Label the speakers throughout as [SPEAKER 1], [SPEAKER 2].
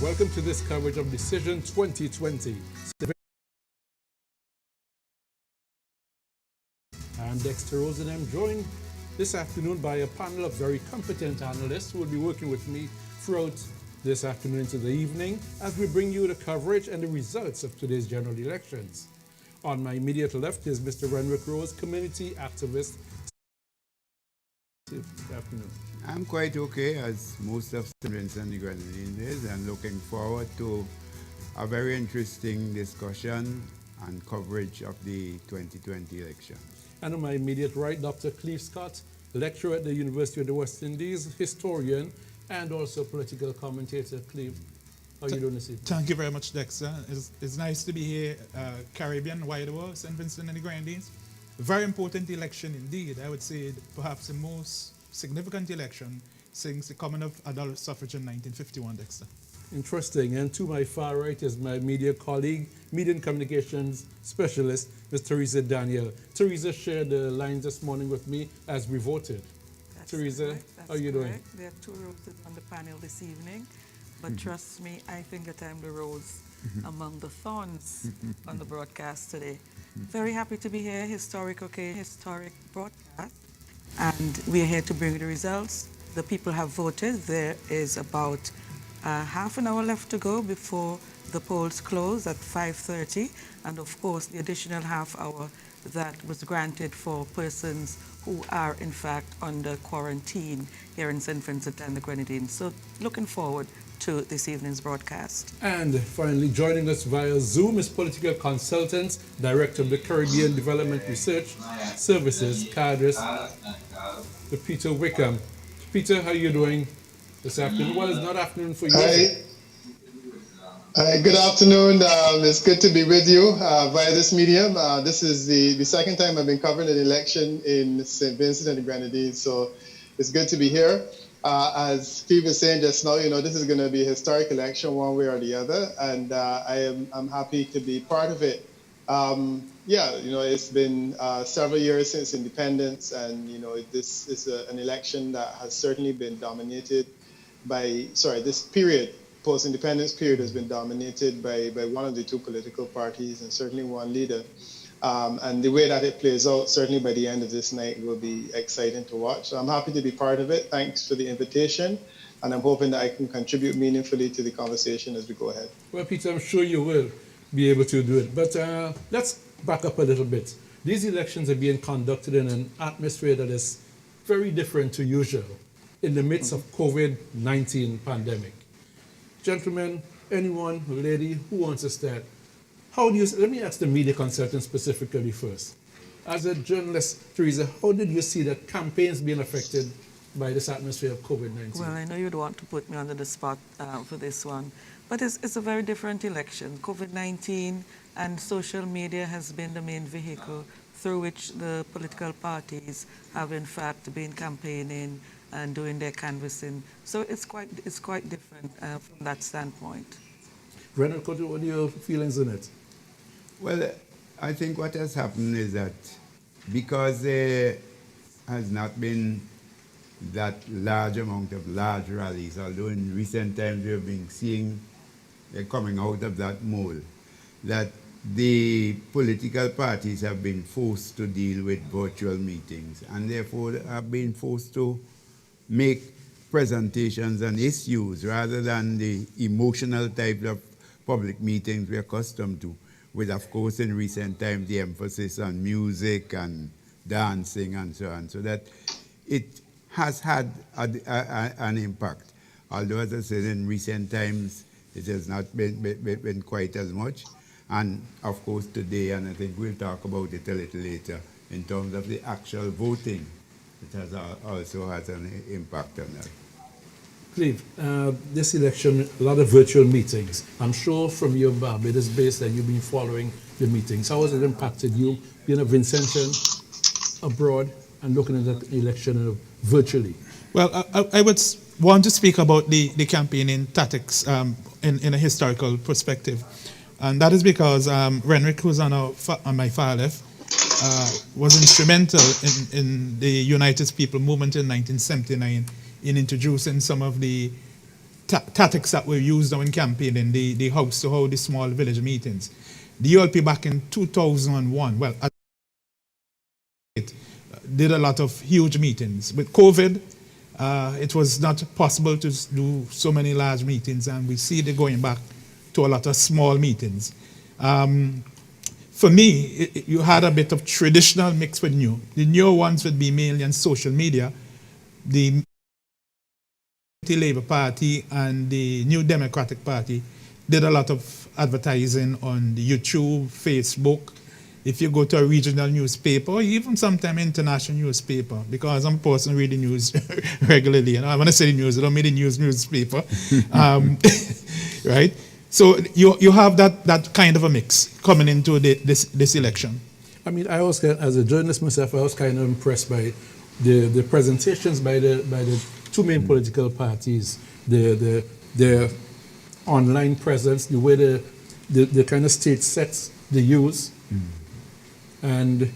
[SPEAKER 1] Welcome to this coverage of Decision 2020. I'm Dexter Rose, and I'm joined this afternoon by a panel of very competent analysts who will be working with me throughout this afternoon into the evening as we bring you the coverage and the results of today's general elections. On my immediate left is Mr. Renwick Rose, community activist. Good afternoon.
[SPEAKER 2] I'm quite okay, as most of Vincent The Grenadines is, and looking forward to a very interesting discussion and coverage of the 2020 election.
[SPEAKER 1] And on my immediate right, Dr. Cleve Scott, lecturer at the University of the West Indies, historian, and also political commentator. Cleve, how are you doing this evening?
[SPEAKER 3] Thank you very much, Dexter. It's nice to be here, Caribbean, wide world, St. Vincent and the Grenadines. Very important election indeed. I would say perhaps the most significant election since the coming of adult suffrage in 1951, Dexter.
[SPEAKER 1] Interesting. And to my far right is my media colleague, media and communications specialist, Ms. Teresa Daniel. Teresa shared the lines this morning with me as we voted.
[SPEAKER 4] That's
[SPEAKER 1] Teresa,
[SPEAKER 4] correct.
[SPEAKER 1] how are you doing?
[SPEAKER 4] There are two roses on the panel this evening, but trust me, I think that I'm the rose among the thorns on the broadcast today. Very happy to be here, historic broadcast, and we are here to bring the results. The people have voted. There is about half an hour left to go before the polls close at 5:30, and of course the additional half hour that was granted for persons who are in fact under quarantine here in St. Vincent and the Grenadines. So looking forward to this evening's broadcast.
[SPEAKER 1] And finally joining us via Zoom is political consultant, director of the Caribbean Development Research Services, CADRIS, Peter Wickham. Peter, how are you doing this afternoon? Well, it's not afternoon for you.
[SPEAKER 5] Hi, good afternoon. It's good to be with you via this medium. This is the second time I've been covering an election in St. Vincent and the Grenadines, so it's good to be here. As Steve was saying just now, this is going to be a historic election one way or the other, and I'm happy to be part of it. It's been several years since independence, and this is an election that has certainly been dominated by, this period, post-independence period, has been dominated by one of the two political parties and certainly one leader. And the way that it plays out, certainly by the end of this night, will be exciting to watch. So I'm happy to be part of it. Thanks for the invitation. And I'm hoping that I can contribute meaningfully to the conversation as we go ahead.
[SPEAKER 1] Well, Peter, I'm sure you will be able to do it. But let's back up a little bit. These elections are being conducted in an atmosphere that is very different to usual in the midst of COVID-19 pandemic. Gentlemen, anyone, lady, who wants to start? Let me ask the media consultant specifically first. As a journalist, Teresa, how did you see that campaigns being affected by this atmosphere of COVID-19?
[SPEAKER 4] Well, I know you'd want to put me under the spot for this one, but it's a very different election. COVID-19 and social media has been the main vehicle through which the political parties have in fact been campaigning and doing their canvassing. So it's quite different from that standpoint.
[SPEAKER 1] Renwick, what are your feelings on it?
[SPEAKER 2] Well, I think what has happened is that because there has not been that large amount of large rallies, although in recent times we have been seeing they're coming out of that mold, that the political parties have been forced to deal with virtual meetings and therefore have been forced to make presentations on issues rather than the emotional type of public meetings we're accustomed to, with, of course, in recent times, the emphasis on music and dancing and so on, so that it has had an impact. Although, as I said, in recent times, it has not been quite as much. And, of course, today, and I think we'll talk about it a little later, in terms of the actual voting, it has also has an impact on that.
[SPEAKER 1] Cleve, this election, a lot of virtual meetings. I'm sure from your Barbados base that you've been following the meetings. How has it impacted you, being a Vincentian abroad and looking at that election virtually?
[SPEAKER 3] Well, I would want to speak about the campaigning tactics in a historical perspective. And that is because Renwick, who's on my far left, was instrumental in the United People movement in 1979 in introducing some of the tactics that were used now in campaigning, the house to house, the small village meetings. The ULP back in 2001, well, it did a lot of huge meetings. With COVID, it was not possible to do so many large meetings, and we see it going back to a lot of small meetings. For me, you had a bit of traditional mixed with new. The new ones would be mainly on social media. The Labour Party and the New Democratic Party did a lot of advertising on the YouTube, Facebook. If you go to a regional newspaper, or even sometimes international newspaper, because I'm a person reading news regularly, and when I say the news, I don't mean the newspaper, right? So you have that kind of a mix coming into this election.
[SPEAKER 1] I mean, I was as a journalist myself, I was kind of impressed by the presentations by the two main political parties, their online presence, the way the kind of stage sets they use, and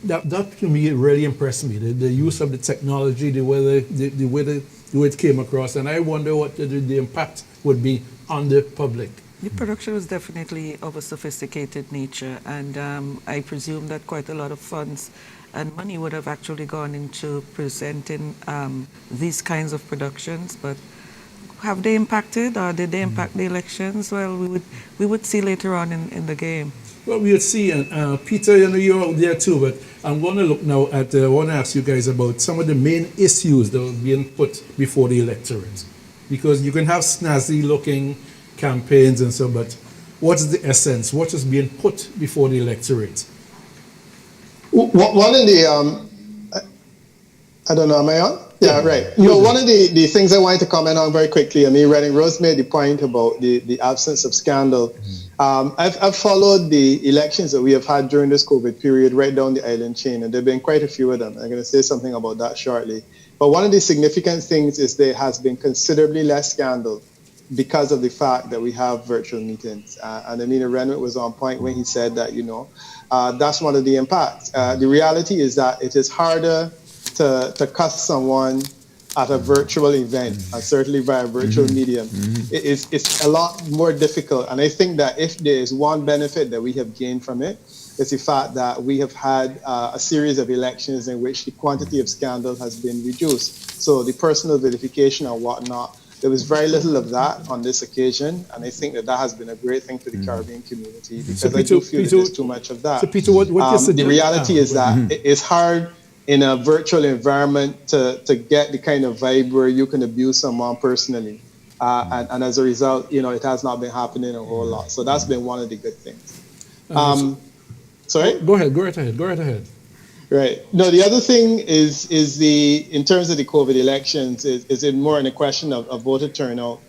[SPEAKER 1] that to me really impressed me. The use of the technology, the way it came across, and I wonder what the impact would be on the public.
[SPEAKER 4] The production was definitely of a sophisticated nature, and I presume that quite a lot of funds and money would have actually gone into presenting these kinds of productions. But have they impacted, or did they impact the elections? Well, we would see later on in the game.
[SPEAKER 1] Well, we'll see. And Peter, you're out there too, but I'm going to look now at, I want to ask you guys about some of the main issues that were being put before the electorate. Because you can have snazzy looking campaigns and so, but what's the essence? What is being put before the electorate?
[SPEAKER 5] One of the, I don't know, am I on? Yeah, right. One of the things I wanted to comment on very quickly, I mean, Rose made the point about the absence of scandal. I've followed the elections that we have had during this COVID period right down the island chain, and there have been quite a few of them. I'm going to say something about that shortly. But one of the significant things is there has been considerably less scandal because of the fact that we have virtual meetings. And Amina Renwick was on point when he said that, that's one of the impacts. The reality is that it is harder to cuss someone at a virtual event, and certainly via virtual medium. It's a lot more difficult. And I think that if there is one benefit that we have gained from it, it's the fact that we have had a series of elections in which the quantity of scandal has been reduced. So the personal vilification and whatnot, there was very little of that on this occasion, and I think that has been a great thing for the Caribbean community, because
[SPEAKER 1] So
[SPEAKER 5] I do feel that there's too much of that.
[SPEAKER 1] So Peter, what you suggest?
[SPEAKER 5] The reality is that it's hard in a virtual environment to get the kind of vibe where you can abuse someone personally. And as a result, it has not been happening a whole lot. So that's been one of the good things. Sorry?
[SPEAKER 1] Go right ahead.
[SPEAKER 5] Right. No, the other thing is in terms of the COVID elections, is it more in a question of voter turnout.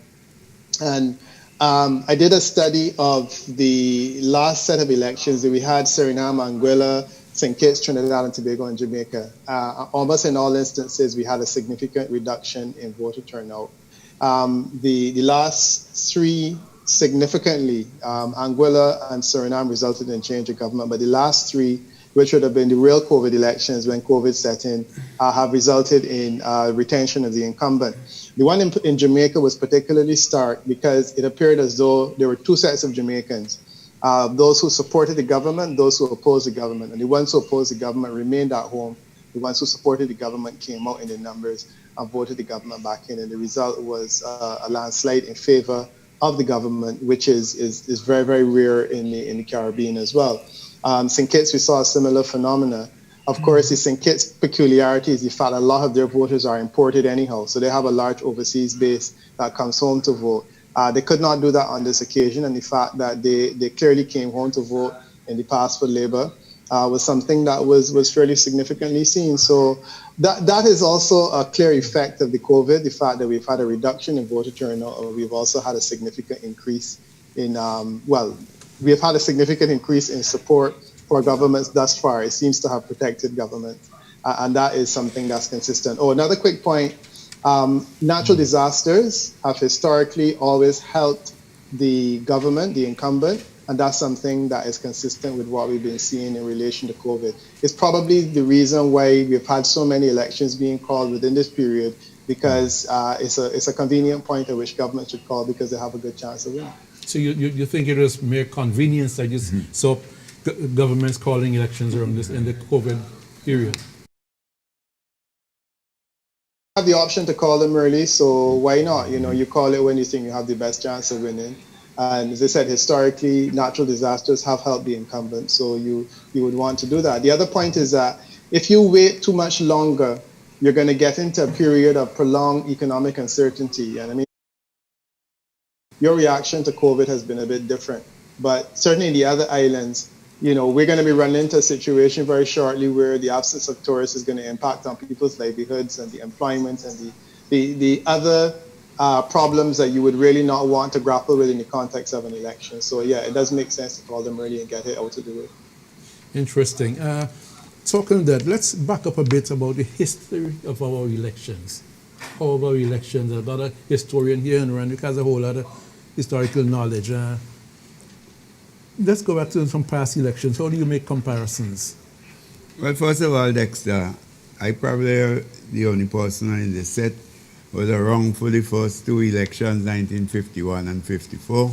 [SPEAKER 5] And I did a study of the last set of elections that we had: Suriname, Anguilla, St. Kitts, Trinidad and Tobago, and Jamaica. Almost in all instances, we had a significant reduction in voter turnout. The last three significantly, Anguilla and Suriname resulted in change of government, but the last three, which would have been the real COVID elections when COVID set in, have resulted in retention of the incumbent. The one in Jamaica was particularly stark because it appeared as though there were two sets of Jamaicans. Those who supported the government, those who opposed the government. And the ones who opposed the government remained at home. The ones who supported the government came out in the numbers and voted the government back in. And the result was a landslide in favor of the government, which is very, very rare in the Caribbean as well. St. Kitts, we saw a similar phenomena. Of course, the St. Kitts peculiarity is the fact that a lot of their voters are imported anyhow. So they have a large overseas base that comes home to vote. They could not do that on this occasion, and the fact that they clearly came home to vote in the past for Labour was something that was fairly significantly seen. So that is also a clear effect of the COVID, the fact that we've had a reduction in voter turnout, and we've also had a significant increase in, we've had a significant increase in support for governments thus far. It seems to have protected government, and that is something that's consistent. Oh, another quick point. Natural disasters have historically always helped the government, the incumbent, and that's something that is consistent with what we've been seeing in relation to COVID. It's probably the reason why we've had so many elections being called within this period, because it's a convenient point at which government should call because they have a good chance of winning.
[SPEAKER 1] So you think it was mere convenience that you saw governments calling elections around this in the COVID period?
[SPEAKER 5] Have the option to call them early, so why not? You know, you call it when you think you have the best chance of winning. And as I said, historically, natural disasters have helped the incumbent, so you would want to do that. The other point is that if you wait too much longer, you're going to get into a period of prolonged economic uncertainty. And I mean, your reaction to COVID has been a bit different, but certainly in the other islands, you know, we're going to be running into a situation very shortly where the absence of tourists is going to impact on people's livelihoods and the employment and the other problems that you would really not want to grapple with in the context of an election. So yeah, it does make sense to call them early and get it out of the way.
[SPEAKER 1] Interesting. Talking of that, let's back up a bit about the history of our elections. How of our elections? I've got a historian here and Randy has a whole lot of historical knowledge. Let's go back to some past elections. How do you make comparisons?
[SPEAKER 2] Well, first of all, Dexter, I probably the only person in the set was around for the first two elections, 1951 and 54,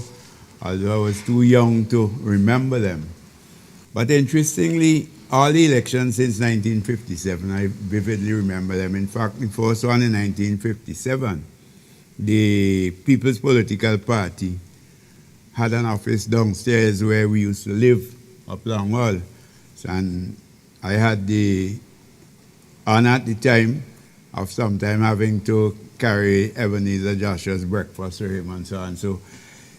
[SPEAKER 2] although I was too young to remember them. But interestingly, all the elections since 1957, I vividly remember them. In fact, the first one in 1957, the People's Political Party had an office downstairs where we used to live up Longwall. And I had the honor at the time of sometime having to carry Ebenezer Joshua's breakfast for him and so on. So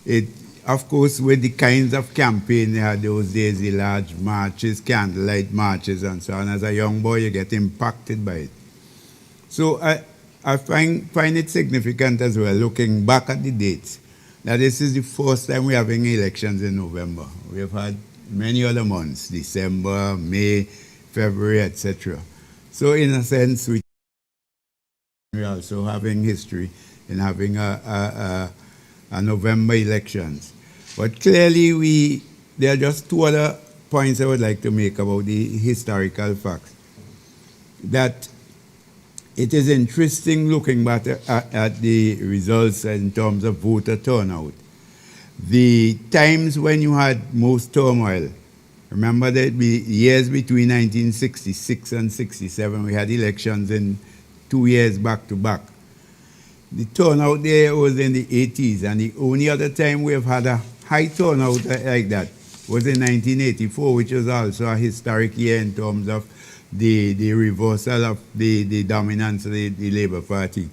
[SPEAKER 2] it, of course, with the kinds of campaign they had those days, the large marches, candlelight marches and so on, as a young boy you get impacted by it. So I find it significant as well, looking back at the dates, that this is the first time we're having elections in November. We have had many other months, December, May, February, etc. So in a sense, we're also having history in having a November elections. But clearly there are just two other points I would like to make about the historical facts. That it is interesting looking back at the results in terms of voter turnout. The times when you had most turmoil, remember that the years between 1966 and 67, we had elections in 2 years back to back. The turnout there was in the 80s, and the only other time we have had a high turnout like that was in 1984, which was also a historic year in terms of the reversal of the dominance of the Labour Party.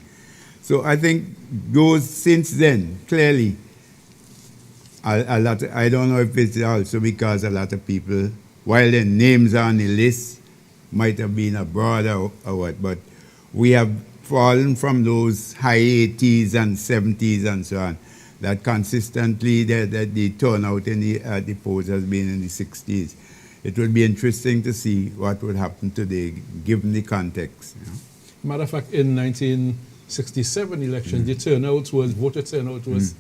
[SPEAKER 2] So I think those since then, clearly, a lot, I don't know if it's also because a lot of people, while their names are on the list, might have been abroad or what, but we have fallen from those high 80s and 70s and so on, that consistently the turnout in the polls has been in the 60s. It would be interesting to see what would happen today, given the context. You know?
[SPEAKER 1] Matter of fact, in 1967 elections, the turnout was, voter turnout was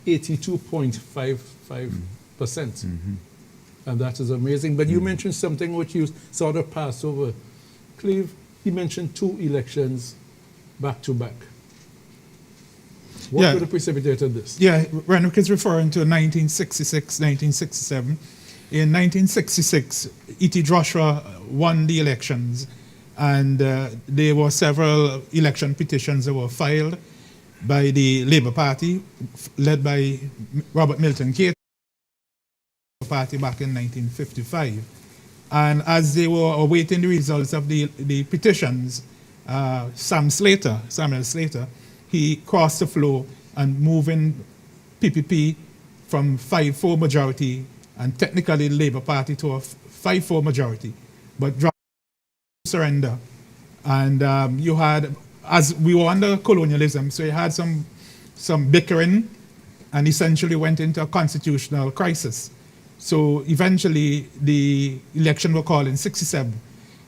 [SPEAKER 1] 82.55%. And that is amazing. But you mentioned something which you sort of passed over. Cleve, he mentioned two elections back to back. What would have precipitated this?
[SPEAKER 3] Yeah, Renwick is referring to 1966, 1967. In 1966, E.T. Joshua won the elections, and there were several election petitions that were filed by the Labour Party, led by Robert Milton Keyes, party back in 1955. And as they were awaiting the results of the petitions, Samuel Slater, he crossed the floor and moving PPP from 5-4 majority and technically the Labour Party to a 5-4 majority, but dropped surrender. And you had, as we were under colonialism, so you had some bickering and essentially went into a constitutional crisis. So eventually the election were called in 67.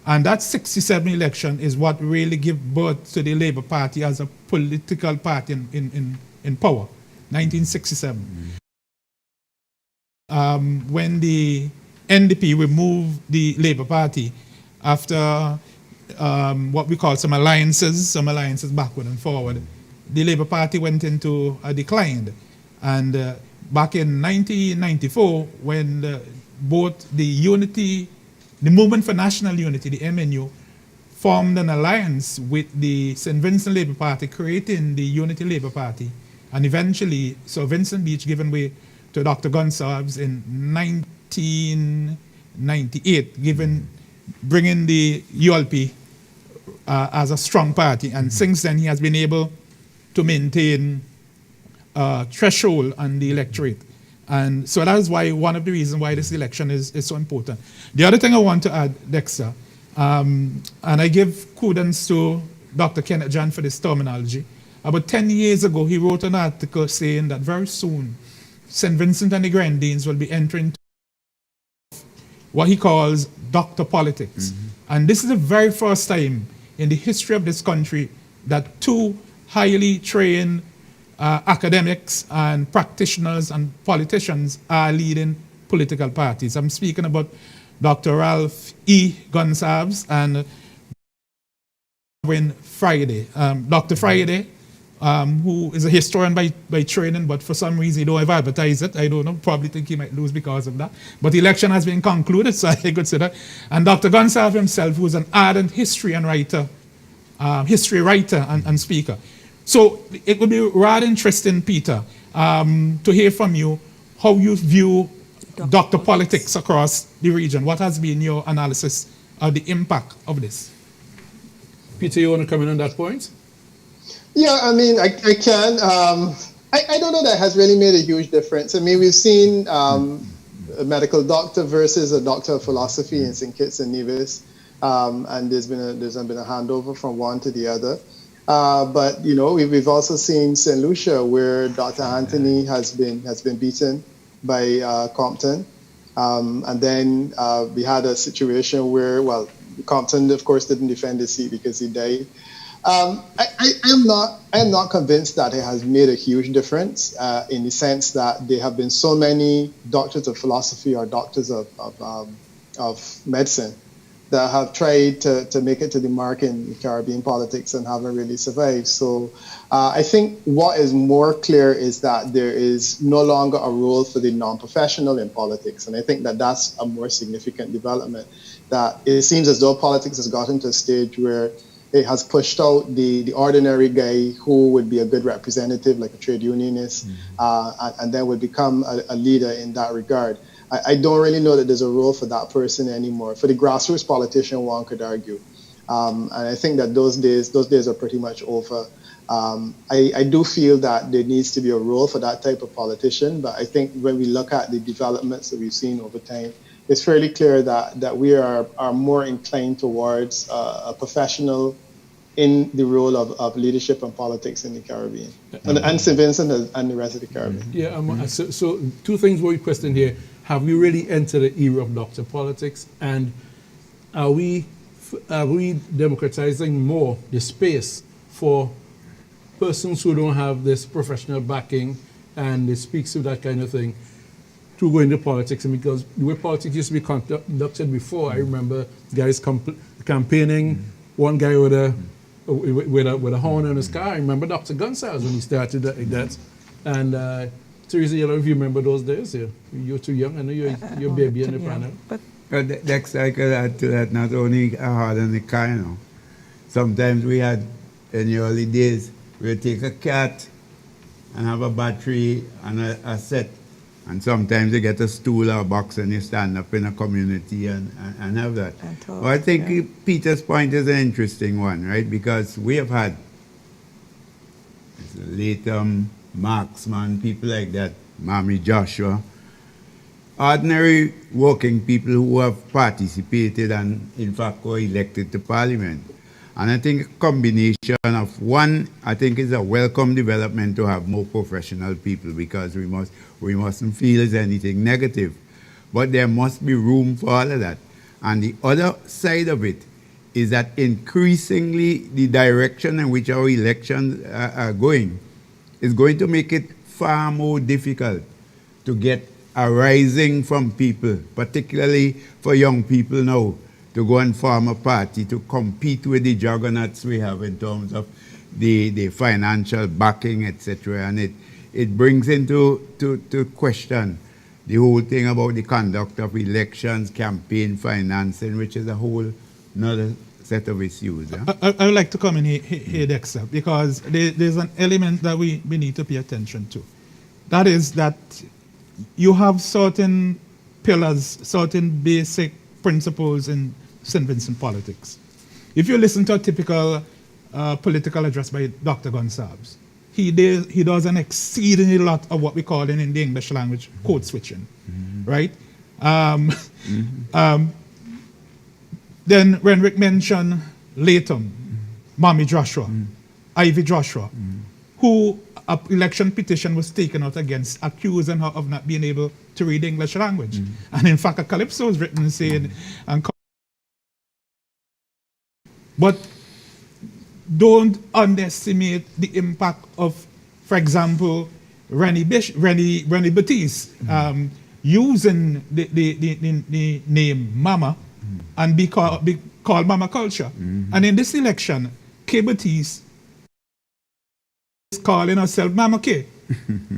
[SPEAKER 3] And that 67 election is what really gave birth to the Labour Party as a political party in power, 1967. When the NDP removed the Labour Party after what we call some alliances backward and forward, the Labour Party went into a decline. And back in 1994, when both the Movement for National Unity, the MNU, formed an alliance with the St. Vincent Labour Party, creating the Unity Labour Party, and eventually Sir Vincent Beach given way to Dr. Gonsalves in 1998, bringing the ULP as a strong party. And since then, he has been able to maintain threshold on the electorate. And so that is why one of the reasons why this election is so important. The other thing I want to add, Dexter, and I give kudos to Dr. Kenneth John for this terminology. About 10 years ago, he wrote an article saying that very soon, St. Vincent and the Grenadines will be entering what he calls doctor politics. And this is the very first time in the history of this country that two highly trained academics and practitioners and politicians are leading political parties. I'm speaking about Dr. Ralph E. Gonsalves and Friday. Dr. Friday, who is a historian by training, but for some reason he don't ever advertise it. I don't know, probably think he might lose because of that. But the election has been concluded, so I could say that. And Dr. Gonsalves himself, who is an ardent history writer and speaker. So it would be rather interesting, Peter, to hear from you how you view doctor politics across the region. What has been your analysis of the impact of this?
[SPEAKER 1] Peter, you want to come in on that point?
[SPEAKER 5] Yeah, I mean, I can. I don't know that has really made a huge difference. I mean, we've seen a medical doctor versus a doctor of philosophy in St. Kitts and Nevis, and there's been a handover from one to the other. But you know, we've also seen St. Lucia, where Dr. Anthony has been beaten by Compton, and then we had a situation where, well, Compton, of course, didn't defend his seat because he died. I am not convinced that it has made a huge difference in the sense that there have been so many doctors of philosophy or doctors of medicine that have tried to make it to the mark in Caribbean politics and haven't really survived. So I think what is more clear is that there is no longer a role for the non-professional in politics. And I think that that's a more significant development, that it seems as though politics has gotten to a stage where it has pushed out the ordinary guy who would be a good representative, like a trade unionist, and then would become a leader in that regard. I don't really know that there's a role for that person anymore. For the grassroots politician, one could argue. And I think that those days are pretty much over. I do feel that there needs to be a role for that type of politician, but I think when we look at the developments that we've seen over time, it's fairly clear that we are more inclined towards a professional in the role of leadership and politics in the Caribbean, and St. Vincent and the rest of the Caribbean.
[SPEAKER 1] Yeah, so two things were questioned here. Have we really entered the era of doctor politics, and are we democratizing more the space for persons who don't have this professional backing and it speaks to that kind of thing to go into politics? And because the way politics used to be conducted before, I remember guys campaigning, one guy with a horn on his car. I remember Dr. Gonsalves when he started that. And Teresa, you know, if you remember those days, you're too young. I know you're a baby in the panel.
[SPEAKER 2] But Dexter, I could add to that, not only a horn on the car, you know. Sometimes we had, in the early days, we'd take a cat and have a battery and a set. And sometimes you get a stool or a box and you stand up in a community and have that. Well, I think Peter's point is an interesting one, right? Because we have had Latham, Marksman, people like that, Mammy Joshua, ordinary working people who have participated and in fact were elected to Parliament. And I think a combination of one, I think is a welcome development to have more professional people, because we mustn't feel it's anything negative. But there must be room for all of that. And the other side of it is that increasingly the direction in which our elections are going is going to make it far more difficult to get a rising from people, particularly for young people now, to go and form a party to compete with the juggernauts we have in terms of the financial backing, etc. And it brings into to question the whole thing about the conduct of elections, campaign financing, which is a whole another set of issues.
[SPEAKER 3] I would like to come in here, Dexter, because there's an element that we need to pay attention to. That is that you have certain pillars, certain basic principles in St. Vincent politics. If you listen to a typical political address by Dr. Gonsalves, he does an exceedingly lot of what we call in the English language code switching, right? Then Renwick mentioned Latham, Mommy Joshua, Ivy Joshua, who an election petition was taken out against, accusing her of not being able to read the English language. And in fact, a calypso was written saying, but don't underestimate the impact of, for example, Rennie Batiste using the name Mama and be called Mama Culture. And in this election, K. Batiste is calling herself Mama K.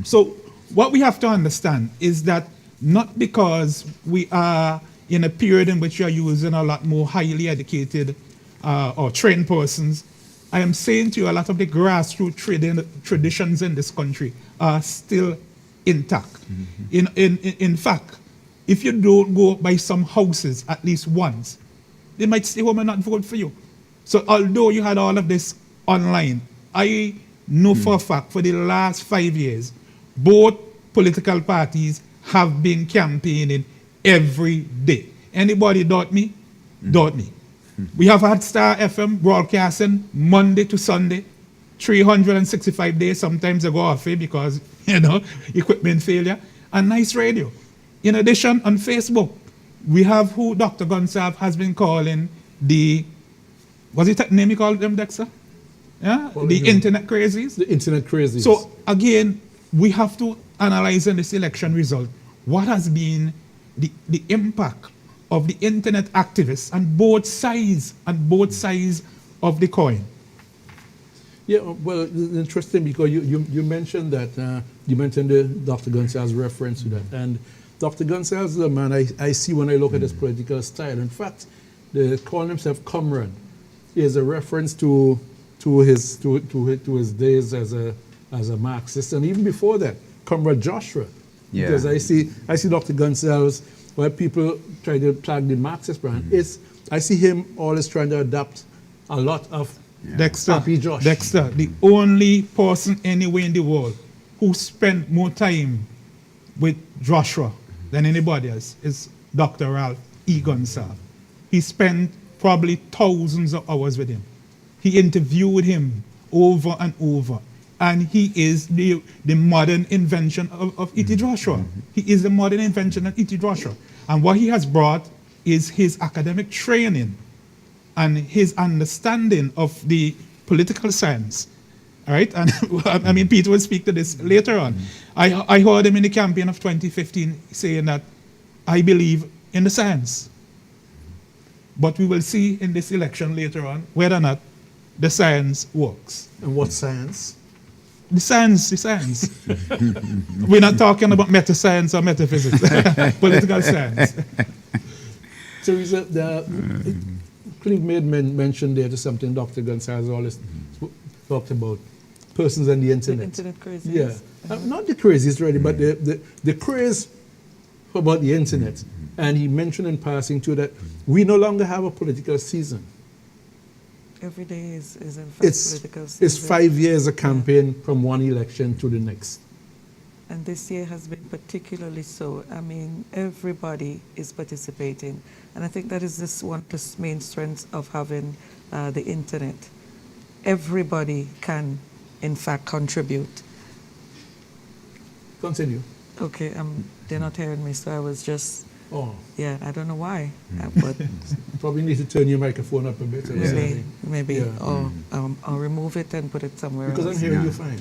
[SPEAKER 3] So what we have to understand is that not because we are in a period in which we are using a lot more highly educated or trained persons, I am saying to you a lot of the grassroots traditions in this country are still intact. In fact, if you don't go by some houses at least once, they might stay home and not vote for you. So although you had all of this online, I know for a fact for the last 5 years, both political parties have been campaigning every day. Anybody doubt me? Doubt me. We have had Star FM broadcasting Monday to Sunday, 365 days. Sometimes they go off because, equipment failure. And Nice Radio. In addition, on Facebook, we have who Dr. Gonsalves has been calling was it that name he called them, Dexter? Yeah? The internet crazies.
[SPEAKER 1] The internet crazies.
[SPEAKER 3] So again, we have to analyze in this election result what has been the impact of the internet activists on both sides of the coin.
[SPEAKER 1] Yeah, well, it's interesting because you mentioned that, you mentioned Dr. Gonsalves' reference to that. And Dr. Gonsalves is a man I see when I look at his political style. In fact, the calling himself Comrade is a reference to his days as a Marxist, and even before that, Comrade Joshua.
[SPEAKER 2] Yeah.
[SPEAKER 1] Because I see Dr. Gonsalves, where people try to plug the Marxist brand, I see him always trying to adapt a lot of Happy Josh.
[SPEAKER 3] Dexter, the only person anywhere in the world who spent more time with Joshua than anybody else is Dr. Ralph E. Gonsalves. He spent probably thousands of hours with him. He interviewed him over and over. And he is the modern invention of E.T. Joshua. He is the modern invention of E.T. Joshua. And what he has brought is his academic training and his understanding of the political science. All right? And I mean, Peter will speak to this later on. I heard him in the campaign of 2015 saying that I believe in the science. But we will see in this election later on whether or not the science works.
[SPEAKER 1] And what science?
[SPEAKER 3] The science. We're not talking about meta-science or metaphysics. Political science.
[SPEAKER 1] Teresa, Clive made mention there to something Dr. Gonsalves always talked about, persons on the internet.
[SPEAKER 4] The internet crazies.
[SPEAKER 1] Yeah. Not the crazies, really, but the craze about the internet. And he mentioned in passing, too, that we no longer have a political season.
[SPEAKER 4] Every day is in fact political season.
[SPEAKER 1] It's 5 years of campaign from one election to the next.
[SPEAKER 4] And this year has been particularly so. I mean, everybody is participating. And I think that is one of the main strengths of having the internet. Everybody can, in fact, contribute.
[SPEAKER 1] Continue.
[SPEAKER 4] Okay, they're not hearing me, so I was just...
[SPEAKER 1] Oh.
[SPEAKER 4] Yeah, I don't know why, but
[SPEAKER 1] probably need to turn your microphone up a bit.
[SPEAKER 4] Maybe,
[SPEAKER 1] Yeah.
[SPEAKER 4] or I'll remove it and put it somewhere
[SPEAKER 1] Because
[SPEAKER 4] else.
[SPEAKER 1] I'm hearing you fine.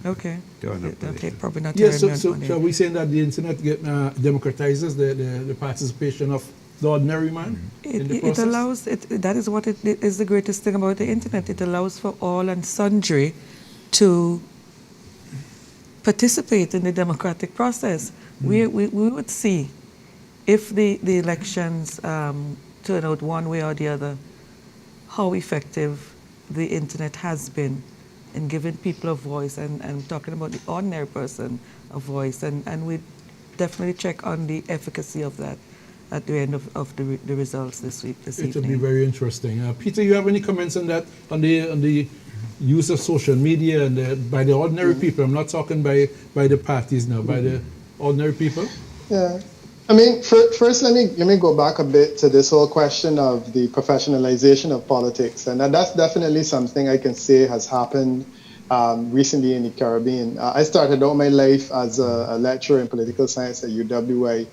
[SPEAKER 4] Okay.
[SPEAKER 2] Okay,
[SPEAKER 4] probably not
[SPEAKER 1] Yeah,
[SPEAKER 4] hearing me.
[SPEAKER 1] so are we saying that the internet democratizes the participation of the ordinary man in the
[SPEAKER 4] It
[SPEAKER 1] process?
[SPEAKER 4] allows, that is what it is the greatest thing about the internet. It allows for all and sundry to participate in the democratic process. We would see if the elections turn out one way or the other, how effective the internet has been in giving people a voice and talking about the ordinary person a voice. And we definitely check on the efficacy of that at the end of the results this
[SPEAKER 1] It will be
[SPEAKER 4] evening.
[SPEAKER 1] very interesting. Peter, you have any comments on that, on the use of social media and by the ordinary people? I'm not talking by the parties now, by the ordinary people.
[SPEAKER 5] Yeah. I mean, first, let me go back a bit to this whole question of the professionalization of politics, and that's definitely something I can say has happened recently in the Caribbean. I started out my life as a lecturer in political science at UWI.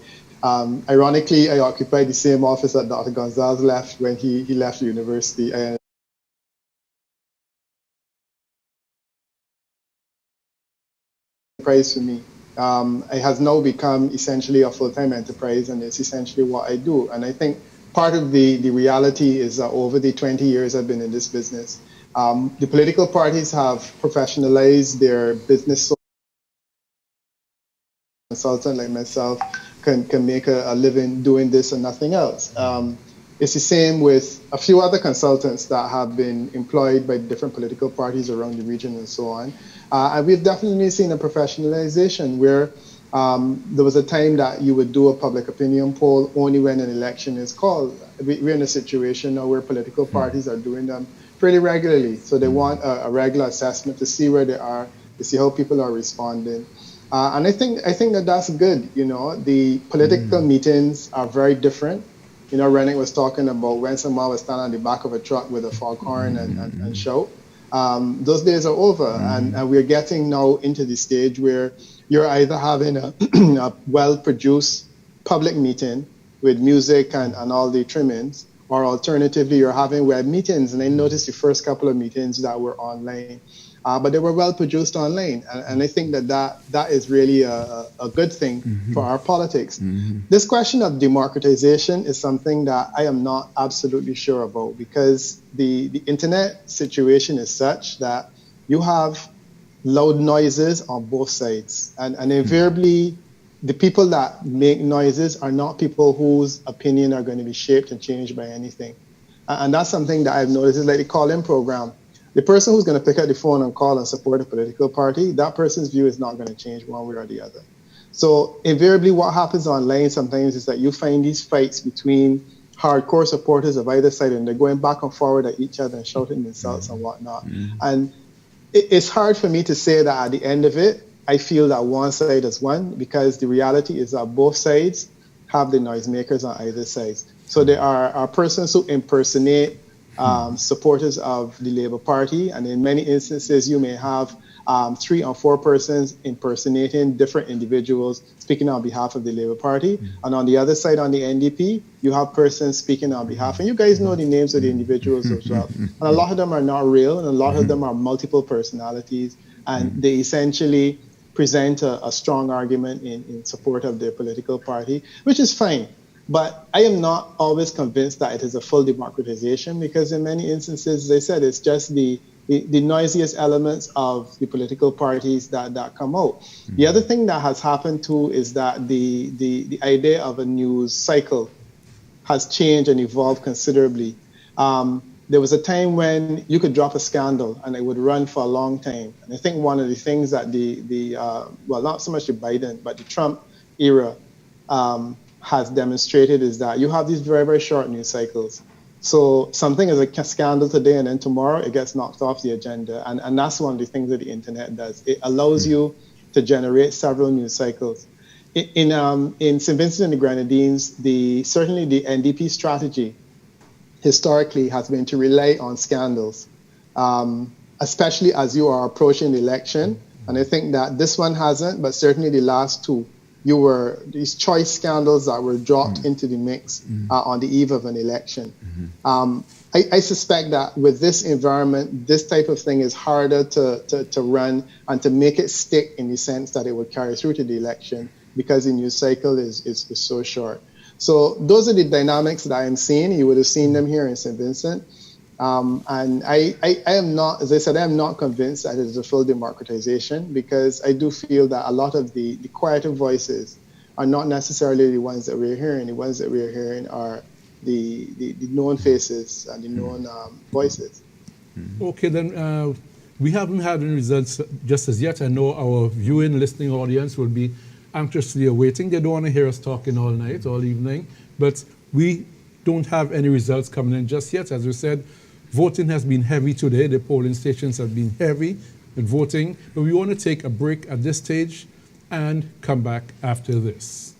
[SPEAKER 5] Ironically, I occupied the same office that Dr. Gonzalez left when he left the university. Enterprise for me. It has now become essentially a full-time enterprise, and it's essentially what I do. And I think part of the reality is that over the 20 years I've been in this business, the political parties have professionalized their business. Consultant like myself can make a living doing this and nothing else. It's the same with a few other consultants that have been employed by different political parties around the region and so on. And we've definitely seen a professionalization where there was a time that you would do a public opinion poll only when an election is called. We're in a situation now where political parties are doing them pretty regularly. So they want a regular assessment to see where they are, to see how people are responding. And I think that that's good. You know, the political meetings are very different. You know, Rennick was talking about when someone was standing on the back of a truck with a foghorn and shout. Those days are over, and we're getting now into the stage where you're either having a well-produced public meeting with music and all the trimmings, or alternatively, you're having web meetings. And I noticed the first couple of meetings that were online. But they were well produced online, and I think that is really a good thing for our politics. This question of democratization is something that I am not absolutely sure about, because the internet situation is such that you have loud noises on both sides, and invariably the people that make noises are not people whose opinion are going to be shaped and changed by anything. And that's something that I've noticed. It's like the call-in program. The person who's going to pick up the phone and call and support a political party, that person's view is not going to change one way or the other. So invariably what happens online sometimes is that you find these fights between hardcore supporters of either side, and they're going back and forward at each other and shouting insults and whatnot. And it's hard for me to say that at the end of it, I feel that one side has won, because the reality is that both sides have the noisemakers on either side. So there are persons who impersonate supporters of the Labour Party, and in many instances you may have 3 or 4 persons impersonating different individuals speaking on behalf of the Labour Party. And on the other side, on the NDP, you have persons speaking on behalf, and you guys know the names of the individuals as well. And a lot of them are not real, and a lot of them are multiple personalities, and they essentially present a strong argument in support of their political party, which is fine. But I am not always convinced that it is a full democratization, because in many instances, as I said, it's just the noisiest elements of the political parties that come out. The other thing that has happened too is that the idea of a news cycle has changed and evolved considerably. There was a time when you could drop a scandal and it would run for a long time. And I think one of the things that well, not so much the Biden, but the Trump era has demonstrated is that you have these very, very short news cycles. So something is a scandal today, and then tomorrow it gets knocked off the agenda. And that's one of the things that the internet does. It allows you to generate several news cycles. In St. Vincent and the Grenadines, certainly the NDP strategy historically has been to rely on scandals, especially as you are approaching the election. And I think that this one hasn't, but certainly the last two, these choice scandals that were dropped into the mix on the eve of an election. I suspect that with this environment, this type of thing is harder to run and to make it stick in the sense that it will carry through to the election, because the news cycle is so short. So those are the dynamics that I'm seeing. You would have seen them here in St. Vincent. And I am not, as I said, I am not convinced that it is a full democratization, because I do feel that a lot of the quieter voices are not necessarily the ones that we're hearing. The ones that we're hearing are the known faces and the known voices.
[SPEAKER 1] Okay, then we haven't had any results just as yet. I know our viewing, listening audience will be anxiously awaiting. They don't want to hear us talking all night, all evening, but we don't have any results coming in just yet. As we said, voting has been heavy today. The polling stations have been heavy with voting, but we want to take a break at this stage and come back after this.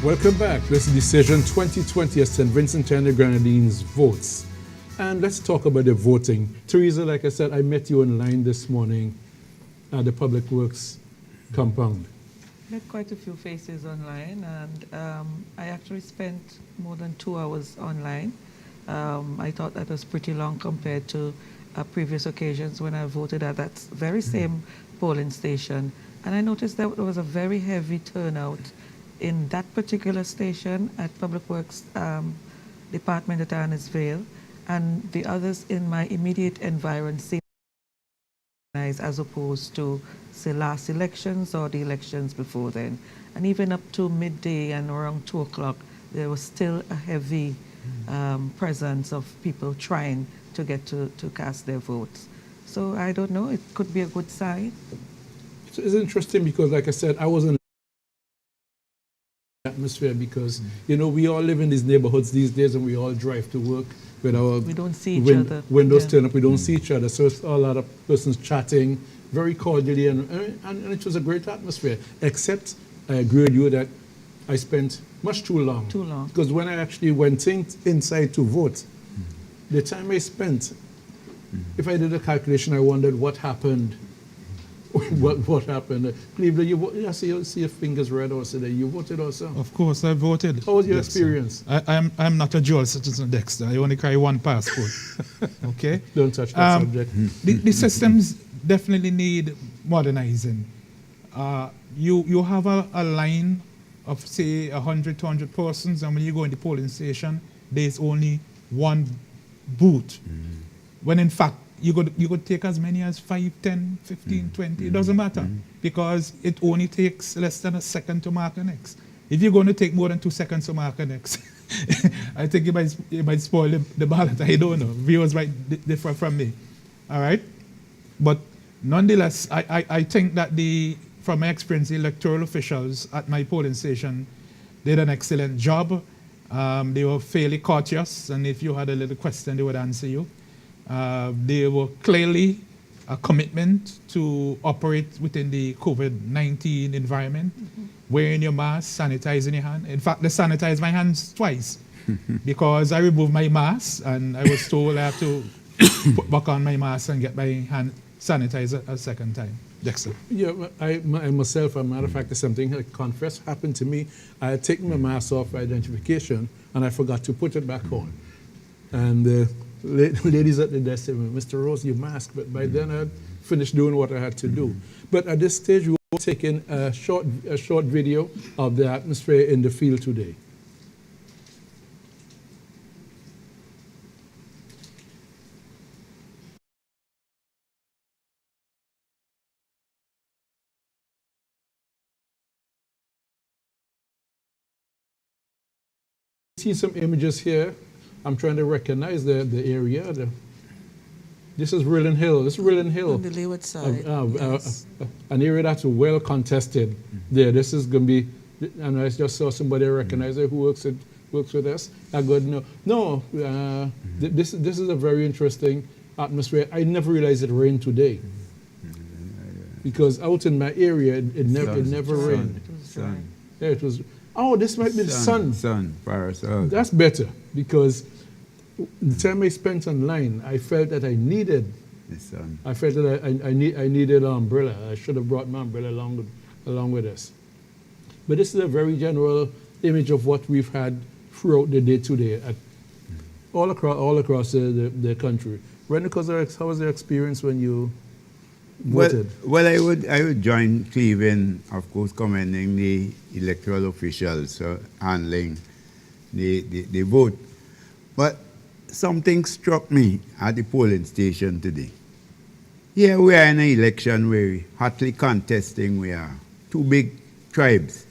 [SPEAKER 1] Welcome back. This is Decision 2020 as St. Vincent and the Grenadines votes. And let's talk about the voting. Teresa, like I said, I met you online this morning at the Public Works compound.
[SPEAKER 4] Met quite a few faces online, and I actually spent more than 2 hours online. I thought that was pretty long compared to previous occasions when I voted at that very same polling station. And I noticed that there was a very heavy turnout in that particular station at Public Works Department at Annisvale, and the others in my immediate environment seemed nice as opposed to, say, last elections or the elections before then. And even up to midday and around 2 o'clock, there was still a heavy presence of people trying to get to cast their votes. So I don't know, it could be a good sign.
[SPEAKER 1] It's interesting because, like I said, I wasn't atmosphere because we all live in these neighborhoods these days and we all drive to work with our
[SPEAKER 4] We don't see each other.
[SPEAKER 1] windows
[SPEAKER 4] Yeah.
[SPEAKER 1] turned up. We don't see each other, so it's a lot of persons chatting very cordially, and it was a great atmosphere, except I agree with you that I spent much too long.
[SPEAKER 4] Too long.
[SPEAKER 1] Because when I actually went inside to vote, the time I spent, if I did a calculation, I wondered what happened. What happened? Cleveland, I see your fingers red also there. You voted also?
[SPEAKER 3] Of course, I voted.
[SPEAKER 1] How was your
[SPEAKER 3] Yes, sir.
[SPEAKER 1] experience?
[SPEAKER 3] I'm not a dual citizen, Dexter. I only carry one passport. Okay?
[SPEAKER 1] Don't touch that subject.
[SPEAKER 3] The systems definitely need modernizing. You have a line of, say, 100, 200 persons, and when you go in the polling station, there's only one booth. When in fact, you could take as many as 5, 10, 15, 20, it doesn't matter, because it only takes less than a second to mark an X. If you're going to take more than 2 seconds to mark an X, I think it might spoil the ballot. I don't know. Viewers might differ from me. All right? But nonetheless, I think that from my experience, the electoral officials at my polling station did an excellent job. They were fairly courteous, and if you had a little question, they would answer you. They were clearly a commitment to operate within the COVID-19 environment, wearing your mask, sanitizing your hand. In fact, they sanitized my hands twice because I removed my mask and I was told I have to put back on my mask and get my hand sanitized a second time. Dexter.
[SPEAKER 1] Yeah, I myself, as a matter of fact, something I confess happened to me. I had taken my mask off for identification and I forgot to put it back on. And ladies at the desk said, "Mr. Rose, your mask." But by then I had finished doing what I had to do. But at this stage, we were taking a short video of the atmosphere in the field today. See some images here. I'm trying to recognize the area. This is Rillen Hill. This is Rillen Hill.
[SPEAKER 4] On the leeward side. Yes.
[SPEAKER 1] An area that's well contested. There, this is going to be, and I just saw somebody I recognize who works with us. I go, this is a very interesting atmosphere. I never realized it rained today. Because out in my area, it never rained.
[SPEAKER 4] It was dry.
[SPEAKER 1] Yeah, it was. Oh, this might be the sun.
[SPEAKER 2] Sun, parasol.
[SPEAKER 1] That's better, because the time I spent online, I felt that I needed.
[SPEAKER 2] The sun.
[SPEAKER 1] I felt that I needed an umbrella. I should have brought my umbrella along with us. But this is a very general image of what we've had throughout the day today, all across the country. Rennie, how was your experience when you voted?
[SPEAKER 2] Well, I would join Cleveland, of course, commending the electoral officials for handling the vote. But something struck me at the polling station today. Here we are in an election where we're hotly contesting, we are two big tribes.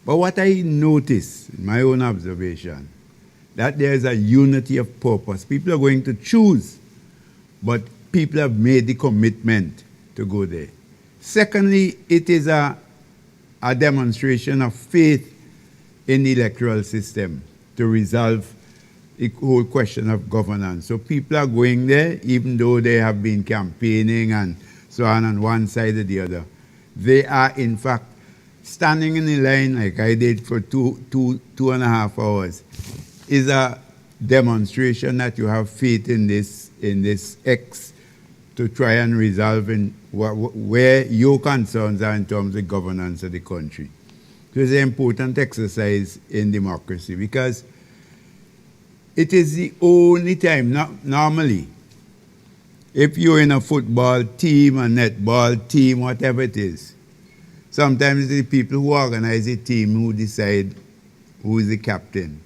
[SPEAKER 2] But what I noticed, in my own observation, that there's a unity of purpose. People are going to choose, but people have made the commitment to go there. Secondly, it is a demonstration of faith in the electoral system to resolve the whole question of governance. So people are going there, even though they have been campaigning and so on one side or the other. They are, in fact, standing in the line like I did for two and a half hours is a demonstration that you have faith in this X to try and resolve in where your concerns are in terms of governance of the country. So it's an important exercise in democracy because it is the only time, normally, if you're in a football team, a netball team, whatever it is, sometimes the people who organize the team who decide who is the captain.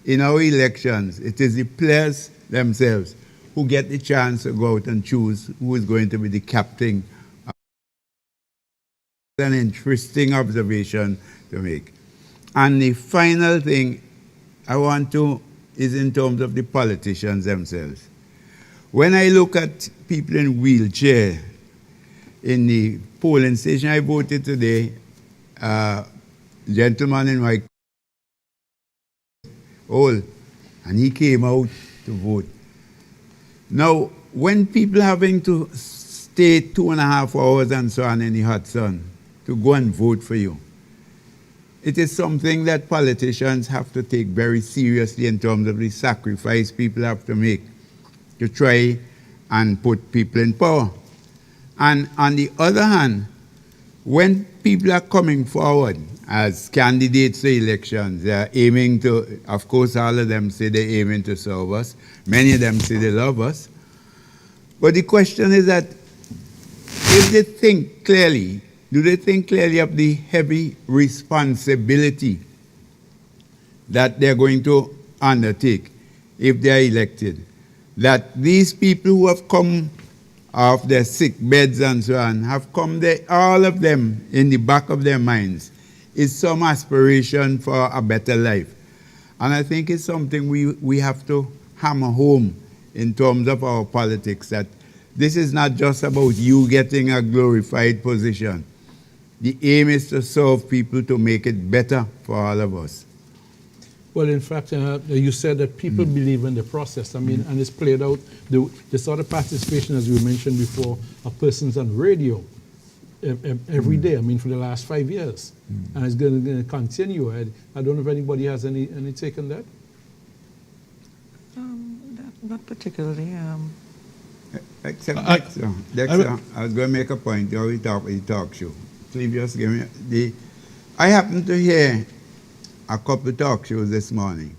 [SPEAKER 2] In our elections, it is the players themselves who get the chance to go out and choose who is going to be the captain. An interesting observation to make. And the final thing I want to is in terms of the politicians themselves. When I look at people in wheelchair in the polling station, I voted today, gentleman in white, old, and he came out to vote. Now, when people having to stay 2.5 hours and so on in the hot sun to go and vote for you, it is something that politicians have to take very seriously in terms of the sacrifice people have to make to try and put people in power. And on the other hand, when people are coming forward as candidates to elections, they are aiming to, of course, all of them say they're aiming to serve us. Many of them say they love us. But the question is that if they think clearly, do they think clearly of the heavy responsibility that they're going to undertake if they're elected? That these people who have come off their sick beds and so on have come there, all of them in the back of their minds is some aspiration for a better life. And I think it's something we have to hammer home in terms of our politics, that this is not just about you getting a glorified position. The aim is to serve people to make it better for all of us.
[SPEAKER 1] Well, in fact, you said that people believe in the process. I mean, and it's played out, the sort of participation, as you mentioned before, of persons on radio every day, I mean, for the last 5 years. And it's going to continue. I don't know if anybody has any take on that?
[SPEAKER 4] Not particularly.
[SPEAKER 2] Except Dexter, I was going to make a point. You always talk with the talk show. Please just give me I happened to hear a couple of talk shows this morning.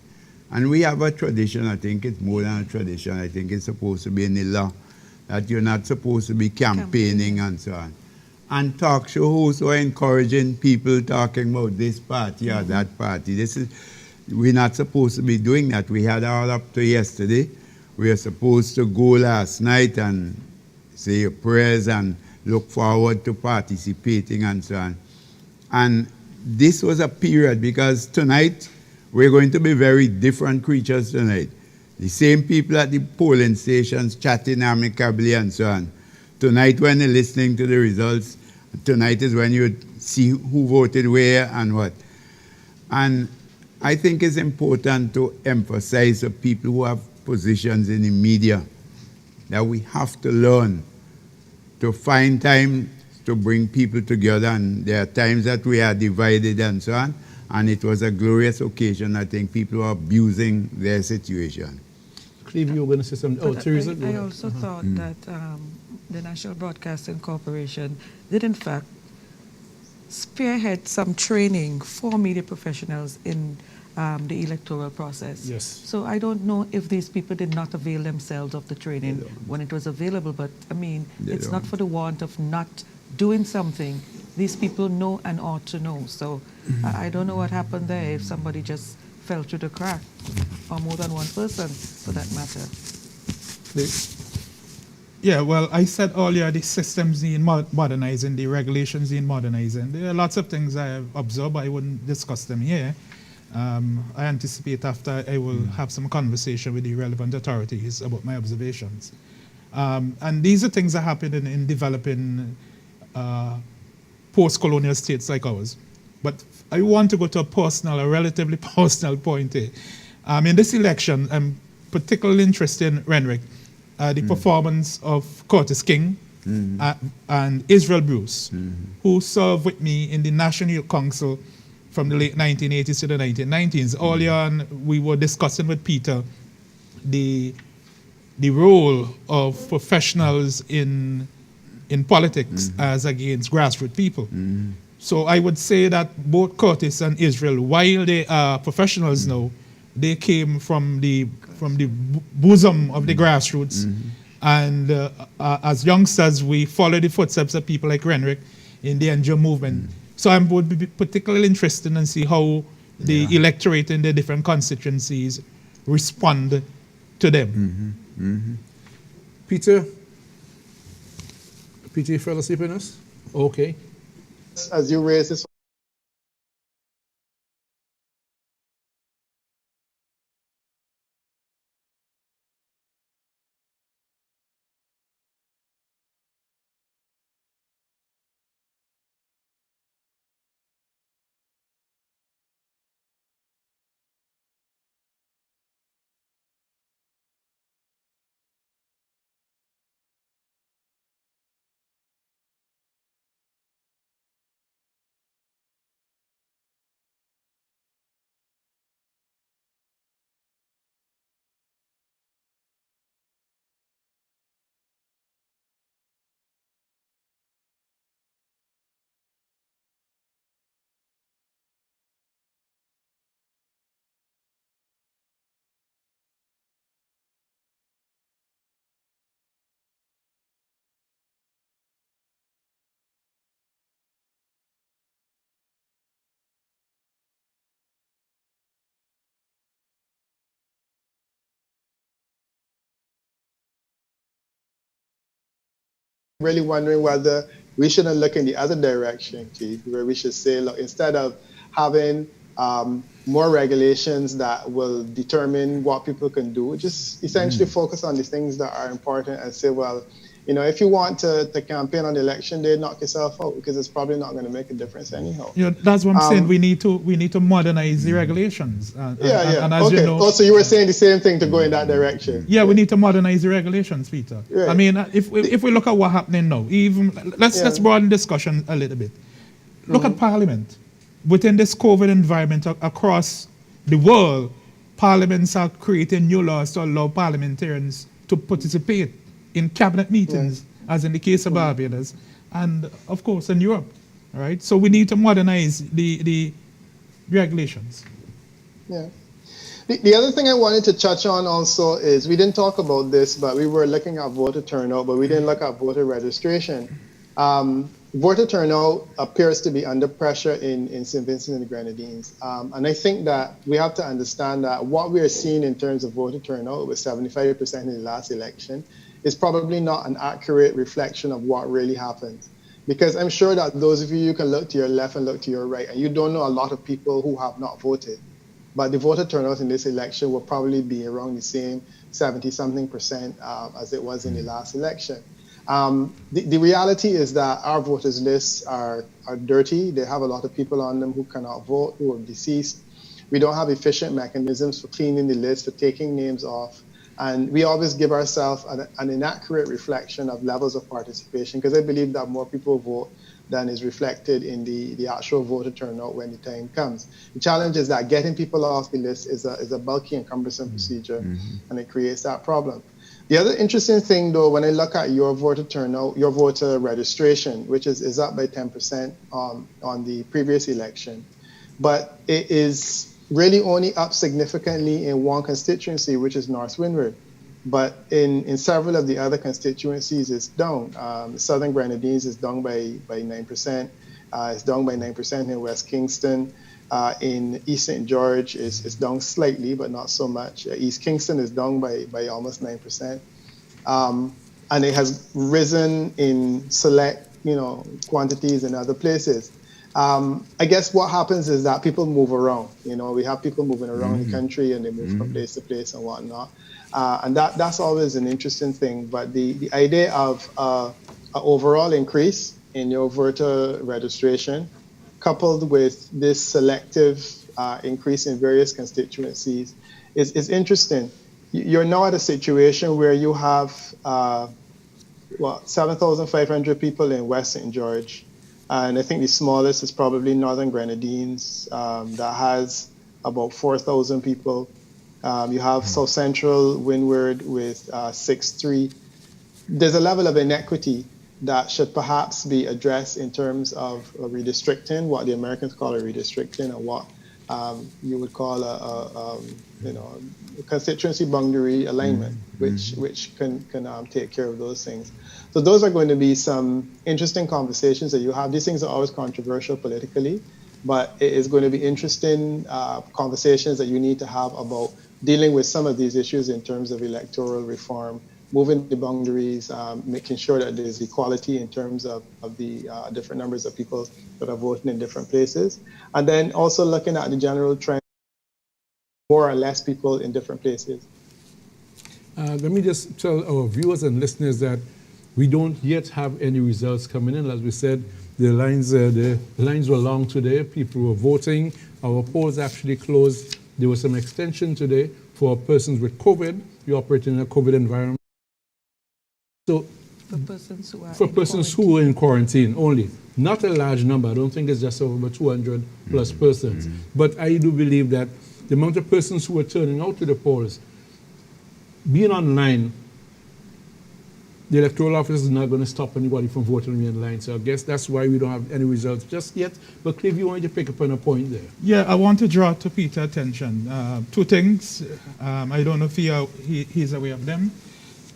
[SPEAKER 2] And we have a tradition, I think it's more than a tradition, I think it's supposed to be in the law, that you're not supposed to be campaigning and so on. And talk show hosts are encouraging people talking about this party or that party. We're not supposed to be doing that. We had all up to yesterday. We were supposed to go last night and say your prayers and look forward to participating and so on. And this was a period, because tonight we're going to be very different creatures tonight. The same people at the polling stations chatting amicably and so on. Tonight when they're listening to the results, tonight is when you see who voted where and what. And I think it's important to emphasize to people who have positions in the media that we have to learn to find time to bring people together, and there are times that we are divided and so on, and it was a glorious occasion. I think people are abusing their situation.
[SPEAKER 1] Cleve, you were going to say something. Oh, Teresa.
[SPEAKER 4] I also thought that the National Broadcasting Corporation did in fact spearhead some training for media professionals in the electoral process.
[SPEAKER 1] Yes.
[SPEAKER 4] So I don't know if these people did not avail themselves of the training when it was available, but I mean, it's not for the want of not doing something. These people know and ought to know. So I don't know what happened there, if somebody just fell through the crack, or more than one person for that matter.
[SPEAKER 3] Yeah, well, I said earlier the systems need modernizing, the regulations need modernizing. There are lots of things I have observed, but I wouldn't discuss them here. I anticipate after I will have some conversation with the relevant authorities about my observations. And these are things that happen in developing post-colonial states like ours. But I want to go to a relatively personal point here. In this election, I'm particularly interested in Renwick, the performance of Curtis King and Israel Bruce, who served with me in the National Youth Council from the late 1980s to the 1990s. Early on, we were discussing with Peter the role of professionals in politics as against grassroots people. So I would say that both Curtis and Israel, while they are professionals now, they came from the bosom of the grassroots. And as youngsters, we follow the footsteps of people like Renwick in the NGO movement. So I would be particularly interested in see how the electorate in the different constituencies respond to them.
[SPEAKER 1] Peter, you fell asleep in us? Okay.
[SPEAKER 5] As you raise this, really wondering whether we shouldn't look in the other direction, Keith, where we should say, look, instead of having more regulations that will determine what people can do, just essentially focus on the things that are important and say, well, you know, if you want to campaign on election day, knock yourself out because it's probably not going to make a difference anyhow.
[SPEAKER 3] You know, that's what I'm saying. We need to modernize the regulations. And as
[SPEAKER 5] okay.
[SPEAKER 3] you know,
[SPEAKER 5] Also, you were saying the same thing to go in that direction.
[SPEAKER 3] Yeah, we need to modernize the regulations, Peter.
[SPEAKER 5] Right.
[SPEAKER 3] I mean, if we look at what's happening now, even let's broaden discussion a little bit. Look at Parliament. Within this COVID environment across the world, parliaments are creating new laws to allow parliamentarians to participate in cabinet meetings, as in the case of Barbados, and of course in Europe. All right, so we need to modernize the regulations.
[SPEAKER 5] Yeah. The other thing I wanted to touch on also is we didn't talk about this, but we were looking at voter turnout, but we didn't look at voter registration. Voter turnout appears to be under pressure in St. Vincent and the Grenadines. And I think that we have to understand that what we are seeing in terms of voter turnout with 75% in the last election is probably not an accurate reflection of what really happened. Because I'm sure that those of you can look to your left and look to your right, and you don't know a lot of people who have not voted. But the voter turnout in this election will probably be around the same 70-something% as it was in the last election. The reality is that our voters lists are dirty. They have a lot of people on them who cannot vote, who are deceased. We don't have efficient mechanisms for cleaning the list, for taking names off. And we always give ourselves an inaccurate reflection of levels of participation, because I believe that more people vote than is reflected in the actual voter turnout when the time comes. The challenge is that getting people off the list is a bulky and cumbersome procedure, and it creates that problem. The other interesting thing, though, when I look at your voter turnout, your voter registration, which is up by 10% on the previous election, but it is really only up significantly in one constituency, which is North Windward. But in several of the other constituencies, it's down. Southern Grenadines is down by 9%. It's down by 9% in West Kingston. In East St. George, it's down slightly, but not so much. East Kingston is down by almost 9%. And it has risen in select, quantities in other places. I guess what happens is that people move around. We have people moving around the country, and they move from place to place and whatnot. And that's always an interesting thing. But the idea of an overall increase in your voter registration, coupled with this selective increase in various constituencies, is interesting. You're now at a situation where you have 7,500 people in West St. George. And I think the smallest is probably Northern Grenadines, that has about 4,000 people. You have South Central Windward with 6,300. There's a level of inequity that should perhaps be addressed in terms of redistricting, what the Americans call a redistricting, or what you would call a constituency boundary alignment, which can take care of those things. So those are going to be some interesting conversations that you have. These things are always controversial politically, but it is going to be interesting conversations that you need to have about dealing with some of these issues in terms of electoral reform, moving the boundaries, making sure that there's equality in terms of the different numbers of people that are voting in different places. And then also looking at the general trend, more or less people in different places.
[SPEAKER 1] Let me just tell our viewers and listeners that we don't yet have any results coming in. As we said, the lines were long today. People were voting. Our polls actually closed. There was some extension today for persons with COVID. We operate in a COVID environment. So for persons who are in quarantine only, not a large number. I don't think it's just over 200 plus persons. But I do believe that the amount of persons who are turning out to the polls, being online, the electoral office is not going to stop anybody from voting online. So I guess that's why we don't have any results just yet. But Cliff, you wanted to pick up on a point there.
[SPEAKER 3] Yeah, I want to draw to Peter's attention two things. I don't know if he's aware of them.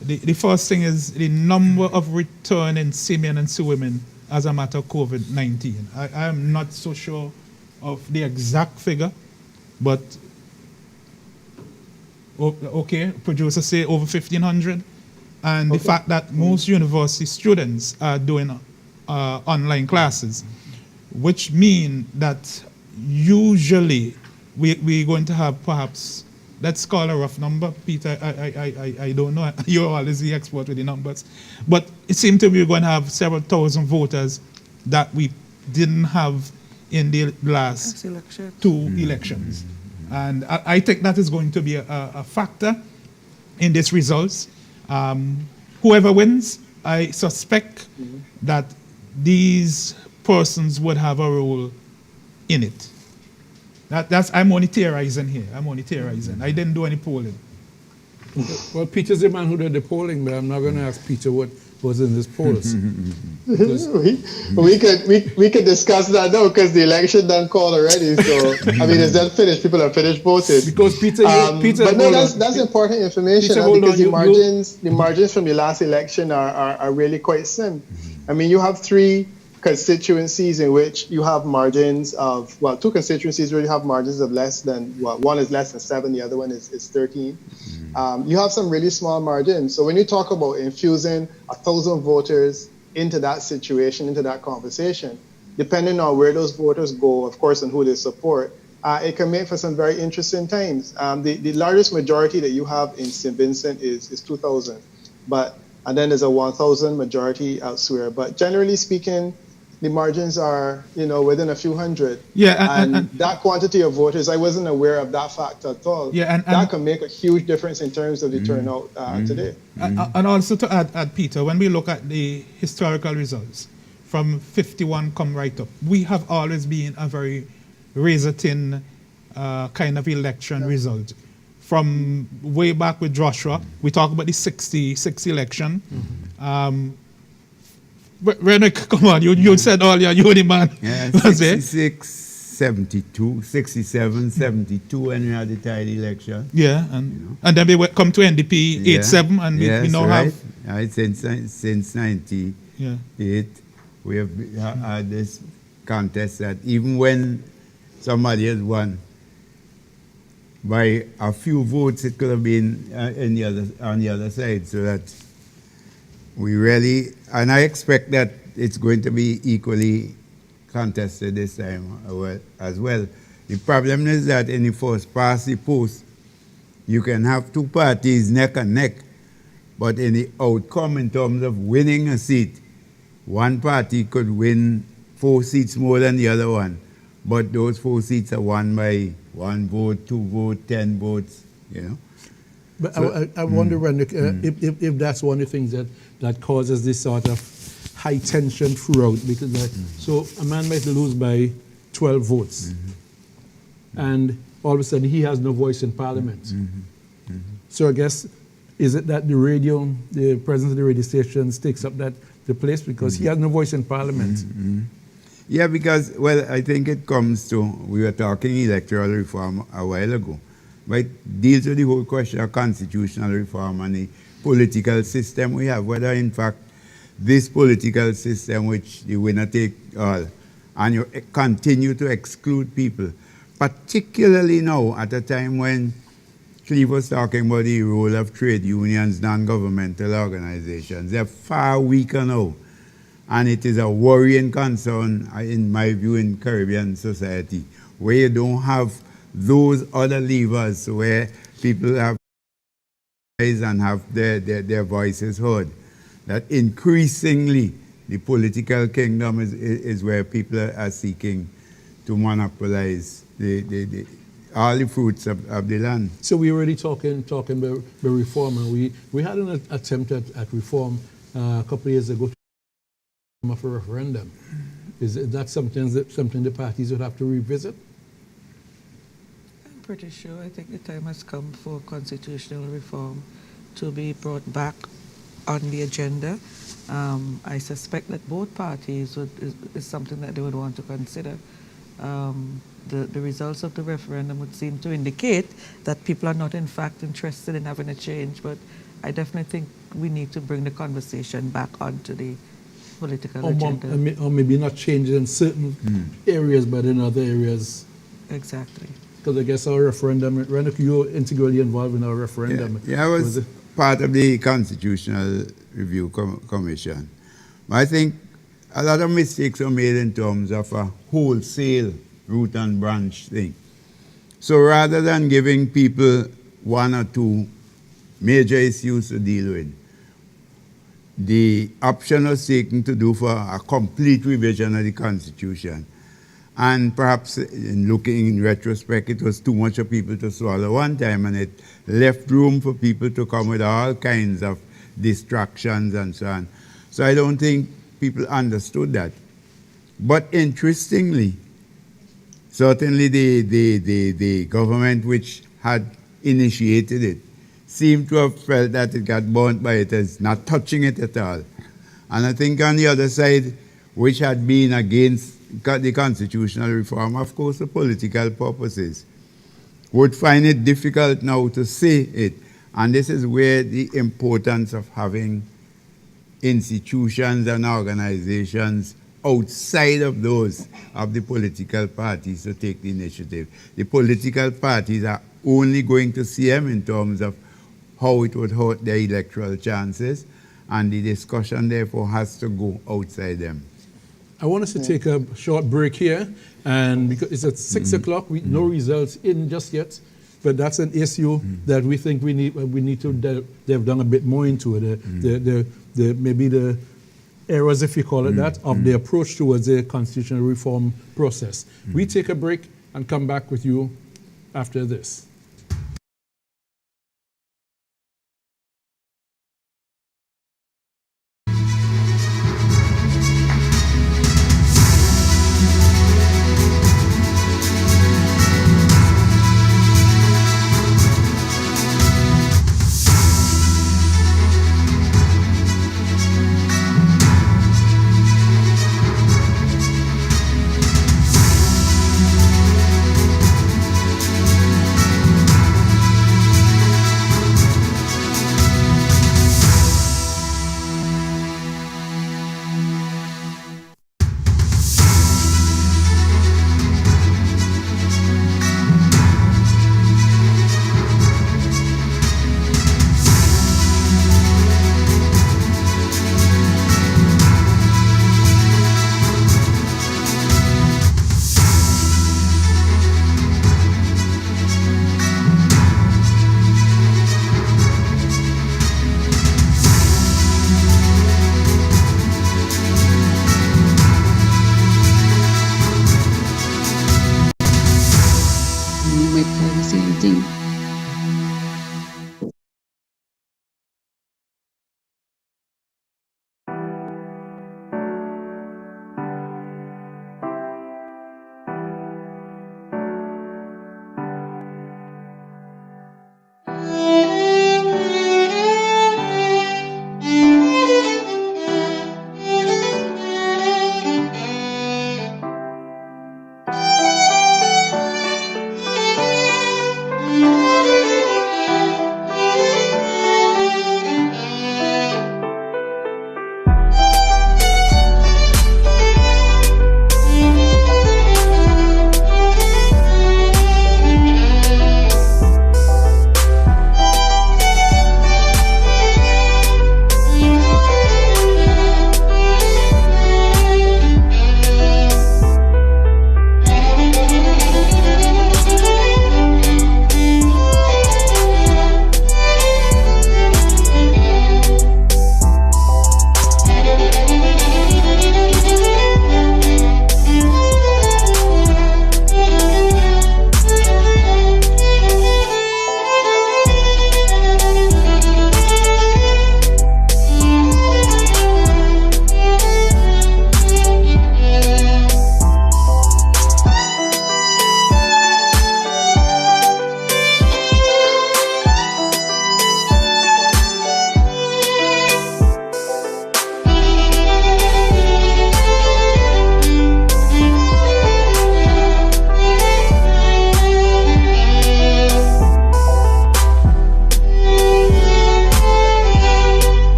[SPEAKER 3] The first thing is the number of returning seamen and seawomen as a matter of COVID-19. I am not so sure of the exact figure, but okay, producers say over 1,500. And the fact that most university students are doing online classes, which mean that usually we're going to have perhaps, let's call a rough number. Peter, I don't know. You're always the expert with the numbers. But it seems to be we're going to have several thousand voters that we didn't have in the last two elections. And I think that is going to be a factor in these results. Whoever wins, I suspect that these persons would have a role in it. I'm only theorizing here. I didn't do any polling.
[SPEAKER 1] Well, Peter's the man who did the polling, but I'm not going to ask Peter what was in his polls.
[SPEAKER 5] we could discuss that now because the election done called already. So I mean, it's done finished. People are finished voting.
[SPEAKER 1] Because Peter,
[SPEAKER 5] but no, that's important information because the margins from the last election are really quite slim. I mean, you have three constituencies in which you have margins of, well, two constituencies where you have margins of less than, well, one is less than 7, the other one is 13. You have some really small margins. So when you talk about infusing 1,000 voters into that situation, into that conversation, depending on where those voters go, of course, and who they support, it can make for some very interesting times. The largest majority that you have in St. Vincent is 2,000, and then there's a 1,000 majority elsewhere. But generally speaking, the margins are, within a few hundred.
[SPEAKER 3] Yeah,
[SPEAKER 5] and that quantity of voters, I wasn't aware of that fact at all.
[SPEAKER 3] Yeah,
[SPEAKER 5] that can make a huge difference in terms of the turnout today.
[SPEAKER 3] And also to add, Peter, when we look at the historical results, from 51 come right up, we have always been a very razor-thin kind of election result. From way back with Joshua, we talk about the 66 election. Renwick, come on, you said earlier, you're the man.
[SPEAKER 2] Yeah, 66, 72, 67, 72 when we had the tide election.
[SPEAKER 3] Yeah, and then we come to NDP 87, and we now have...
[SPEAKER 2] Right, since 98, we have had this contest that even when somebody has won by a few votes, it could have been on the other side, so that we really, and I expect that it's going to be equally contested this time as well. The problem is that in the first past the post, you can have two parties neck and neck, but in the outcome in terms of winning a seat, one party could win 4 seats more than the other one, but those 4 seats are won by 1 vote, 2 votes, 10 votes,
[SPEAKER 1] But
[SPEAKER 2] So-
[SPEAKER 1] I wonder, Renwick, if that's one of the things that causes this sort of high tension throughout, because so a man might lose by 12 votes, and all of a sudden he has no voice in Parliament. So I guess, is it that the presence of the radio stations takes up the place because he has no voice in Parliament?
[SPEAKER 2] Yeah, because, well, I think it comes to, we were talking electoral reform a while ago, but it deals with the whole question of constitutional reform and the political system we have, whether in fact this political system which the winner take all, and you continue to exclude people, particularly now at a time when Cleve was talking about the role of trade unions, non-governmental organizations. They're far weaker now. And it is a worrying concern, in my view, in Caribbean society, where you don't have those other levers where people have and have their voices heard. That increasingly the political kingdom is where people are seeking to monopolize all the fruits of the land.
[SPEAKER 1] So we already talking about reform, and we had an attempt at reform a couple of years ago of a referendum. Is that something the parties would have to revisit?
[SPEAKER 4] I'm pretty sure. I think the time has come for constitutional reform to be brought back on the agenda. I suspect that both parties is something that they would want to consider. The results of the referendum would seem to indicate that people are not in fact interested in having a change, but I definitely think we need to bring the conversation back onto the political agenda.
[SPEAKER 1] Or maybe not change in certain areas, but in other areas.
[SPEAKER 4] Exactly.
[SPEAKER 1] Because I guess our referendum, Renwick, you're integrally involved in our referendum.
[SPEAKER 2] Yeah, I was part of the Constitutional Review Commission. But I think a lot of mistakes were made in terms of a wholesale root and branch thing. So rather than giving people one or two major issues to deal with, the option was taken to do for a complete revision of the Constitution. And perhaps in looking in retrospect, it was too much of people to swallow one time, and it left room for people to come with all kinds of distractions and so on. So I don't think people understood that. But interestingly, certainly the government which had initiated it seemed to have felt that it got burnt by it as not touching it at all. And I think on the other side, which had been against the constitutional reform, of course, for political purposes, would find it difficult now to say it. And this is where the importance of having institutions and organizations outside of those of the political parties to take the initiative. The political parties are only going to see them in terms of how it would hurt their electoral chances, and the discussion therefore has to go outside them.
[SPEAKER 1] I want us to take a short break here, and because it's at 6 o'clock, no results in just yet, but that's an issue that we think we need to delve down a bit more into maybe the errors, if you call it that, of the approach towards the constitutional reform process. We take a break and come back with you after this.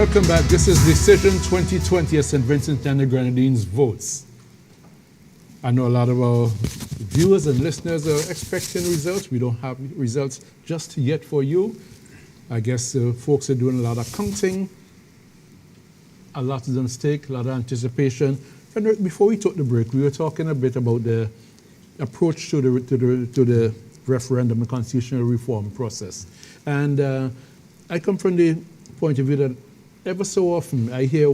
[SPEAKER 1] Welcome back. This is Decision 2020 as St. Vincent and the Grenadines votes. I know a lot of our viewers and listeners are expecting results. We don't have results just yet for you. I guess folks are doing a lot of counting. A lot is on stake, a lot of anticipation. And before we took the break, we were talking a bit about the approach to the referendum and constitutional reform process. And I come from the point of view that ever so often I hear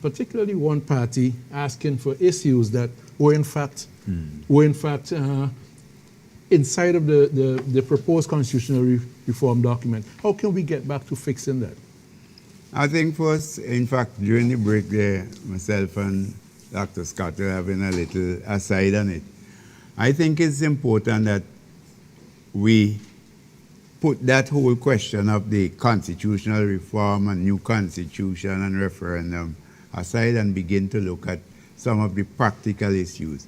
[SPEAKER 1] particularly one party asking for issues that were in fact inside of the proposed constitutional reform document. How can we get back to fixing that?
[SPEAKER 2] I think first, in fact, during the break there, myself and Dr. Scott were having a little aside on it. I think it's important that we put that whole question of the constitutional reform and new constitution and referendum aside and begin to look at some of the practical issues.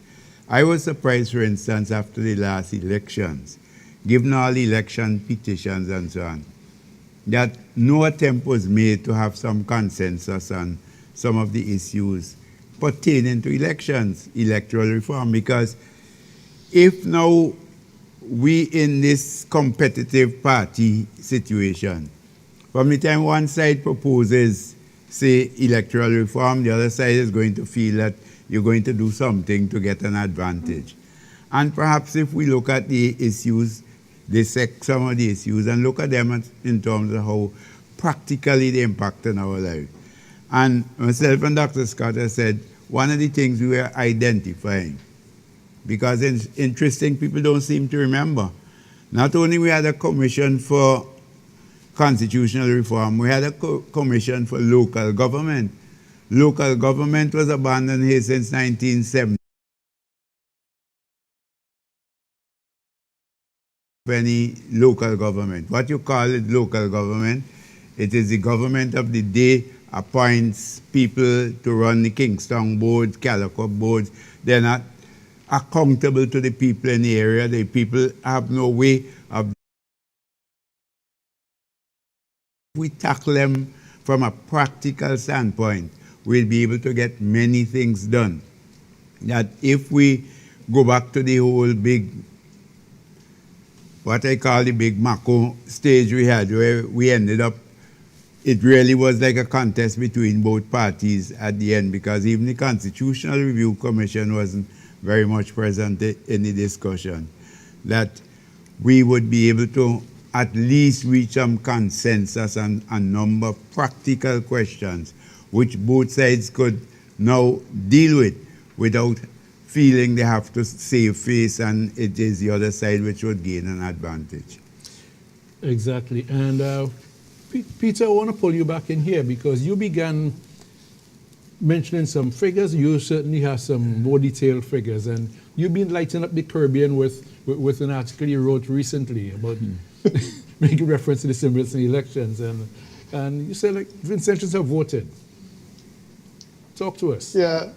[SPEAKER 2] I was surprised, for instance, after the last elections, given all the election petitions and so on, that no attempt was made to have some consensus on some of the issues pertaining to elections, electoral reform, because if now we in this competitive party situation, from the time one side proposes, say, electoral reform, the other side is going to feel that you're going to do something to get an advantage. And perhaps if we look at the issues, dissect some of the issues and look at them in terms of how practically they impact on our life. And myself and Dr. Scott have said, one of the things we were identifying, because it's interesting, people don't seem to remember. Not only we had a commission for constitutional reform, we had a commission for local government. Local government was abandoned here since 1970. Any local government. What you call it local government, it is the government of the day appoints people to run the Kingston boards, Calicut boards. They're not accountable to the people in the area. The people have no way of... If we tackle them from a practical standpoint, we'll be able to get many things done. That if we go back to the whole big, what I call the big Mako stage we had, where we ended up, it really was like a contest between both parties at the end, because even the Constitutional Review Commission wasn't very much present in the discussion, that we would be able to at least reach some consensus on a number of practical questions which both sides could now deal with without feeling they have to save face and it is the other side which would gain an advantage.
[SPEAKER 1] Exactly. And Peter, I want to pull you back in here because you began mentioning some figures. You certainly have some more detailed figures, and you've been lighting up the Caribbean with an article you wrote recently about making reference to the St. Vincent elections, and you said like Vincentians have voted. Talk to us.
[SPEAKER 5] Yeah.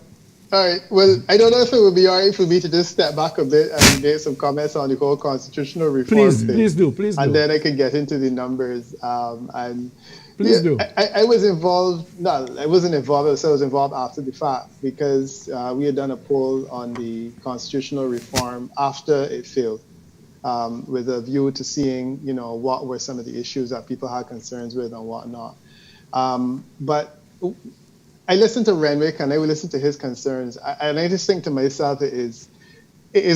[SPEAKER 5] All right. Well, I don't know if it would be all right for me to just step back a bit and make some comments on the whole constitutional reform thing.
[SPEAKER 1] Please do.
[SPEAKER 5] And then I can get into the numbers. And
[SPEAKER 1] please do.
[SPEAKER 5] I was involved. No, I wasn't involved. I was involved after the fact because we had done a poll on the constitutional reform after it failed, with a view to seeing, what were some of the issues that people had concerns with and whatnot. But I listened to Renwick and I would listen to his concerns. And I just think to myself, it is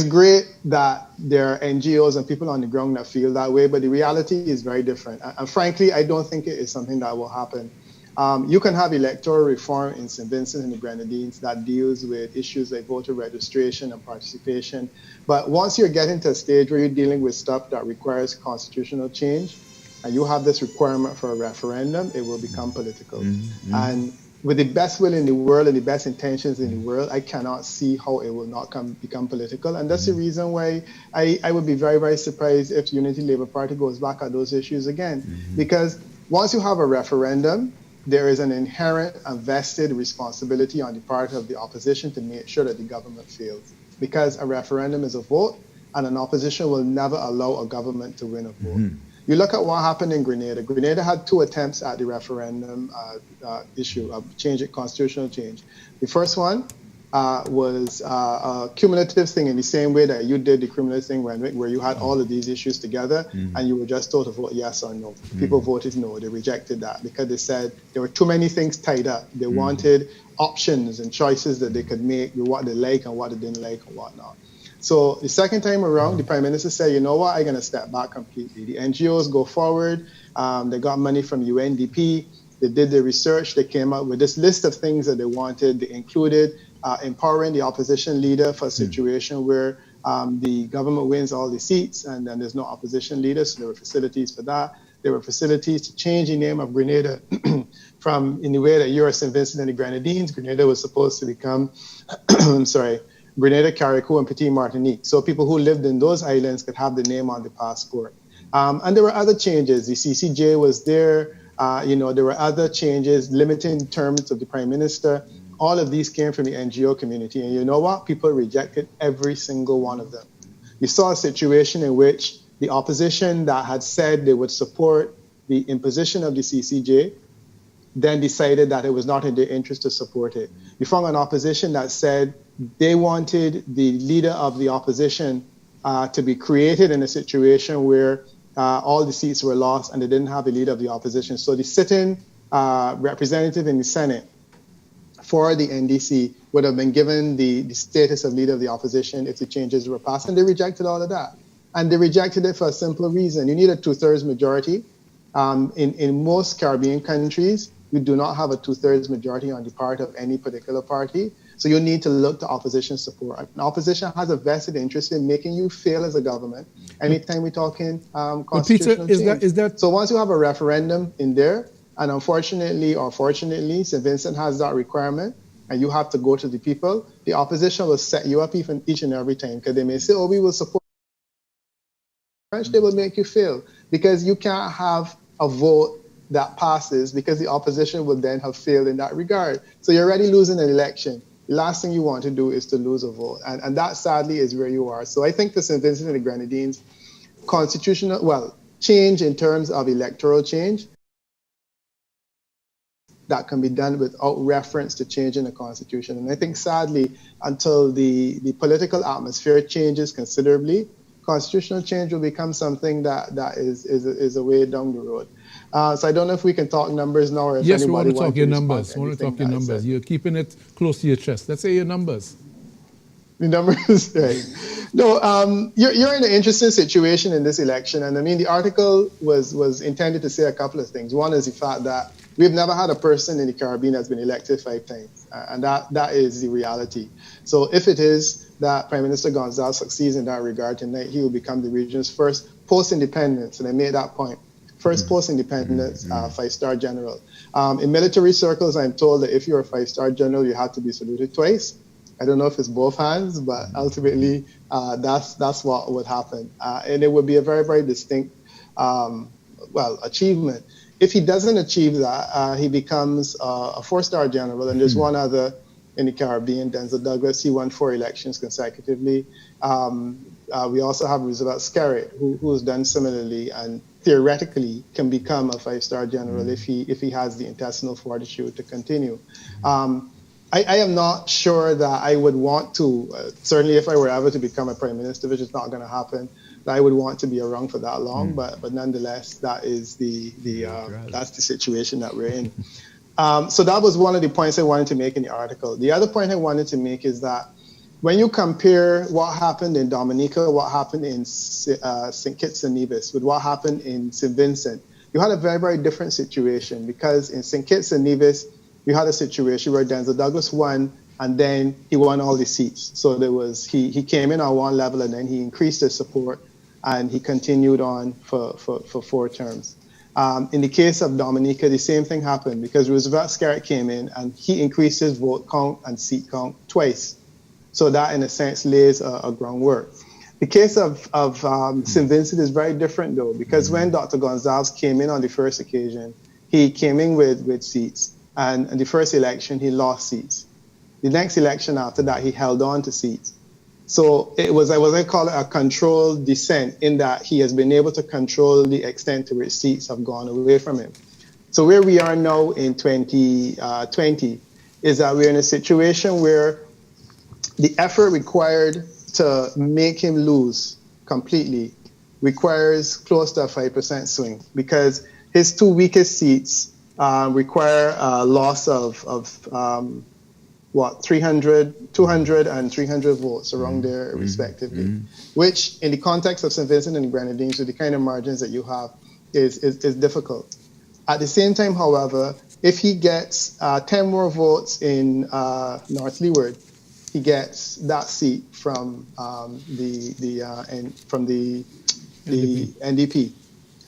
[SPEAKER 5] great that there are NGOs and people on the ground that feel that way, but the reality is very different. And frankly, I don't think it is something that will happen. You can have electoral reform in St. Vincent and the Grenadines that deals with issues like voter registration and participation. But once you're getting to a stage where you're dealing with stuff that requires constitutional change, and you have this requirement for a referendum, it will become political. Mm-hmm. And with the best will in the world and the best intentions in the world, I cannot see how it will not become political. And that's the reason why I would be very, very surprised if the Unity Labour Party goes back at those issues again. Mm-hmm. Because once you have a referendum, there is an inherent and vested responsibility on the part of the opposition to make sure that the government fails. Because a referendum is a vote, and an opposition will never allow a government to win a vote. Mm-hmm. You look at what happened in Grenada. Grenada had 2 attempts at the referendum issue of constitutional change. The first one was a cumulative thing in the same way that you did the cumulative thing where you had all of these issues together and you were just told to vote yes or no. People voted no. They rejected that because they said there were too many things tied up. They wanted options and choices that they could make with what they like and what they didn't like and whatnot. So the second time around, the Prime Minister said, you know what, I'm going to step back completely. The NGOs go forward. They got money from UNDP. They did the research. They came up with this list of things that they wanted. They included empowering the opposition leader for a situation where the government wins all the seats and then there's no opposition leader. So there were facilities for that. There were facilities to change the name of Grenada from, in the way that you're St. Vincent and the Grenadines. Grenada was supposed to become, I'm sorry, Grenada, Carriacou, and Petit Martinique. So people who lived in those islands could have the name on the passport. And there were other changes. The CCJ was there. There were other changes, limiting terms of the Prime Minister. All of these came from the NGO community. And you know what? People rejected every single one of them. You saw a situation in which the opposition that had said they would support the imposition of the CCJ then decided that it was not in their interest to support it. You found an opposition that said they wanted the leader of the opposition to be created in a situation where all the seats were lost and they didn't have a leader of the opposition. So the sitting representative in the Senate for the NDC would have been given the status of leader of the opposition if the changes were passed, and they rejected all of that. And they rejected it for a simple reason. You need a 2/3 majority. In most Caribbean countries, you do not have a 2/3 majority on the part of any particular party. So you need to look to opposition support. And opposition has a vested interest in making you fail as a government anytime we're talking constitutional change.
[SPEAKER 1] Is that...
[SPEAKER 5] So once you have a referendum in there, and unfortunately or fortunately, St. Vincent has that requirement, and you have to go to the people, the opposition will set you up each and every time, because they may say, oh, we will support. They will make you fail, because you can't have a vote that passes, because the opposition will then have failed in that regard. So you're already losing an election. The last thing you want to do is to lose a vote. And that, sadly, is where you are. So I think for St. Vincent and the Grenadines, change in terms of electoral change, that can be done without reference to changing the constitution. And I think, sadly, until the political atmosphere changes considerably, constitutional change will become something that is a way down the road. So I don't know if we can talk numbers now, or if
[SPEAKER 1] yes, we
[SPEAKER 5] anybody
[SPEAKER 1] want to talk your
[SPEAKER 5] respond
[SPEAKER 1] numbers. We want to talk your numbers. You're keeping it close to your chest. Let's say your numbers.
[SPEAKER 5] The numbers, right? No, you're in an interesting situation in this election, and I mean the article was intended to say a couple of things. One is the fact that we've never had a person in the Caribbean that's been elected 5 times, and that is the reality. So if it is that Prime Minister Gonzalez succeeds in that regard tonight, he will become the region's first post-independence, and I made that point. First post-independence 5-star general. In military circles, I'm told that if you're a 5-star general, you have to be saluted twice. I don't know if it's both hands, but ultimately that's what would happen. And it would be a very, very distinct achievement. If he doesn't achieve that, he becomes a 4-star general. And there's one other in the Caribbean, Denzel Douglas. He won 4 elections consecutively. We also have Roosevelt Skerritt, who's done similarly and theoretically can become a 5-star general if he has the intestinal fortitude to continue. I am not sure that I would want to, certainly if I were ever to become a prime minister, which is not going to happen, that I would want to be around for that long. But nonetheless, that is that's the situation that we're in. So that was one of the points I wanted to make in the article. The other point I wanted to make is that when you compare what happened in Dominica, what happened in St. Kitts and Nevis, with what happened in St. Vincent, you had a very, very different situation, because in St. Kitts and Nevis, you had a situation where Denzel Douglas won, and then he won all the seats. So there was he came in on one level, and then he increased his support, and he continued on for 4 terms. In the case of Dominica, the same thing happened, because Roosevelt Skerritt came in, and he increased his vote count and seat count twice. So that, in a sense, lays a groundwork. The case of St. Vincent is very different, though, because when Dr. Gonzalez came in on the first occasion, he came in with seats. And in the first election, he lost seats. The next election after that, he held on to seats. So it was, I call it a controlled descent, in that he has been able to control the extent to which seats have gone away from him. So where we are now in 2020 is that we're in a situation where the effort required to make him lose completely requires close to a 5% swing, because his two weakest seats require a loss of 300, 200 and 300 votes around there respectively, which in the context of St. Vincent and the Grenadines, with the kind of margins that you have, is difficult. At the same time, however, if he gets 10 more votes in North Leeward, he gets that seat from the NDP.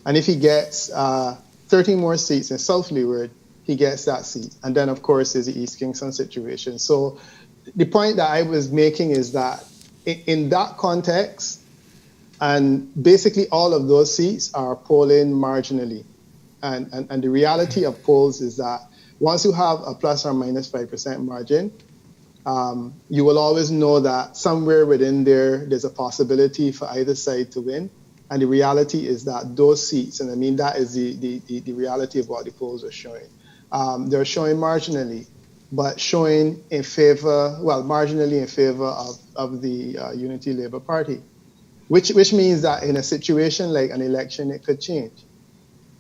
[SPEAKER 5] And if he gets 13 more seats in South Leeward, he gets that seat. And then, of course, there's the East Kingston situation. So the point that I was making is that in that context, and basically all of those seats are polling marginally. And the reality of polls is that once you have a plus or minus 5% margin, you will always know that somewhere within there's a possibility for either side to win. And the reality is that those seats, and I mean that is the reality of what the polls are showing. They're showing marginally, but showing in favor, marginally in favor of the Unity Labour Party, which means that in a situation like an election, it could change.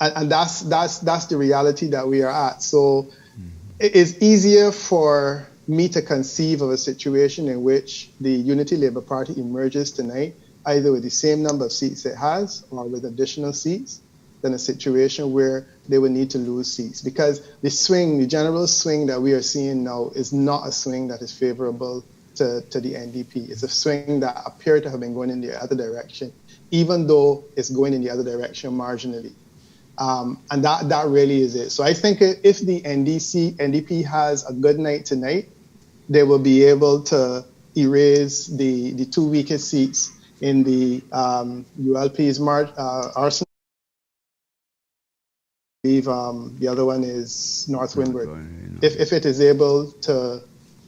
[SPEAKER 5] And that's the reality that we are at. So it is easier for me to conceive of a situation in which the Unity Labour Party emerges tonight, either with the same number of seats it has or with additional seats, than a situation where they would need to lose seats. Because the general swing that we are seeing now is not a swing that is favorable to the NDP. It's a swing that appeared to have been going in the other direction, even though it's going in the other direction marginally. And that really is it. So I think if the NDP has a good night tonight, they will be able to erase the two weakest seats in the ULP's arsenal. I believe the other one is North Windward. If it is able to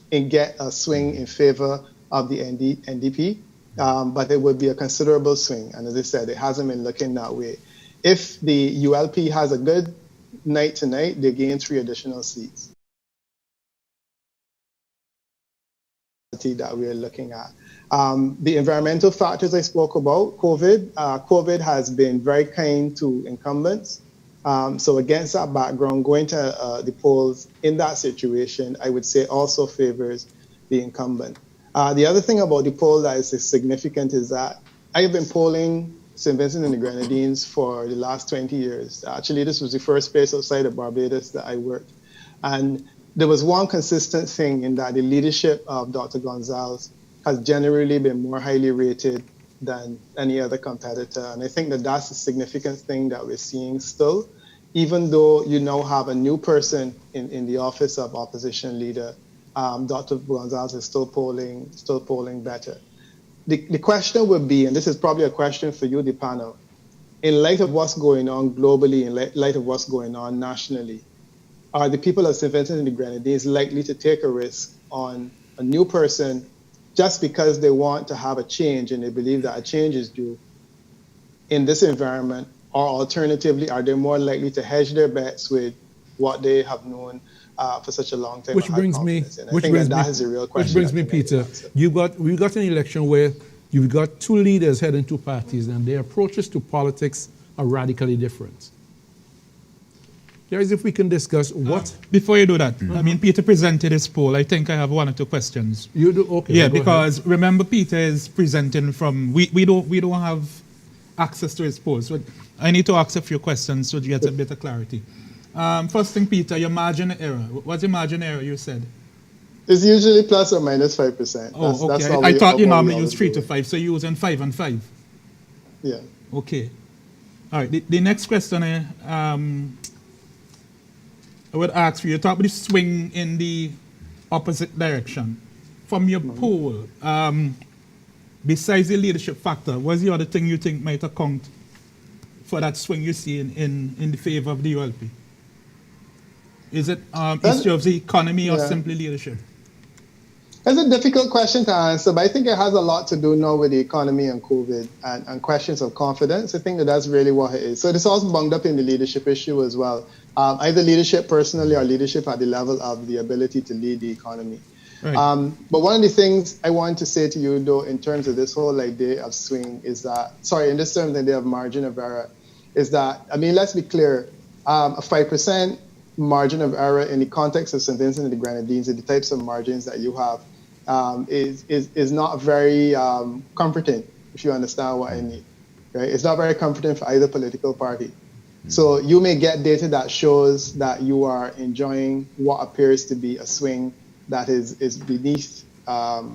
[SPEAKER 5] get a swing in favor of the NDP, but it would be a considerable swing. And as I said, it hasn't been looking that way. If the ULP has a good night tonight, they gain 3 additional seats that we're looking at. The environmental factors I spoke about, COVID has been very kind to incumbents. So against that background, going to the polls in that situation, I would say also favors the incumbent. The other thing about the poll that is significant is that I have been polling St. Vincent and the Grenadines for the last 20 years. Actually, this was the first place outside of Barbados that I worked. And there was one consistent thing in that the leadership of Dr. Gonzalez has generally been more highly rated than any other competitor. And I think that that's a significant thing that we're seeing still, even though you now have a new person in the office of opposition leader. Dr. Gonzalez is still polling better. The question would be, and this is probably a question for you, the panel, in light of what's going on globally, in light of what's going on nationally, are the people of St. Vincent and the Grenadines likely to take a risk on a new person just because they want to have a change and they believe that a change is due in this environment? Or alternatively, are they more likely to hedge their bets with what they have known for such a long time?
[SPEAKER 1] Which brings me,
[SPEAKER 5] that is a real question.
[SPEAKER 1] Which brings me, Peter. We got an election where you've got 2 leaders heading 2 parties, and their approaches to politics are radically different. Guys, if we can discuss what...
[SPEAKER 3] Before you do that, I mean, Peter presented his poll. I think I have 1 or 2 questions.
[SPEAKER 1] You do? Okay.
[SPEAKER 3] Yeah, because ahead. Remember, Peter is presenting from... We don't have access to his poll, so I need to ask a few questions to get a bit of clarity. First thing, Peter, your margin error. What's your margin error you said?
[SPEAKER 5] It's usually plus or minus 5%.
[SPEAKER 3] Oh, okay. I thought you normally use 3 to 5, so you're using 5 and 5.
[SPEAKER 5] Yeah.
[SPEAKER 3] Okay. All right. The next question I would ask you. You talk about the swing in the opposite direction. From your poll, besides the leadership factor, what's the other thing you think might account for that swing you see in the favor of the ULP? Is it issue of the economy or simply leadership?
[SPEAKER 5] It's a difficult question to answer, but I think it has a lot to do now with the economy and COVID and questions of confidence. I think that that's really what it is. So this also bound up in the leadership issue as well. Either leadership personally or leadership at the level of the ability to lead the economy.
[SPEAKER 3] Right.
[SPEAKER 5] But one of the things I want to say to you, though, in terms of this whole idea of swing is that, in this term, the idea of margin of error, is that, I mean, let's be clear, a 5% margin of error in the context of St. Vincent and the Grenadines and the types of margins that you have is not very comforting, if you understand what I mean. Right? It's not very comforting for either political party. So you may get data that shows that you are enjoying what appears to be a swing that is beneath 5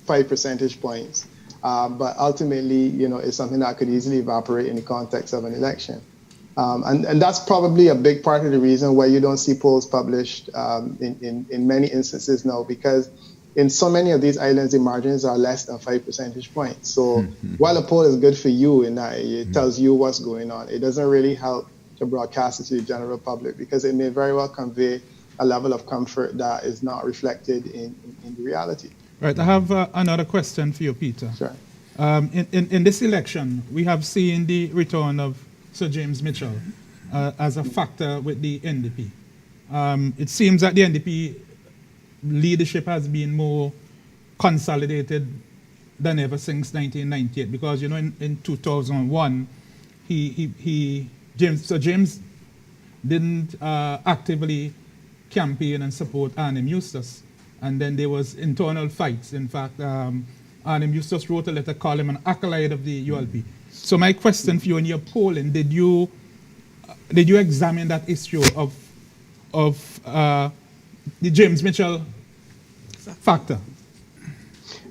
[SPEAKER 5] percentage points. But ultimately, it's something that could easily evaporate in the context of an election. And that's probably a big part of the reason why you don't see polls published in many instances now, because in so many of these islands, the margins are less than 5 percentage points. So while a poll is good for you in that it tells you what's going on, it doesn't really help to broadcast it to the general public, because it may very well convey a level of comfort that is not reflected in the reality.
[SPEAKER 3] Right. I have another question for you, Peter.
[SPEAKER 5] Sure.
[SPEAKER 3] In this election, we have seen the return of Sir James Mitchell as a factor with the NDP. It seems that the NDP leadership has been more consolidated than ever since 1998, because in 2001 Sir James didn't actively campaign and support Arnhem Eustace, and then there was internal fights. In fact, Arnhem Eustace wrote a letter calling him an acolyte of the ULP. So my question for you, in your polling, did you examine that issue of the James Mitchell factor?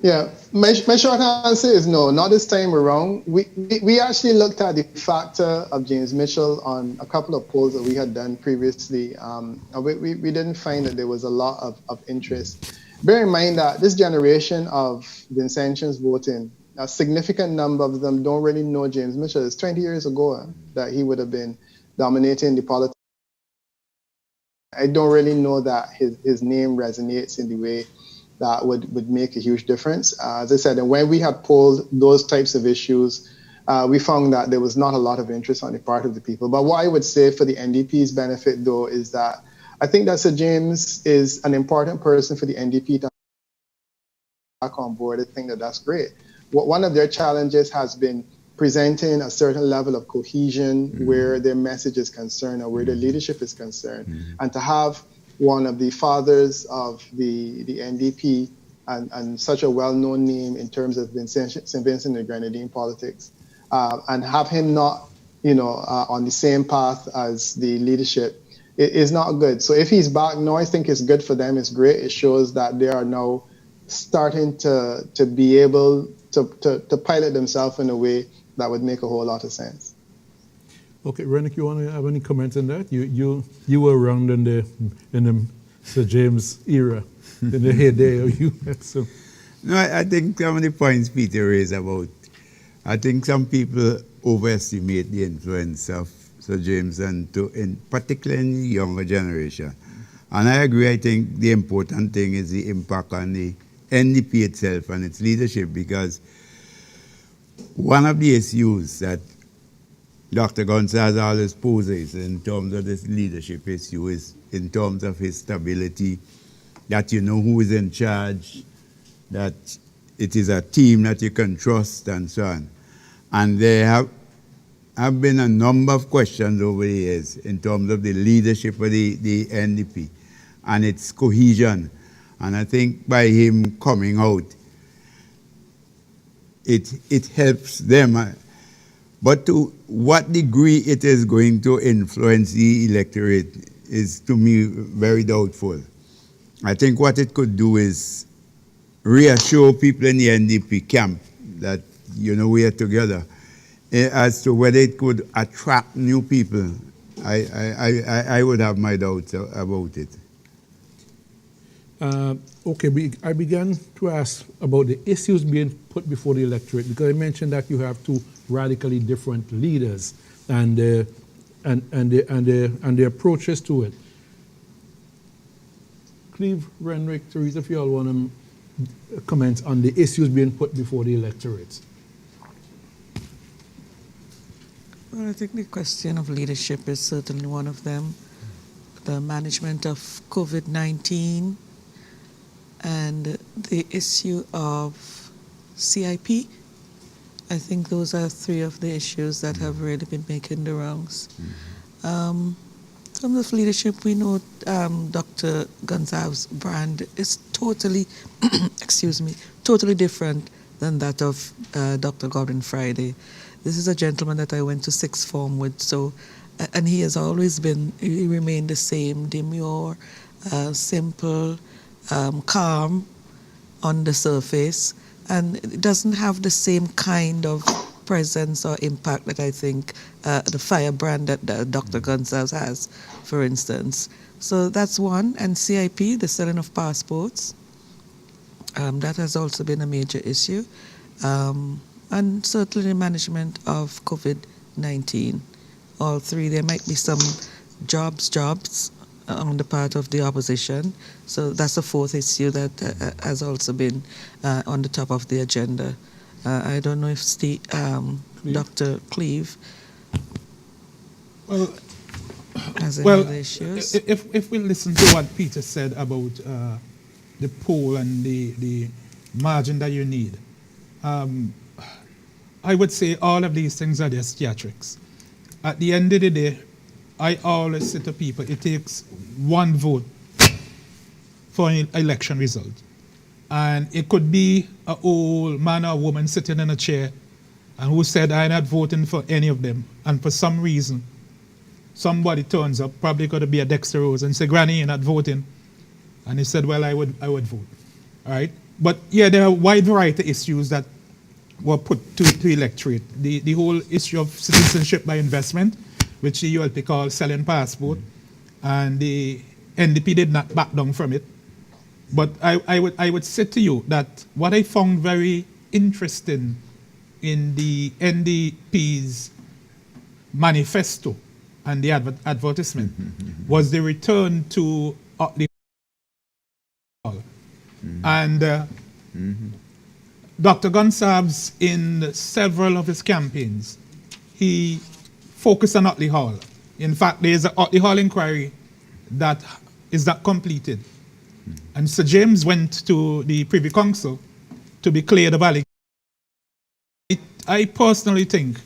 [SPEAKER 5] Yeah, my short answer is no, not this time around. We actually looked at the factor of James Mitchell on a couple of polls that we had done previously. We didn't find that there was a lot of interest. Bear in mind that this generation of Vincentians voting, a significant number of them don't really know James Mitchell. It's 20 years ago that he would have been dominating the politics. I don't really know that his name resonates in the way that would make a huge difference. As I said, and when we had polled those types of issues, we found that there was not a lot of interest on the part of the people. But what I would say for the NDP's benefit, though, is that I think that Sir James is an important person for the NDP to back on board. I think that that's great. One of their challenges has been presenting a certain level of cohesion where their message is concerned or where their leadership is concerned. And to have one of the fathers of the NDP and such a well-known name in terms of St. Vincent the Grenadine politics, and have him not, on the same path as the leadership, it is not good. So if he's back now, I think it's good for them. It's great. It shows that they are now starting to be able to pilot themselves in a way that would make a whole lot of sense.
[SPEAKER 1] Okay, Rennick, you want to have any comments on that? You were around in the Sir James era, in the heyday of you. So.
[SPEAKER 2] No, I think some of the points Peter raised about, I think some people overestimate the influence of Sir James, and particularly in the younger generation. And I agree. I think the important thing is the impact on the NDP itself and its leadership, because one of the issues that Dr. Gonzalez always poses in terms of this leadership issue is in terms of his stability, that you know who is in charge, that it is a team that you can trust, and so on. And there have been a number of questions over the years in terms of the leadership of the NDP and its cohesion. And I think by him coming out, it helps them. But to what degree it is going to influence the electorate is, to me, very doubtful. I think what it could do is reassure people in the NDP camp that, we are together. As to whether it could attract new people, I would have my doubts about it.
[SPEAKER 1] Okay, I began to ask about the issues being put before the electorate, because I mentioned that you have two radically different leaders and the approaches to it. Cleve, Renwick, Teresa, if you all want to comment on the issues being put before the electorate.
[SPEAKER 4] Well, I think the question of leadership is certainly one of them. The management of COVID-19 and the issue of CIP. I think those are three of the issues that have really been making the rounds. In terms of leadership, we know Dr. Gonsalves' brand is totally, totally different than that of Dr. Gordon Friday. This is a gentleman that I went to sixth form with, so, and he has always been, he remained the same, demure, simple, calm on the surface, and it doesn't have the same kind of presence or impact that I think the firebrand that Dr. Gonsalves has, for instance. So that's one. And CIP, the selling of passports, that has also been a major issue. And certainly the management of COVID-19. All three, there might be some jobs on the part of the opposition. So that's a fourth issue that has also been on the top of the agenda. I don't know if Dr. Cleve has any other issues.
[SPEAKER 3] If we listen to what Peter said about the poll and the margin that you need, I would say all of these things are just theatrics. At the end of the day, I always say to people, it takes one vote for an election result. And it could be an old man or woman sitting in a chair and who said, I'm not voting for any of them. And for some reason, somebody turns up, probably going to be a Dexter Rose, and say, Granny, you're not voting. And he said, well, I would vote. All right? But yeah, there are a wide variety of issues that were put to electorate. The whole issue of citizenship by investment, which the ULP called selling passport, and the NDP did not back down from it. But I would say to you that what I found very interesting in the NDP's manifesto and the advertisement was the return to Otley Hall. And Dr. Gonsalves, in several of his campaigns, he focused on Otley Hall. In fact, there is an Otley Hall inquiry that is not completed. And Sir James went to the Privy Council to be cleared of allegations. I personally think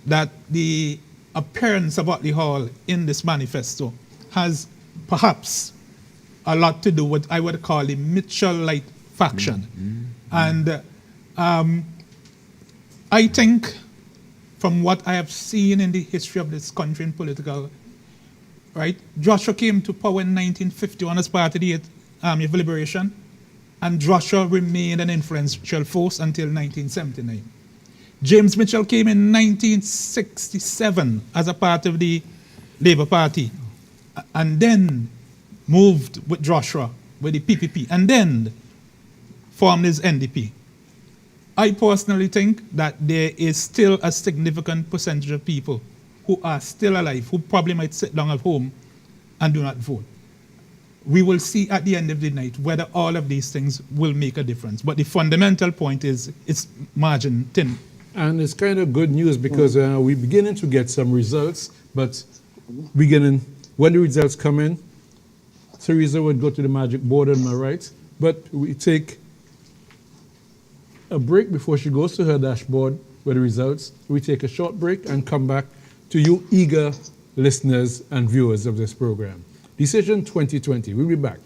[SPEAKER 3] that the appearance of Otley Hall in this manifesto has perhaps a lot to do with what I would call the Mitchell-Light faction. And I think from what I have seen in the history of this country in political, right, Joshua came to power in 1951 as part of the Army of Liberation, and Joshua remained an influential force until 1979. James Mitchell came in 1967 as a part of the Labour Party, and then moved with Joshua, with the PPP, and then formed his NDP. I personally think that there is still a significant percentage of people who are still alive, who probably might sit down at home and do not vote. We will see at the end of the night whether all of these things will make a difference. But the fundamental point is it's margin thin.
[SPEAKER 1] And it's kind of good news because we're beginning to get some results, but when the results come in, Teresa would go to the magic board on my right, but we take a break before she goes to her dashboard with the results. We take a short break and come back to you eager listeners and viewers of this program. Decision 2020. We'll be back.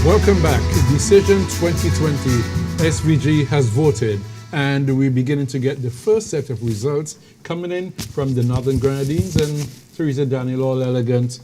[SPEAKER 1] Welcome back. Decision 2020. SVG has voted, and we're beginning to get the first set of results coming in from the Northern Grenadines, and Teresa Daniel, all elegant,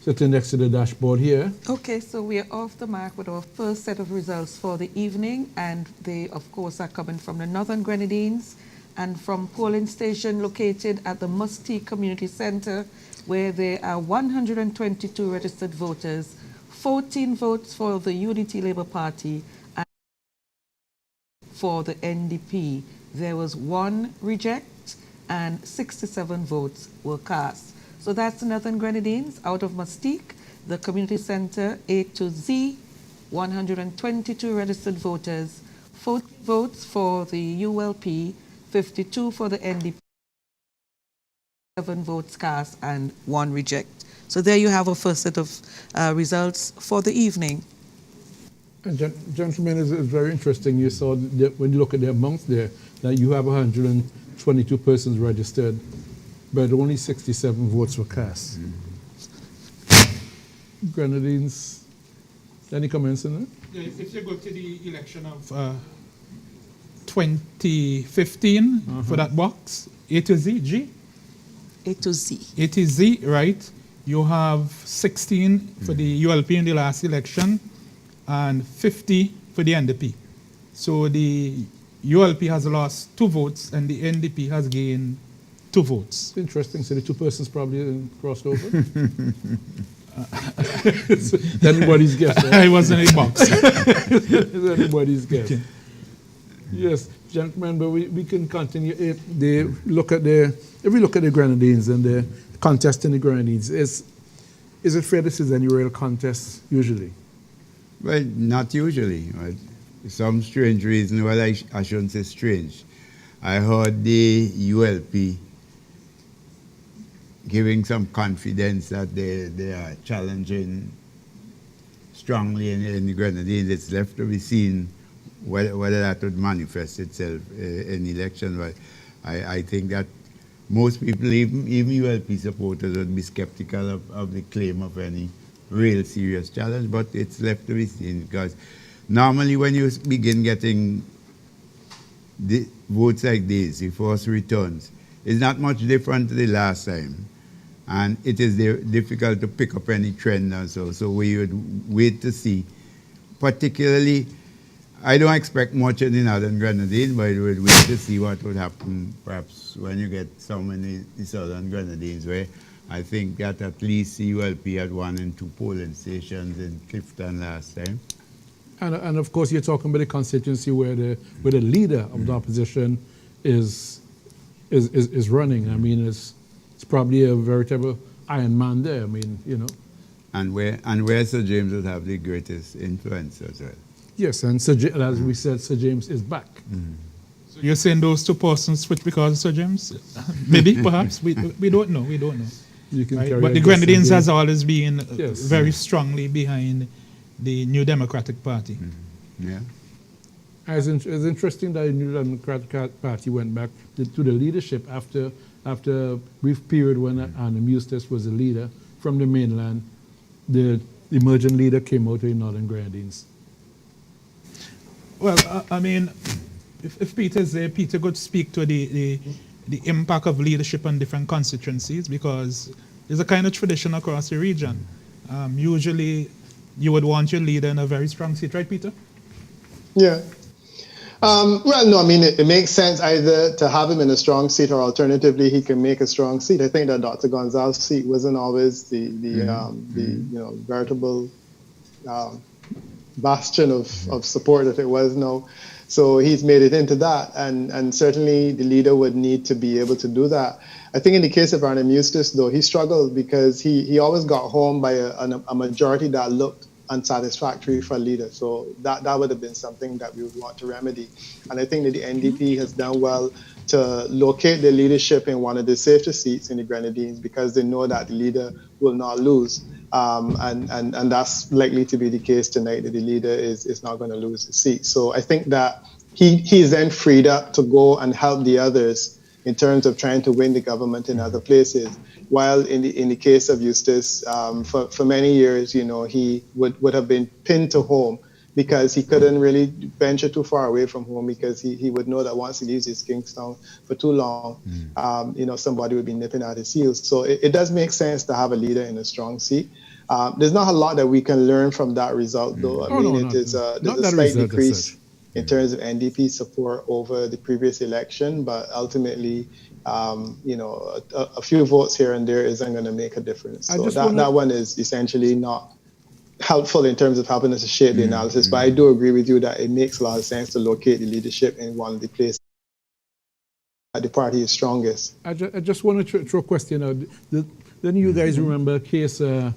[SPEAKER 1] sitting next to the dashboard here.
[SPEAKER 4] Okay, so we are off the mark with our first set of results for the evening, and they, of course, are coming from the Northern Grenadines and from polling station located at the Mustique Community Center, where there are 122 registered voters, 14 votes for the Unity Labour Party and for the NDP. There was 1 reject and 67 votes were cast. So that's the Northern Grenadines out of Mustique, the community center A to Z, 122 registered voters, 40 votes for the ULP, 52 for the NDP, 7 votes cast and 1 reject. So there you have a first set of results for the evening.
[SPEAKER 1] And gentlemen, it's very interesting. You saw that when you look at the amounts there, that you have 122 persons registered, but only 67 votes were cast. Grenadines, any comments on that?
[SPEAKER 3] Yeah, if you go to the election of 2015 for that box, A to Z, G?
[SPEAKER 4] A to Z.
[SPEAKER 3] A to Z, right? You have 16 for the ULP in the last election and 50 for the NDP. So the ULP has lost 2 votes and the NDP has gained 2 votes.
[SPEAKER 1] Interesting. So the 2 persons probably crossed over. It's anybody's guess. Right?
[SPEAKER 3] I was in a box.
[SPEAKER 1] It's anybody's guess. Okay. Yes, gentlemen, but we can continue. If we look at the Grenadines and the contest in the Grenadines, is it fair to say there's any real contest usually?
[SPEAKER 2] Well, not usually. Right? Some strange reason, well, I shouldn't say strange. I heard the ULP giving some confidence that they are challenging strongly in the Grenadines. It's left to be seen whether that would manifest itself in the election. But I think that most people, even ULP supporters, would be skeptical of the claim of any real serious challenge, but it's left to be seen, because normally when you begin getting the votes like this, the first returns, it's not much different to the last time. And it is difficult to pick up any trend and so we would wait to see. Particularly, I don't expect much in the Northern Grenadines, but we would wait to see what would happen perhaps when you get some in the Southern Grenadines, where I think that at least the ULP had 1 and 2 polling stations in Clifton last time.
[SPEAKER 1] And of course, you're talking about the constituency where the leader of the opposition is running. I mean, it's probably a veritable Iron Man there. I mean, you know.
[SPEAKER 2] And where Sir James would have the greatest influence as well.
[SPEAKER 1] Yes, and as we said, Sir James is back.
[SPEAKER 3] So you're saying those 2 persons switch because of Sir James? Maybe, perhaps. We don't know. We don't know.
[SPEAKER 1] You can
[SPEAKER 3] right? But the Grenadines has always been very strongly behind the New Democratic Party.
[SPEAKER 2] Yeah.
[SPEAKER 1] It's interesting that the New Democratic Party went back to the leadership after a brief period when Anna Eustace was the leader from the mainland. The emergent leader came out of the Northern Grenadines.
[SPEAKER 3] Well, I mean, if Peter's there, Peter could speak to the impact of leadership on different constituencies, because there's a kind of tradition across the region. Usually, you would want your leader in a very strong seat, right, Peter?
[SPEAKER 5] Yeah. Well, no, I mean, it makes sense either to have him in a strong seat, or alternatively, he can make a strong seat. I think that Dr. Gonzalez's seat wasn't always the veritable bastion of support that it was now. So he's made it into that, and certainly the leader would need to be able to do that. I think in the case of Arnhem Eustace, though, he struggled because he always got home by a majority that looked unsatisfactory for a leader. So that would have been something that we would want to remedy. And I think that the NDP has done well to locate the leadership in one of the safest seats in the Grenadines, because they know that the leader will not lose. And that's likely to be the case tonight, that the leader is not going to lose the seat. So I think that he's then freed up to go and help the others in terms of trying to win the government in other places. While in the case of Eustace, for many years, he would have been pinned to home because he couldn't really venture too far away from home because he would know that once he leaves his Kingstown for too long, somebody would be nipping at his heels. So it does make sense to have a leader in a strong seat. There's not a lot that we can learn from that result, though. There's a slight decrease in terms of NDP support over the previous election, but ultimately, a few votes here and there isn't going to make a difference. So that one is essentially not helpful in terms of helping us to shape the analysis, but I do agree with you that it makes a lot of sense to locate the leadership in one of the places that the party is strongest.
[SPEAKER 1] I just want to throw a question out. Then you guys remember a case, a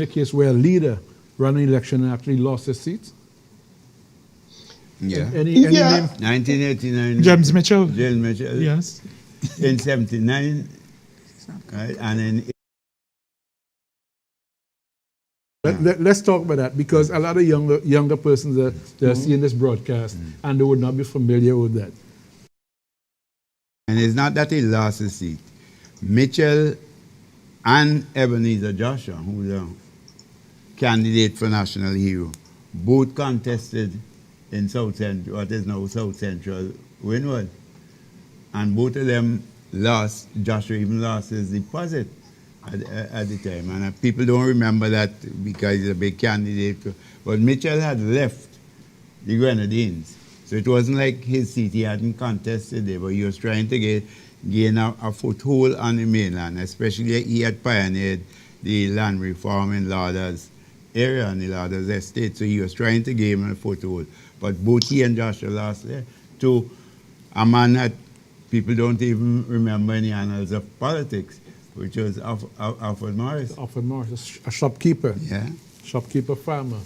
[SPEAKER 1] case where a leader ran an election and actually lost his seat?
[SPEAKER 2] Yeah.
[SPEAKER 1] Any name?
[SPEAKER 2] 1989.
[SPEAKER 3] James Mitchell.
[SPEAKER 2] James Mitchell.
[SPEAKER 3] Yes.
[SPEAKER 2] In 79, right? And in
[SPEAKER 1] Let's talk about that because a lot of younger persons are seeing this broadcast and they would not be familiar with that.
[SPEAKER 2] And it's not that he lost his seat. Mitchell and Ebenezer Joshua, who's a candidate for National Hero, both contested in South Central, what is now South Central Windward. And both of them lost. Joshua even lost his deposit at the time. And people don't remember that because he's a big candidate. But Mitchell had left the Grenadines. So it wasn't like his seat, he hadn't contested there, but he was trying to gain a foothold on the mainland, especially he had pioneered the land reform in Lauder's area, in the Lauder's estate. So he was trying to gain a foothold. But both he and Joshua lost there to a man that people don't even remember in the annals of politics, which was Alfred Morris.
[SPEAKER 1] Alfred Morris, a shopkeeper.
[SPEAKER 2] Yeah.
[SPEAKER 1] Shopkeeper farmer.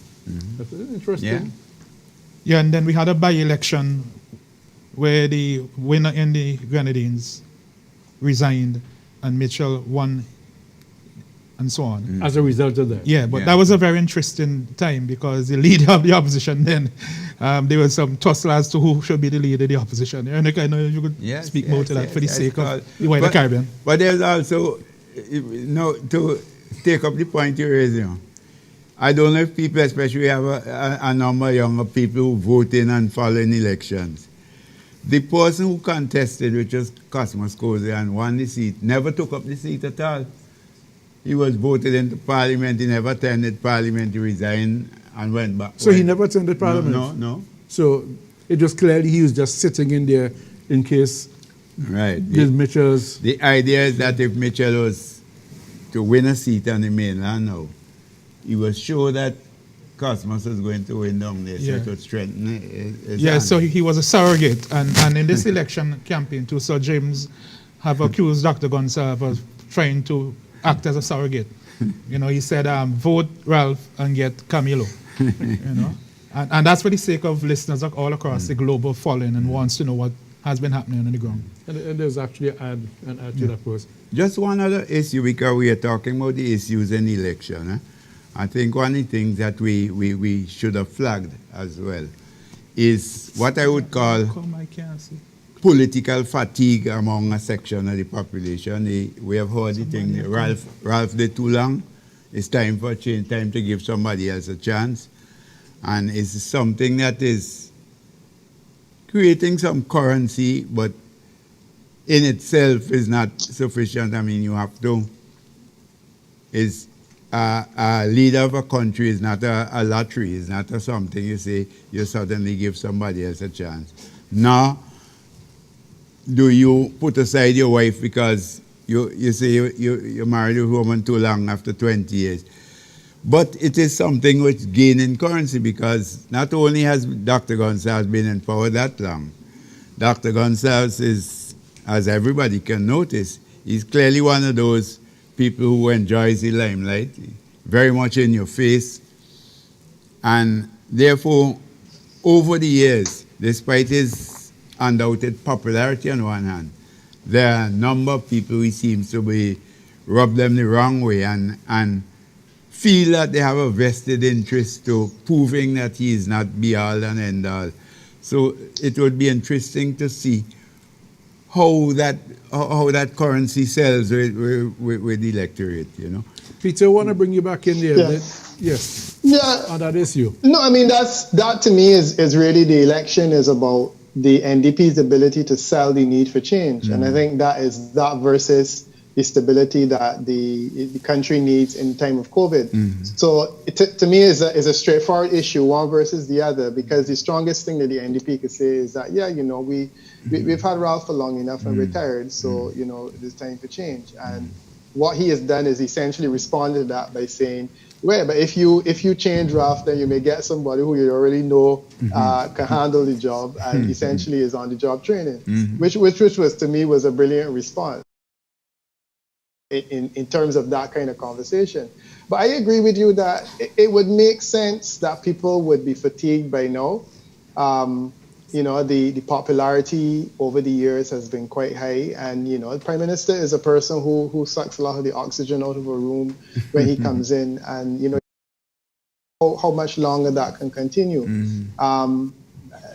[SPEAKER 1] That's interesting.
[SPEAKER 2] Yeah.
[SPEAKER 3] Yeah, and then we had a by-election where the winner in the Grenadines resigned and Mitchell won and so on.
[SPEAKER 1] As a result of that.
[SPEAKER 3] Yeah, but that was a very interesting time because the leader of the opposition then, there was some tussle as to who should be the leader of the opposition. And I know you could speak more to that for the sake of the wider Caribbean.
[SPEAKER 2] But there's also, to take up the point you're raising, I don't know if people, especially have a number of younger people who vote in and follow in elections. The person who contested, which was Cosmos Cozy, and won the seat, never took up the seat at all. He was voted into Parliament, he never attended Parliament, he resigned and went back.
[SPEAKER 1] So he never attended Parliament?
[SPEAKER 2] No.
[SPEAKER 1] So it was clearly he was just sitting in there in case Mitchell's...
[SPEAKER 2] The idea is that if Mitchell was to win a seat on the mainland now, he was sure that Cosmos was going to win down there, so it would strengthen his hand.
[SPEAKER 3] So he was a surrogate. And in this election campaign too, Sir James have accused Dr. Gonsalves of trying to act as a surrogate. He said, vote Ralph and get Camilo. And that's for the sake of listeners all across the global following and wants to know what has been happening on the ground.
[SPEAKER 1] And there's actually an add to that post.
[SPEAKER 2] Just one other issue, because we are talking about the issues in the election. I think one of the things that we should have flagged as well is what I would call political fatigue among a section of the population. We have heard the thing, Ralph did too long. It's time for a change, time to give somebody else a chance. And it's something that is creating some currency, but in itself is not sufficient. I mean, you have to, a leader of a country is not a lottery, it's not something you say you suddenly give somebody else a chance. Now, do you put aside your wife because you say you married a woman too long after 20 years? But it is something which gaining currency because not only has Dr. Gonsalves been in power that long, Dr. Gonsalves is, as everybody can notice, he's clearly one of those people who enjoys the limelight, very much in your face. And therefore, over the years, despite his undoubted popularity on one hand, there are a number of people who seems to be rub them the wrong way and feel that they have a vested interest to proving that he is not be all and end all. So it would be interesting to see how that currency sells with the electorate, you know.
[SPEAKER 1] Peter, I want to bring you back in there.
[SPEAKER 5] Yeah.
[SPEAKER 1] Yes,
[SPEAKER 5] Yeah.
[SPEAKER 1] on that issue.
[SPEAKER 5] No, I mean that to me is really the election is about the NDP's ability to sell the need for change, and I think that is that versus the stability that the country needs in time of COVID. So to me is a straightforward issue, one versus the other, because the strongest thing that the NDP could say is that we've had Ralph for long enough and retired, so it is time for change. And what he has done is essentially responded to that by saying, well, but if you change Ralph, then you may get somebody who you already know can handle the job and essentially is on the job training, which was to me was a brilliant response in terms of that kind of conversation. But I agree with you that it would make sense that people would be fatigued by now. The popularity over the years has been quite high, and the Prime Minister is a person who sucks a lot of the oxygen out of a room when he comes in, and how much longer that can continue.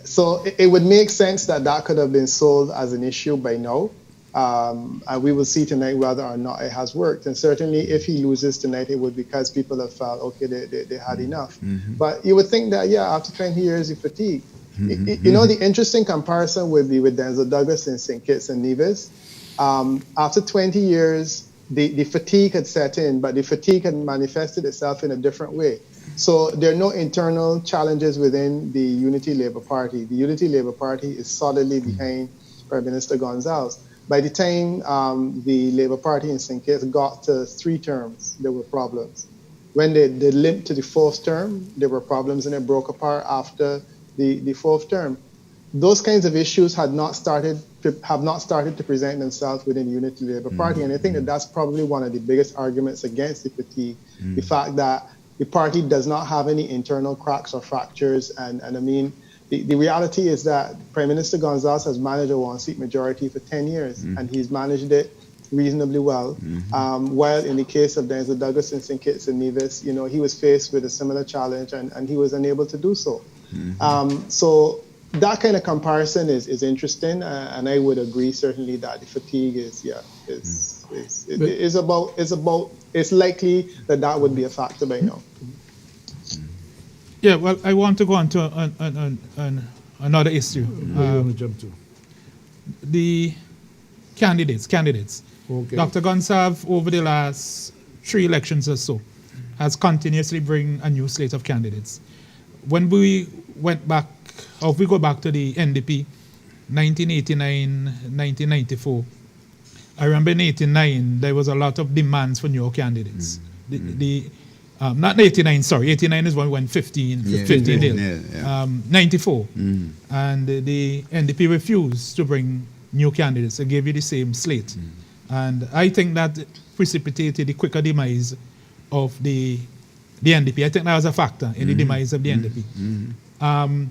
[SPEAKER 5] So it would make sense that could have been solved as an issue by now. And we will see tonight whether or not it has worked. And certainly if he loses tonight, it would because people have felt, okay, they had enough. But you would think that, after 20 years, you fatigue. The interesting comparison would be with Denzel Douglas in St. Kitts and Nevis. After 20 years, the fatigue had set in, but the fatigue had manifested itself in a different way. So there are no internal challenges within the Unity Labour Party. The Unity Labour Party is solidly behind Prime Minister Gonzalez. By the time the Labour Party in St. Kitts got to 3 terms, there were problems. When they limped to the 4th term, there were problems, and it broke apart after the 4th term. Those kinds of issues have not started to present themselves within the Unity Labour Party, and I think that's probably one of the biggest arguments against the fatigue, the fact that the party does not have any internal cracks or fractures, and I mean, the reality is that Prime Minister Gonzalez has managed a one-seat majority for 10 years, and he's managed it reasonably well. While in the case of Denzel Douglas in St. Kitts and Nevis, he was faced with a similar challenge, and he was unable to do so. So that kind of comparison is interesting, and I would agree certainly that the fatigue it's likely that would be a factor by now.
[SPEAKER 3] Yeah, well, I want to go on to another issue.
[SPEAKER 1] Where you want to jump to?
[SPEAKER 3] The candidates.
[SPEAKER 1] Okay.
[SPEAKER 3] Dr. Gonsalve, over the last 3 elections or so, has continuously bring a new slate of candidates. When we went back, or if we go back to the NDP, 1989, 1994, I remember in 89, there was a lot of demands for new candidates. Not 89, sorry, 89 is when we went 15 nil. 94. And the NDP refused to bring new candidates. They gave you the same slate. And I think that precipitated the quicker demise of the NDP. I think that was a factor in the demise of the NDP.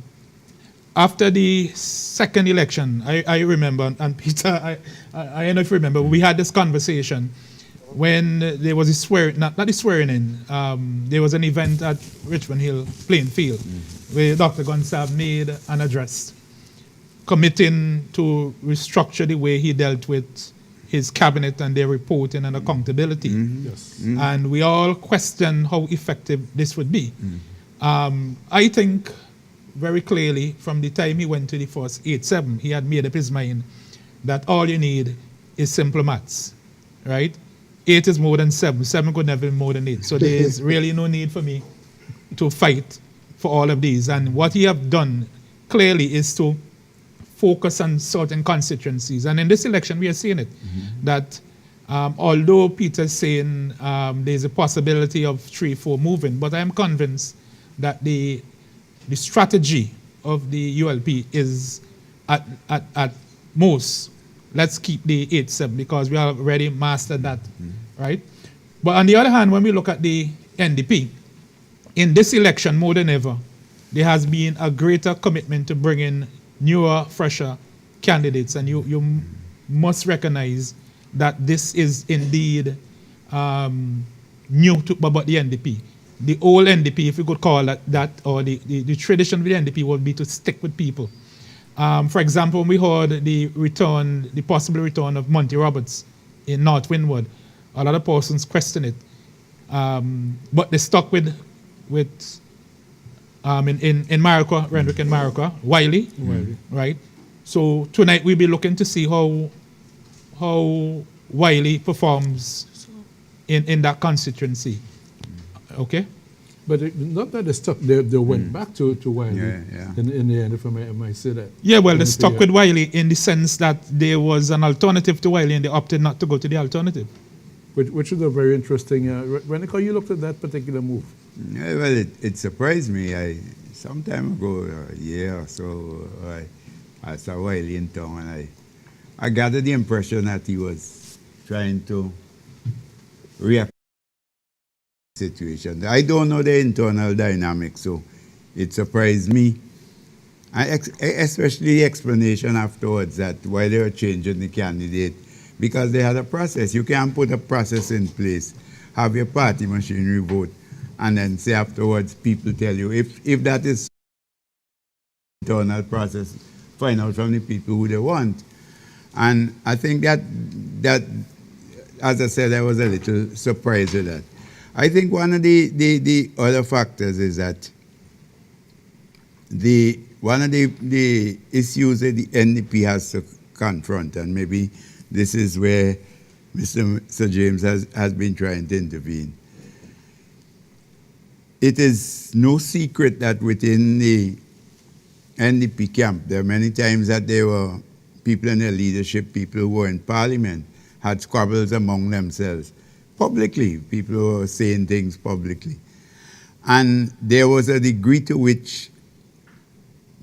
[SPEAKER 3] After the second election, I remember, and Peter, I don't know if you remember, we had this conversation when there was a not the swearing in, there was an event at Richmond Hill playing field where Dr. Gonsalve made an address committing to restructure the way he dealt with his cabinet and their reporting and accountability. And we all questioned how effective this would be. I think very clearly from the time he went to the first 8-7, he had made up his mind that all you need is simple maths, right? 8 is more than 7. 7 could never be more than 8. So there is really no need for me to fight for all of these. And what he have done clearly is to focus on certain constituencies. And in this election, we are seeing it, that although Peter's saying there's a possibility of 3-4 moving, but I'm convinced that the strategy of the ULP is at most, let's keep the 8-7 because we have already mastered that, right? But on the other hand, when we look at the NDP, in this election more than ever, there has been a greater commitment to bring in newer, fresher candidates, and you must recognize that this is indeed new about the NDP. The old NDP, if you could call it that, or the tradition of the NDP would be to stick with people. For example, we heard the possible return of Monty Roberts in North Windward. A lot of persons question it, but they stuck with in Marika, Renwick and Marika, Wiley, right? So tonight we'll be looking to see how Wiley performs in that constituency. Okay?
[SPEAKER 1] But not that they stuck, they went back to Wiley
[SPEAKER 2] Yeah.
[SPEAKER 1] in the end, if I might say that.
[SPEAKER 3] Yeah, well, they stuck with Wiley in the sense that there was an alternative to Wiley and they opted not to go to the alternative.
[SPEAKER 1] Which is a very interesting. Renica, you looked at that particular move.
[SPEAKER 2] Yeah, well, it surprised me. Some time ago, a year or so, I saw Wiley in town, and I gathered the impression that he was trying to react to the situation. I don't know the internal dynamics, so it surprised me. Especially the explanation afterwards that why they were changing the candidate, because they had a process. You can't put a process in place, have your party machinery vote, and then say afterwards people tell you if that is internal process, find out from the people who they want. And I think that as I said, I was a little surprised with that. I think one of the other factors is that one of the issues that the NDP has to confront, and maybe this is where Mr. Sir James has been trying to intervene. It is no secret that within the NDP camp, there are many times that there were people in their leadership, people who were in parliament, had squabbles among themselves publicly. People who were saying things publicly. And there was a degree to which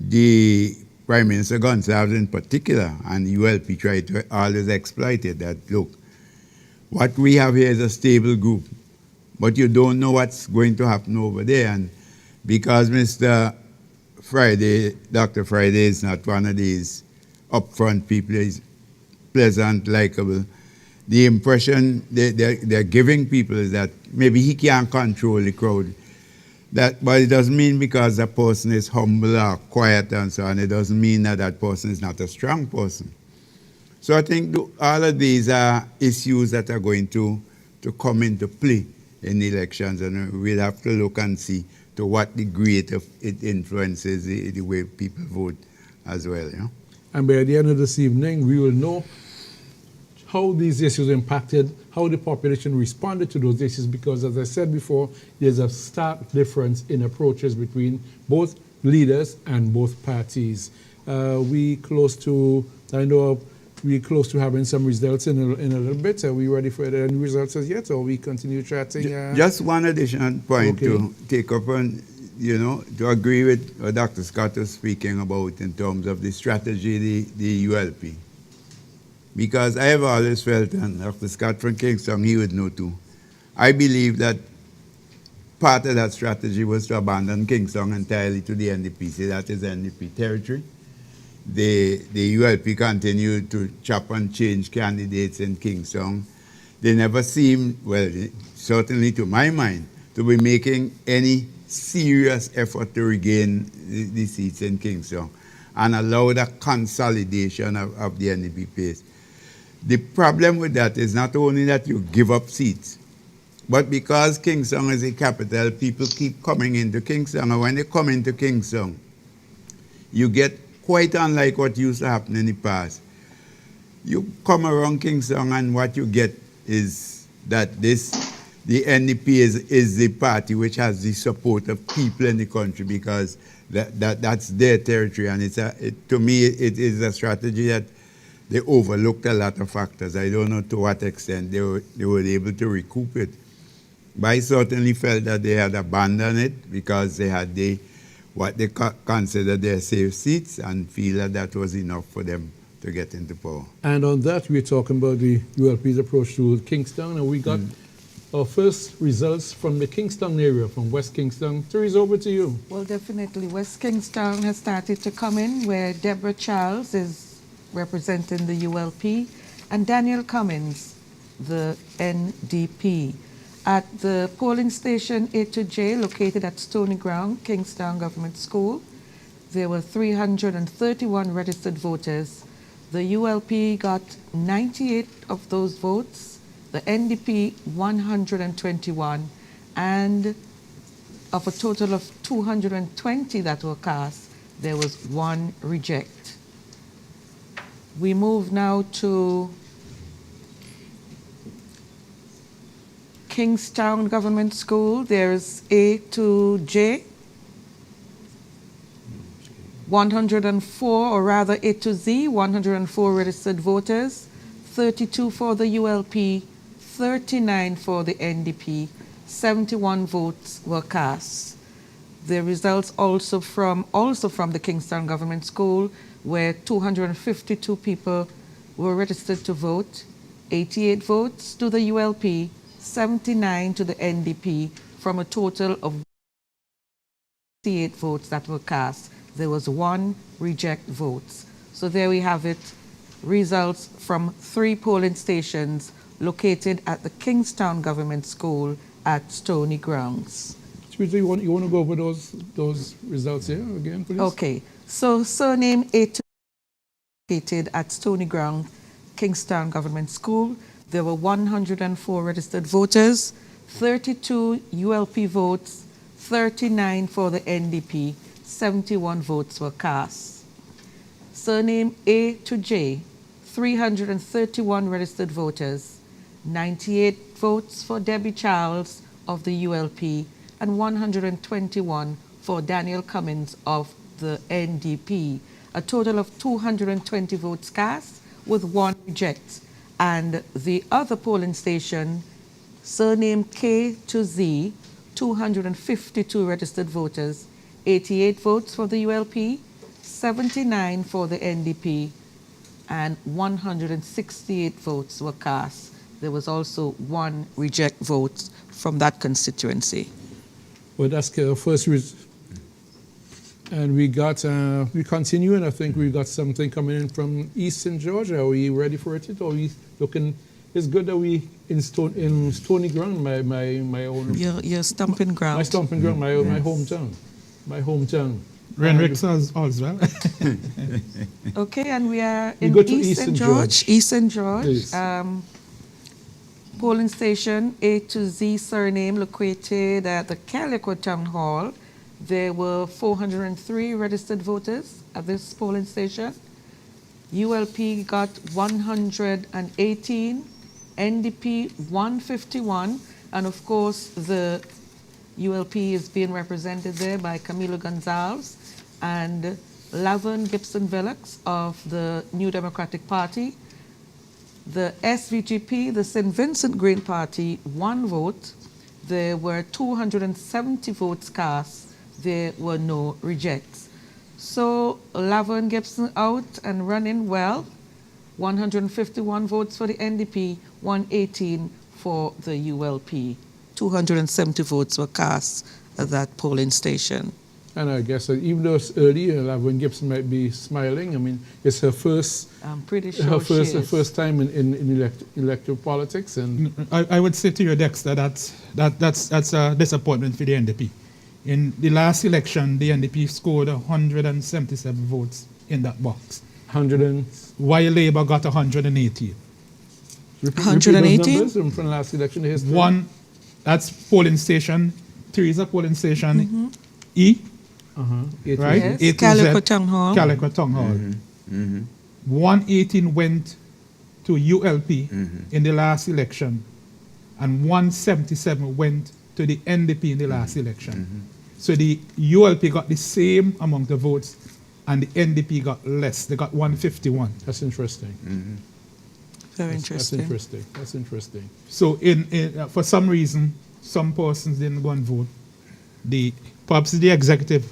[SPEAKER 2] the Prime Minister Gonsalves in particular and ULP tried to always exploit it, that look, what we have here is a stable group, but you don't know what's going to happen over there. And because Mr. Friday, Dr. Friday is not one of these upfront people, he's pleasant, likable, the impression they're giving people is that maybe he can't control the crowd. But it doesn't mean because a person is humble or quiet and so on, it doesn't mean that that person is not a strong person. So I think all of these are issues that are going to come into play in the elections, and we'll have to look and see to what degree it influences the way people vote as well. You know?
[SPEAKER 1] And by the end of this evening, we will know how these issues impacted, how the population responded to those issues, because as I said before, there's a stark difference in approaches between both leaders and both parties. We're close to having some results in a little bit. Are we ready for any results as yet, or we continue chatting?
[SPEAKER 2] Just one additional point to take up on, to agree with what Dr. Scott was speaking about in terms of the strategy, the ULP. Because I have always felt, and Dr. Scott from Kingston, he would know too, I believe that part of that strategy was to abandon Kingston entirely to the NDP. See, that is NDP territory. The ULP continued to chop and change candidates in Kingston. They never seemed, well, certainly to my mind, to be making any serious effort to regain the seats in Kingston and allow the consolidation of the NDP pace. The problem with that is not only that you give up seats, but because Kingston is a capital, people keep coming into Kingston. And when they come into Kingston, you get quite unlike what used to happen in the past. You come around Kingston and what you get is that the NDP is the party which has the support of people in the country, because that's their territory. And to me, it is a strategy that they overlooked a lot of factors. I don't know to what extent they were able to recoup it. But I certainly felt that they had abandoned it because they had what they considered their safe seats and feel that was enough for them to get into power.
[SPEAKER 1] And on that, we're talking about the ULP's approach to Kingston, and we got our first results from the Kingston area, from West Kingston. Therese, over to you.
[SPEAKER 4] Well, definitely. West Kingston has started to come in, where Deborah Charles is representing the ULP, and Daniel Cummins, the NDP. At the polling station A2J, located at Stony Ground, Kingston Government School, there were 331 registered voters. The ULP got 98 of those votes, the NDP 121, and of a total of 220 that were cast, there was one reject. We move now to Kingstown Government School. There's A to J. 104, or rather A to Z, 104 registered voters, 32 for the ULP, 39 for the NDP, 71 votes were cast. The results also from the Kingstown Government School, where 252 people were registered to vote, 88 votes to the ULP, 79 to the NDP, from a total of 88 votes that were cast. There was one reject vote. So there we have it, results from 3 polling stations located at the Kingstown Government School at Stony Grounds.
[SPEAKER 1] Teresa, you want to go over those results here again, please?
[SPEAKER 4] Okay, so surname A to located at Stony Ground, Kingstown Government School. There were 104 registered voters, 32 ULP votes, 39 for the NDP, 71 votes were cast. Surname A to J, 331 registered voters, 98 votes for Debbie Charles of the ULP, and 121 for Daniel Cummins of the NDP. A total of 220 votes cast with one reject. And the other polling station, surname K to Z, 252 registered voters, 88 votes for the ULP, 79 for the NDP, and 168 votes were cast. There was also one reject vote from that constituency.
[SPEAKER 1] Well, that's the first and we continue, and I think we got something coming in from Eastern Georgia. Are we ready for it? Or are we looking? It's good that we in Stony Ground, my own.
[SPEAKER 4] Your stomping ground.
[SPEAKER 1] My stomping ground, my hometown. My hometown.
[SPEAKER 3] Renrick's as well.
[SPEAKER 4] Okay, and we are
[SPEAKER 1] We
[SPEAKER 4] in
[SPEAKER 1] go to
[SPEAKER 4] Eastern George. Eastern George.
[SPEAKER 1] Please.
[SPEAKER 4] Polling station A to Z, surname located at the Calico Town Hall. There were 403 registered voters at this polling station. ULP got 118, NDP 151, and of course the ULP is being represented there by Camilo Gonzalez and Laverne Gibson Velux of the New Democratic Party. The SVGP, the St. Vincent Green Party, 1 vote. There were 270 votes cast. There were no rejects. So Laverne Gibson out and running well. 151 votes for the NDP, 118 for the ULP. 270 votes were cast at that polling station.
[SPEAKER 1] And I guess even though it's early, Laverne Gibson might be smiling. I mean, it's her first.
[SPEAKER 4] I'm pretty sure
[SPEAKER 1] her
[SPEAKER 4] she is.
[SPEAKER 1] first time in electoral politics, and
[SPEAKER 3] I would say to you, Dexter, that's a disappointment for the NDP. In the last election, the NDP scored 177 votes in that box,
[SPEAKER 1] 100
[SPEAKER 3] while Labour got 180.
[SPEAKER 4] 118?
[SPEAKER 1] From the last election history.
[SPEAKER 3] That's polling station, Teresa polling station E, right?
[SPEAKER 4] Yes,
[SPEAKER 3] A to
[SPEAKER 4] Calico
[SPEAKER 3] Z,
[SPEAKER 4] Town Hall.
[SPEAKER 3] Calico Town Hall. 118 went to ULP in the last election, and 177 went to the NDP in the last election. So the ULP got the same amount of votes, and the NDP got less. They got 151.
[SPEAKER 1] That's interesting.
[SPEAKER 4] Very interesting.
[SPEAKER 1] That's interesting.
[SPEAKER 3] So for some reason, some persons didn't go and vote. Perhaps the executive.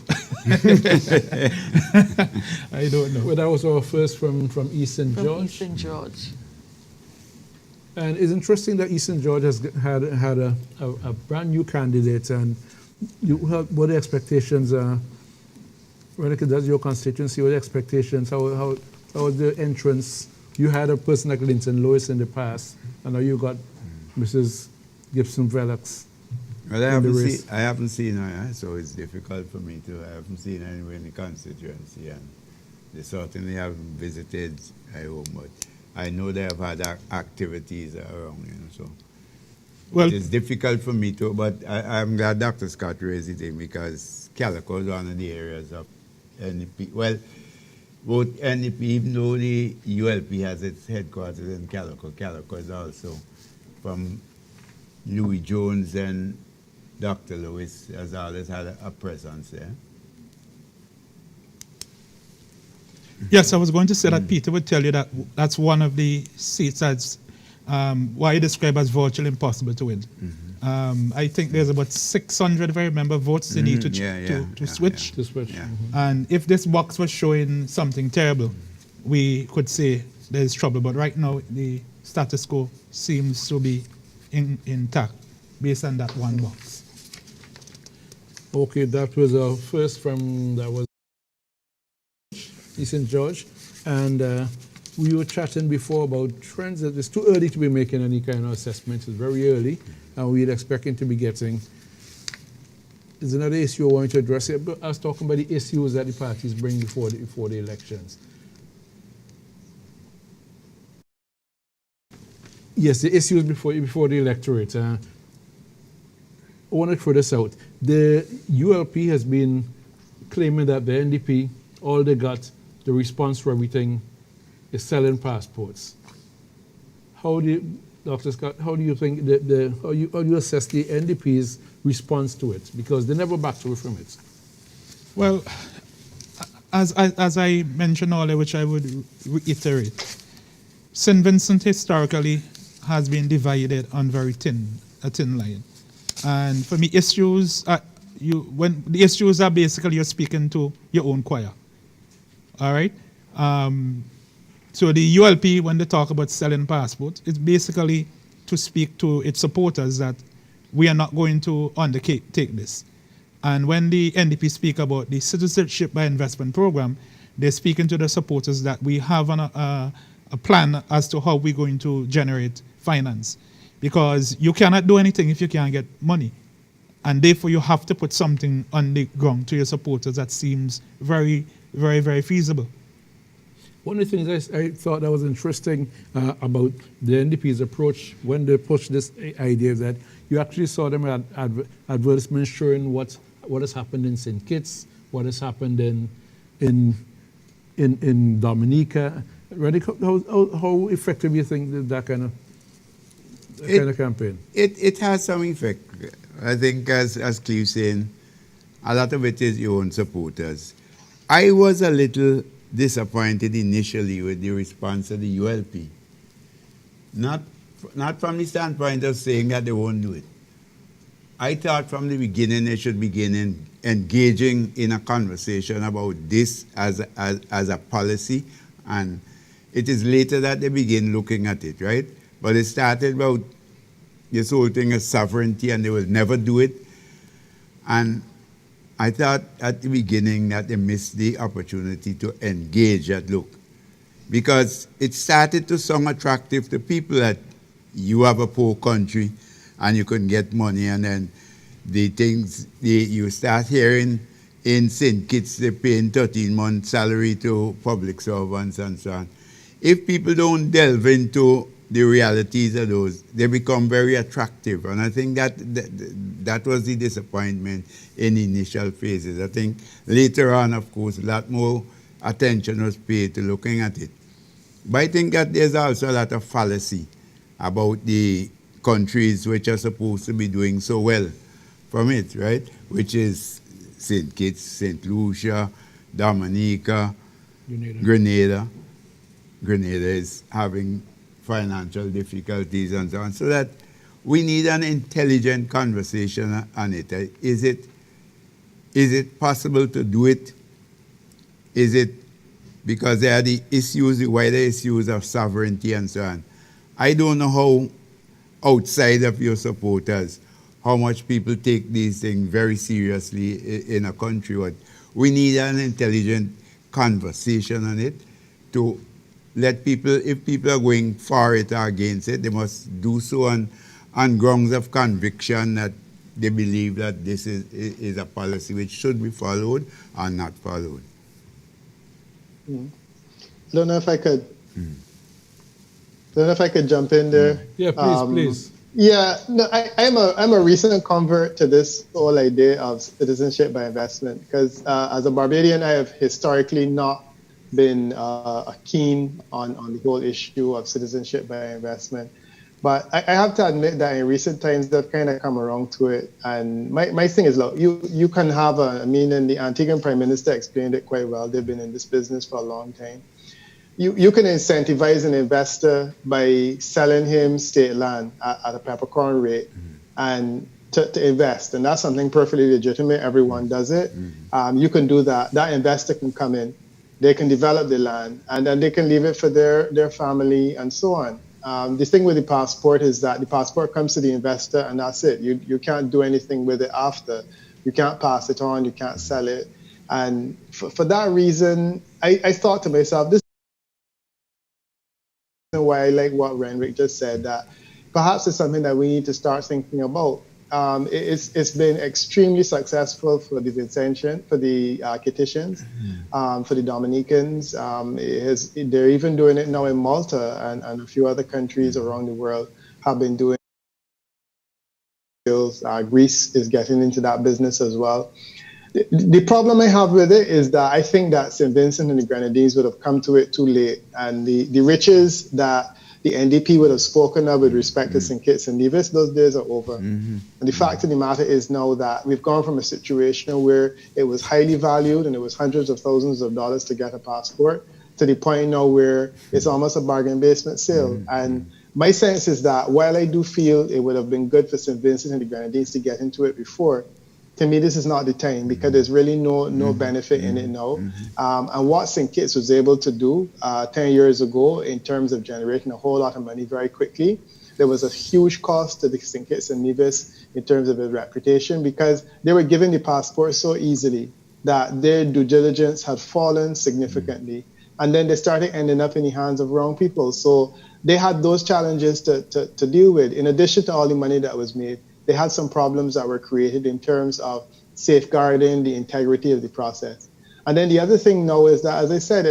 [SPEAKER 3] I don't know.
[SPEAKER 1] Well, that was our first from Eastern
[SPEAKER 4] From
[SPEAKER 1] George.
[SPEAKER 4] Eastern George.
[SPEAKER 1] And it's interesting that Eastern George has had a brand new candidate, and what the expectations are. Veronica, that's your constituency. What the expectations? How was the entrance? You had a person like Linton Lewis in the past, and now you got Mrs. Gibson Velux.
[SPEAKER 2] Well,
[SPEAKER 1] in the race.
[SPEAKER 2] I haven't seen her, so it's difficult for me to. I haven't seen her anywhere in the constituency, and they certainly haven't visited. I hope, but I know they have had activities around, so
[SPEAKER 3] Well,
[SPEAKER 2] it is difficult for me to. But I'm glad Dr. Scott raised it in because Calico is one of the areas of NEP. Well, both NEP, even though the ULP has its headquarters in Calico, Calico is also from Louis Jones and Dr. Lewis has always had a presence there.
[SPEAKER 3] yes, I was going to say that Peter would tell you that that's one of the seats that's why you describe as virtually impossible to win. I think there's about 600, if I remember, votes they need to switch.
[SPEAKER 1] To switch.
[SPEAKER 2] Yeah.
[SPEAKER 3] And if this box was showing something terrible, we could say there's trouble. But right now, the status quo seems to be intact based on that one box.
[SPEAKER 1] Okay, that was our first that was St. George, and we were chatting before about trends. That it's too early to be making any kind of assessment. It's very early, and we're expecting to be getting. There's another issue I want to address here, but I was talking about the issues that the parties bring before the elections. Yes, the issues before the electorate. I want to throw this out. The ULP has been claiming that the NDP, all they got, the response for everything, is selling passports. How do you, Dr. Scott, how do you think how do you assess the NDP's response to it? Because they never backed away from it.
[SPEAKER 3] Well, as I mentioned earlier, which I would reiterate, St. Vincent historically has been divided on a thin line. And for me, issues when the issues are basically you're speaking to your own choir. All right. So the ULP, when they talk about selling passports, it's basically to speak to its supporters that we are not going to undertake this. And when the NDP speak about the citizenship by investment program, they're speaking to the supporters that we have a plan as to how we're going to generate finance. Because you cannot do anything if you can't get money. And therefore, you have to put something on the ground to your supporters that seems very, very, very feasible.
[SPEAKER 1] One of the things I thought that was interesting about the NDP's approach when they pushed this idea is that you actually saw them at advertisements showing what has happened in St. Kitts, what has happened in Dominica. Randy, how effective do you think that kind of campaign?
[SPEAKER 2] It has some effect. I think, as Cleve saying, a lot of it is your own supporters. I was a little disappointed initially with the response of the ULP. Not from the standpoint of saying that they won't do it. I thought from the beginning they should begin engaging in a conversation about this as a policy, and it is later that they begin looking at it, right? But it started about this whole thing of sovereignty, and they will never do it. And I thought at the beginning that they missed the opportunity to engage that look. Because it started to sound attractive to people that you have a poor country and you couldn't get money, and then the things you start hearing in St. Kitts, they're paying 13-month salary to public servants and so on. If people don't delve into the realities of those, they become very attractive. And I think that was the disappointment in the initial phases. I think later on, of course, a lot more attention was paid to looking at it. But I think that there's also a lot of fallacy about the countries which are supposed to be doing so well from it, right? Which is St. Kitts, St. Lucia, Dominica, Grenada. Grenada is having financial difficulties and so on. So that we need an intelligent conversation on it. Is it possible to do it? Is it because there are the issues, the wider issues of sovereignty and so on? I don't know how outside of your supporters, how much people take these things very seriously in a country. But we need an intelligent conversation on it to let people, if people are going for it or against it, they must do so on grounds of conviction that they believe that this is a policy which should be followed or not followed.
[SPEAKER 5] I don't know if I could. Don't know if I could jump in there.
[SPEAKER 1] Yeah, please, please.
[SPEAKER 5] Yeah, no, I'm a recent convert to this whole idea of citizenship by investment because as a Barbadian, I have historically not been keen on the whole issue of citizenship by investment. But I have to admit that in recent times, they've kind of come around to it. And my thing is, look, you can have and the Antiguan Prime Minister explained it quite well. They've been in this business for a long time. You can incentivize an investor by selling him state land at a peppercorn rate and to invest. And that's something perfectly legitimate. Everyone does it. You can do that. That investor can come in. They can develop the land and then they can leave it for their family and so on. The thing with the passport is that the passport comes to the investor and that's it. You can't do anything with it after. You can't pass it on. You can't sell it. And for that reason, I thought to myself, this why I like what Renwick just said, that perhaps it's something that we need to start thinking about. It's been extremely successful for the Vincentian, for the Kititians, for the Dominicans. They're even doing it now in Malta and a few other countries around the world have been doing it. Greece is getting into that business as well. The problem I have with it is that I think that St. Vincent and the Grenadines would have come to it too late. And the riches that the NDP would have spoken of with respect to St. Kitts and Nevis, those days are over. And the fact of the matter is now that we've gone from a situation where it was highly valued and it was hundreds of thousands of dollars to get a passport to the point now where it's almost a bargain basement sale. And my sense is that while I do feel it would have been good for St. Vincent and the Grenadines to get into it before, to me, this is not the time because there's really no benefit in it now. And what St. Kitts was able to do 10 years ago in terms of generating a whole lot of money very quickly, there was a huge cost to the St. Kitts and Nevis in terms of its reputation because they were given the passport so easily that their due diligence had fallen significantly. And then they started ending up in the hands of wrong people. So they had those challenges to deal with. In addition to all the money that was made, they had some problems that were created in terms of safeguarding the integrity of the process. And then the other thing now is that, as I said,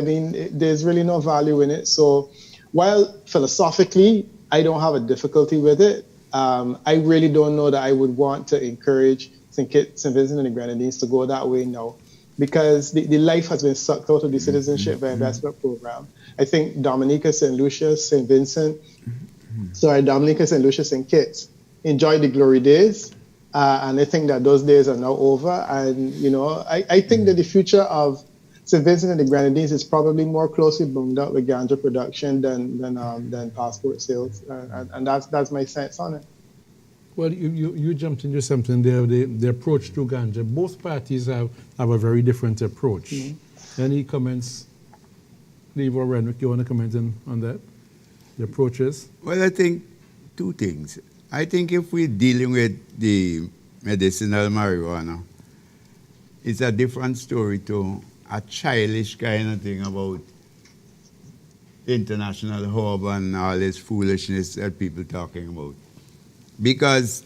[SPEAKER 5] there's really no value in it. So while philosophically, I don't have a difficulty with it, I really don't know that I would want to encourage St. Vincent and the Grenadines to go that way now because the life has been sucked out of the citizenship by investment program. I think Dominica, St. Lucia, St. Kitts enjoy the glory days, and I think that those days are now over. And I think that the future of St. Vincent and the Grenadines is probably more closely bound up with ganja production than passport sales, and that's my sense on it.
[SPEAKER 1] Well, you jumped into something there. The approach to ganja. Both parties have a very different approach. Any comments, Leave or Renwick? You want to comment on that? The approaches.
[SPEAKER 2] Well, I think two things. I think if we're dealing with the medicinal marijuana, it's a different story to a childish kind of thing about international hub and all this foolishness that people talking about. Because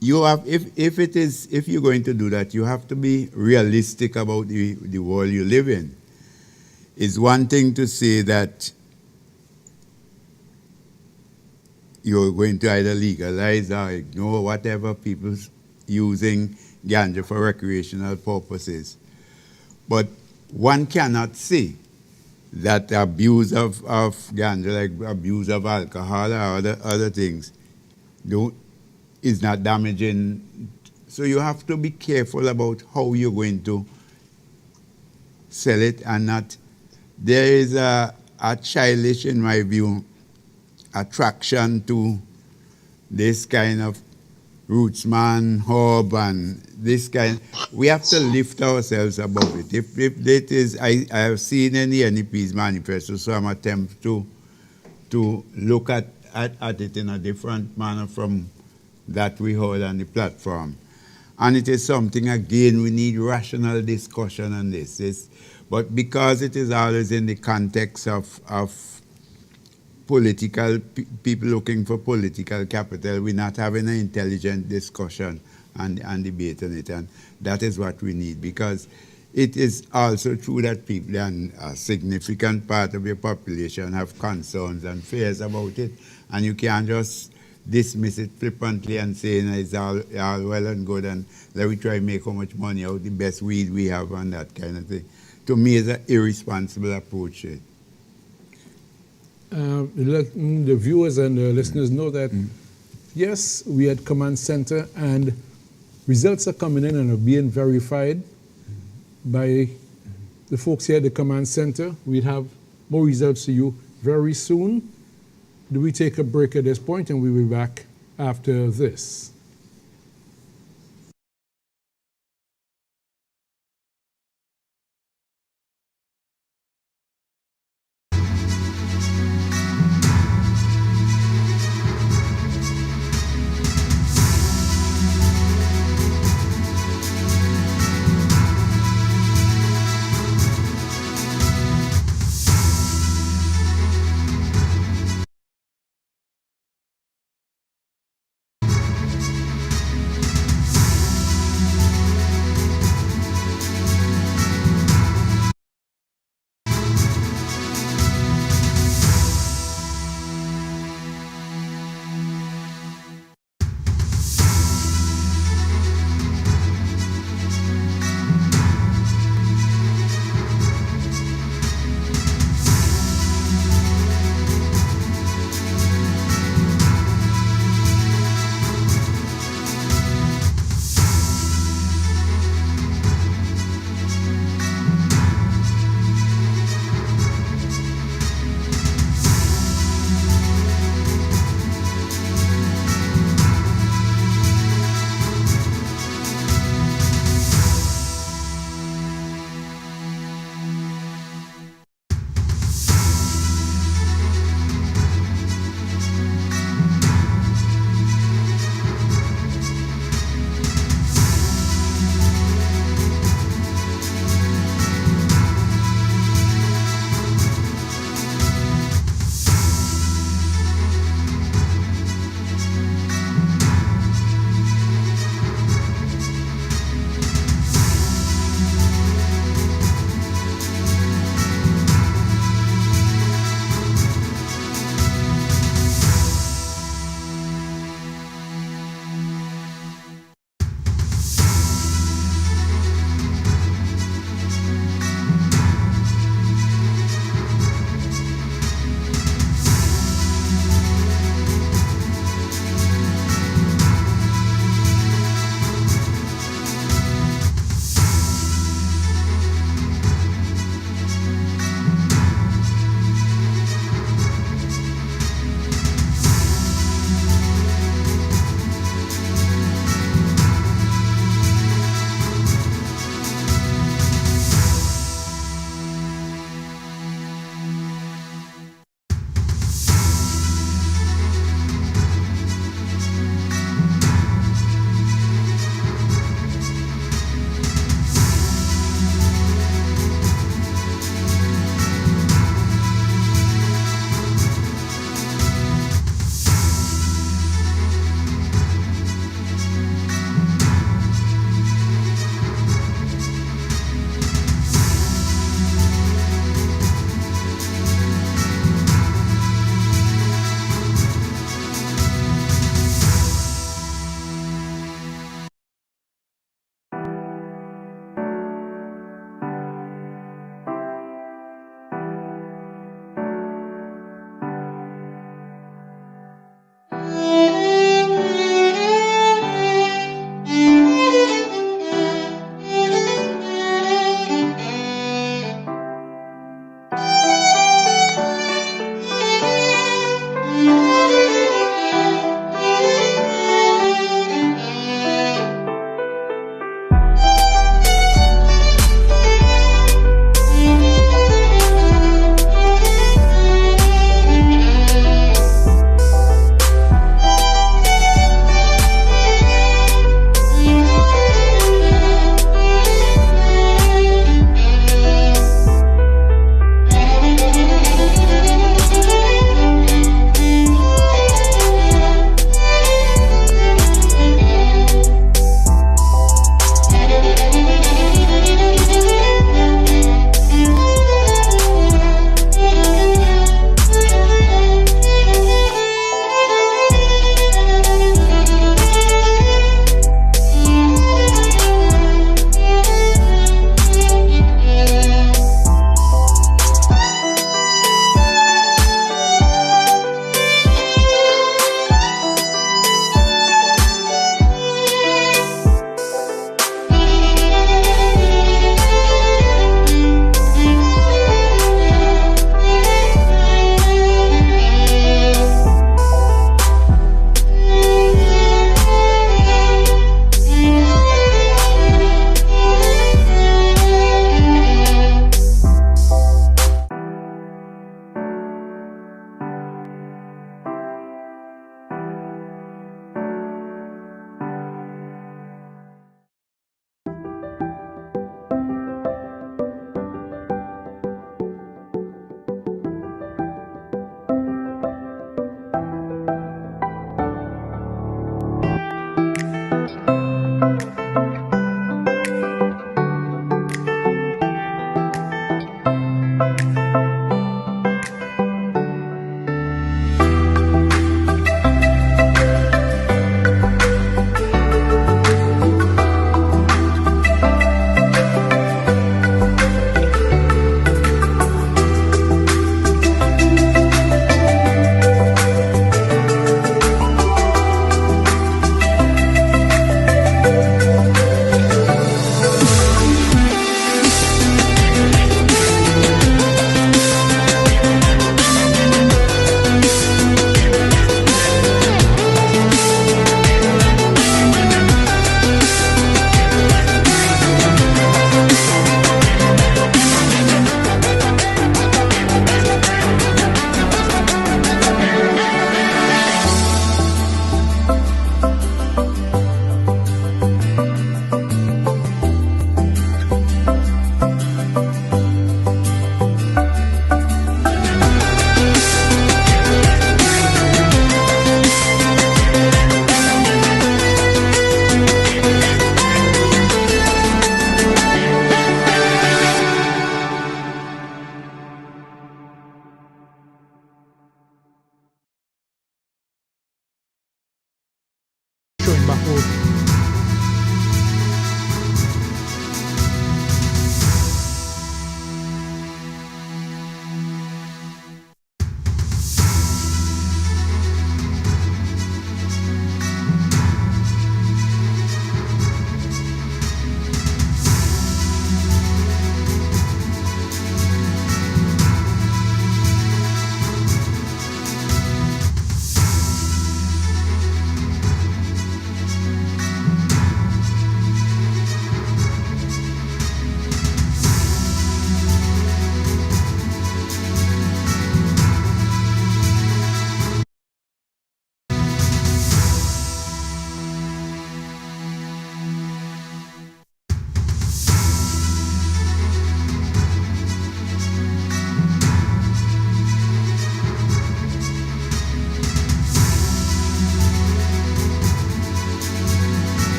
[SPEAKER 2] you have, if you're going to do that, you have to be realistic about the world you live in. It's one thing to say that you're going to either legalize or ignore whatever people's using ganja for recreational purposes. But one cannot say that abuse of ganja, like abuse of alcohol or other things, is not damaging. So you have to be careful about how you're going to sell it and not. There is a childish, in my view, attraction to this kind of rootsman hub and this kind. We have to lift ourselves above it. If that is, I have seen in the NEP's manifesto some attempt to look at it in a different manner from that we heard on the platform. And it is something, again, we need rational discussion on this. But because it is always in the context of political people looking for political capital, we're not having an intelligent discussion and debate on it. And that is what we need, because it is also true that people and a significant part of your population have concerns and fears about it, and you can't just dismiss it flippantly and say it's all well and good and let we try to make how much money out the best weed we have and that kind of thing. To me, it's an irresponsible approach to it.
[SPEAKER 1] Let the viewers and the listeners know that, yes, we at Command Center, and results are coming in and are being verified by the folks here at the Command Center. We'll have more results to you very soon. Do we take a break at this point, and we'll be back after this?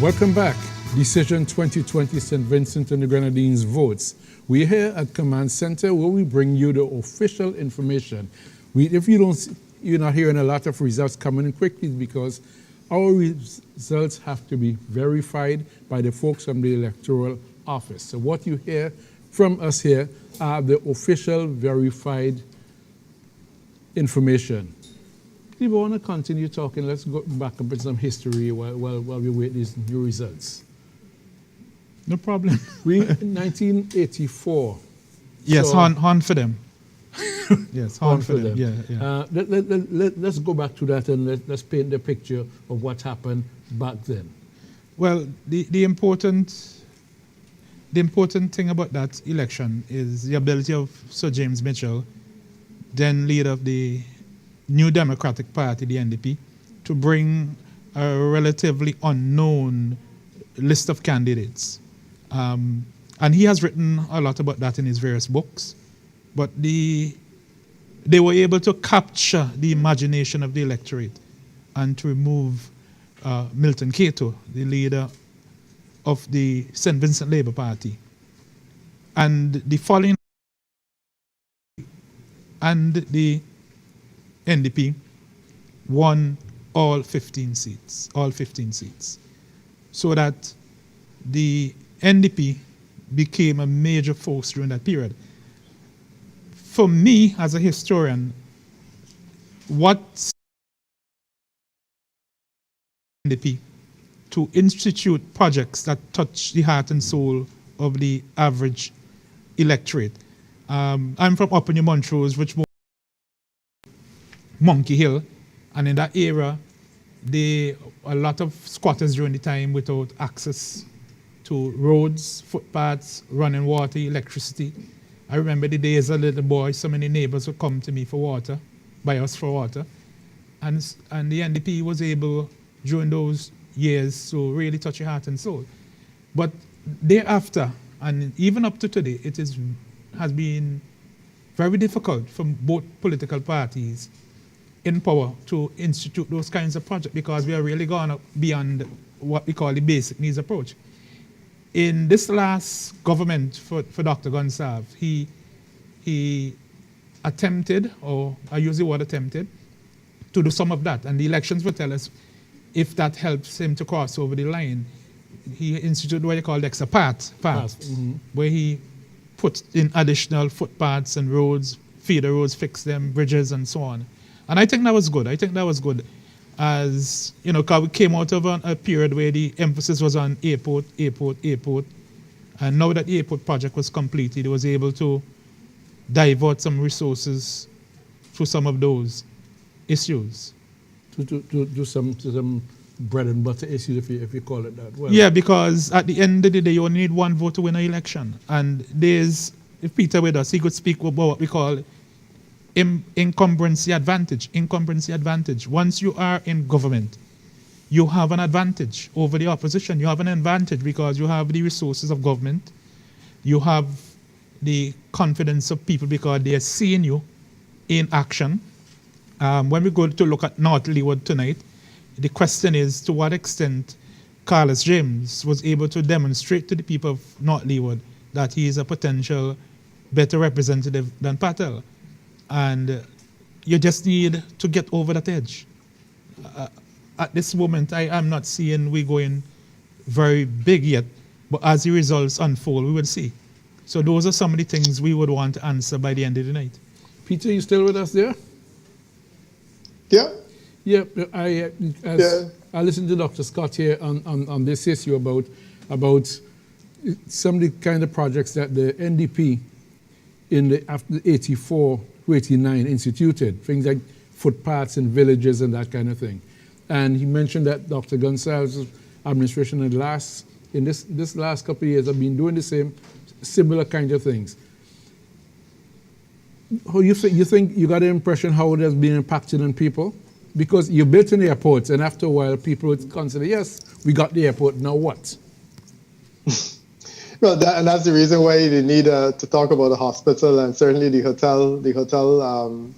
[SPEAKER 1] Welcome back. Decision 2020 St. Vincent and the Grenadines votes. We're here at Command Center where we bring you the official information. If you're not hearing a lot of results coming in quickly because our results have to be verified by the folks from the Electoral Office. So what you hear from us here are the official verified information. If you want to continue talking, let's go back a bit some history while we wait these new results.
[SPEAKER 3] No problem.
[SPEAKER 1] We in 1984.
[SPEAKER 3] Yes,
[SPEAKER 1] So-
[SPEAKER 3] horn for them. Yes, horn for them. Yeah.
[SPEAKER 1] Let's go back to that and let's paint the picture of what happened back then.
[SPEAKER 3] Well, the important thing about that election is the ability of Sir James Mitchell, then leader of the New Democratic Party, the NDP, to bring a relatively unknown list of candidates. And he has written a lot about that in his various books. But they were able to capture the imagination of the electorate and to remove Milton Cato, the leader of the St. Vincent Labour Party. And the following, and the NDP won all 15 seats, so that the NDP became a major force during that period. For me, as a historian, what NDP to institute projects that touch the heart and soul of the average electorate. I'm from Upper New Montrose, which was Monkey Hill, and in that era, a lot of squatters during the time without access to roads, footpaths, running water, electricity. I remember the days as a little boy, so many neighbors would come to me for water, buy us for water, and the NDP was able during those years to really touch your heart and soul. But thereafter, and even up to today, has been very difficult for both political parties in power to institute those kinds of projects because we are really gone beyond what we call the basic needs approach. In this last government for Dr. Gonsalve, he attempted, or I use the word attempted, to do some of that. And the elections will tell us if that helps him to cross over the line. He instituted what he called extra path, where he put in additional footpaths and roads, feeder roads, fix them, bridges, and so on. And I think that was good. As, you know, because we came out of a period where the emphasis was on airport. And now that the airport project was completed, it was able to divert some resources to some of those issues.
[SPEAKER 1] To do some bread and butter issues, if you call it that. Well,
[SPEAKER 3] Yeah, because at the end of the day, you only need one vote to win an election. And there's, if Peter with us, he could speak about what we call incumbency advantage. Incumbency advantage. Once you are in government, you have an advantage over the opposition. You have an advantage because you have the resources of government. You have the confidence of people because they are seeing you in action. When we go to look at North Leeward tonight, the question is to what extent Carlos James was able to demonstrate to the people of North Leeward that he is a potential better representative than Patel. And you just need to get over that edge. At this moment, I am not seeing we going very big yet, but as the results unfold, we will see. So those are some of the things we would want to answer by the end of the night.
[SPEAKER 1] Peter, you still with us there?
[SPEAKER 5] Yeah.
[SPEAKER 1] Yeah, I listened to Dr. Scott here on this issue about some of the kind of projects that the NDP after 84 to 89 instituted, things like footpaths in villages and that kind of thing. And he mentioned that Dr. Gonsalves' administration in this last couple of years have been doing the same, similar kind of things. How you think you got the impression how it has been impacting on people? Because you built an airport, and after a while, people would consider, yes, we got the airport, now what?
[SPEAKER 5] Well, that's the reason why they need to talk about the hospital, and certainly the hotel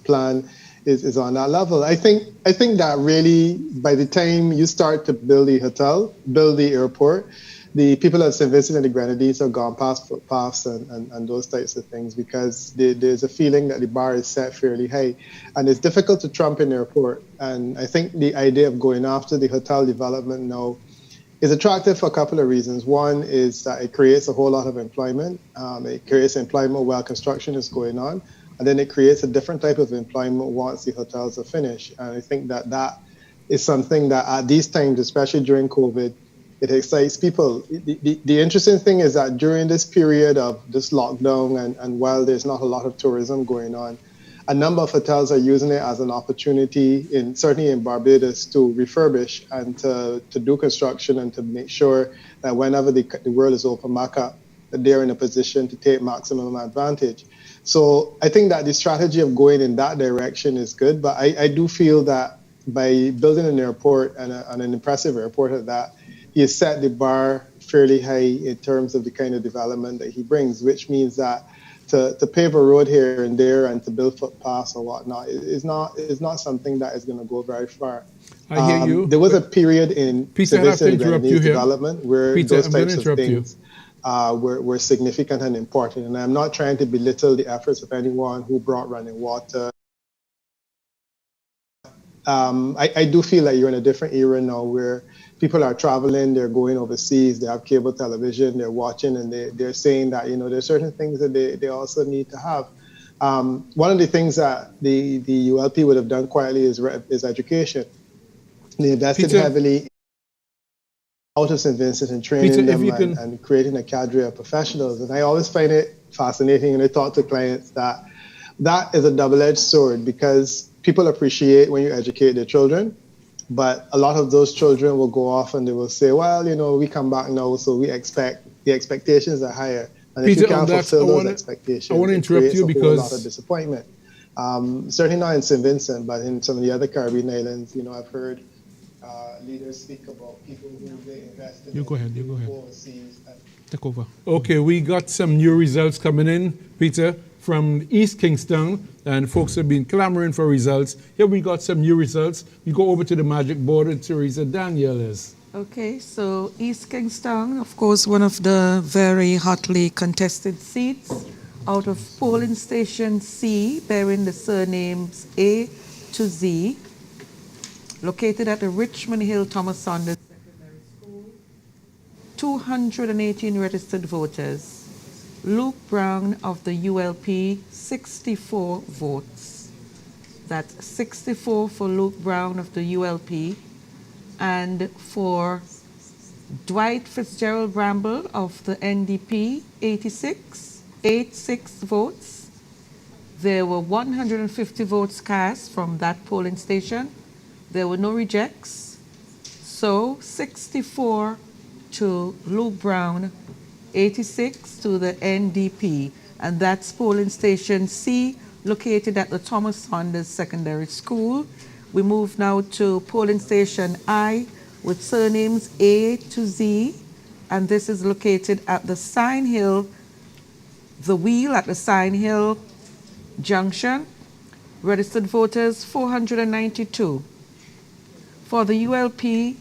[SPEAKER 5] plan is on that level. I think that really, by the time you start to build the hotel, build the airport, the people at St. Vincent and the Grenadines have gone past footpaths and those types of things because there's a feeling that the bar is set fairly high. And it's difficult to trump an airport. And I think the idea of going after the hotel development now is attractive for a couple of reasons. One is that it creates a whole lot of employment. It creates employment while construction is going on. And then it creates a different type of employment once the hotels are finished. And I think that is something that at these times, especially during COVID, it excites people. The interesting thing is that during this period of this lockdown and while there's not a lot of tourism going on, a number of hotels are using it as an opportunity, certainly in Barbados, to refurbish and to do construction and to make sure that whenever the world is open back up, that they're in a position to take maximum advantage. So I think that the strategy of going in that direction is good, but I do feel that by building an airport and an impressive airport at that, he has set the bar fairly high in terms of the kind of development that he brings, which means that to pave a road here and there and to build footpaths or whatnot is not something that is going to go very far.
[SPEAKER 1] I hear you.
[SPEAKER 5] There was a period in
[SPEAKER 1] Peter, I have to interrupt you here.
[SPEAKER 5] development where
[SPEAKER 1] Peter,
[SPEAKER 5] those
[SPEAKER 1] I'm going
[SPEAKER 5] types
[SPEAKER 1] to
[SPEAKER 5] of
[SPEAKER 1] interrupt
[SPEAKER 5] things were significant and important. And I'm not trying to belittle the efforts of anyone who brought running water. I do feel like you're in a different era now where people are traveling, they're going overseas, they have cable television, they're watching, and they're saying that, there's certain things that they also need to have. One of the things that the ULP would have done quietly is education. They invested heavily out of St. Vincent and training them and creating a cadre of professionals. And I always find it fascinating, and I talk to clients that is a double-edged sword because people appreciate when you educate their children, but a lot of those children will go off and they will say, well, we come back now, so the expectations are higher. And
[SPEAKER 1] Peter,
[SPEAKER 5] if you can't fulfill those expectations,
[SPEAKER 1] I want to interrupt you because
[SPEAKER 5] a lot of disappointment. Certainly not in St. Vincent, but in some of the other Caribbean islands, I've heard leaders speak about people who they invested in overseas.
[SPEAKER 3] Take over.
[SPEAKER 1] Okay, we got some new results coming in, Peter, from East Kingston, and folks have been clamoring for results. Here we got some new results. We go over to the magic board, and Teresa Daniel is.
[SPEAKER 4] Okay, so East Kingston, of course, one of the very hotly contested seats out of polling station C, bearing the surnames A to Z, located at the Richmond Hill Thomas Saunders Secondary School. 218 registered voters. Luke Brown of the ULP, 64 votes. That's 64 for Luke Brown of the ULP. And for Dwight Fitzgerald Bramble of the NDP, 86 votes. There were 150 votes cast from that polling station. There were no rejects. So 64 to Luke Brown, 86 to the NDP. And that's polling station C, located at the Thomas Saunders Secondary School. We move now to polling station I with surnames A to Z. And this is located at the Sign Hill, the wheel at the Sign Hill Junction. Registered voters 492. For the ULP,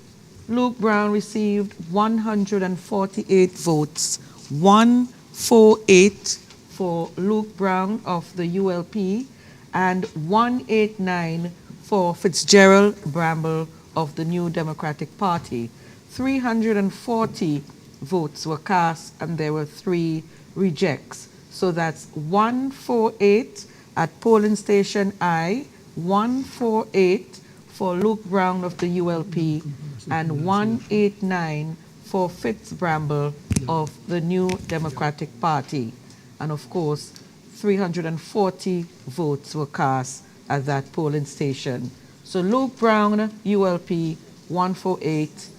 [SPEAKER 4] Luke Brown received 148 votes. 148 for Luke Brown of the ULP and 189 for Fitzgerald Bramble of the New Democratic Party. 340 votes were cast and there were 3 rejects. So that's 148 at polling station I, 148 for Luke Brown of the ULP, and 189 for Fitz Bramble of the New Democratic Party. And of course, 340 votes were cast at that polling station. So Luke Brown, ULP, 148,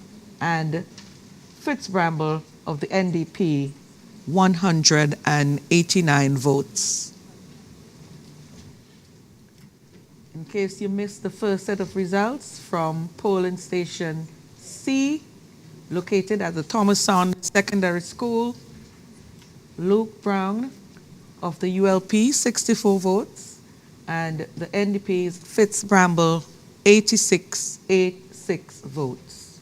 [SPEAKER 4] and Fitz Bramble of the NDP, 189 votes. In case you missed the first set of results from polling station C, located at the Thomas Saunders Secondary School, Luke Brown of the ULP, 64 votes, and the NDP's Fitz Bramble, 86 votes.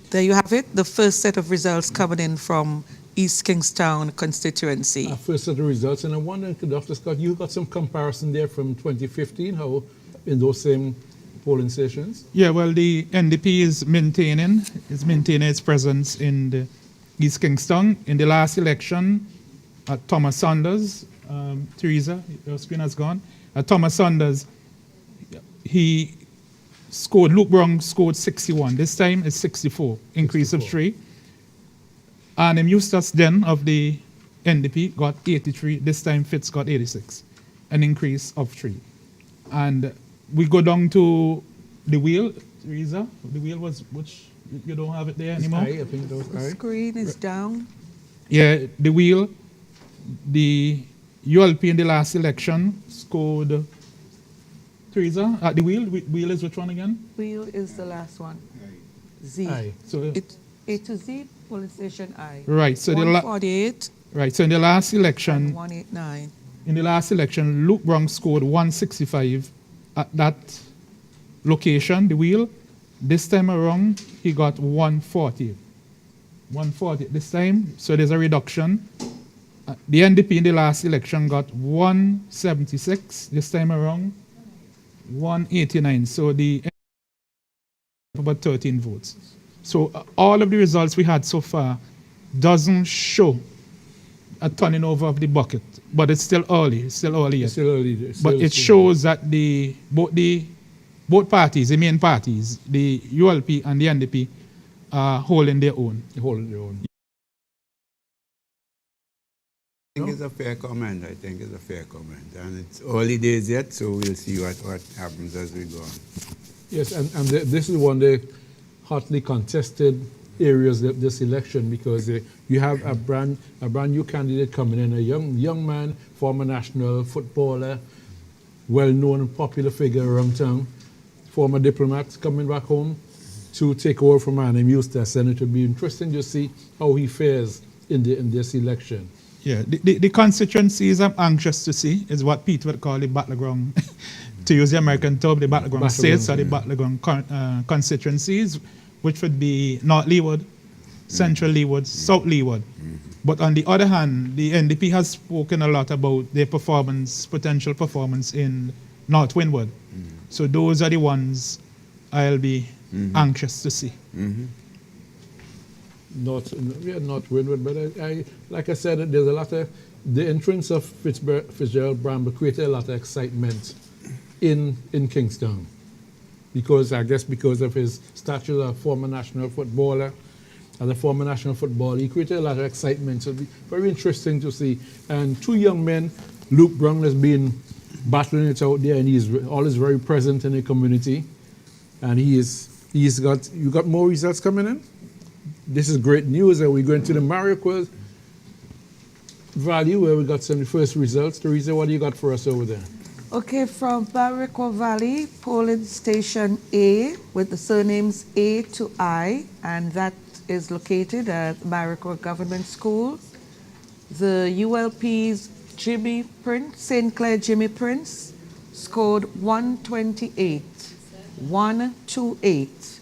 [SPEAKER 4] There you have it, the first set of results coming in from East Kingstown constituency.
[SPEAKER 1] First set of results, and I wonder, Dr. Scott, you got some comparison there from 2015, how in those same polling stations?
[SPEAKER 3] Yeah, well, the NDP is maintaining its presence in the East Kingston. In the last election, Thomas Saunders, Teresa, your screen has gone. Thomas Saunders, he scored, Luke Brown scored 61. This time it's 64, increase 64. Of 3. And Eustace Den of the NDP got 83. This time Fitz got 86, an increase of 3. And we go down to the wheel, Teresa. The wheel was, which you don't have it there anymore?
[SPEAKER 1] I think those
[SPEAKER 4] The screen is down.
[SPEAKER 3] Yeah, the wheel, the ULP in the last election scored, Teresa, the wheel is which one again?
[SPEAKER 4] Wheel is the last one. Z.
[SPEAKER 1] Aye.
[SPEAKER 3] So
[SPEAKER 4] It A to Z, polling station I.
[SPEAKER 3] right, so
[SPEAKER 4] 148
[SPEAKER 3] right, so in the last election,
[SPEAKER 4] and 189.
[SPEAKER 3] in the last election, Luke Brown scored 165 at that location, the wheel. This time around, he got 140. 140 this time, so there's a reduction. The NDP in the last election got 176. This time around, 189. So the about 13 votes. So all of the results we had so far doesn't show a turning over of the bucket, but it's still early. It's still early yet.
[SPEAKER 1] It's still early.
[SPEAKER 3] But it shows that both parties, the main parties, the ULP and the NDP, are holding their own.
[SPEAKER 1] Holding their own.
[SPEAKER 2] I think it's a fair comment. And it's early days yet, so we'll see what happens as we go on.
[SPEAKER 1] Yes, and this is one of the hotly contested areas of this election, because you have a brand new candidate coming in, a young man, former national footballer, well-known and popular figure around town, former diplomat coming back home to take over from man named Eustace, and it will be interesting to see how he fares in this election.
[SPEAKER 3] Yeah, the constituencies I'm anxious to see is what Pete would call the battleground, to use the American term, the battleground states or the battleground constituencies, which would be North Leeward, Central Leeward, South Leeward. But on the other hand, the NDP has spoken a lot about their potential performance in North Windward. So those are the ones I'll be anxious to see.
[SPEAKER 1] Not Windward, but I like I said, there's a lot of the entrance of Fitzgerald Bramble created a lot of excitement in Kingstown, because I guess because of his stature as a former national footballer, he created a lot of excitement. So it'll be very interesting to see. And 2 young men, Luke Brown has been battling it out there, and he's always very present in the community, and he is You got more results coming in? This is great news. And we're going to the Maricopa Valley where we got some of the first results. Teresa, what do you got for us over there?
[SPEAKER 4] Okay, from Maricopa Valley, polling station A with the surnames A to I, and that is located at Maricopa Government School. The ULP's Jimmy Prince, St. Clair Jimmy Prince, scored 128, 128.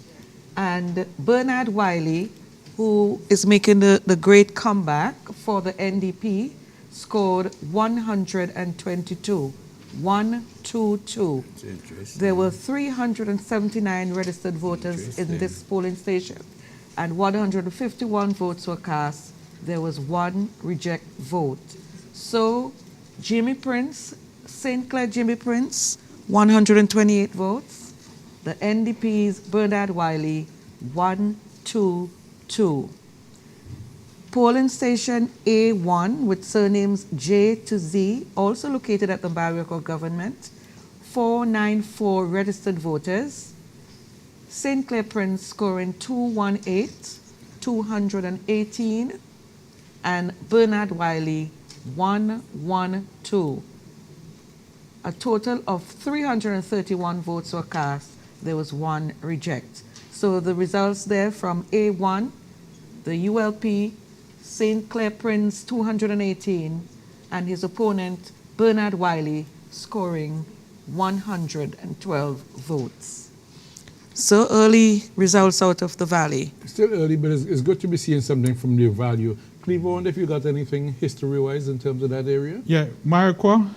[SPEAKER 4] And Bernard Wiley, who is making the great comeback for the NDP, scored 122, 122.
[SPEAKER 2] It's interesting.
[SPEAKER 4] There were 379 registered voters in this polling station, and 151 votes were cast. There was one reject vote. So Jimmy Prince, St. Clair Jimmy Prince, 128 votes. The NDP's Bernard Wiley, 122. Polling station A1 with surnames J to Z, also located at the Maricopa Government, 494 registered voters. St. Clair Prince scoring 218, 218, and Bernard Wiley 112. A total of 331 votes were cast. There was one reject. So the results there from A1, the ULP, St. Clair Prince 218, and his opponent Bernard Wiley scoring 112 votes. So early results out of the valley.
[SPEAKER 1] Still early, but it's good to be seeing something from the value. Cleve, I wonder if you got anything history-wise in terms of that area?
[SPEAKER 3] Yeah, Maricopa.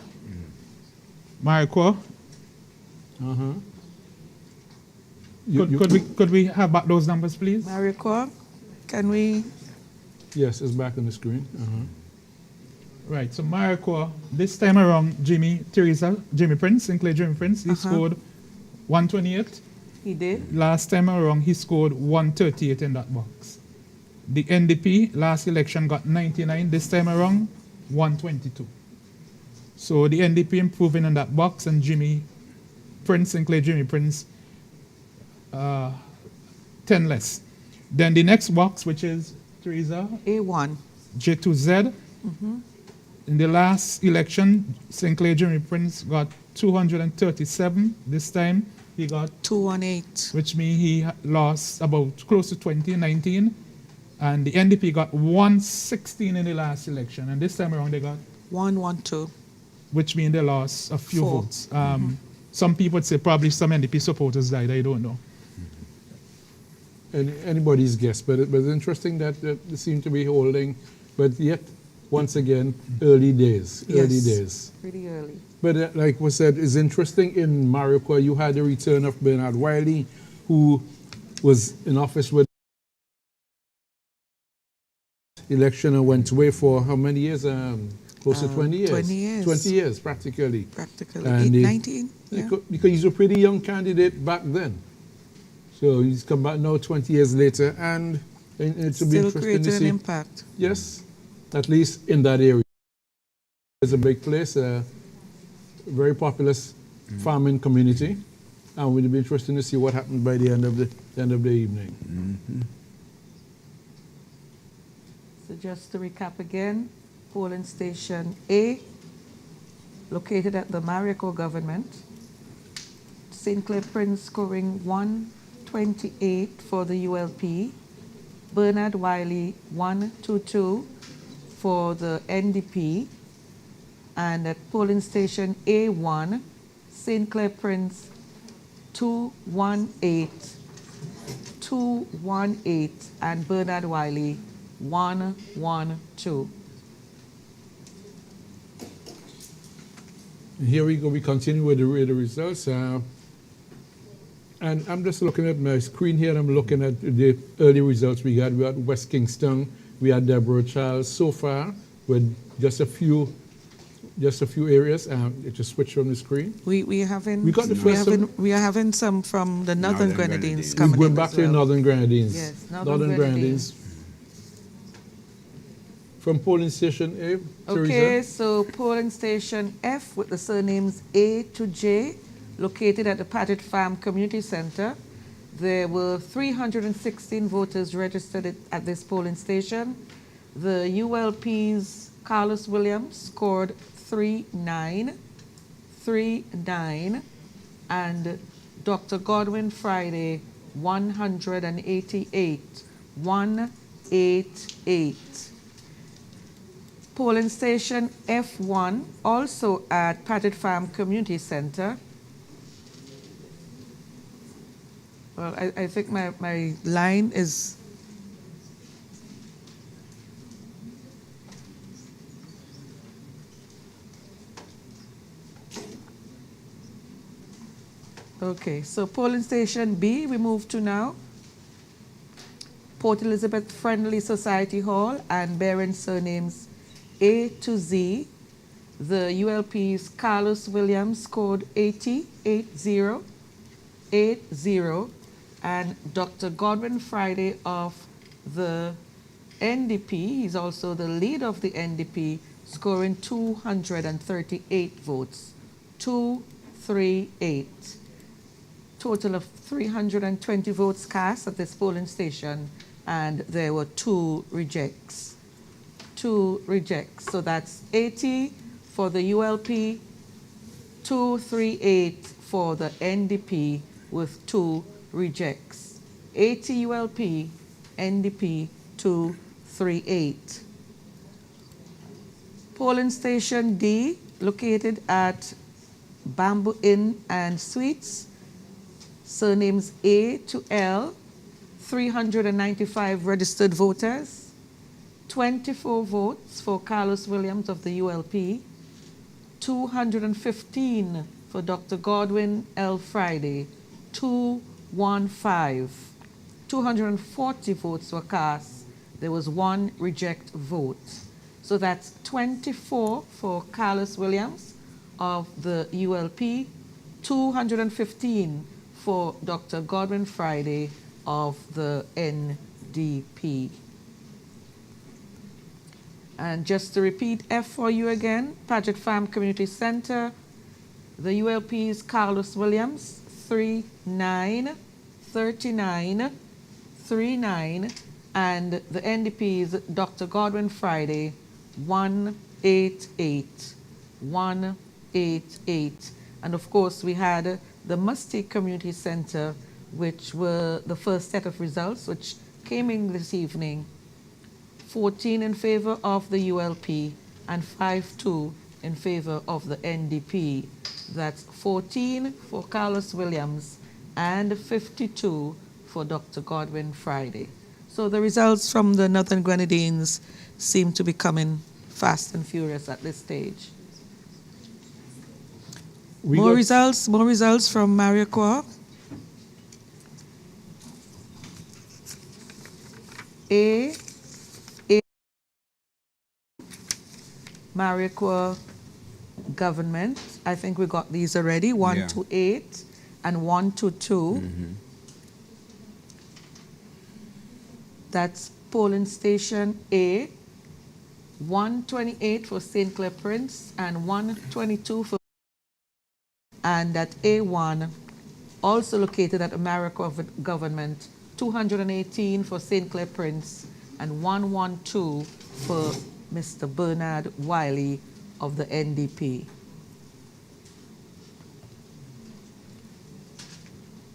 [SPEAKER 1] Uh-huh.
[SPEAKER 3] Could we have back those numbers, please?
[SPEAKER 4] Maricopa, can we?
[SPEAKER 1] Yes, it's back on the screen. Uh-huh.
[SPEAKER 3] Right, so Maricopa, this time around, Jimmy Prince, St. Clair Jimmy Prince, he scored 128.
[SPEAKER 4] He did.
[SPEAKER 3] Last time around, he scored 138 in that box. The NDP, last election, got 99. This time around, 122. So the NDP improving in that box, and Jimmy Prince, St. Clair Jimmy Prince, 10 less. Then the next box, which is, Teresa?
[SPEAKER 4] A1.
[SPEAKER 3] J2Z. In the last election, St. Clair Jimmy Prince got 237. This time, he got
[SPEAKER 4] 218.
[SPEAKER 3] which means he lost about close to 2019. And the NDP got 116 in the last election. And this time around, they got
[SPEAKER 4] 112.
[SPEAKER 3] which means they lost a few
[SPEAKER 4] 4.
[SPEAKER 3] votes. Some people would say probably some NDP supporters died. I don't know.
[SPEAKER 1] Anybody's guess, but it's interesting that they seem to be holding, but yet, once again, early days. Early days.
[SPEAKER 4] Pretty early.
[SPEAKER 1] But like was said, it's interesting in Maricopa, you had the return of Bernard Wiley, who was in office with election and went away for how many years? Close to 20 years.
[SPEAKER 4] 20 years.
[SPEAKER 1] 20 years, practically.
[SPEAKER 4] Practically.
[SPEAKER 1] And
[SPEAKER 4] 19? Yeah.
[SPEAKER 1] Because he's a pretty young candidate back then. So he's come back now 20 years later, and it's be
[SPEAKER 4] Still
[SPEAKER 1] interesting to
[SPEAKER 4] creating
[SPEAKER 1] see.
[SPEAKER 4] an impact.
[SPEAKER 1] Yes, at least in that area. It's a big place, a very populous farming community, and it will be interesting to see what happens by the end of the evening.
[SPEAKER 4] So just to recap again, polling station A, located at the Maricopa Government, St. Clair Prince scoring 128 for the ULP, Bernard Wiley 122 for the NDP, and at polling station A1, St. Clair Prince 218, and Bernard Wiley 112.
[SPEAKER 1] Here we go, we continue with the results. And I'm just looking at my screen here, and I'm looking at the early results we got. We had West Kingston, we had Deborah Charles so far, with just a few areas. Just switch from the screen.
[SPEAKER 4] We are having some from the Northern Grenadines coming
[SPEAKER 1] We're
[SPEAKER 4] in
[SPEAKER 1] going back
[SPEAKER 4] as
[SPEAKER 1] to the
[SPEAKER 4] well.
[SPEAKER 1] Northern Grenadines.
[SPEAKER 4] Yes,
[SPEAKER 1] Northern Grenadines. From polling station A,
[SPEAKER 4] Okay,
[SPEAKER 1] Teresa?
[SPEAKER 4] so polling station F with the surnames A to J, located at the Patted Farm Community Center. There were 316 voters registered at this polling station. The ULP's Carlos Williams scored 39, and Dr. Godwin Friday 188. Polling station F1, also at Paget Farm Community Center. Well, I think my line is... Okay, so polling station B, we move to now. Port Elizabeth Friendly Society Hall, and bearing surnames A to Z. The ULP's Carlos Williams scored 80, and Dr. Godwin Friday of the NDP, he's also the lead of the NDP, scoring 238 votes. 238. Total of 320 votes cast at this polling station, and there were 2 rejects. 2 rejects. So that's 80 for the ULP, 238 for the NDP, with 2 rejects. 80 ULP, NDP, 238. Polling station D, located at Bamboo Inn and Suites. Surnames A to L, 395 registered voters, 24 votes for Carlos Williams of the ULP, 215 for Dr. Godwin L. Friday, 215. 240 votes were cast. There was 1 reject vote. So that's 24 for Carlos Williams of the ULP, 215 for Dr. Godwin Friday of the NDP. And just to repeat F for you again, Paget Farm Community Center, the ULP's Carlos Williams, 39, and the NDP's Dr. Godwin Friday, 188. And of course, we had the Musty Community Center, which were the first set of results, which came in this evening. 14 in favor of the ULP and 5-2 in favor of the NDP. That's 14 for Carlos Williams and 52 for Dr. Godwin Friday. So the results from the Northern Grenadines seem to be coming fast and furious at this stage. More results from Mariquois. A Mariquois government. I think we got these already. 1 to 8 and 1 to 2. That's polling station A. 128 for St. Clair Prince and 122 for. And at A1, also located at Mariquois government, 218 for St. Clair Prince and 112 for Mr. Bernard Wiley of the NDP.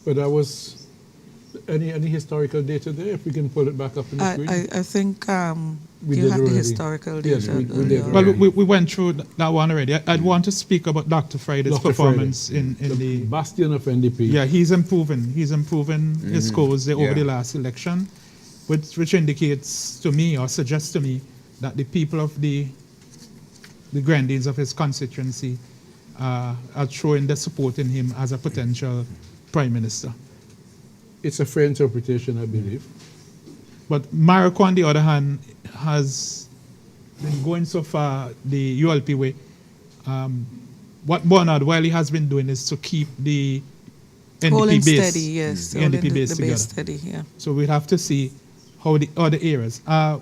[SPEAKER 1] But that was any historical data there, if we can pull it back up in the screen?
[SPEAKER 4] I think
[SPEAKER 1] we
[SPEAKER 4] you have
[SPEAKER 1] already.
[SPEAKER 4] the historical data.
[SPEAKER 1] Yes, we did.
[SPEAKER 3] Well, we went through that one already. I'd want to speak about Dr. Friday's
[SPEAKER 1] Dr.
[SPEAKER 3] performance
[SPEAKER 1] Friday,
[SPEAKER 3] in the
[SPEAKER 1] bastion of NDP.
[SPEAKER 3] Yeah, he's improving his scores over the last election, which indicates to me or suggests to me that the people of the Grenadines of his constituency are showing their support in him as a potential prime minister.
[SPEAKER 1] It's a fair interpretation, I believe.
[SPEAKER 3] But Mariquois, on the other hand, has been going so far the ULP way. What Bernard Wiley has been doing is to keep the NDP base,
[SPEAKER 4] steady, yes,
[SPEAKER 3] the NDP base
[SPEAKER 4] the
[SPEAKER 3] together.
[SPEAKER 4] base steady, yeah.
[SPEAKER 3] So we'll have to see how the other areas. I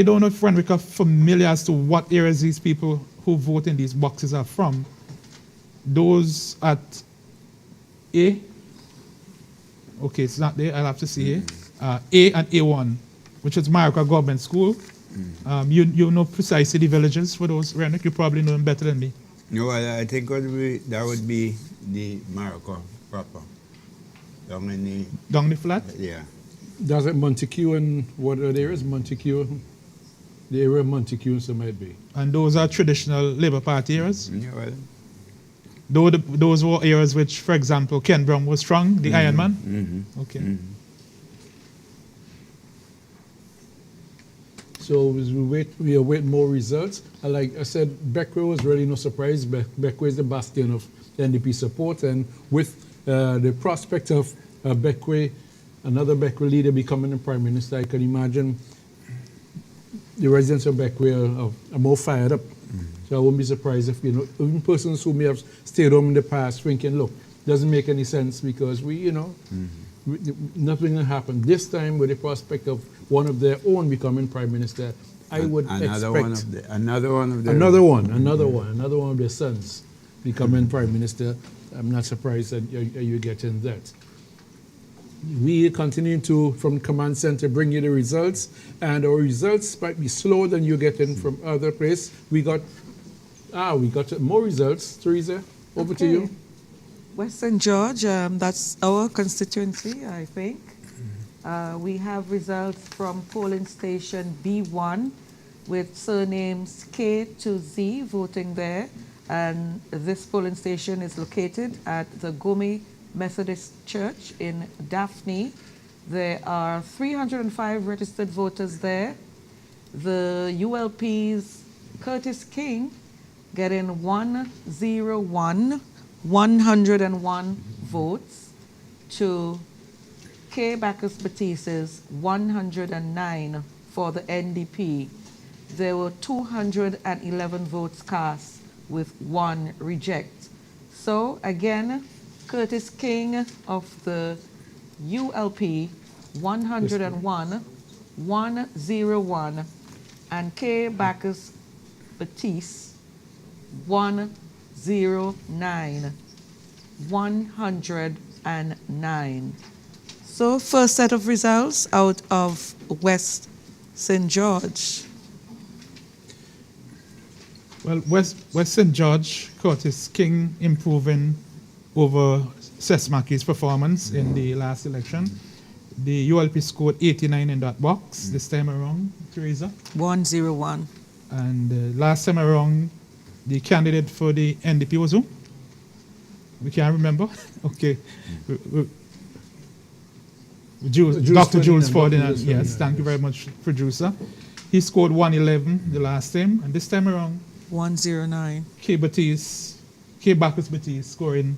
[SPEAKER 3] don't know if Renwick are familiar as to what areas these people who vote in these boxes are from. Those at A, Okay, it's not there. I'll have to see here. A and A1, which is Marika Government School. You know precisely the villages for those, Renwick. You probably know them better than me.
[SPEAKER 2] No, I think that would be the Morocco proper. Down in the,
[SPEAKER 3] Down the flat?
[SPEAKER 2] yeah.
[SPEAKER 1] Does it Montague and what other areas? Montague, the area of Montague, so might be.
[SPEAKER 3] And those are traditional Labour Party areas.
[SPEAKER 2] Yeah, well,
[SPEAKER 3] Those were areas which, for example, Ken Brown was strong, the Iron Man. Okay.
[SPEAKER 1] So as we await more results. Like I said, Beckway was really no surprise. Beckway is the bastion of NDP support, and with the prospect of Beckway, another Beckway leader becoming the Prime Minister, I can imagine the residents of Beckway are more fired up. So I won't be surprised if, even persons who may have stayed home in the past thinking, look, doesn't make any sense because nothing will happen. This time, with the prospect of one of their own becoming Prime Minister, I would expect
[SPEAKER 2] another one of
[SPEAKER 1] their sons becoming Prime Minister. I'm not surprised that you're getting that. We continue to, from Command Center, bring you the results, and our results might be slower than you're getting from other places. We got more results. Teresa, over to you.
[SPEAKER 4] West St. George, that's our constituency, I think. We have results from polling station B1 with surnames K to Z voting there. And this polling station is located at the Gomez Methodist Church in Daphne. There are 305 registered voters there. The ULP's Curtis King getting 101 votes to K. Bacchus Batiste's 109 for the NDP. There were 211 votes cast with 1 reject. So again, Curtis King of the ULP 101, 101, and K. Bacchus Batiste 109, 109. So first set of results out of West St. George.
[SPEAKER 3] Well, West St. George, Curtis King improving over Sesmaki's performance in the last election. The ULP scored 89 in that box this time around, Teresa.
[SPEAKER 4] 101.
[SPEAKER 3] And last time around, the candidate for the NDP was who? We can't remember. Okay. Dr. Jules Ferdinand. Yes, thank you very much, producer. He scored 111 the last time, and this time around,
[SPEAKER 4] 109.
[SPEAKER 3] K. Bacchus Batiste scoring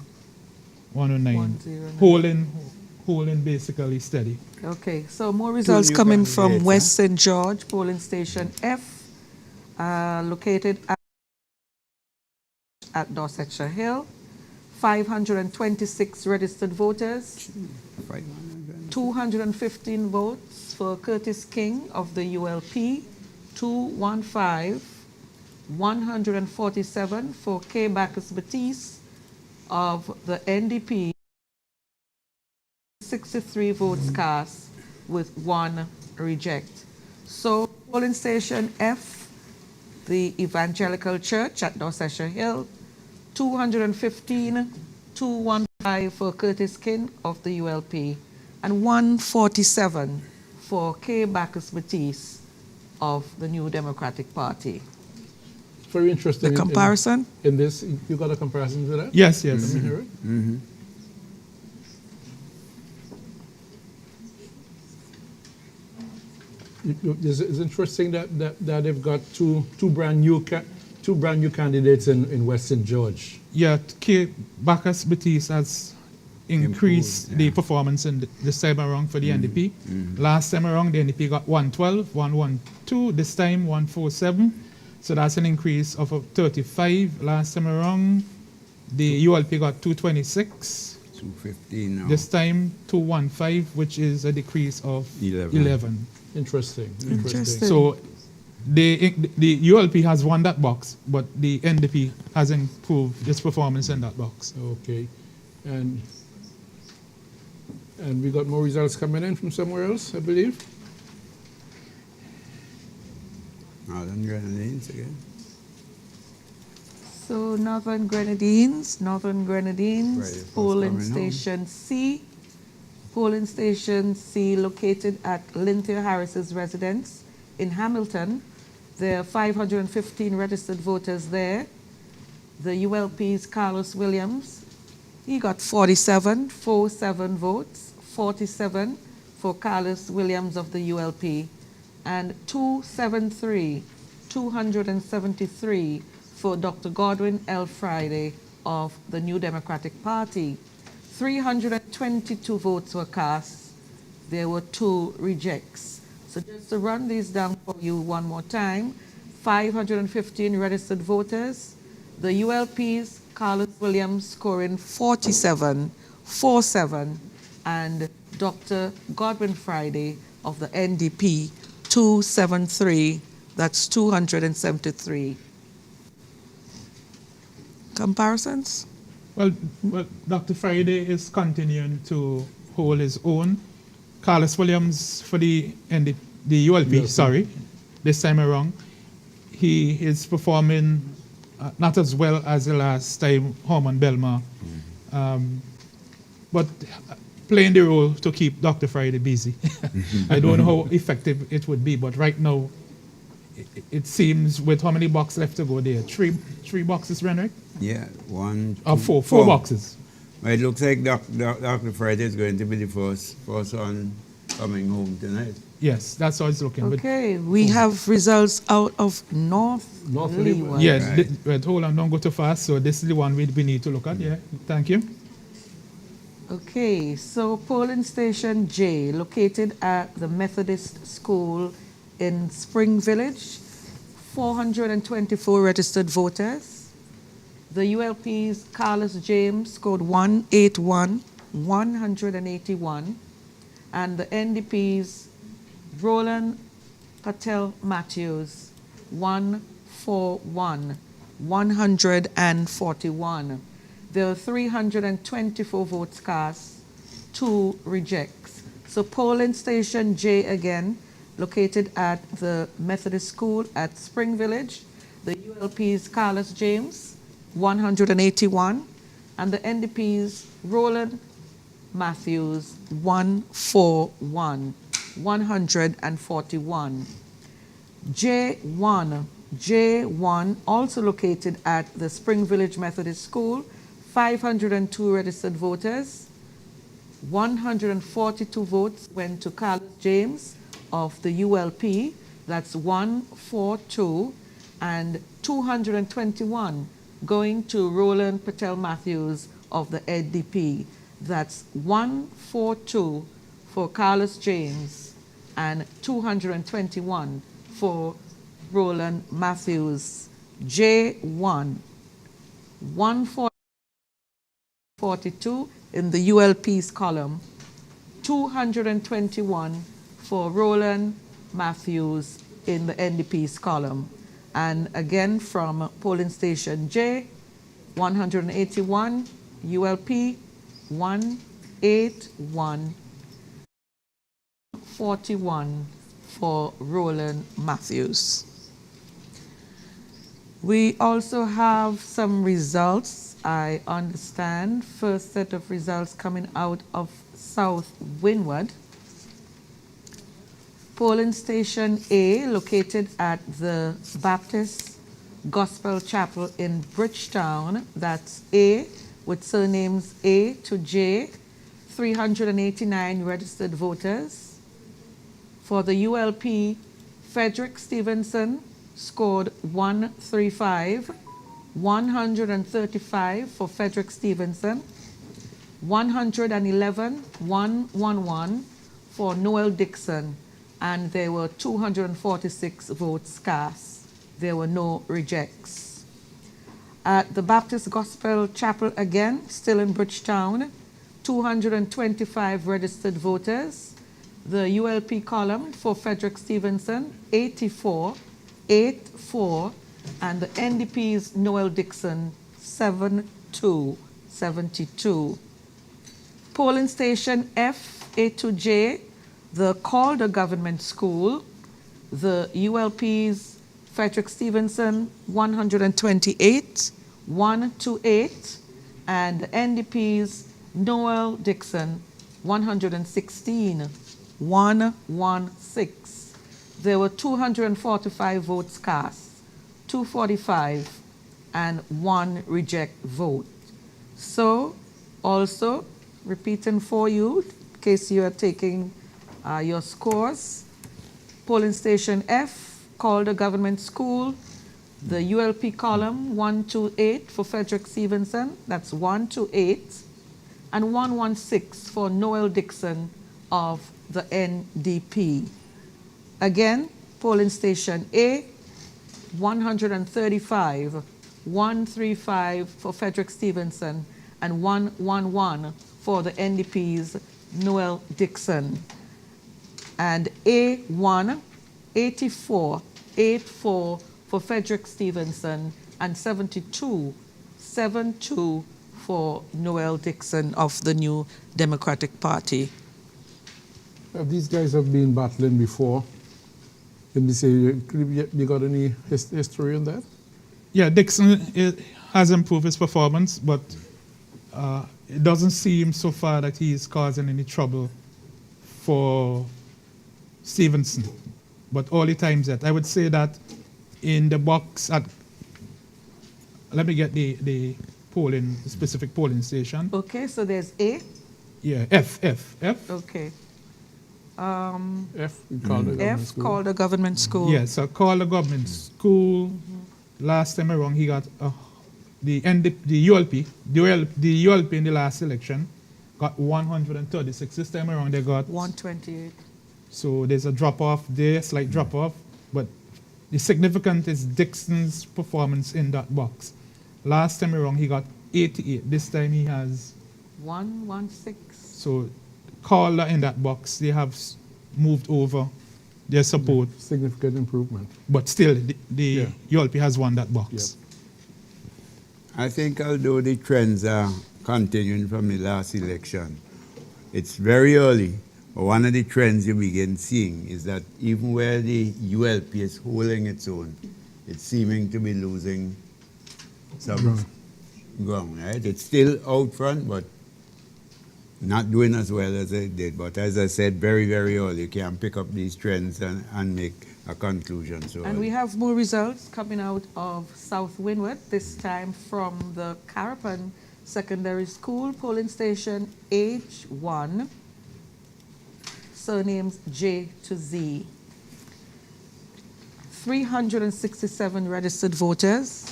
[SPEAKER 3] 109.
[SPEAKER 4] 109.
[SPEAKER 3] Holding basically steady.
[SPEAKER 4] Okay, so more results coming from West St. George, polling station F, located at Dorsetshire Hill. 526 registered voters. 215 votes for Curtis King of the ULP. 215. 147 for K. Bacchus Batiste of the NDP. 63 votes cast with 1 reject. So polling station F, the Evangelical Church at Dorsetshire Hill, 215, 215 for Curtis King of the ULP, and 147 for K. Bacchus Batiste of the New Democratic Party.
[SPEAKER 1] Very interesting.
[SPEAKER 4] The comparison?
[SPEAKER 1] In this, you got a comparison to that?
[SPEAKER 3] Yes.
[SPEAKER 1] Let me hear it. It's interesting that they've got two brand new candidates in West St. George.
[SPEAKER 3] Yeah, K. Bacchus Batiste has increased the performance in this time around for the NDP. Last time around, the NDP got 112, 112. This time, 147. So that's an increase of 35. Last time around, the ULP got 226.
[SPEAKER 2] 215 now.
[SPEAKER 3] This time, 215, which is a decrease of 11.
[SPEAKER 1] Interesting.
[SPEAKER 3] So the ULP has won that box, but the NDP has improved its performance in that box.
[SPEAKER 1] Okay. And And we got more results coming in from somewhere else, I believe.
[SPEAKER 2] Northern Grenadines again.
[SPEAKER 4] So Northern Grenadines,
[SPEAKER 2] Right,
[SPEAKER 4] polling
[SPEAKER 2] what's going on?
[SPEAKER 4] station C. Polling station C located at Lynthia Harris's residence in Hamilton. There are 515 registered voters there. The ULP's Carlos Williams, he got 47 votes, 47 for Carlos Williams of the ULP, and 273 for Dr. Godwin L. Friday of the New Democratic Party. 322 votes were cast. There were 2 rejects. So just to run these down for you one more time, 515 registered voters. The ULP's Carlos Williams scoring 47, and Dr. Godwin Friday of the NDP 273. That's 273. Comparisons?
[SPEAKER 3] Well, Dr. Friday is continuing to hold his own. Carlos Williams for the ULP, sorry, this time around, he is performing not as well as the last time, Horman Belmar, but playing the role to keep Dr. Friday busy. I don't know how effective it would be, but right now, it seems with how many boxes left to go there? Three boxes, Renrick?
[SPEAKER 2] Yeah, one.
[SPEAKER 3] Four boxes.
[SPEAKER 2] Well, it looks like Dr. Friday is going to be the first one coming home tonight.
[SPEAKER 3] Yes, that's how it's looking.
[SPEAKER 4] Okay, we have results out of North Leeward.
[SPEAKER 3] Yes,
[SPEAKER 2] Right.
[SPEAKER 3] wait, hold on, don't go too fast. So this is the one we need to look at. Yeah, thank you.
[SPEAKER 4] Okay, so polling station J, located at the Methodist School in Spring Village, 424 registered voters. The ULP's Carlos James scored 181, and the NDP's Roland Patel Matthews 141. There are 324 votes cast, 2 rejects. So polling station J again, located at the Methodist School at Spring Village. The ULP's Carlos James, 181, and the NDP's Roland Matthews, 141. J1, also located at the Spring Village Methodist School, 502 registered voters. 142 votes went to Carlos James of the ULP, that's 142, and 221 going to Roland Patel Matthews of the NDP, that's 142 for Carlos James and 221 for Roland Matthews. J1, 142 in the ULP's column, 221 for Roland Matthews in the NDP's column. And again from polling station J, 181, ULP, 181, 41 for Roland Matthews. We also have some results, I understand. First set of results coming out of South Windward. Polling station A, located at the Baptist Gospel Chapel in Bridgetown, that's A, with surnames A to J, 389 registered voters. For the ULP, Frederick Stevenson scored 135, 135 for Frederick Stevenson, 111 for Noel Dixon, and there were 246 votes cast. There were no rejects. At the Baptist Gospel Chapel again, still in Bridgetown, 225 registered voters. The ULP column for Frederick Stevenson, 84, and the NDP's Noel Dixon, 72. Polling station F, A to J, the Calder Government School, the ULP's Frederick Stevenson, 128, 1 to 8, and the NDP's Noel Dixon, 116, 116. There were 245 votes cast, 245, and 1 reject vote. So, also, repeating for you, in case you are taking your scores, polling station F, Calder Government School, the ULP column 128 for Frederick Stevenson, that's 1 to 8, and 116 for Noel Dixon of the NDP. Again, polling station A, 135, 135 for Frederick Stevenson, and 111 for the NDP's Noel Dixon. And A1, 84, 84 for Frederick Stevenson, and 72, 72 for Noel Dixon of the New Democratic Party.
[SPEAKER 1] These guys have been battling before. Let me say, you got any history on that?
[SPEAKER 3] Yeah, Dixon has improved his performance, but it doesn't seem so far that he is causing any trouble for Stevenson. But all the times that I would say that in the box at, let me get the polling, specific polling station.
[SPEAKER 4] Okay, so there's A.
[SPEAKER 3] Yeah, F.
[SPEAKER 4] Okay.
[SPEAKER 1] F, Calder Government
[SPEAKER 4] F,
[SPEAKER 1] School.
[SPEAKER 4] Calder Government School.
[SPEAKER 3] Yeah, so Calder Government School. Last time around, he got the ULP. The ULP in the last election got 136. This time around, they got
[SPEAKER 4] 128.
[SPEAKER 3] So there's a drop off there, slight drop off. But the significant is Dixon's performance in that box. Last time around, he got 88. This time he has
[SPEAKER 4] 116.
[SPEAKER 3] So Calder in that box, they have moved over their support.
[SPEAKER 1] Significant improvement.
[SPEAKER 3] But still, the
[SPEAKER 1] Yeah.
[SPEAKER 3] ULP has won that box.
[SPEAKER 1] Yep.
[SPEAKER 2] I think although the trends are continuing from the last election, it's very early. But one of the trends you begin seeing is that even where the ULP is holding its own, it's seeming to be losing some ground, right? It's still out front, but not doing as well as it did. But as I said, very, very early, you can pick up these trends and make a conclusion. So
[SPEAKER 4] And we have more results coming out of South Windward, this time from the Carapan Secondary School polling station H1, surnames J to Z. 367 registered voters.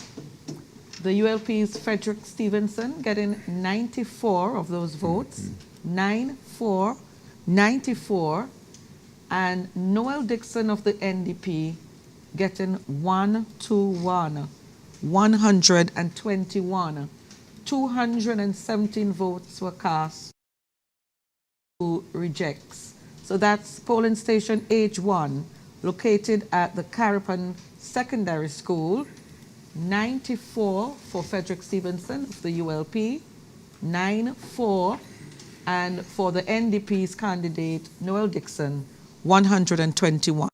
[SPEAKER 4] The ULP's Frederick Stevenson getting 94 of those votes, 94, and Noel Dixon of the NDP getting 121, 121. 217 votes were cast to rejects. So that's polling station H1, located at the Carapan Secondary School. 94 for Frederick Stevenson of the ULP, 94, and for the NDP's candidate, Noel Dixon, 121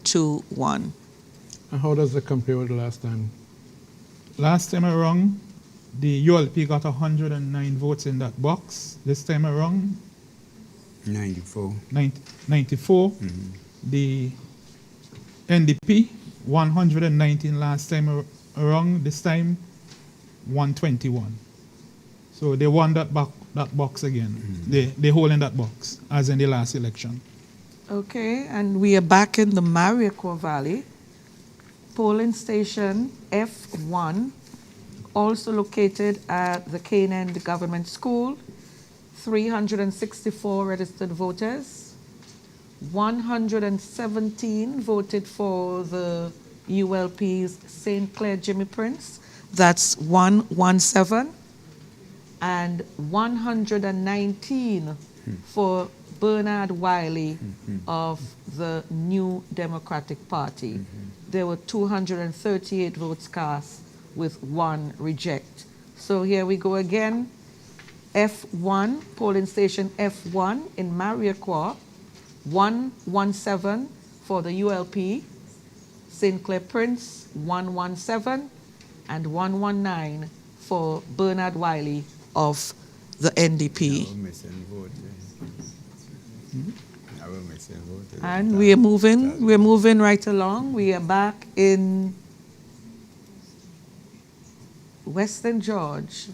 [SPEAKER 4] to 1.
[SPEAKER 1] And how does that compare with the last time?
[SPEAKER 3] Last time around, the ULP got 109 votes in that box. This time around,
[SPEAKER 2] 94.
[SPEAKER 3] 94. The NDP, 119 last time around. This time, 121. So they won that box again. They hold in that box, as in the last election.
[SPEAKER 4] Okay, and we are back in the Mariacoa Valley. Polling station F1, also located at the Cane End Government School. 364 registered voters. 117 voted for the ULP's St. Clair Jimmy Prince. That's 117. And 119 for Bernard Wiley of the New Democratic Party. There were 238 votes cast with 1 reject. So here we go again. F1, polling station F1 in Mariaqua, 117 for the ULP, St. Clair Prince 117, and 119 for Bernard Wiley of the NDP.
[SPEAKER 2] I will missing vote. I will missing vote.
[SPEAKER 4] And we're moving right along. We are back in Western George,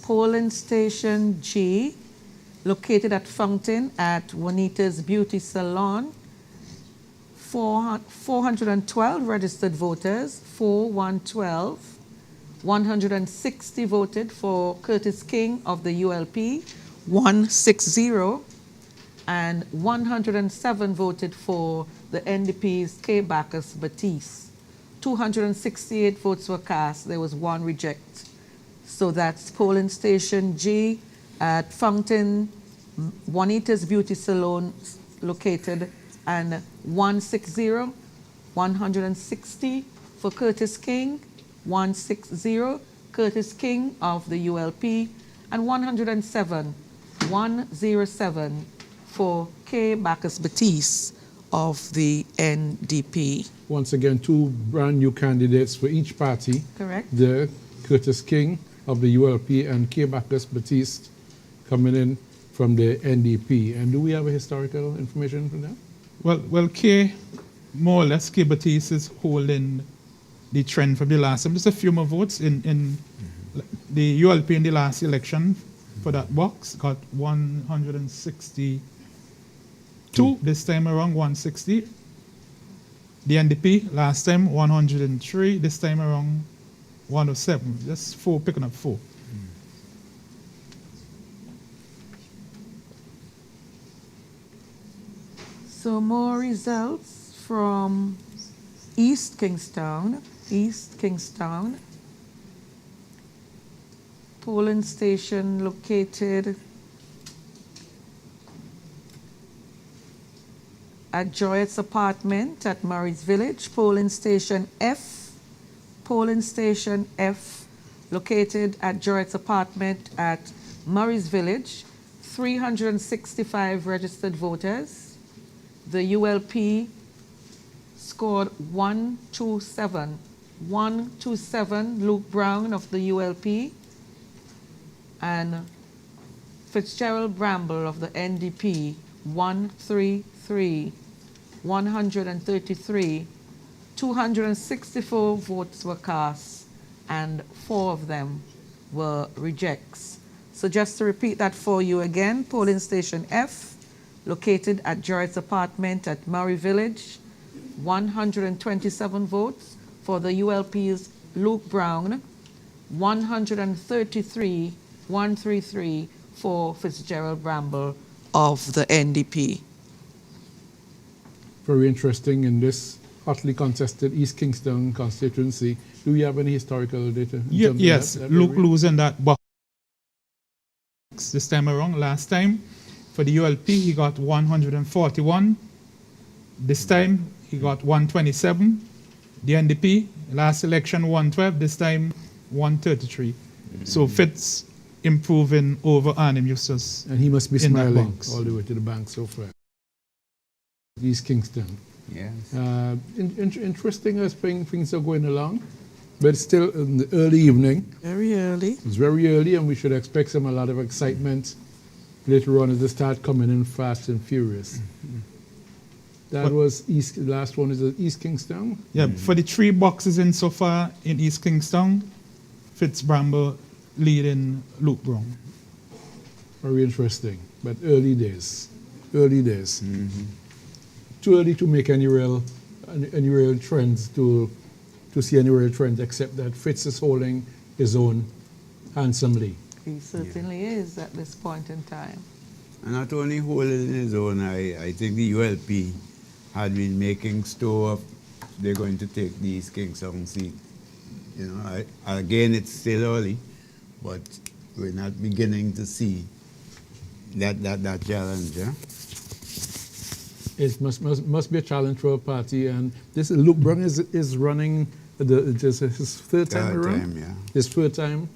[SPEAKER 4] Polling station G, located at Fountain at Juanita's Beauty Salon. 412 registered voters, 4112. 160 voted for Curtis King of the ULP, 160. And 107 voted for the NDP's K. Bacchus Batiste. 268 votes were cast. There was one reject. So that's polling station G at Fountain, Juanita's Beauty Salon located, and 160, 160 for Curtis King, 160, Curtis King of the ULP, and 107, 107 for K. Bacchus Batiste of the NDP.
[SPEAKER 1] Once again, two brand new candidates for each party.
[SPEAKER 4] Correct.
[SPEAKER 1] The Curtis King of the ULP and K. Bacchus Batiste coming in from the NDP. And do we have a historical information for that?
[SPEAKER 3] Well, K, more or less, K. Batiste is holding the trend from the last time. Just a few more votes in the ULP in the last election for that box got 162. This time around 160. The NDP last time 103. This time around 107. Just four, picking up four.
[SPEAKER 4] So more results from East Kingstown. Polling station located at Joyett's apartment at Murray's Village. Polling station F, located at Joyett's apartment at Murray's Village. 365 registered voters. The ULP scored 127. 127, Luke Brown of the ULP, and Fitzgerald Bramble of the NDP, 133. 133. 264 votes were cast, and 4 of them were rejects. So just to repeat that for you again, polling station F, located at Jarrett's apartment at Murray Village, 127 votes for the ULP's Luke Brown, 133 for Fitzgerald Bramble of the NDP.
[SPEAKER 1] Very interesting in this hotly contested East Kingston constituency. Do we have any historical data?
[SPEAKER 3] Yes, Luke losing that box this time around. Last time for the ULP he got 141. This time he got 127. The NDP last election 112. This time 133. So Fitz improving over Arnim Eustace.
[SPEAKER 1] And he must be
[SPEAKER 3] in that
[SPEAKER 1] smiling
[SPEAKER 3] box.
[SPEAKER 1] all the way to the bank so far. East Kingston.
[SPEAKER 2] Yes.
[SPEAKER 1] Interesting as things are going along, but still in the early evening.
[SPEAKER 4] Very early.
[SPEAKER 1] It's very early, and we should expect a lot of excitement later on as they start coming in fast and furious. That was East. The last one is East Kingston.
[SPEAKER 3] Yeah, for the 3 boxes in so far in East Kingston, Fitz Bramble leading Luke Brown.
[SPEAKER 1] Very interesting, but early days. Early days. Too early to make any real trends to see any real trends, except that Fitz is holding his own handsomely.
[SPEAKER 4] He certainly is at this point in time.
[SPEAKER 2] And not only holding his own, I think the ULP had been making store of they're going to take the East Kingston seat. You know, again, it's still early, but we're not beginning to see that challenge.
[SPEAKER 1] It must be a challenge for a party. And this Luke Brown is running just his third time
[SPEAKER 2] Third
[SPEAKER 1] around.
[SPEAKER 2] time, yeah.
[SPEAKER 1] His third time.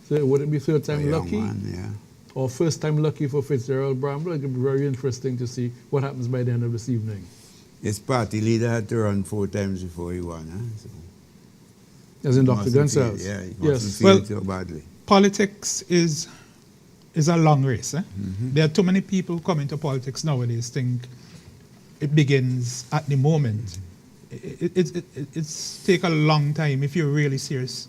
[SPEAKER 1] So would it be third
[SPEAKER 2] A
[SPEAKER 1] time
[SPEAKER 2] young
[SPEAKER 1] lucky?
[SPEAKER 2] one, yeah.
[SPEAKER 1] Or first time lucky for Fitzgerald Bramble? It would be very interesting to see what happens by the end of this evening.
[SPEAKER 2] His party leader had to run 4 times before he won. Huh? So
[SPEAKER 1] As in Dr.
[SPEAKER 2] mustn't
[SPEAKER 1] Gonsalves.
[SPEAKER 2] Feel, yeah, he
[SPEAKER 1] Yes.
[SPEAKER 2] mustn't feel
[SPEAKER 3] Well-
[SPEAKER 2] it so badly.
[SPEAKER 3] Politics is a long race. There are too many people who come into politics nowadays think it begins at the moment. It's take a long time if you're really serious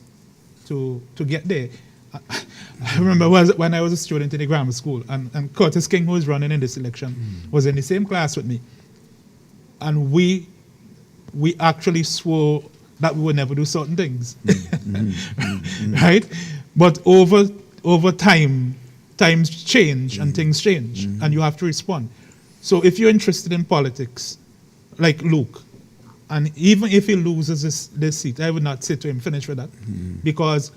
[SPEAKER 3] to get there. I remember when I was a student in the grammar school, and Curtis King, who was running in this election, was in the same class with me. And we actually swore that we would never do certain things. Right? But over time, times change and things change, and you have to respond. So if you're interested in politics, like Luke, and even if he loses this seat, I would not say to him, finish with that, because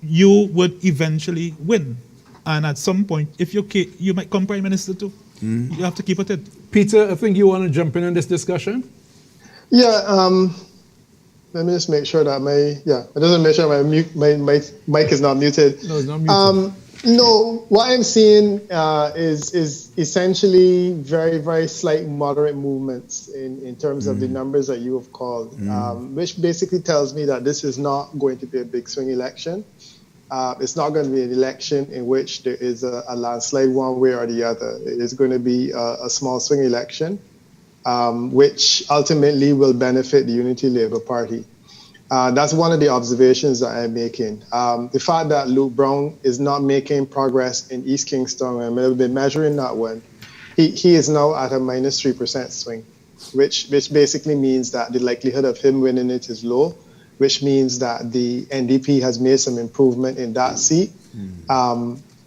[SPEAKER 3] you would eventually win. And at some point, if you might come prime minister too. You have to keep at it.
[SPEAKER 1] Peter, I think you want to jump in on this discussion?
[SPEAKER 5] Yeah, let me just make sure that it doesn't make sure my mic is not muted.
[SPEAKER 1] No, it's not muted.
[SPEAKER 5] No, what I'm seeing is essentially very, very slight moderate movements in terms of the numbers that you have called, which basically tells me that this is not going to be a big swing election. It's not going to be an election in which there is a landslide one way or the other. It is going to be a small swing election, which ultimately will benefit the Unity Labour Party. That's one of the observations that I'm making. The fact that Luke Brown is not making progress in East Kingston, and we've been measuring that one, he is now at a minus 3% swing, which basically means that the likelihood of him winning it is low, which means that the NDP has made some improvement in that seat.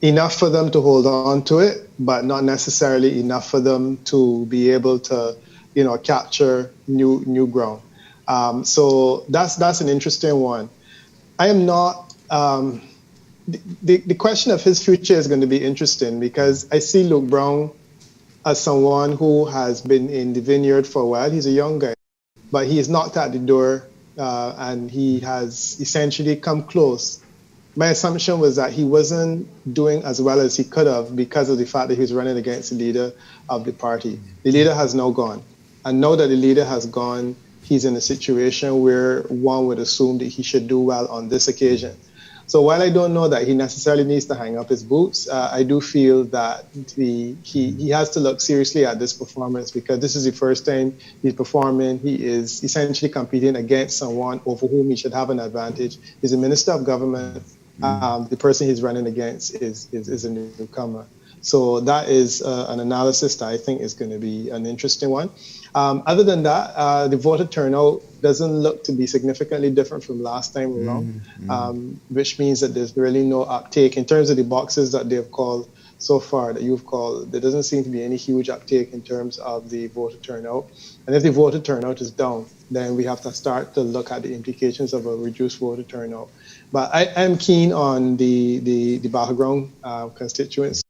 [SPEAKER 5] Enough for them to hold on to it, but not necessarily enough for them to be able to, capture new ground. So that's an interesting one. I am not. The question of his future is going to be interesting because I see Luke Brown as someone who has been in the vineyard for a while. He's a young guy, but he is knocked at the door and he has essentially come close. My assumption was that he wasn't doing as well as he could have because of the fact that he was running against the leader of the party. The leader has now gone. And now that the leader has gone, he's in a situation where one would assume that he should do well on this occasion. So while I don't know that he necessarily needs to hang up his boots, I do feel that he has to look seriously at this performance because this is the first time he's performing. He is essentially competing against someone over whom he should have an advantage. He's a minister of government. The person he's running against is a newcomer. So that is an analysis that I think is going to be an interesting one. Other than that, the voter turnout doesn't look to be significantly different from last time around, which means that there's really no uptake. In terms of the boxes that they've called so far, that you've called, there doesn't seem to be any huge uptake in terms of the voter turnout. And if the voter turnout is down, then we have to start to look at the implications of a reduced voter turnout. But I am keen on the background constituents.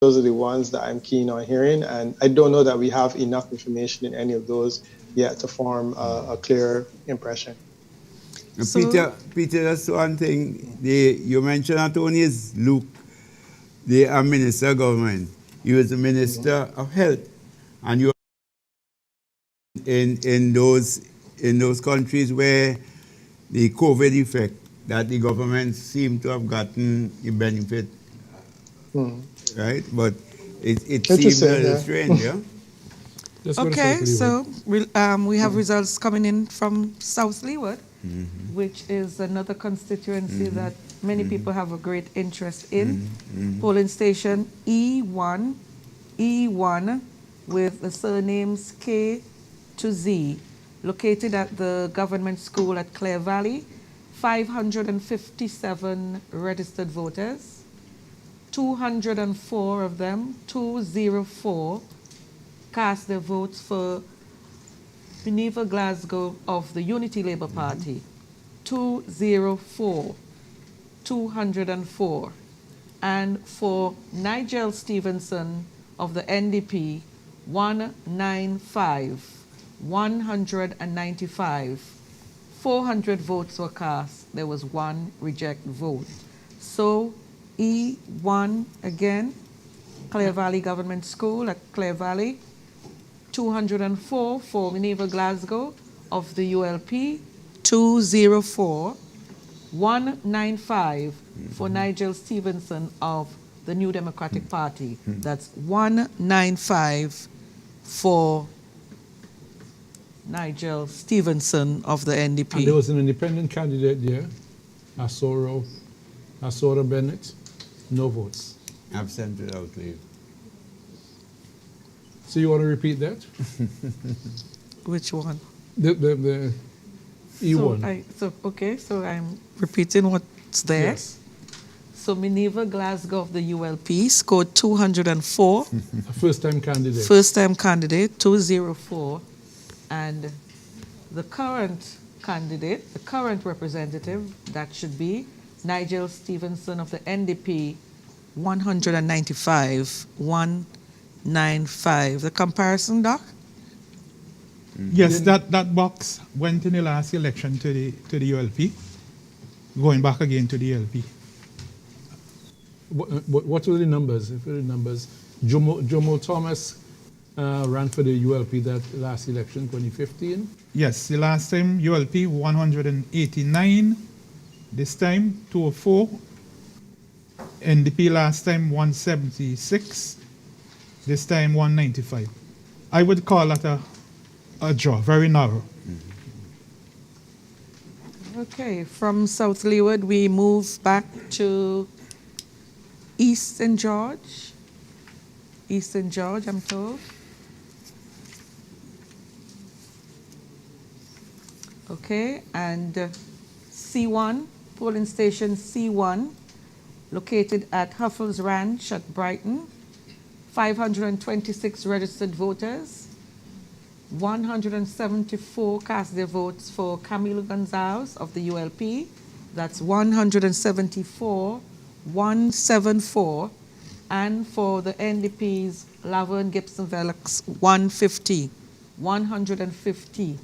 [SPEAKER 5] Those are the ones that I'm keen on hearing, and I don't know that we have enough information in any of those yet to form a clear impression.
[SPEAKER 2] So, Peter, that's one thing. You mentioned not only is Luke a minister of government, he was a minister of health, and you in those countries where the COVID effect that the government seemed to have gotten the benefit. Right, but it seems a little strange, yeah?
[SPEAKER 4] Okay, so we have results coming in from South Leeward, which is another constituency that many people have a great interest in. Polling station E1 with the surnames K to Z, located at the government school at Clare Valley, 557 registered voters. 204 of them, 204, cast their votes for Geneva Glasgow of the Unity Labour Party. 204. And for Nigel Stevenson of the NDP, 195, 195. 400 votes were cast. There was one reject vote. So E1 again, Clare Valley Government School at Clare Valley, 204 for Minerva Glasgow of the ULP, 204, 195 for Nigel Stevenson of the New Democratic Party. That's 195 for Nigel Stevenson of the NDP.
[SPEAKER 1] And there was an independent candidate there, Asora Bennett, no votes.
[SPEAKER 2] Absent without leave.
[SPEAKER 1] So you want to repeat that?
[SPEAKER 4] Which one?
[SPEAKER 1] The E1.
[SPEAKER 4] So I'm repeating what's there.
[SPEAKER 1] Yes.
[SPEAKER 4] So Minerva Glasgow of the ULP scored 204.
[SPEAKER 1] A first-time candidate.
[SPEAKER 4] First-time candidate, 204. And the current candidate, the current representative, that should be Nigel Stevenson of the NDP, 195, 195. The comparison, Doc?
[SPEAKER 3] Yes, that box went in the last election to the ULP, going back again to the LP.
[SPEAKER 1] What were the numbers? If the numbers, Jomo Thomas ran for the ULP that last election, 2015.
[SPEAKER 3] Yes, the last time ULP 189, this time 204. NDP last time 176, this time 195. I would call that a draw, very narrow.
[SPEAKER 4] Okay, from South Leeward, we move back to East St. George. East St. George, I'm told. Okay, and C1, polling station C1, located at Huffles Ranch at Brighton. 526 registered voters. 174 cast their votes for Camilo Gonzalez of the ULP. That's 174, 174. And for the NDP's Laverne Gibson Velox, 150, 150.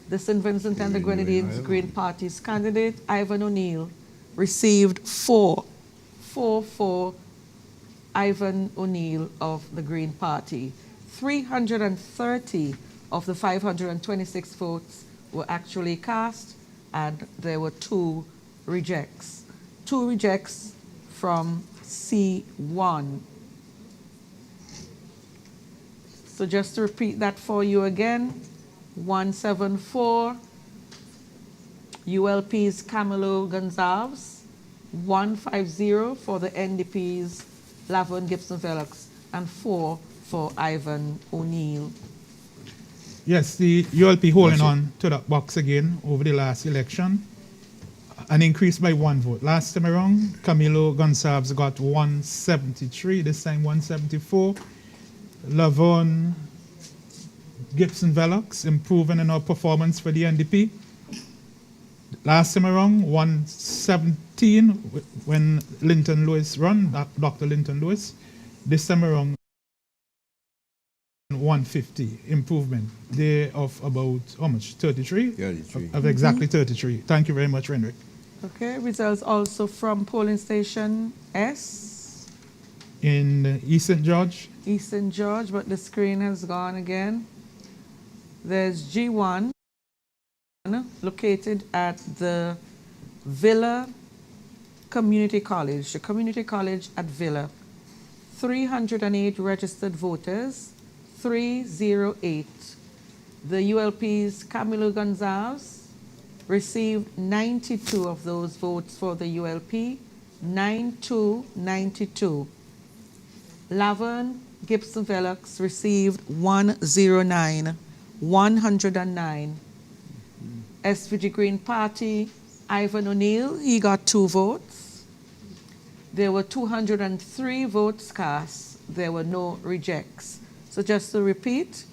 [SPEAKER 4] The St. Vincent and the Grenadines Green Party's candidate, Ivan O'Neill, received 4 for Ivan O'Neill of the Green Party. 330 of the 526 votes were actually cast, and there were 2 rejects. 2 rejects from C1. So just to repeat that for you again, 174, ULP's Camilo Gonzalez, 150 for the NDP's Laverne Gibson Velox, and 4 for Ivan O'Neill.
[SPEAKER 3] Yes, the ULP holding on to that box again over the last election, an increase by 1 vote. Last time around, Camilo Gonzalez got 173, this time 174. Laverne Gibson Velox improving in our performance for the NDP. Last time around, 117 when Linton Lewis run, Dr. Linton Lewis. This time around, 150 improvement. They of about how much? 33?
[SPEAKER 2] 33.
[SPEAKER 3] Of exactly 33. Thank you very much, Renrick.
[SPEAKER 4] Okay, results also from polling station S.
[SPEAKER 3] In East St. George,
[SPEAKER 4] East St. George, but the screen has gone again. There's G1, located at the Villa Community College, the Community College at Villa. 308 registered voters, 308. The ULP's Camilo Gonzalez received 92 of those votes for the ULP, 92. Laverne Gibson Velox received 109. SVG Green Party, Ivan O'Neill, he got 2 votes. There were 203 votes cast. There were no rejects. So just to repeat,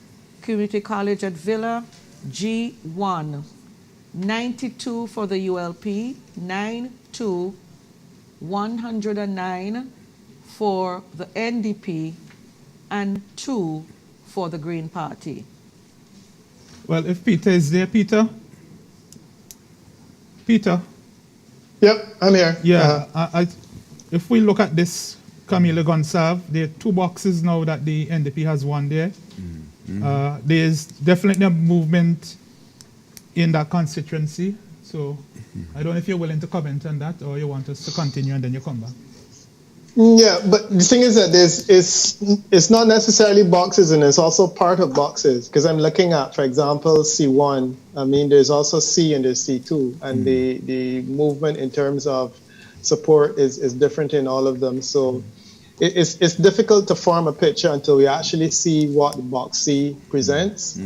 [SPEAKER 4] Community College at Villa, G1, 92 for the ULP, 92, 109 for the NDP, and 2 for the Green Party.
[SPEAKER 3] Well, if Peter is there, Peter? Peter?
[SPEAKER 5] Yep, I'm here.
[SPEAKER 3] Yeah, if we look at this Camilo Gonçalves, there are 2 boxes now that the NDP has won there. There's definitely a movement in that constituency. So I don't know if you're willing to comment on that or you want us to continue and then you come back.
[SPEAKER 5] Yeah, but the thing is that it's not necessarily boxes, and it's also part of boxes. Because I'm looking at, for example, C1. I mean, there's also C and there's C2, and the movement in terms of support is different in all of them. So it's difficult to form a picture until we actually see what the box C presents,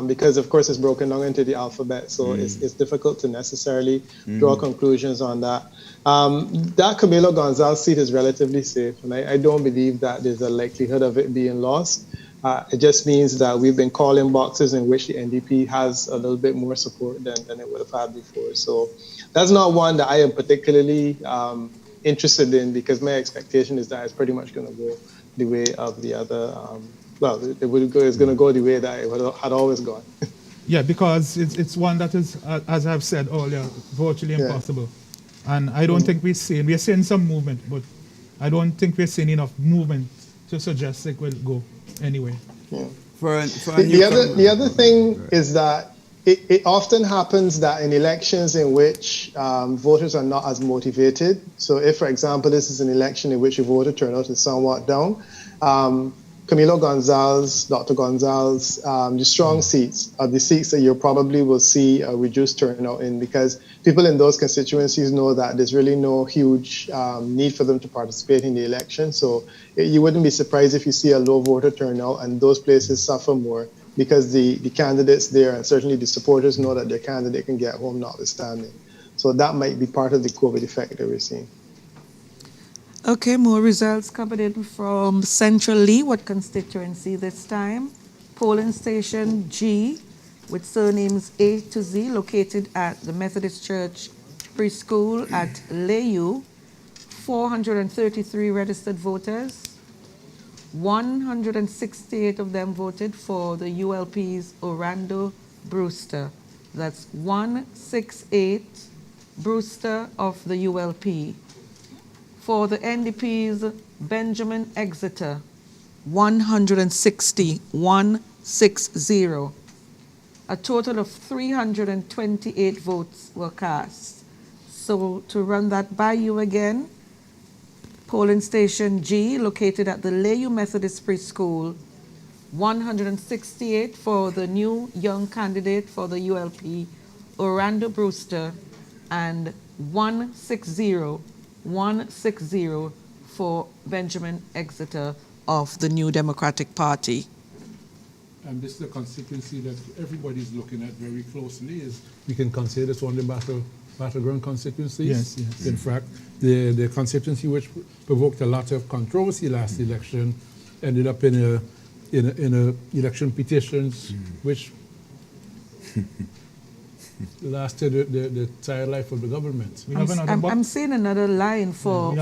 [SPEAKER 5] because of course it's broken down into the alphabet. So it's difficult to necessarily draw conclusions on that. That Camilo Gonçalves seat is relatively safe, and I don't believe that there's a likelihood of it being lost. It just means that we've been calling boxes in which the NDP has a little bit more support than it would have had before. So that's not one that I am particularly interested in, because my expectation is that it's pretty much going to go the way of the other. It's going to go the way that it had always gone.
[SPEAKER 3] Yeah, because it's one that is, as I've said earlier, virtually impossible. And I don't think we're seeing some movement, but I don't think we're seeing enough movement to suggest it will go anyway.
[SPEAKER 5] Yeah.
[SPEAKER 2] The
[SPEAKER 5] other thing is that it often happens that in elections in which voters are not as motivated. So if, for example, this is an election in which the voter turnout is somewhat down, Camilo Gonçalves, Dr. Gonçalves, the strong seats are the seats that you probably will see a reduced turnout in, because people in those constituencies know that there's really no huge need for them to participate in the election. So you wouldn't be surprised if you see a low voter turnout, and those places suffer more because the candidates there, and certainly the supporters, know that their candidate can get home notwithstanding. So that might be part of the COVID effect that we're seeing.
[SPEAKER 4] Okay, more results coming in from Central Leeward constituency this time. Polling station G with surnames A to Z, located at the Methodist Church Preschool at Layu. 433 registered voters. 168 of them voted for the ULP's Orlando Brewster. That's 168 Brewster of the ULP. For the NDP's Benjamin Exeter, 160. A total of 328 votes were cast. So to run that by you again, polling station G, located at the Layu Methodist Preschool, 168 for the new young candidate for the ULP, Orlando Brewster, and 160 for Benjamin Exeter of the New Democratic Party.
[SPEAKER 1] And this is a constituency that everybody's looking at very closely. We can consider this one of the battleground constituencies.
[SPEAKER 3] Yes.
[SPEAKER 1] In fact, the constituency which provoked a lot of controversy last election ended up in a election petitions which lasted the entire life of the government.
[SPEAKER 4] I'm seeing another line for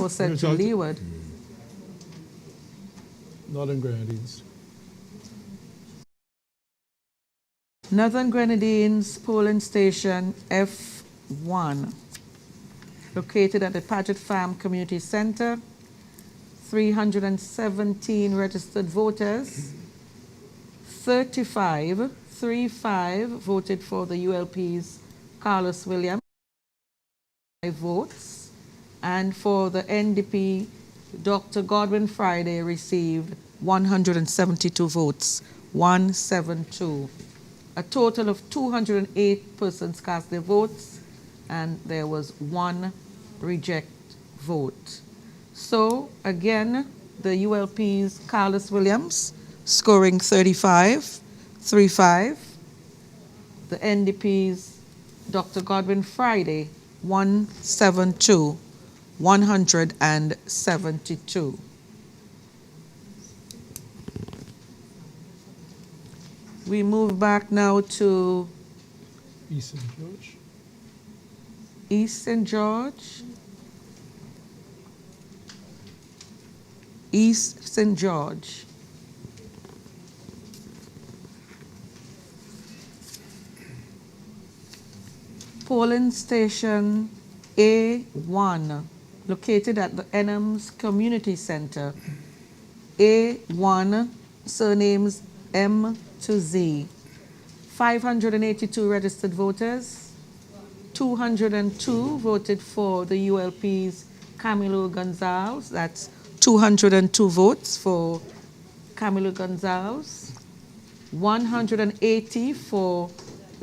[SPEAKER 4] Central Leeward.
[SPEAKER 1] Northern Grenadines.
[SPEAKER 4] Northern Grenadines polling station F1, located at the Paget Farm Community Center. 317 registered voters. 35 voted for the ULP's Carlos Williams, 5 votes. And for the NDP, Dr. Godwin Friday received 172 votes, 172. A total of 208 persons cast their votes, and there was 1 reject vote. So again, the ULP's Carlos Williams scoring 35. The NDP's Dr. Godwin Friday, 172. We move back now to
[SPEAKER 1] East St. George.
[SPEAKER 4] East St. George. East St. George. Polling station A1, located at the Enhams Community Center. A1, surnames M to Z. 582 registered voters. 202 voted for the ULP's Camilo Gonzalez. That's 202 votes for Camilo Gonzalez. 180 for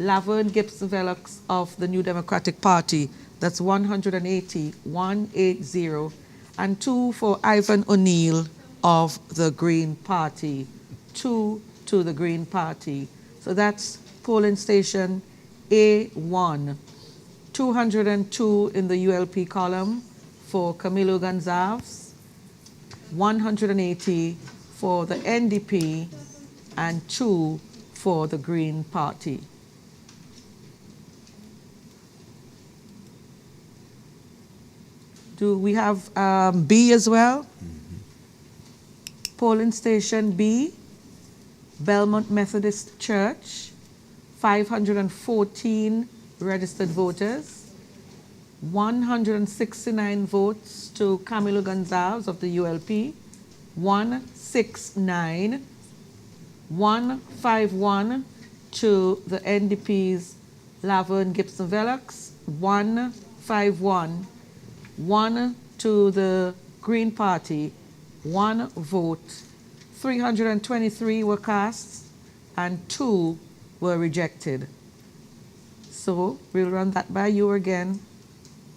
[SPEAKER 4] Laverne Gibson Velox of the New Democratic Party. That's 180, 180. And 2 for Ivan O'Neill of the Green Party. 2 to the Green Party. So that's polling station A1. 202 in the ULP column for Camilo Gonzalez. 180 for the NDP and 2 for the Green Party. Do we have B as well? Polling station B, Belmont Methodist Church, 514 registered voters, 169 votes to Camilo Gonzalez of the ULP, 169, 151 to the NDP's Laverne Gibson Velox, 151, 1 to the Green Party, 1 vote, 323 were cast and 2 were rejected. So we'll run that by you again.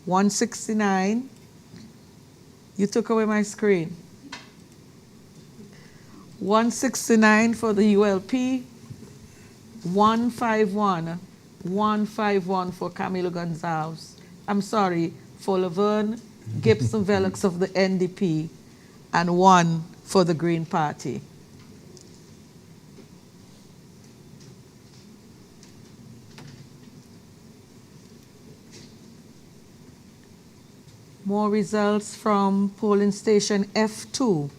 [SPEAKER 4] 169. You took away my screen. 169 for the ULP, 151, 151 for Camilo Gonzalez. I'm sorry, for Laverne Gibson Velox of the NDP, and 1 for the Green Party. More results from polling station F2.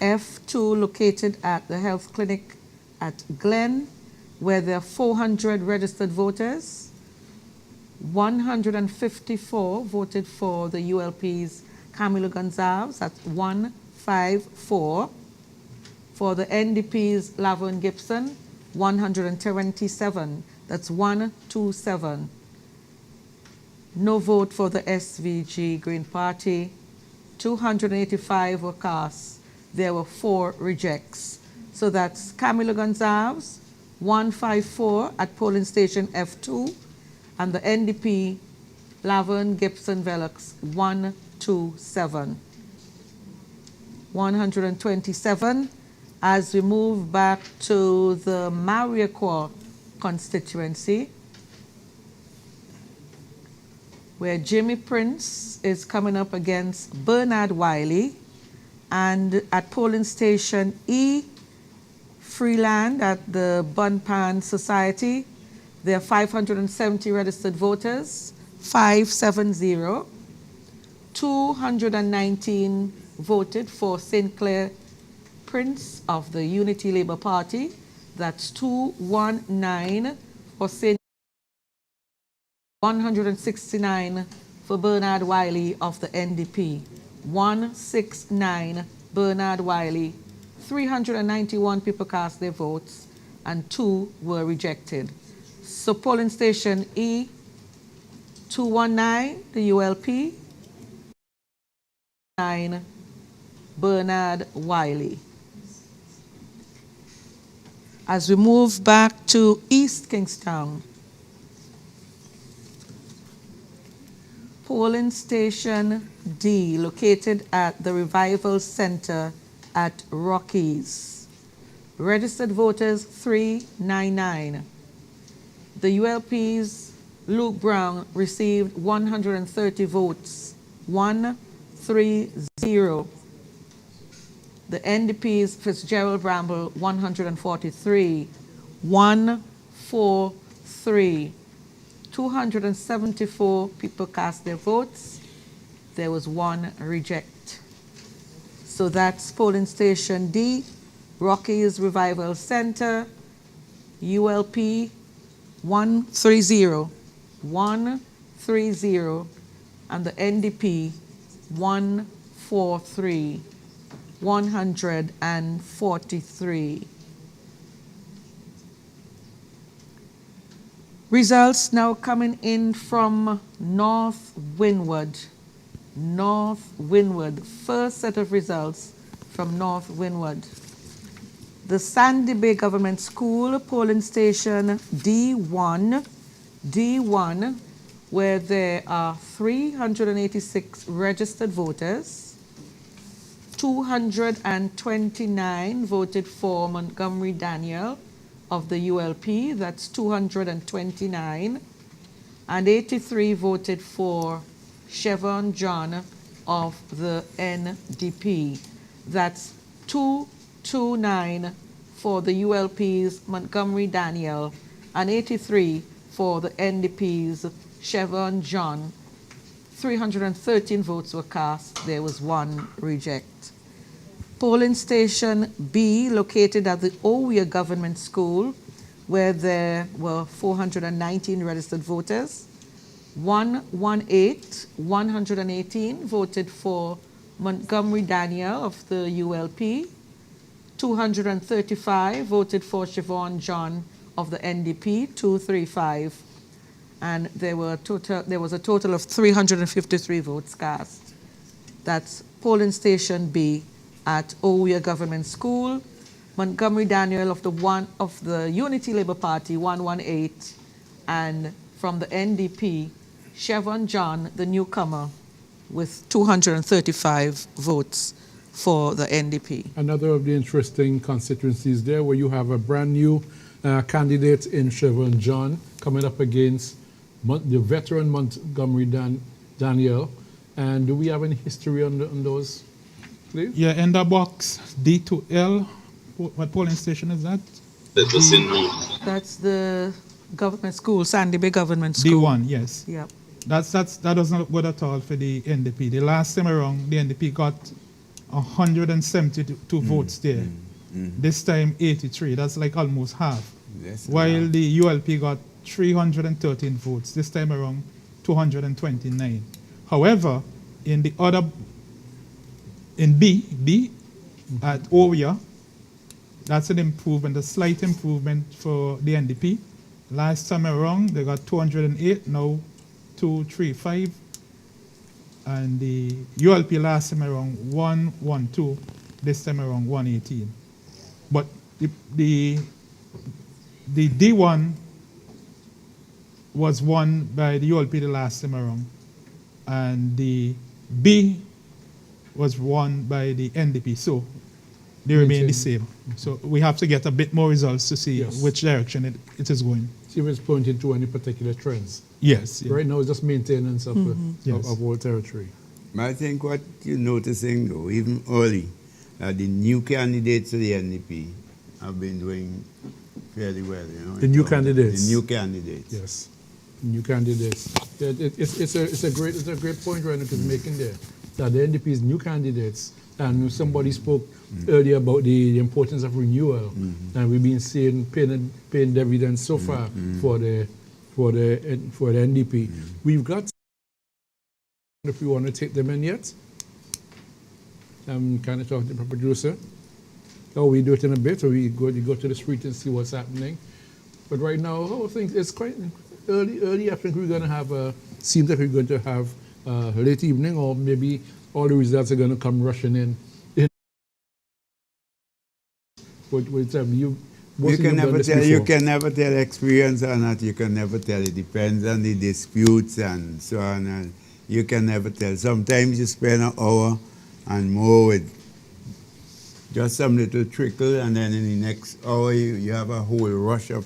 [SPEAKER 4] F2 located at the health clinic at Glen, where there are 400 registered voters. 154 voted for the ULP's Camilo Gonzalez, that's 154. For the NDP's Laverne Gibson, 127, that's 127. No vote for the SVG Green Party. 285 were cast. There were 4 rejects. So that's Camilo Gonzalez, 154 at polling station F2, and the NDP, Laverne Gibson Velox, 127. 127. As we move back to the Mariaquaw constituency, where Jimmy Prince is coming up against Bernard Wiley, and at polling station E, Freeland at the Bunpan Society, there are 570 registered voters, 570. 219 voted for Sinclair Prince of the Unity Labour Party. That's 219 for Sinclair. 169 for Bernard Wiley of the NDP. 169 Bernard Wiley. 391 people cast their votes and 2 were rejected. So polling station E, 219, the ULP, 9 Bernard Wiley. As we move back to East Kingstown, polling station D, located at the Revival Center at Rockies. Registered voters 399. The ULP's Luke Brown received 130 votes, 130. The NDP's Fitzgerald Bramble 143, 143. 274 people cast their votes. There was 1 reject. So that's polling station D, Rockies Revival Center, ULP 130. 130, and the NDP 143, 143. Results now coming in from North Windward. North Windward. First set of results from North Windward. The Sandy Bay Government School polling station D1, where there are 386 registered voters. 229 voted for Montgomery Daniel of the ULP, that's 229, and 83 voted for Chevron John of the NDP. That's 229 for the ULP's Montgomery Daniel and 83 for the NDP's Chevron John. 313 votes were cast. There was one reject. Polling station B, located at the Owia Government School, where there were 419 registered voters. 118 voted for Montgomery Daniel of the ULP. 235 voted for Siobhan John of the NDP, 235. And there was a total of 353 votes cast. That's polling station B at Owia Government School. Montgomery Daniel of the Unity Labour Party, 118, and from the NDP, Chevron John, the newcomer, with 235 votes for the NDP.
[SPEAKER 1] Another of the interesting constituencies there, where you have a brand new candidate in Chevron John coming up against the veteran Montgomery Daniel. And do we have any history on those, please?
[SPEAKER 3] Yeah, in the box D2L, what polling station is that?
[SPEAKER 4] That's the government school, Sandy Bay Government School.
[SPEAKER 3] D1, yes.
[SPEAKER 4] Yeah.
[SPEAKER 3] That does not look good at all for the NDP. The last time around, the NDP got 172 votes there. This time 83. That's like almost half. While the ULP got 313 votes. This time around 229. However, in the other, in B at Owia, that's an improvement, a slight improvement for the NDP. Last time around, they got 208, now 235. And the ULP last time around 112, this time around 118. But the D1 was won by the ULP the last time around, and the B was won by the NDP. So they remain the same. So we have to get a bit more results to see which direction it is going.
[SPEAKER 1] See if it's pointing to any particular trends.
[SPEAKER 3] Yes.
[SPEAKER 1] Right now, it's just maintenance of all territory.
[SPEAKER 2] But I think what you're noticing, though, even early, that the new candidates to the NDP have been doing fairly well. You know,
[SPEAKER 1] The new candidates.
[SPEAKER 2] The new candidates.
[SPEAKER 1] Yes, new candidates. Yeah, it's a great point Renwick is making there. That the NDP's new candidates, and somebody spoke earlier about the importance of renewal, and we've been seeing paying dividends so far for the NDP. We've got, if we want to take them in yet, I'm kind of talking to the producer. Oh, we do it in a bit, or you go to the street and see what's happening. But right now, I think it's quite early. I think we're going to have seems like we're going to have late evening, or maybe all the results are going to come rushing in.
[SPEAKER 2] You can never tell experience or not. You can never tell. It depends on the disputes and so on. And you can never tell. Sometimes you spend an hour and more with just some little trickle, and then in the next hour you have a whole rush of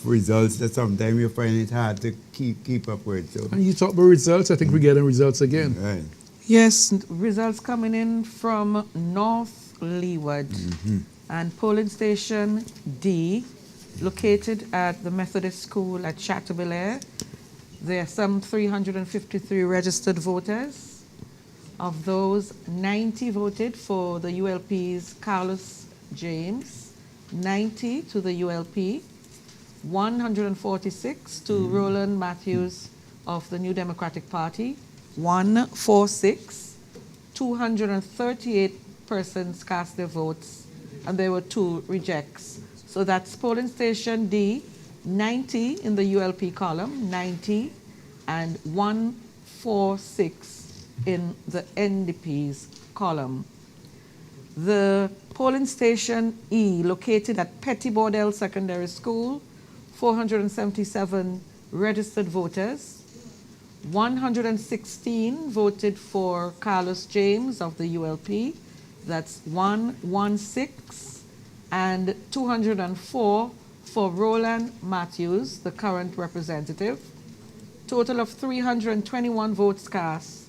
[SPEAKER 2] results that sometimes you find it hard to keep up with. So.
[SPEAKER 1] And you talk about results. I think we're getting results again.
[SPEAKER 2] Right.
[SPEAKER 4] Yes, results coming in from North Leeward. And polling station D, located at the Methodist School at Chateaubelair. There are some 353 registered voters. Of those, 90 voted for the ULP's Carlos James, 90 to the ULP. 146 to Roland Matthews of the New Democratic Party, 146. 238 persons cast their votes, and there were 2 rejects. So that's polling station D, 90 in the ULP column, 90, and 146 in the NDP's column. The polling station E, located at Petty Bordell Secondary School, 477 registered voters. 116 voted for Carlos James of the ULP, that's 116, and 204 for Roland Matthews, the current representative. Total of 321 votes cast,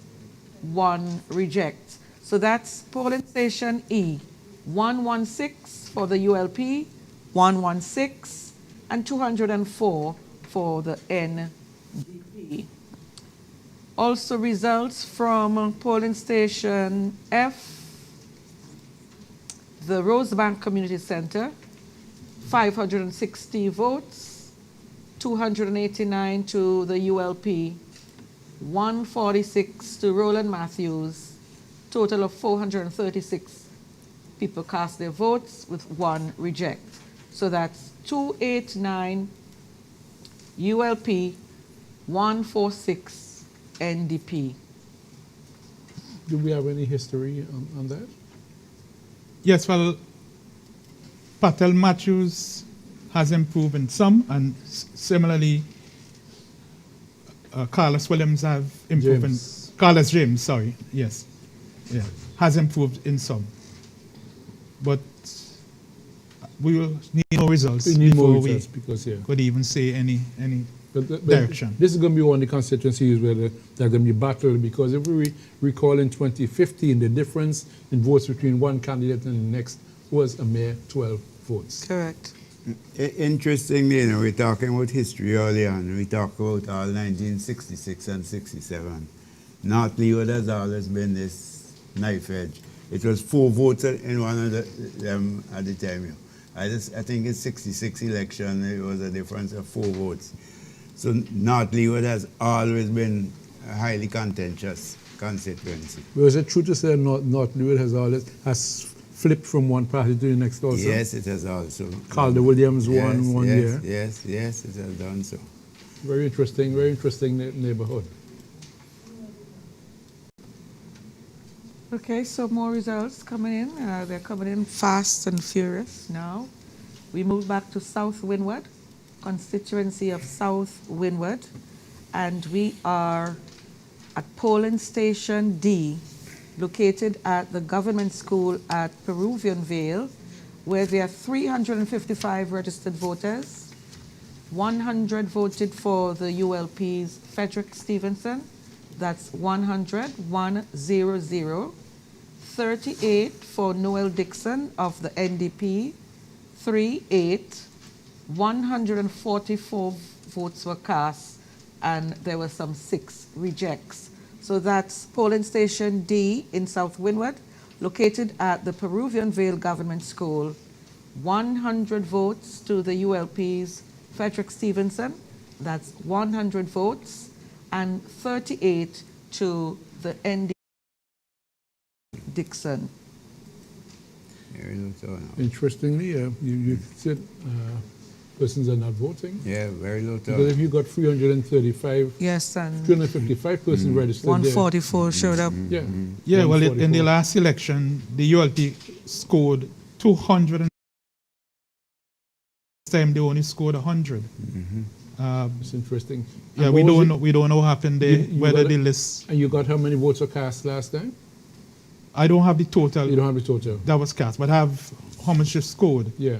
[SPEAKER 4] 1 reject. So that's polling station E, 116 for the ULP, 116, and 204 for the NDP. Also results from polling station F, the Rosebank Community Center, 560 votes, 289 to the ULP, 146 to Roland Matthews, total of 436 people cast their votes with 1 reject. So that's 289 ULP, 146 NDP.
[SPEAKER 1] Do we have any history on that?
[SPEAKER 3] Yes, well, Patel Matthews has improved in some, and similarly, Carlos Williams have improved
[SPEAKER 1] James.
[SPEAKER 3] in Carlos James, sorry, yes, yeah, has improved in some. But we will need more results
[SPEAKER 1] We need
[SPEAKER 3] before
[SPEAKER 1] more
[SPEAKER 3] we
[SPEAKER 1] results because, yeah.
[SPEAKER 3] could even say any
[SPEAKER 1] But
[SPEAKER 3] direction.
[SPEAKER 1] this is going to be one of the constituencies where they're going to be battled, because if we recall in 2015, the difference in votes between one candidate and the next was a mere 12 votes.
[SPEAKER 4] Correct.
[SPEAKER 2] Interestingly, you know, we're talking about history earlier on. We talk about all 1966 and 67. North Leeward has always been this knife edge. It was 4 votes in one of them at the time. I think in 66 election, it was a difference of 4 votes. So North Leeward has always been a highly contentious constituency.
[SPEAKER 1] But is it true to say North Leeward has flipped from one party to the next also?
[SPEAKER 2] Yes, it has also.
[SPEAKER 1] Calder Williams won one year.
[SPEAKER 2] Yes, it has done so.
[SPEAKER 1] Very interesting neighborhood.
[SPEAKER 4] Okay, so more results coming in. They're coming in fast and furious now. We move back to South Windward, constituency of South Windward, and we are at polling station D, located at the government school at Peruvian Vale, where there are 355 registered voters. 100 voted for the ULP's Frederick Stevenson, that's 100, 100. 38 for Noel Dixon of the NDP, 38. 144 votes were cast, and there were some 6 rejects. So that's polling station D in South Windward, located at the Peruvian Vale Government School. 100 votes to the ULP's Frederick Stevenson, that's 100 votes, and 38 to the NDP Dixon.
[SPEAKER 2] Very low turnout.
[SPEAKER 1] Interestingly, you said persons are not voting.
[SPEAKER 2] Yeah, very low
[SPEAKER 1] Because
[SPEAKER 2] turnout.
[SPEAKER 1] if you got 335,
[SPEAKER 4] Yes, and
[SPEAKER 1] 355 persons registered
[SPEAKER 4] 144 showed up.
[SPEAKER 1] there. Yeah.
[SPEAKER 3] Yeah, well, in the
[SPEAKER 1] 144.
[SPEAKER 3] last election, the ULP scored 200. This time they only scored 100.
[SPEAKER 1] It's interesting.
[SPEAKER 3] Yeah,
[SPEAKER 1] And
[SPEAKER 3] we
[SPEAKER 1] what was
[SPEAKER 3] don't know what happened there,
[SPEAKER 1] You
[SPEAKER 3] whether
[SPEAKER 1] got
[SPEAKER 3] the
[SPEAKER 1] it?
[SPEAKER 3] list.
[SPEAKER 1] And you got how many votes were cast last time?
[SPEAKER 3] I don't have the total
[SPEAKER 1] You don't have the total.
[SPEAKER 3] that was cast, but I have how much they scored.
[SPEAKER 1] Yeah.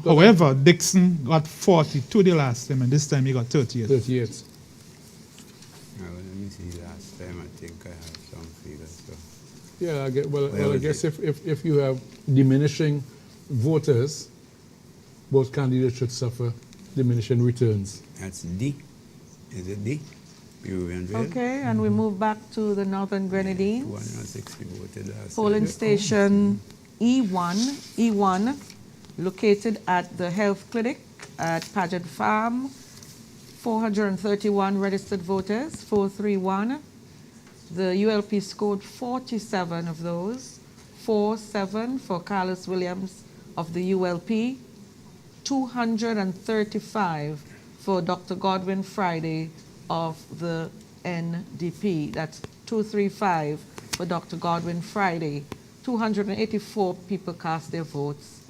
[SPEAKER 3] However, Dixon got 42 the last time, and this time he got 38.
[SPEAKER 1] 38.
[SPEAKER 2] Now, let me see, last time I think I have some figures. So.
[SPEAKER 1] Yeah, I
[SPEAKER 2] was
[SPEAKER 1] guess if you have diminishing voters, both candidates should suffer diminishing returns.
[SPEAKER 2] That's D. Is it D? Peruvian Vale.
[SPEAKER 4] Okay, and we move back to the Northern Grenadines.
[SPEAKER 2] 260 voted last
[SPEAKER 4] Polling
[SPEAKER 2] time.
[SPEAKER 4] station E1, located at the health clinic at Paget Farm, 431 registered voters, 431. The ULP scored 47 of those, 47 for Carlos Williams of the ULP, 235 for Dr. Godwin Friday of the NDP. That's 235 for Dr. Godwin Friday. 284 people cast their votes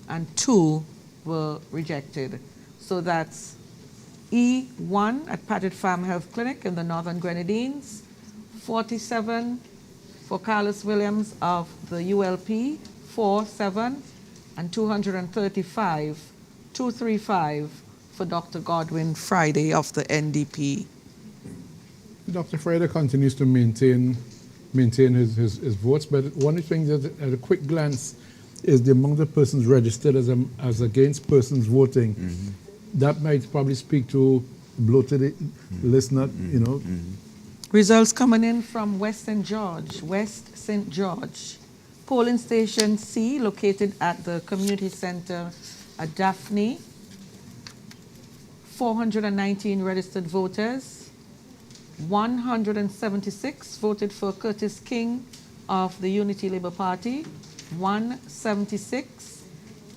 [SPEAKER 4] and 2 were rejected. So that's E1 at Paget Farm Health Clinic in the Northern Grenadines, 47 for Carlos Williams of the ULP, 47, and 235 for Dr. Godwin Friday of the NDP.
[SPEAKER 1] Dr. Friday continues to maintain his votes, but one of the things that at a quick glance is the amount of persons registered as against persons voting. That might probably speak to bloated list, not,
[SPEAKER 4] Results coming in from West St. George. Polling station C, located at the community center at Daphne. 419 registered voters. 176 voted for Curtis King of the Unity Labour Party. 176.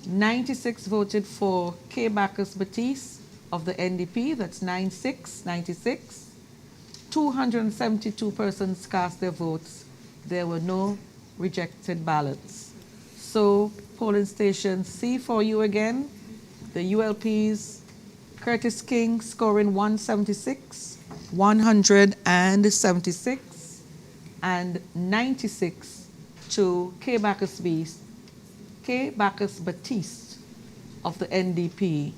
[SPEAKER 4] 96 voted for K. Bacchus Batiste of the NDP. That's 96. 272 persons cast their votes. There were no rejected ballots. So polling station C for you again. The ULP's Curtis King scoring 176, 176, and 96 to K. Bacchus Batiste of the NDP.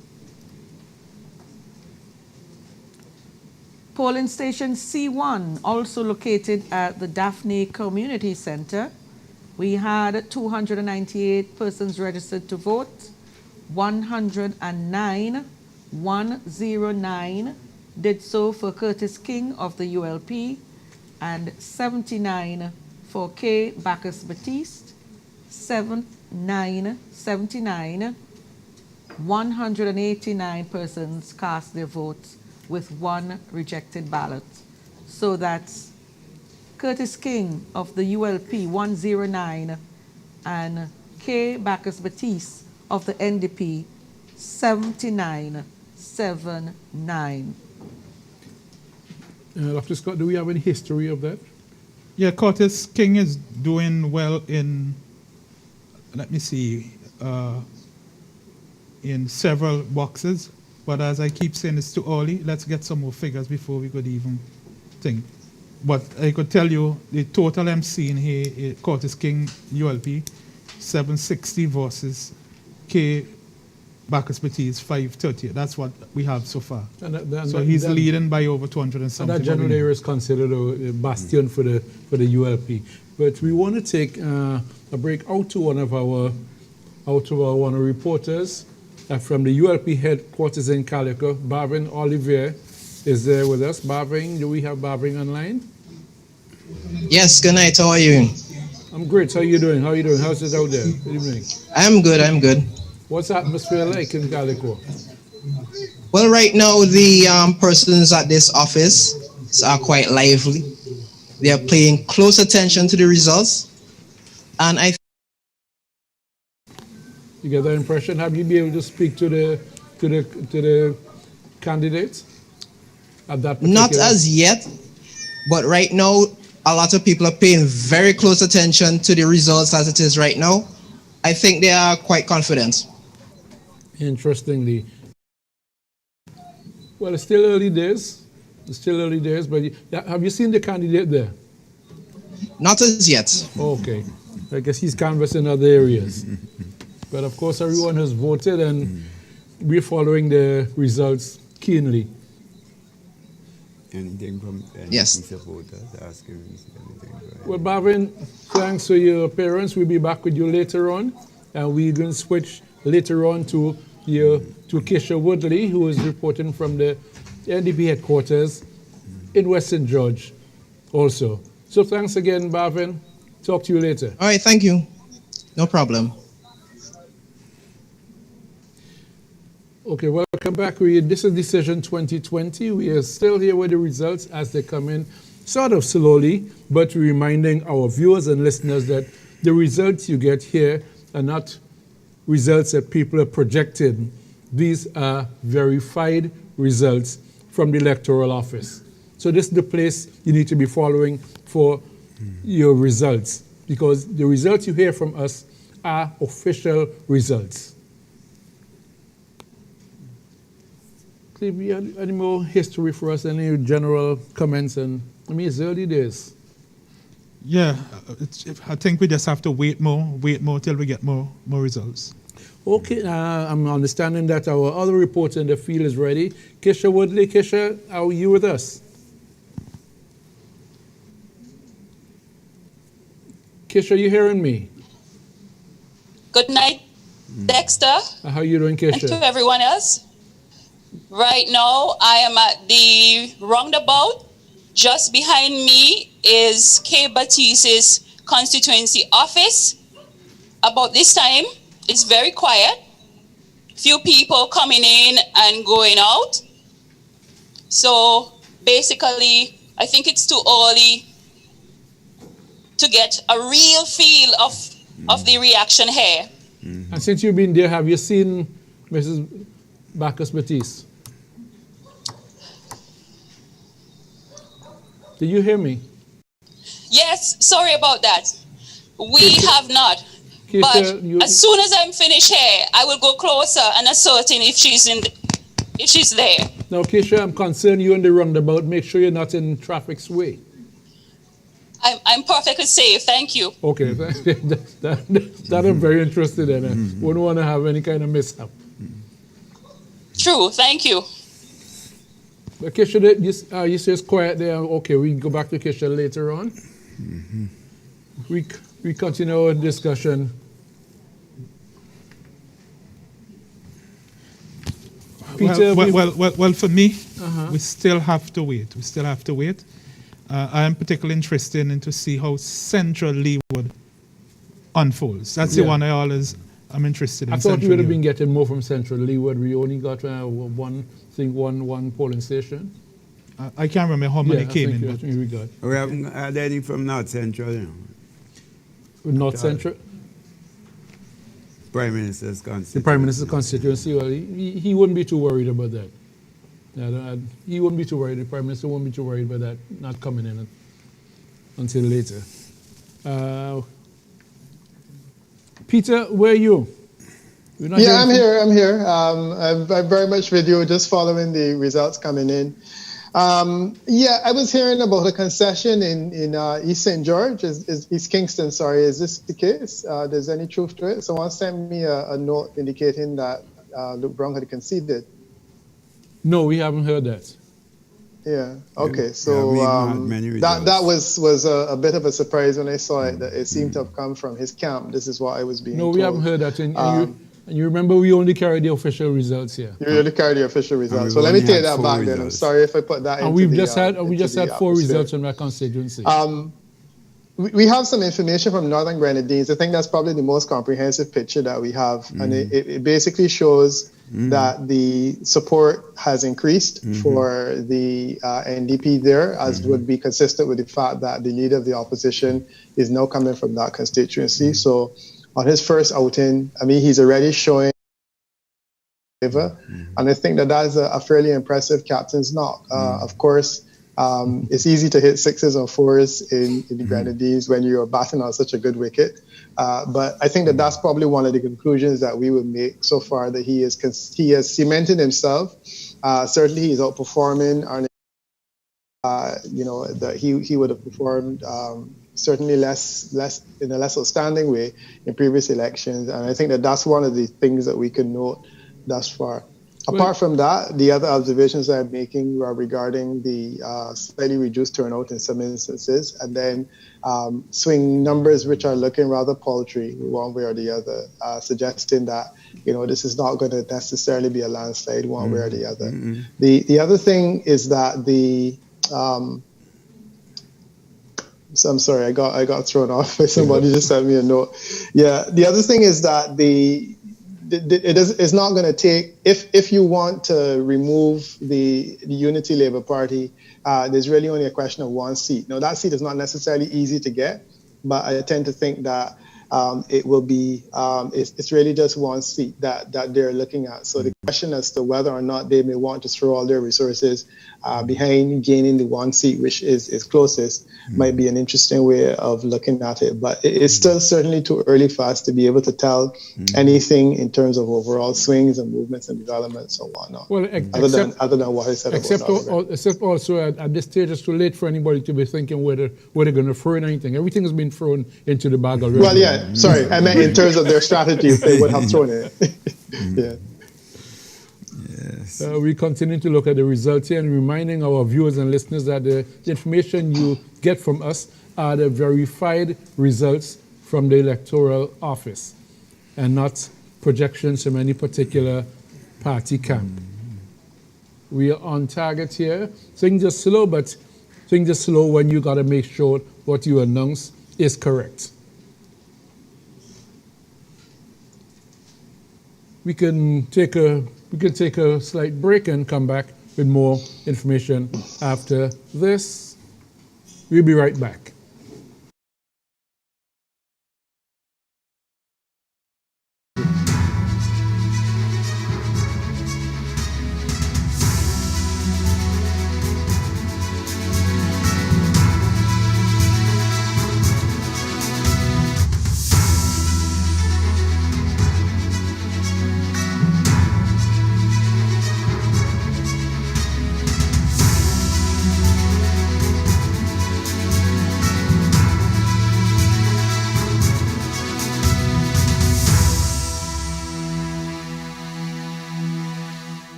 [SPEAKER 4] Polling station C1, also located at the Daphne Community Center. We had 298 persons registered to vote. 109 did so for Curtis King of the ULP, and 79 for K. Bacchus Batiste. 79. 189 persons cast their votes with 1 rejected ballot. So that's Curtis King of the ULP, 109, and K. Bacchus Batiste of the NDP, 79.
[SPEAKER 1] Dr. Scott, do we have any history of that?
[SPEAKER 3] Yeah, Curtis King is doing well in, let me see, in several boxes. But as I keep saying, it's too early. Let's get some more figures before we could even think. But I could tell you the total I'm seeing here, Curtis King, ULP, 760 versus K. Bacchus Batiste, 530. That's what we have so far. So he's leading by over 200 and something.
[SPEAKER 1] And that general area is considered a bastion for the ULP. But we want to take a break out to one of our reporters from the ULP headquarters in Calico. Barbara Olivier is there with us. Barbara, do we have Barbara online?
[SPEAKER 6] Yes, good night. How are you?
[SPEAKER 1] I'm great. How are you doing? How's it out there? Good evening.
[SPEAKER 6] I'm good.
[SPEAKER 1] What's the atmosphere like in Calico?
[SPEAKER 6] Well, right now, the persons at this office are quite lively. They are paying close attention to the results. And
[SPEAKER 1] You get that impression? Have you been able to speak to the candidates at that particular?
[SPEAKER 6] Not as yet, but right now, a lot of people are paying very close attention to the results as it is right now. I think they are quite confident.
[SPEAKER 1] Interestingly. Well, it's still early days. But have you seen the candidate there?
[SPEAKER 6] Not as yet.
[SPEAKER 1] Okay. I guess he's canvassing other areas. But of course, everyone has voted and we're following the results keenly.
[SPEAKER 2] Anything from any supporters asking anything?
[SPEAKER 1] Well, Bavin, thanks for your appearance. We'll be back with you later on. And we're going to switch later on to Keisha Woodley, who is reporting from the NDP headquarters in West St. George also. So thanks again, Bavin. Talk to you later.
[SPEAKER 6] All right, thank you. No problem.
[SPEAKER 1] Okay, welcome back. This is Decision 2020. We are still here with the results as they come in, sort of slowly, but reminding our viewers and listeners that the results you get here are not results that people are projected. These are verified results from the electoral office. So this is the place you need to be following for your results, because the results you hear from us are official results. Cleve, you had any more history for us? Any general comments? And I mean, it's early days.
[SPEAKER 3] Yeah, I think we just have to wait more till we get more results.
[SPEAKER 1] Okay, I'm understanding that our other reporter in the field is ready. Kisha Woodley. Kisha, are you with us? Kisha, are you hearing me?
[SPEAKER 7] Good night, Dexter.
[SPEAKER 1] How are you doing, Kisha?
[SPEAKER 7] And to everyone else. Right now, I am at the roundabout. Just behind me is K. Batiste's constituency office. About this time, it's very quiet. Few people coming in and going out. So basically, I think it's too early to get a real feel of the reaction here.
[SPEAKER 1] And since you've been there, have you seen Mrs. Bacchus Batiste? Did you hear me?
[SPEAKER 7] Yes, sorry about that. We have not.
[SPEAKER 1] Keisha,
[SPEAKER 7] But as soon as I'm finished here, I will go closer and ascertain if she's there.
[SPEAKER 1] Now, Keisha, I'm concerned you're in the roundabout. Make sure you're not in traffic's way.
[SPEAKER 7] I'm perfectly safe, thank you.
[SPEAKER 1] Okay, that I'm very interested in. Wouldn't want to have any kind of mishap.
[SPEAKER 7] True, thank you.
[SPEAKER 1] But Keisha, you say it's quiet there. Okay, we can go back to Keisha later on. We continue our discussion. Peter,
[SPEAKER 3] well, for me, we still have to wait. I am particularly interested in to see how Central Leeward unfolds. That's the one I'm interested in.
[SPEAKER 1] I thought you would have been getting more from Central Leeward. We only got one polling station.
[SPEAKER 3] I can't remember how many came in.
[SPEAKER 1] I think we got.
[SPEAKER 2] We haven't had any from North Central, you know.
[SPEAKER 1] North Central?
[SPEAKER 2] Prime Minister's constituency.
[SPEAKER 1] The Prime Minister's constituency, well, he wouldn't be too worried about that. He wouldn't be too worried. The Prime Minister wouldn't be too worried about that not coming in until later. Peter, where are you?
[SPEAKER 5] I'm here. I'm very much with you, just following the results coming in. I was hearing about a concession in East St. George, East Kingston, sorry. Is this the case? There's any truth to it? Someone sent me a note indicating that Luke Brown had conceded.
[SPEAKER 1] No, we haven't heard that.
[SPEAKER 5] Yeah. Okay. So that was a bit of a surprise when I saw it. That it seemed to have come from his camp. This is what I was being told.
[SPEAKER 1] No, we haven't heard that. And you remember, we only carry the official results here.
[SPEAKER 5] You only carry the official results. So let me take that back then. I'm sorry if I put that in.
[SPEAKER 1] And we just had 4 results from that constituency.
[SPEAKER 5] We have some information from Northern Grenadines. I think that's probably the most comprehensive picture that we have. And it basically shows that the support has increased for the NDP there, as would be consistent with the fact that the leader of the opposition is now coming from that constituency. So on his first outing, I mean, he's already showing favor. And I think that is a fairly impressive captain's knock. Of course, it's easy to hit 6s or 4s in the Grenadines when you're batting on such a good wicket. But I think that that's probably one of the conclusions that we would make so far, that he has cemented himself. Certainly he's outperforming that he would have performed certainly less in a less outstanding way in previous elections. And I think that that's one of the things that we can note thus far. Apart from that, the other observations I'm making are regarding the slightly reduced turnout in some instances, and then swing numbers which are looking rather paltry one way or the other, suggesting that this is not going to necessarily be a landslide one way or the other. The other thing is that so I'm sorry, I got thrown off by somebody just sent me a note. Yeah, the other thing is that the it's not going to take, if you want to remove the Unity Labour Party, there's really only a question of one seat. Now, that seat is not necessarily easy to get, but I tend to think that it will be, it's really just one seat that they're looking at. So the question as to whether or not they may want to throw all their resources behind gaining the one seat, which is closest, might be an interesting way of looking at it. But it's still certainly too early for us to be able to tell anything in terms of overall swings and movements and developments and whatnot.
[SPEAKER 1] Well,
[SPEAKER 5] other than what I said
[SPEAKER 1] except also at this stage, it's too late for anybody to be thinking whether they're going to throw in anything. Everything has been thrown into the bag already.
[SPEAKER 5] Well, yeah, sorry, I meant in terms of their strategies, they would have thrown it. Yeah.
[SPEAKER 2] Yes.
[SPEAKER 1] We continue to look at the results here and reminding our viewers and listeners that the information you get from us are the verified results from the electoral office and not projections from any particular party camp. We are on target here. Things are slow, but things are slow when you got to make sure what you announce is correct. We can take a slight break and come back with more information after this. We'll be right back.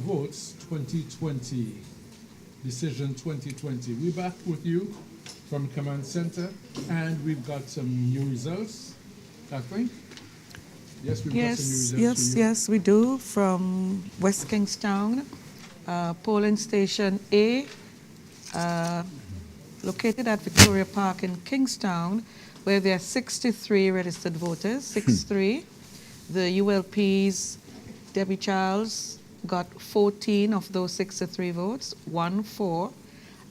[SPEAKER 1] votes 2020. Decision 2020. We're back with you from Command Center, and we've got some new results. Kathleen? Yes, we've got some new results for you.
[SPEAKER 4] Yes, we do. From West Kingstown, polling station A, located at Victoria Park in Kingstown, where there are 63 registered voters, 63. The ULP's Debbie Charles got 14 of those 63 votes, 1-4.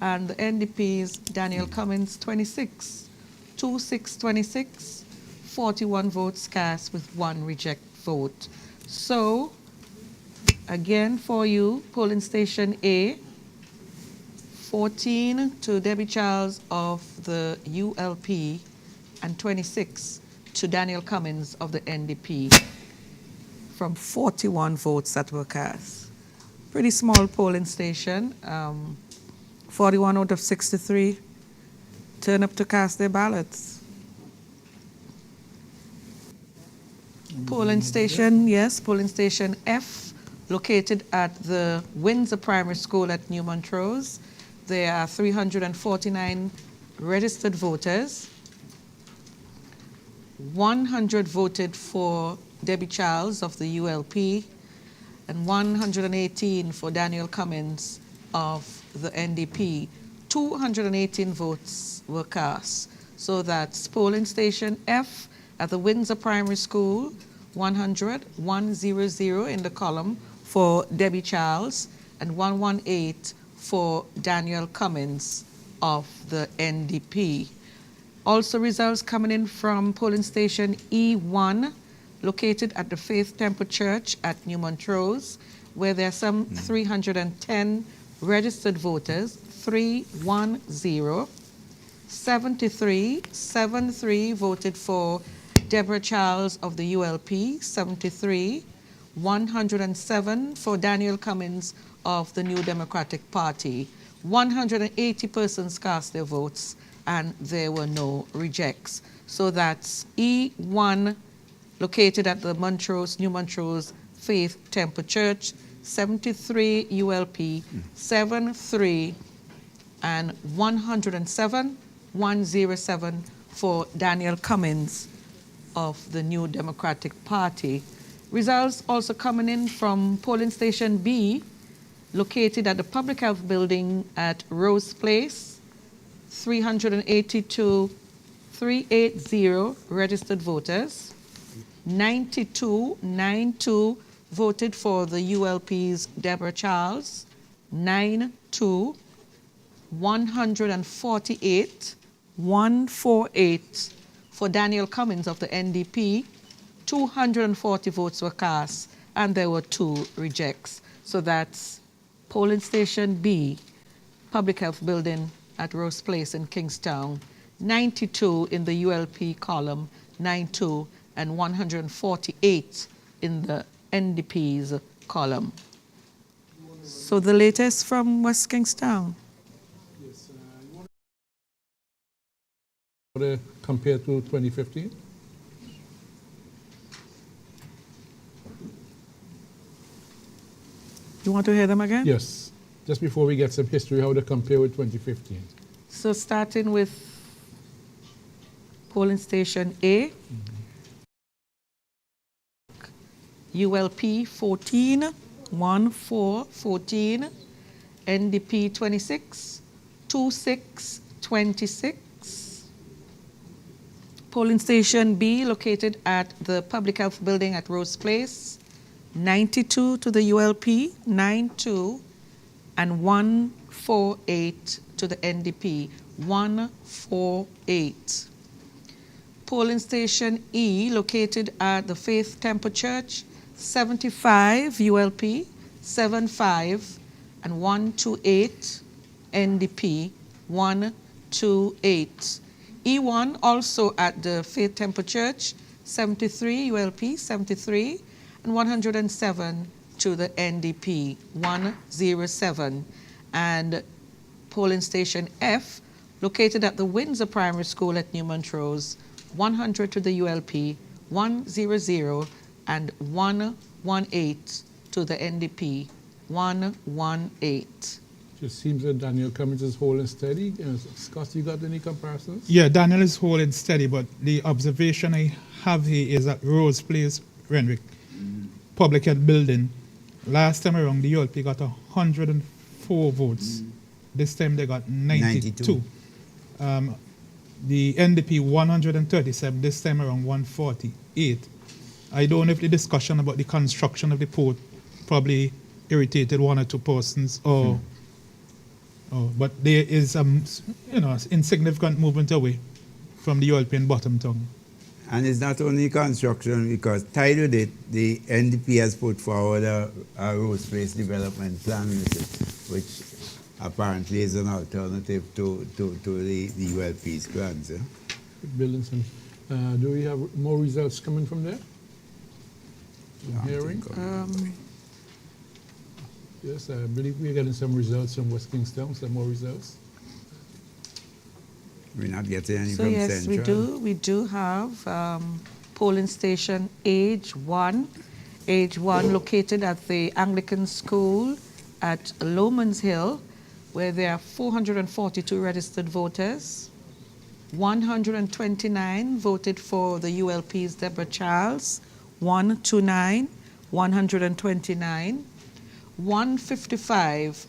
[SPEAKER 4] And the NDP's Daniel Cummins, 26, 26, 41 votes cast with 1 reject vote. So, again for you, polling station A, 14 to Debbie Charles of the ULP and 26 to Daniel Cummins of the NDP from 41 votes that were cast. Pretty small polling station. 41 out of 63 turn up to cast their ballots. Polling station, yes, polling station F, located at the Windsor Primary School at New Montrose. There are 349 registered voters. 100 voted for Debbie Charles of the ULP and 118 for Daniel Cummins of the NDP. 218 votes were cast. So that's polling station F at the Windsor Primary School, 100 in the column for Debbie Charles and 118 for Daniel Cummins of the NDP. Also results coming in from polling station E1, located at the Faith Temple Church at New Montrose, where there are some 310 registered voters, 310. 73 voted for Deborah Charles of the ULP, 73. 107 for Daniel Cummins of the New Democratic Party. 180 persons cast their votes, and there were no rejects. So that's E1, located at the New Montrose Faith Temple Church, 73 ULP, 73, and 107 for Daniel Cummins of the New Democratic Party. Results also coming in from polling station B, located at the Public Health Building at Rose Place, 380 registered voters. 92 voted for the ULP's Deborah Charles, 92. 148 for Daniel Cummins of the NDP. 240 votes were cast, and there were 2 rejects. So that's polling station B, Public Health Building at Rose Place in Kingstown. 92 in the ULP column, 92, and 148 in the NDP's column. So the latest from West Kingstown.
[SPEAKER 1] Yes, you want to compare to 2015?
[SPEAKER 4] You want to hear them again?
[SPEAKER 1] Yes. Just before we get some history, how to compare with 2015.
[SPEAKER 4] So starting with polling station A, ULP 14, 14, NDP 26, 26. Polling station B, located at the Public Health Building at Rose Place, 92 to the ULP, 92, and 148 to the NDP, 148. Polling station E, located at the Faith Temple Church, 75 ULP, 75, and 128 NDP, 128. E1 also at the Faith Temple Church, 73 ULP, 73, and 107 to the NDP, 107. And polling station F, located at the Windsor Primary School at New Montrose, 100 to the ULP, 100, and 118 to the NDP, 118.
[SPEAKER 1] Just seems that Daniel Cummins is holding steady. Scott, you got any comparisons?
[SPEAKER 3] Yeah, Daniel is holding steady, but the observation I have here is at Rose Place, Renwick, Public Health Building. Last time around, the ULP got 104 votes. This time they got 92. The NDP 137, this time around 148. I don't know if the discussion about the construction of the port probably irritated one or two persons, but there is insignificant movement away from the European bottom tongue.
[SPEAKER 2] And it's not only construction, because tied with it, the NDP has put forward a road space development plan with it, which apparently is an alternative to the ULP's plans.
[SPEAKER 1] Billingson. Do we have more results coming from there? Hearing? Yes, I believe we're getting some results from West Kingstown, some more results.
[SPEAKER 2] We're not getting any
[SPEAKER 4] So
[SPEAKER 2] from
[SPEAKER 4] yes,
[SPEAKER 2] Central.
[SPEAKER 4] we do have polling station Age 1. Age 1 located at the Anglican School at Lomans Hill, where there are 442 registered voters. 129 voted for the ULP's Deborah Charles. 129, 129. 155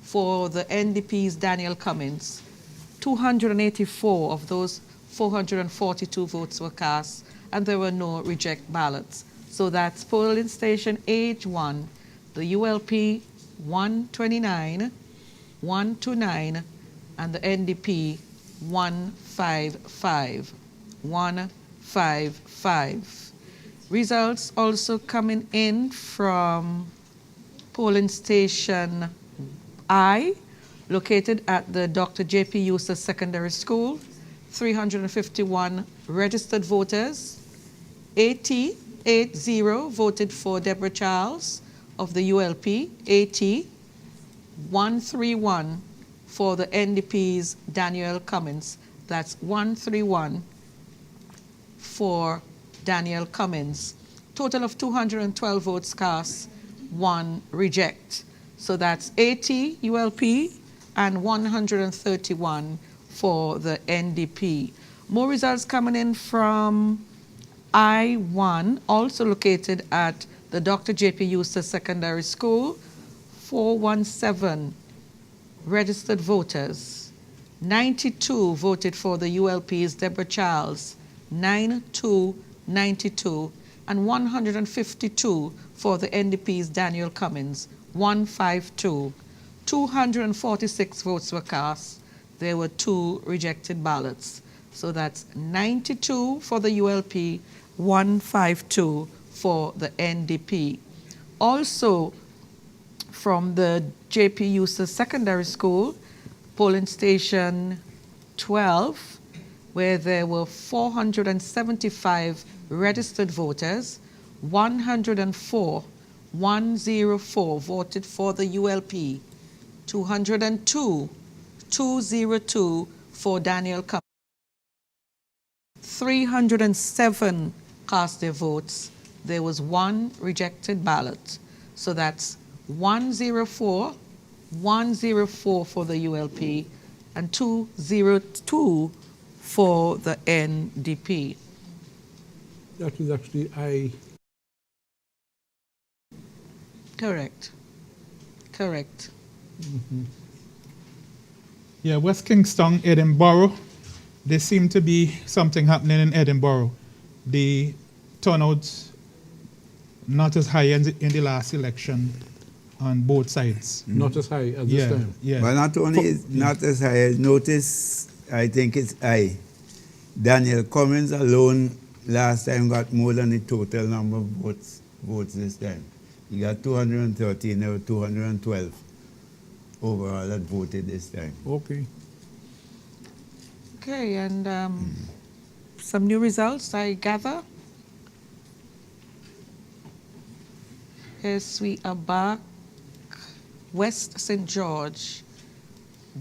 [SPEAKER 4] for the NDP's Daniel Cummins. 284 of those 442 votes were cast, and there were no reject ballots. So that's polling station Age 1, the ULP 129, 129, and the NDP 155. 155. Results also coming in from polling station I, located at the Dr. J.P. Eustace Secondary School. 351 registered voters. 80 voted for Deborah Charles of the ULP. 131 for the NDP's Daniel Cummins. That's 131 for Daniel Cummins. Total of 212 votes cast, 1 reject. So that's 80 ULP and 131 for the NDP. More results coming in from I1, also located at the Dr. J.P. Eustace Secondary School. 417 registered voters. 92 voted for the ULP's Deborah Charles. 92, and 152 for the NDP's Daniel Cummins, 152. 246 votes were cast. There were 2 rejected ballots. So that's 92 for the ULP, 152 for the NDP. Also from the J.P. Eustace Secondary School, polling station 12, where there were 475 registered voters, 104 voted for the ULP, 202 for Daniel Cummins, 307 cast their votes. There was 1 rejected ballot. So that's 104 for the ULP, and 202 for the NDP.
[SPEAKER 1] That is actually I.
[SPEAKER 4] Correct.
[SPEAKER 3] Yeah, West Kingstown, Edinburgh, there seemed to be something happening in Edinburgh. The turnout not as high in the last election on both sides.
[SPEAKER 1] Not as high as this time.
[SPEAKER 3] Yeah.
[SPEAKER 2] But not only is not as high, I notice, I think it's I. Daniel Cummins alone last time got more than the total number of votes this time. He got 213 or 212 overall that voted this time.
[SPEAKER 1] Okay.
[SPEAKER 4] Okay, and some new results, I gather. Yes, we are back. West St. George,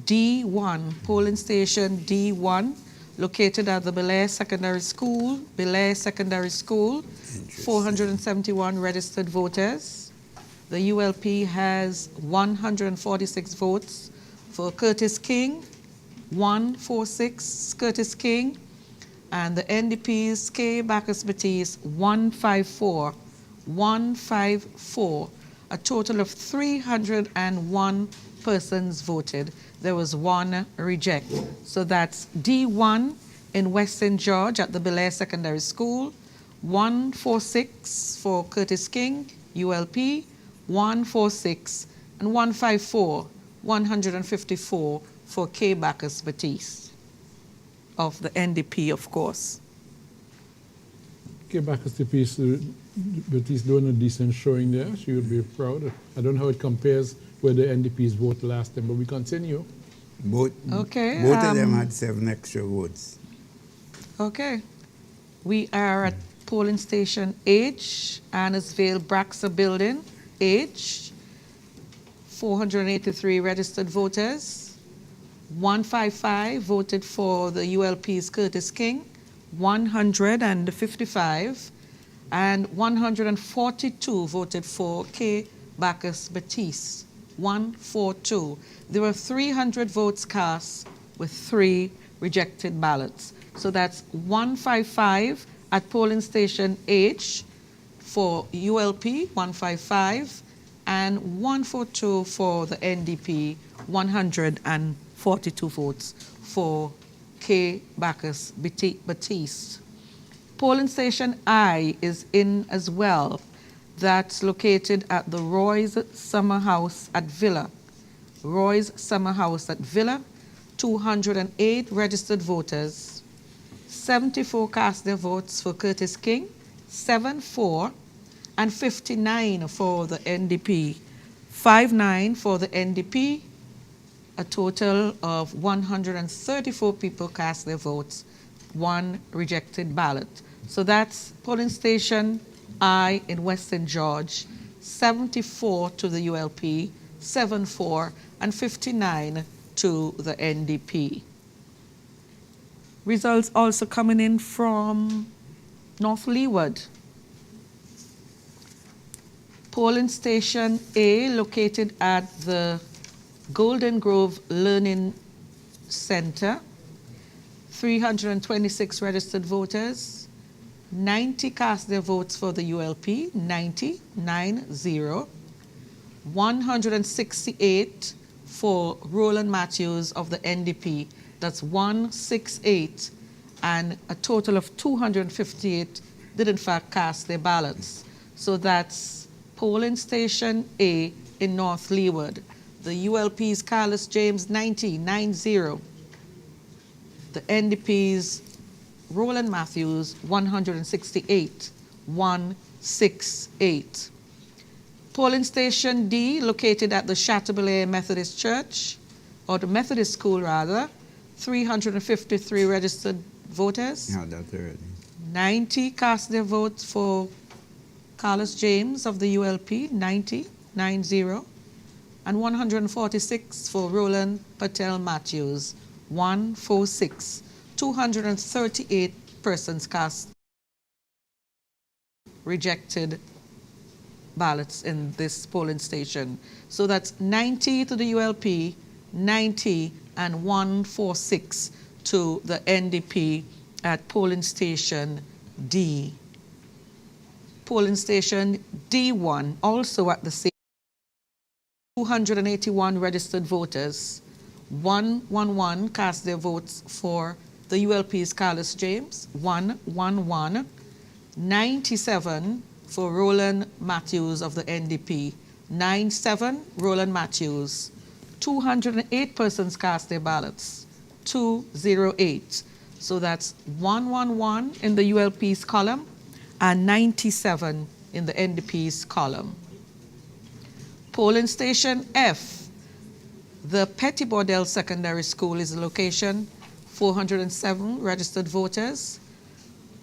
[SPEAKER 4] D1, polling station D1, located at the Belair Secondary School. 471 registered voters. The ULP has 146 votes for Curtis King, 146 Curtis King, and the NDP's K. Bacchus Batiste 154, 154. A total of 301 persons voted. There was one reject. So that's D1 in West St. George at the Belair Secondary School, 146 for Curtis King, ULP, 146, and 154, 154 for K. Bacchus Batiste of the NDP, of course.
[SPEAKER 1] Get back as the piece, but he's doing a decent showing there. She would be proud. I don't know how it compares with the NDP's vote last time, but we continue.
[SPEAKER 2] Both of them had 7 extra votes.
[SPEAKER 4] Okay. We are at polling station H, Annisvale Braxa Building, H. 483 registered voters. 155 voted for the ULP's Curtis King, 155, and 142 voted for K. Bacchus Batiste, 142. There were 300 votes cast with 3 rejected ballots. So that's 155 at polling station H for ULP, 155, and 142 for the NDP, 142 votes for K. Bacchus Batiste. Polling station I is in as well. That's located at the Roy's Summer House at Villa. Roy's Summer House at Villa, 208 registered voters. 74 cast their votes for Curtis King, 74, and 59 for the NDP. 59 for the NDP. A total of 134 people cast their votes, 1 rejected ballot. So that's polling station I in West St. George, 74 to the ULP, 74, and 59 to the NDP. Results also coming in from North Leeward. Polling station A, located at the Golden Grove Learning Center, 326 registered voters, 90 cast their votes for the ULP, 90, 9-0, 168 for Roland Matthews of the NDP, that's 168, and a total of 258 did in fact cast their ballots. So that's polling station A in North Leeward. The ULP's Carlos James 90, 9-0. The NDP's Roland Matthews 168, 168. Polling station D, located at the Chateaubelair Methodist Church, or the Methodist School rather, 353 registered voters.
[SPEAKER 2] Yeah, that's already.
[SPEAKER 4] 90 cast their votes for Carlos James of the ULP, 90, 9-0, and 146 for Roland Patel Matthews, 146. 238 persons cast rejected ballots in this polling station. So that's 90 to the ULP, 90, and 146 to the NDP at polling station D. Polling station D1, also at the same 281 registered voters. 111 cast their votes for the ULP's Carlos James, 111. 97 for Roland Matthews of the NDP, 97 Roland Matthews. 208 persons cast their ballots, 208. So that's 111 in the ULP's column and 97 in the NDP's column. Polling station F, the Pettibordell Secondary School is the location, 407 registered voters,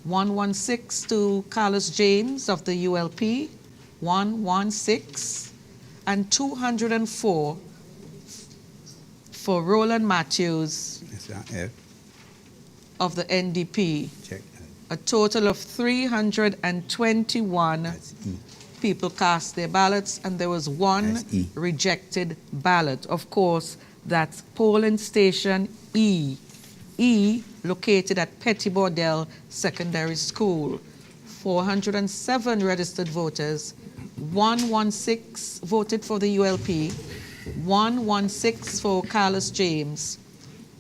[SPEAKER 4] 116 to Carlos James of the ULP, 116, and 204 for Roland Matthews
[SPEAKER 2] F.
[SPEAKER 4] of the NDP.
[SPEAKER 2] Check that.
[SPEAKER 4] A total of 321
[SPEAKER 2] That's E.
[SPEAKER 4] people cast their ballots, and there was one
[SPEAKER 2] That's E.
[SPEAKER 4] rejected ballot. Of course, that's polling station E. E, located at Petty Bordell Secondary School. 407 registered voters, 116 voted for the ULP, 116 for Carlos James,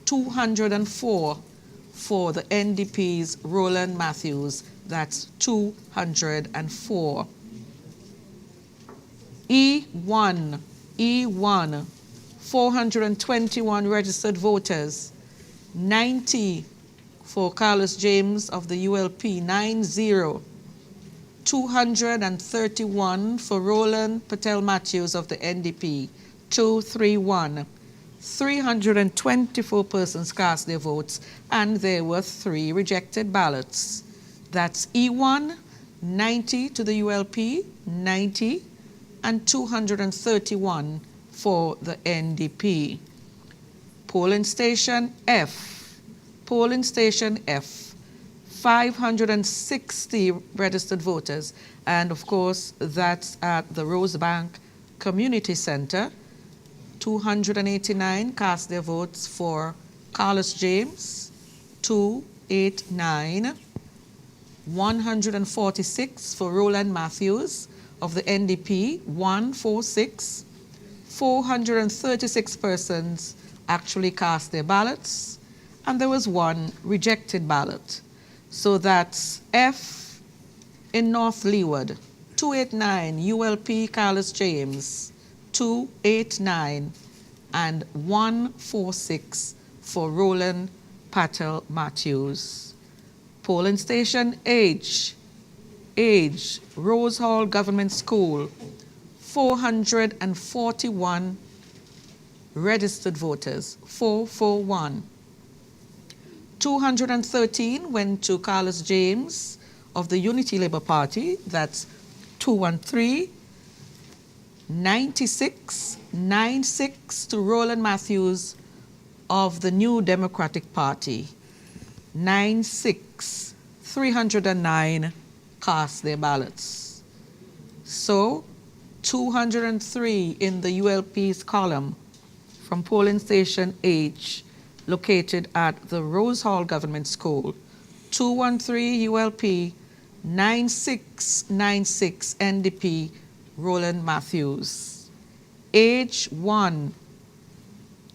[SPEAKER 4] 204 for the NDP's Roland Matthews. That's 204. E1, 421 registered voters, 90 for Carlos James of the ULP, 90. 231 for Roland Patel Matthews of the NDP, 231. 324 persons cast their votes, and there were 3 rejected ballots. That's E1, 90 to the ULP, 90, and 231 for the NDP. Polling station F, 560 registered voters, and of course that's at the Rosebank Community Center. 289 cast their votes for Carlos James, 289. 146 for Roland Matthews of the NDP, 146. 436 persons actually cast their ballots, and there was 1 rejected ballot. So that's F in North Leeward, 289, ULP Carlos James, 289, and 146 for Roland Patel Matthews. Polling station H, Rose Hall Government School, 441 registered voters, 441. 213 went to Carlos James of the Unity Labour Party, that's 213. 96 to Roland Matthews of the New Democratic Party, 96. 309 cast their ballots. So 203 in the ULP's column from polling station H, located at the Rose Hall Government School. 213 ULP, 9696 NDP, Roland Matthews. H1,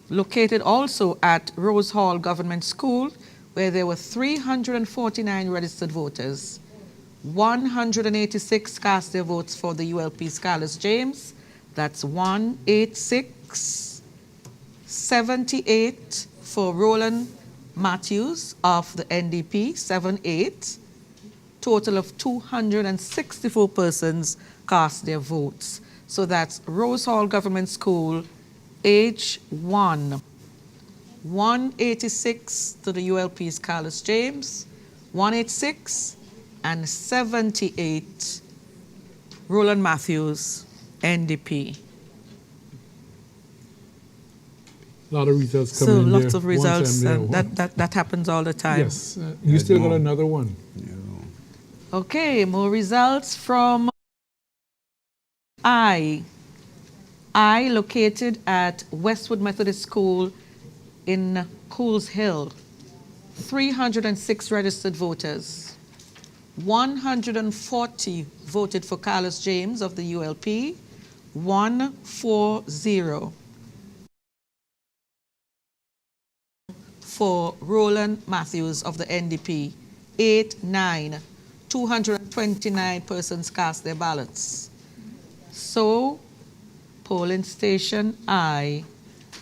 [SPEAKER 4] located also at Rose Hall Government School, where there were 349 registered voters. 186 cast their votes for the ULP's Carlos James. That's 186. 78 for Roland Matthews of the NDP, 78. Total of 264 persons cast their votes. So that's Rose Hall Government School, H1. 186 to the ULP's Carlos James, 186, and 78 Roland Matthews, NDP.
[SPEAKER 1] A lot of results
[SPEAKER 4] So
[SPEAKER 1] coming in
[SPEAKER 4] lots
[SPEAKER 1] there.
[SPEAKER 4] of results,
[SPEAKER 1] One
[SPEAKER 4] and
[SPEAKER 1] time there.
[SPEAKER 4] that happens all the time.
[SPEAKER 1] Yes, you still got another one.
[SPEAKER 4] Okay, more results from I, located at Westwood Methodist School in Cools Hill. 306 registered voters. 140 voted for Carlos James of the ULP. 140 for Roland Matthews of the NDP. 89. 229 persons cast their ballots. So, polling station I,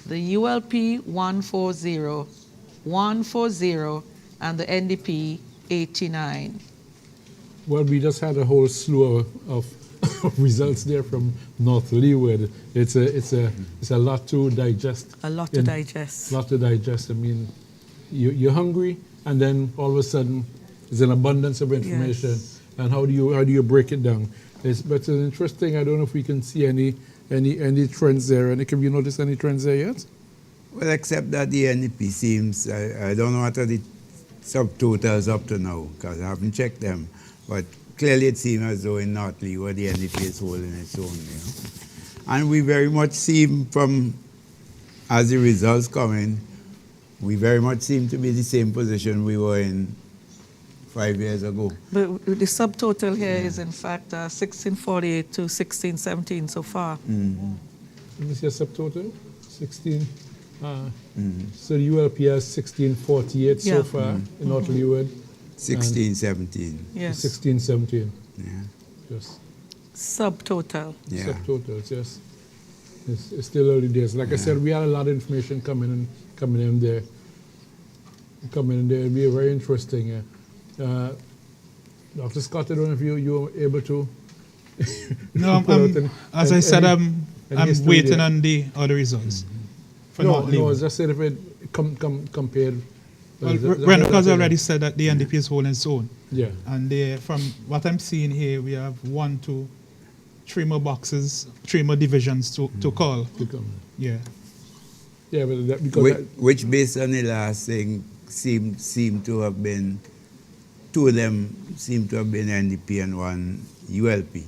[SPEAKER 4] the ULP 140, 140, and the NDP 89.
[SPEAKER 1] Well, we just had a whole slew of results there from North Leeward. It's a lot to digest.
[SPEAKER 4] A lot to digest.
[SPEAKER 1] A lot to digest. I mean, you're hungry, and then all of a sudden, there's an abundance of information.
[SPEAKER 4] Yes.
[SPEAKER 1] And how do you break it down? But it's an interesting. I don't know if we can see any trends there. And have you noticed any trends there yet?
[SPEAKER 2] Well, except that the NDP seems, I don't know what are the subtotals up to now, because I haven't checked them, but clearly it seemed as though in North Leeward the NDP is holding its own, And we very much seem from, as the results come in, we very much seem to be the same position we were in 5 years ago.
[SPEAKER 4] But the subtotal here is in fact 1648 to 1617 so far.
[SPEAKER 1] Let me see a subtotal. 16. So the ULP has 1648 so far in North Leeward.
[SPEAKER 2] 16, 17.
[SPEAKER 4] Yes.
[SPEAKER 1] 16, 17.
[SPEAKER 2] Yeah.
[SPEAKER 1] Yes.
[SPEAKER 4] Subtotal.
[SPEAKER 2] Yeah.
[SPEAKER 1] Subtotals, yes. It's still early days. Like I said, we had a lot of information coming in there. It'll be very interesting. Dr. Scott, I don't know if you were able to.
[SPEAKER 3] No, as I said, I'm waiting
[SPEAKER 1] there.
[SPEAKER 3] on the other results. For
[SPEAKER 1] No,
[SPEAKER 3] North
[SPEAKER 1] I
[SPEAKER 3] Leeward.
[SPEAKER 1] was just saying if it compared.
[SPEAKER 3] Well, Renault already said that the NDP is holding its own.
[SPEAKER 1] Yeah.
[SPEAKER 3] And from what I'm seeing here, we have 1, 2, 3 more boxes, 3 more divisions to call. Yeah.
[SPEAKER 1] Yeah, but because
[SPEAKER 2] Which based on the last thing, seem to have been, 2 of them seem to have been NDP and 1 ULP.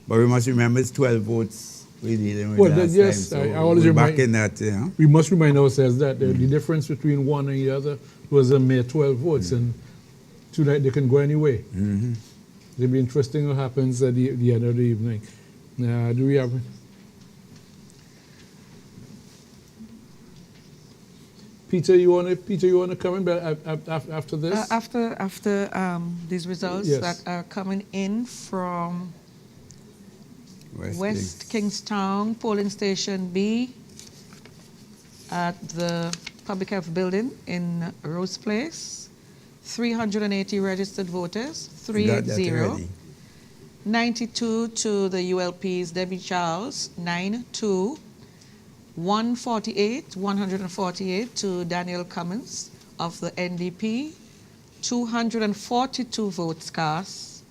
[SPEAKER 2] But we must remember it's 12 votes we're dealing with last
[SPEAKER 1] yes,
[SPEAKER 2] time. So
[SPEAKER 1] I always
[SPEAKER 2] we're
[SPEAKER 1] remind
[SPEAKER 2] back in that,
[SPEAKER 1] we must remind ourselves that the difference between one and the other was a mere 12 votes, and tonight they can go any way. It'll be interesting what happens at the end of the evening. Do we have? Peter, you want to come in after this?
[SPEAKER 4] After these results that are coming in from West Kingstown Polling Station B at the Public Health Building in Rose Place. 380 registered voters, 380. 92 to the ULP's Debbie Charles, 9-2. 148 to Daniel Cummins of the NDP. 242 votes cast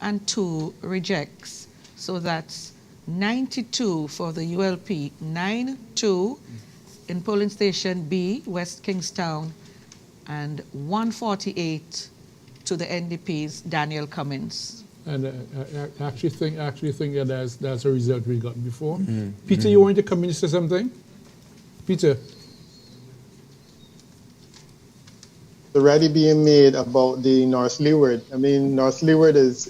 [SPEAKER 4] and 2 rejects. So that's 92 for the ULP, 9-2 in polling station B, West Kingstown, and 148 to the NDP's Daniel Cummins.
[SPEAKER 1] And I actually think that that's a result we got before. Peter, you wanted to come in and say something? Peter.
[SPEAKER 5] Already being made about the North Leeward. I mean, North Leeward it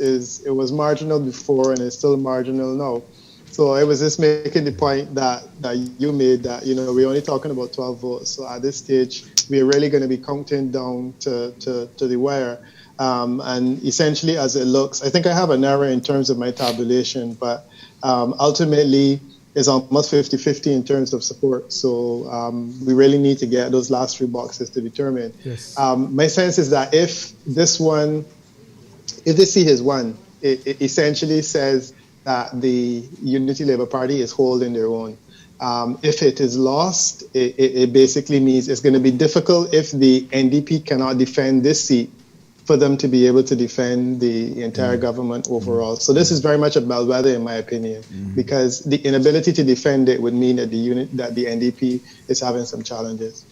[SPEAKER 5] was marginal before and it's still marginal now. So I was just making the point that you made that, we're only talking about 12 votes. So at this stage, we're really going to be counting down to the wire. And essentially, as it looks, I think I have an error in terms of my tabulation, but ultimately, it's almost 50-50 in terms of support. So we really need to get those last 3 boxes to determine.
[SPEAKER 1] Yes.
[SPEAKER 5] My sense is that if this seat is won, it essentially says that the Unity Labour Party is holding their own. If it is lost, it basically means it's going to be difficult if the NDP cannot defend this seat for them to be able to defend the entire government overall. So this is very much a bellwether, in my opinion, because the inability to defend it would mean that the NDP is having some challenges.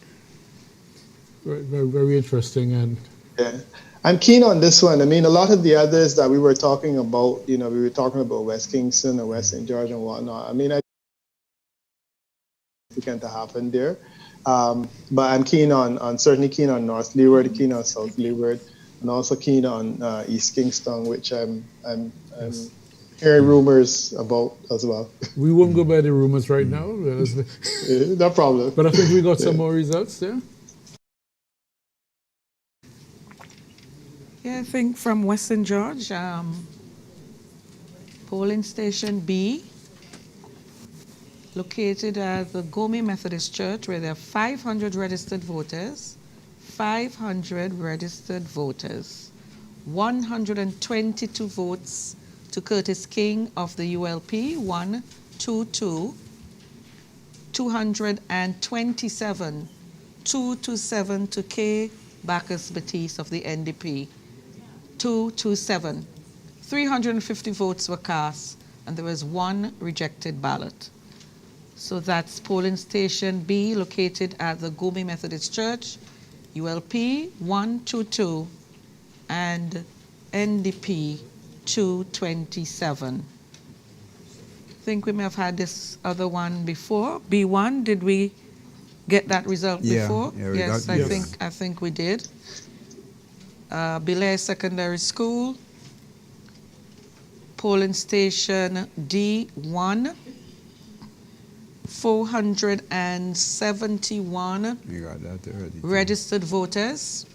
[SPEAKER 1] Very, very, very interesting. And
[SPEAKER 5] yeah, I'm keen on this one. I mean, a lot of the others that we were talking about, we were talking about West Kingston or West St. George and whatnot. I mean, I think it's to happen there. But I'm certainly keen on North Leeward, keen on South Leeward, and also keen on East Kingston, which I'm hearing rumors about as well.
[SPEAKER 1] we won't go by the rumors right now.
[SPEAKER 5] No problem.
[SPEAKER 1] But I think we got some more results there.
[SPEAKER 4] Yeah, I think from Western George, polling station B, located at the Gomez Methodist Church, where there are 500 registered voters. 500 registered voters. 122 votes to Curtis King of the ULP, 122. 227, 227 to K. Bacchus Batiste of the NDP, 227. 350 votes were cast, and there was 1 rejected ballot. So that's polling station B, located at the Gomez Methodist Church, ULP 122, and NDP 227. I think we may have had this other one before. B1, did we get that result before?
[SPEAKER 2] Yeah, we
[SPEAKER 4] Yes,
[SPEAKER 2] got
[SPEAKER 4] I
[SPEAKER 2] B1.
[SPEAKER 4] think we did. Belair Secondary School, polling station D1, 471
[SPEAKER 2] We got that already.
[SPEAKER 4] registered voters.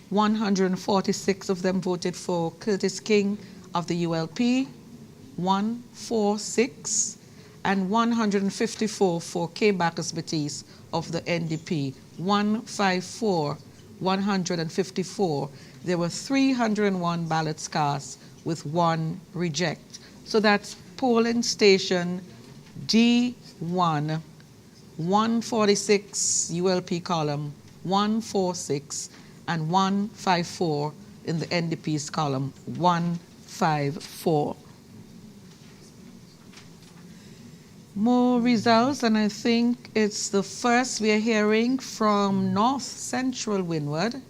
[SPEAKER 4] 146 of them voted for Curtis King of the ULP, 146, and 154 for K. Bacchus Batiste of the NDP, 154, 154. There were 301 ballots cast with one reject. So that's polling station D1, 146 ULP column, 146, and 154 in the NDP's column, 154. More results, and I think it's the first we are hearing from North Central Windward,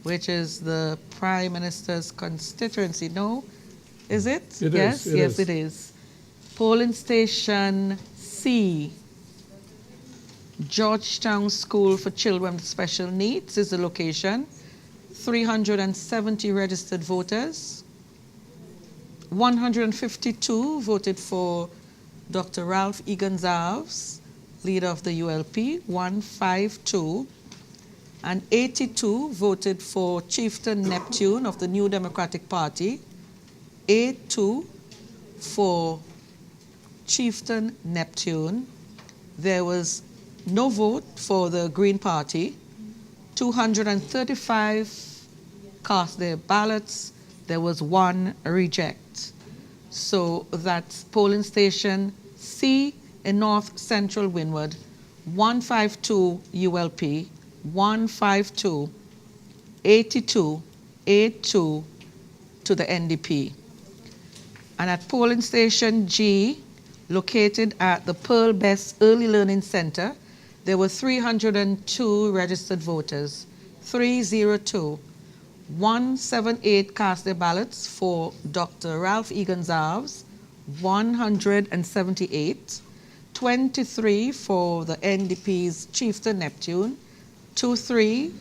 [SPEAKER 4] which is the Prime Minister's constituency. No, is it?
[SPEAKER 1] It
[SPEAKER 4] yes,
[SPEAKER 1] is, it
[SPEAKER 4] yes,
[SPEAKER 1] is.
[SPEAKER 4] it is. Polling station C, Georgetown School for Children with Special Needs is the location. 370 registered voters. 152 voted for Dr. Ralph E. Gonzalez, leader of the ULP, 152. And 82 voted for Chieftain Neptune of the New Democratic Party, 82 for Chieftain Neptune. There was no vote for the Green Party. 235 cast their ballots. There was one reject. So that's polling station C in North Central Windward, 152 ULP, 152, 82, 82 to the NDP. And at polling station G, located at the Pearl Best Early Learning Center, there were 302 registered voters, 302. 178 cast their ballots for Dr. Ralph E. Gonzalez, 178. 23 for the NDP's Chieftain Neptune, 23,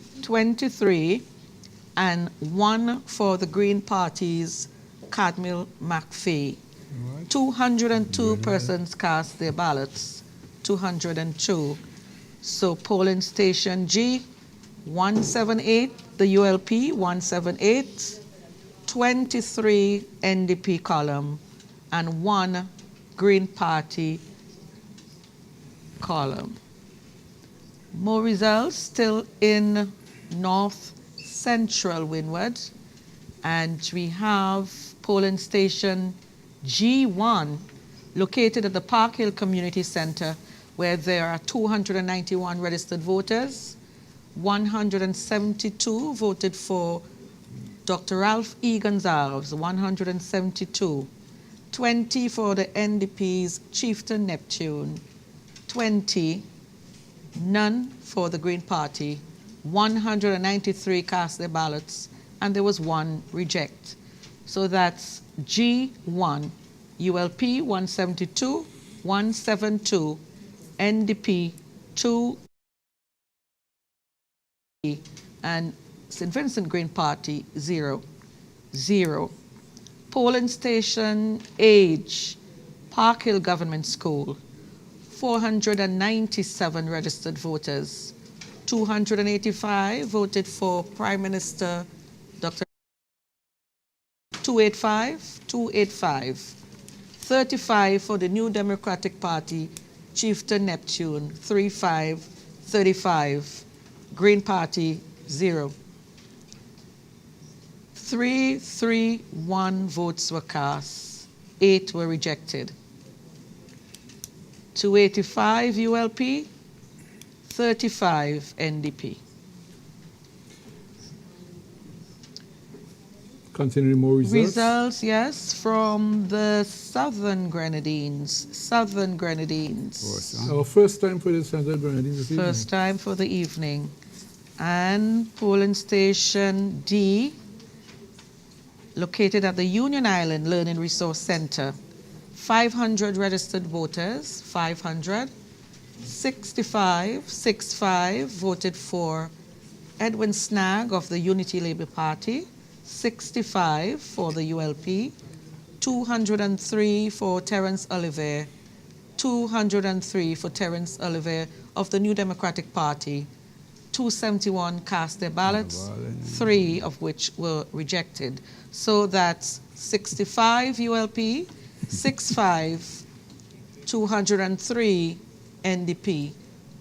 [SPEAKER 4] and 1 for the Green Party's Cadmiel McPhee. 202 persons cast their ballots, 202. So polling station G, 178, the ULP, 178, 23 NDP column, and 1 Green Party column. More results still in North Central Windward, and we have polling station G1 located at the Park Hill Community Center, where there are 291 registered voters. 172 voted for Dr. Ralph E. Gonzalez, 172. 20 for the NDP's Chieftain Neptune, 20. None for the Green Party. 193 cast their ballots, and there was one reject. So that's G1, ULP 172, 172, NDP 2, and St. Vincent Green Party 0, 0. Polling station Age, Park Hill Government School, 497 registered voters. 285 voted for Prime Minister Dr. 285. 35 for the New Democratic Party, Chieftain Neptune, 35. Green Party, 0. 331 votes were cast, 8 were rejected. 285 ULP, 35 NDP.
[SPEAKER 1] Continuing more results.
[SPEAKER 4] Results, yes, from the Southern Grenadines. Southern Grenadines.
[SPEAKER 1] Our first time for the Southern Grenadines this evening.
[SPEAKER 4] First time for the evening. And polling station D, located at the Union Island Learning Resource Center. 500 registered voters, 500. 65 voted for Edwin Snagg of the Unity Labour Party, 65 for the ULP, 203 for Terence Oliver, 203 for Terence Oliver of the New Democratic Party, 271 cast their ballots, 3 of which were rejected. So that's 65 ULP, 65, 203 NDP,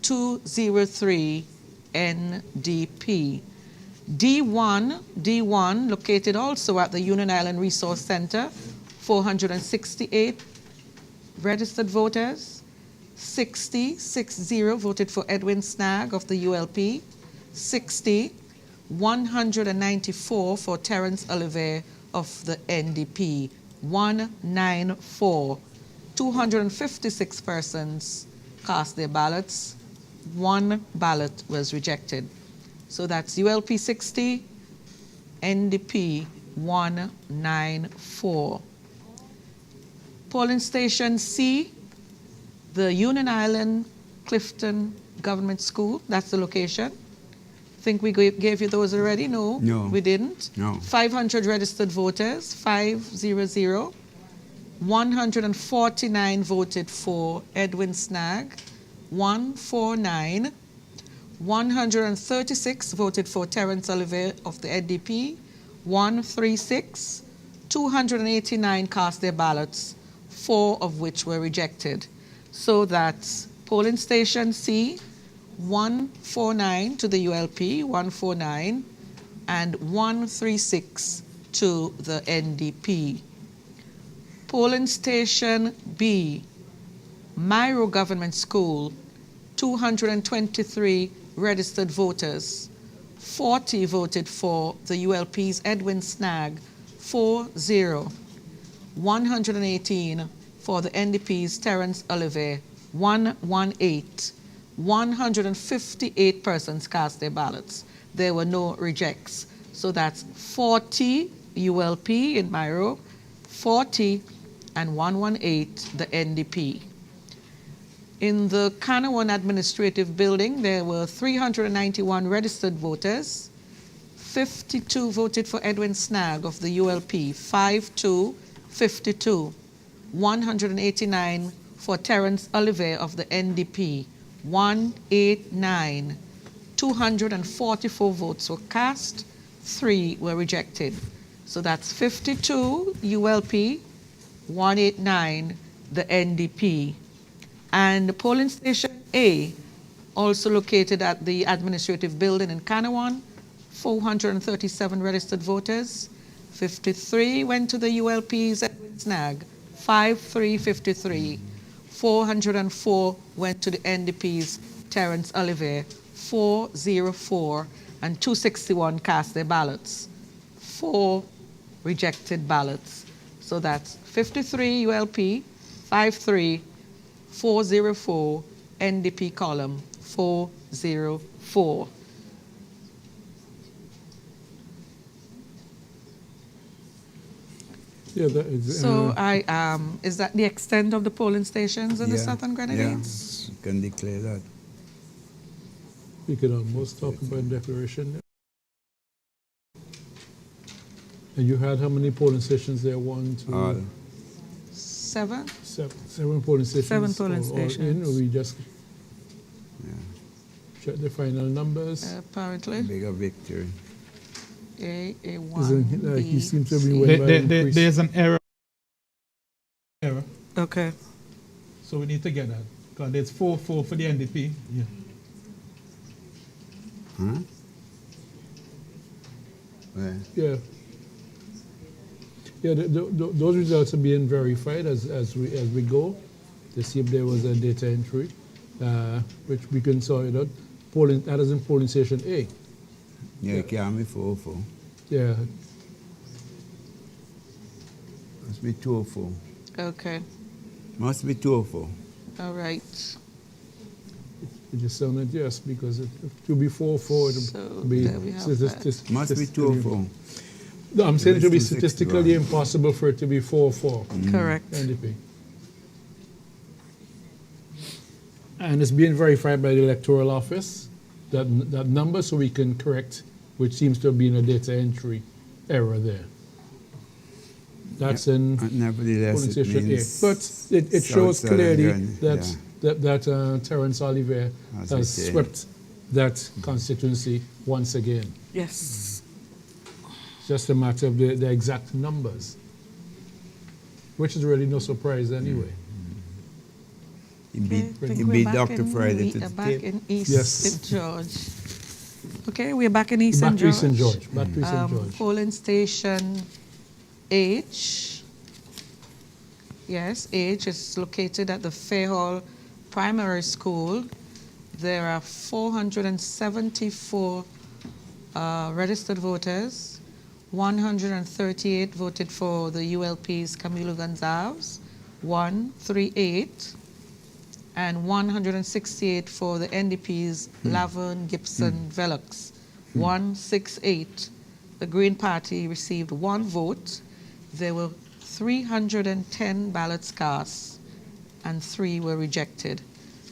[SPEAKER 4] 203 NDP. D1 located also at the Union Island Resource Center, 468 registered voters, 60 voted for Edwin Snagg of the ULP, 194 for Terence Oliver of the NDP, 194. 256 persons cast their ballots. 1 ballot was rejected. So that's ULP 60, NDP 194. Polling station C, the Union Island Clifton Government School, that's the location. Think we gave you those already? No, we didn't.
[SPEAKER 2] No.
[SPEAKER 4] 500 registered voters, 500. 149 voted for Edwin Snagg, 149. 136 voted for Terence Oliver of the NDP, 136. 289 cast their ballots, 4 of which were rejected. So that's polling station C, 149 to the ULP, 149, and 136 to the NDP. Polling station B, Myro Government School, 223 registered voters, 40 voted for the ULP's Edwin Snagg, 40. 118 for the NDP's Terence Oliver, 118. 158 persons cast their ballots. There were no rejects. So that's 40 ULP in Myro, 40 and 118 the NDP. In the Canawan Administrative Building, there were 391 registered voters. 52 voted for Edwin Snagg of the ULP, 52. 189 for Terence Oliver of the NDP, 189. 244 votes were cast, 3 were rejected. So that's 52 ULP, 189 the NDP. And the polling station A, also located at the administrative building in Canawan, 437 registered voters, 53 went to the ULP's Edwin Snagg, 5353. 404 went to the NDP's Terence Oliver, 404, and 261 cast their ballots, 4 rejected ballots. So that's 53 ULP, 53, 404, NDP column, 404.
[SPEAKER 1] Yeah, that is,
[SPEAKER 4] So is that the extent of the polling stations in the Southern Grenadines?
[SPEAKER 2] Yeah, you can declare that.
[SPEAKER 1] we could almost talk about declaration. And you had how many polling stations there? 1, 2,
[SPEAKER 2] All.
[SPEAKER 4] 7?
[SPEAKER 1] 7 polling stations.
[SPEAKER 4] 7 polling
[SPEAKER 1] all in,
[SPEAKER 4] stations.
[SPEAKER 1] or we just check the final numbers.
[SPEAKER 4] Apparently.
[SPEAKER 2] Bigger victory.
[SPEAKER 4] A1,
[SPEAKER 1] Isn't it like
[SPEAKER 4] B,
[SPEAKER 1] you seem to be
[SPEAKER 4] C.
[SPEAKER 1] winning by increase?
[SPEAKER 3] There's an error.
[SPEAKER 4] Okay.
[SPEAKER 3] So we need to get that. Because there's 4 for the NDP. Yeah.
[SPEAKER 2] Huh? Where?
[SPEAKER 1] Yeah. Yeah, those results are being verified as we go to see if there was a data entry, which we can sort it out. That is in polling station A.
[SPEAKER 2] Yeah, it can't be 404.
[SPEAKER 1] Yeah,
[SPEAKER 2] Must be 204.
[SPEAKER 4] Okay.
[SPEAKER 2] Must be 204.
[SPEAKER 4] All right.
[SPEAKER 1] it just sounded yes because it will be 4-4.
[SPEAKER 4] So
[SPEAKER 1] It'll be
[SPEAKER 4] there we have that.
[SPEAKER 2] Must be 204.
[SPEAKER 1] No, I'm saying it will be
[SPEAKER 2] was 261.
[SPEAKER 1] statistically impossible for it to be 4-4
[SPEAKER 4] Correct.
[SPEAKER 1] NDP. And it's being verified by the Electoral Office, that number, so we can correct, which seems to have been a data entry error there. That's in
[SPEAKER 2] Nevertheless,
[SPEAKER 1] polling
[SPEAKER 2] it
[SPEAKER 1] station A.
[SPEAKER 2] means
[SPEAKER 1] But it shows
[SPEAKER 2] South
[SPEAKER 1] clearly
[SPEAKER 2] Sudan,
[SPEAKER 1] that Terence Oliver
[SPEAKER 2] As
[SPEAKER 1] has
[SPEAKER 2] we say.
[SPEAKER 1] swept that constituency once again.
[SPEAKER 4] Yes.
[SPEAKER 1] It's just a matter of the exact numbers, which is really no surprise anyway.
[SPEAKER 2] He beat,
[SPEAKER 4] Okay, I
[SPEAKER 2] he
[SPEAKER 4] think
[SPEAKER 2] beat
[SPEAKER 4] we're
[SPEAKER 2] Dr. Friday
[SPEAKER 4] we
[SPEAKER 2] to
[SPEAKER 4] are
[SPEAKER 2] the
[SPEAKER 4] back
[SPEAKER 2] tape.
[SPEAKER 4] in East
[SPEAKER 1] Yes.
[SPEAKER 4] St. George. Okay, we're back in East
[SPEAKER 1] Back
[SPEAKER 4] St.
[SPEAKER 1] to East St.
[SPEAKER 4] George.
[SPEAKER 1] George. Back to East St. George.
[SPEAKER 4] Polling station H. Yes, H is located at the Fairhall Primary School. There are 474 registered voters. 138 voted for the ULP's Camilo Gonzalez, 138, and 168 for the NDP's Laverne Gibson Velux, 168. The Green Party received 1 vote. There were 310 ballots cast and 3 were rejected.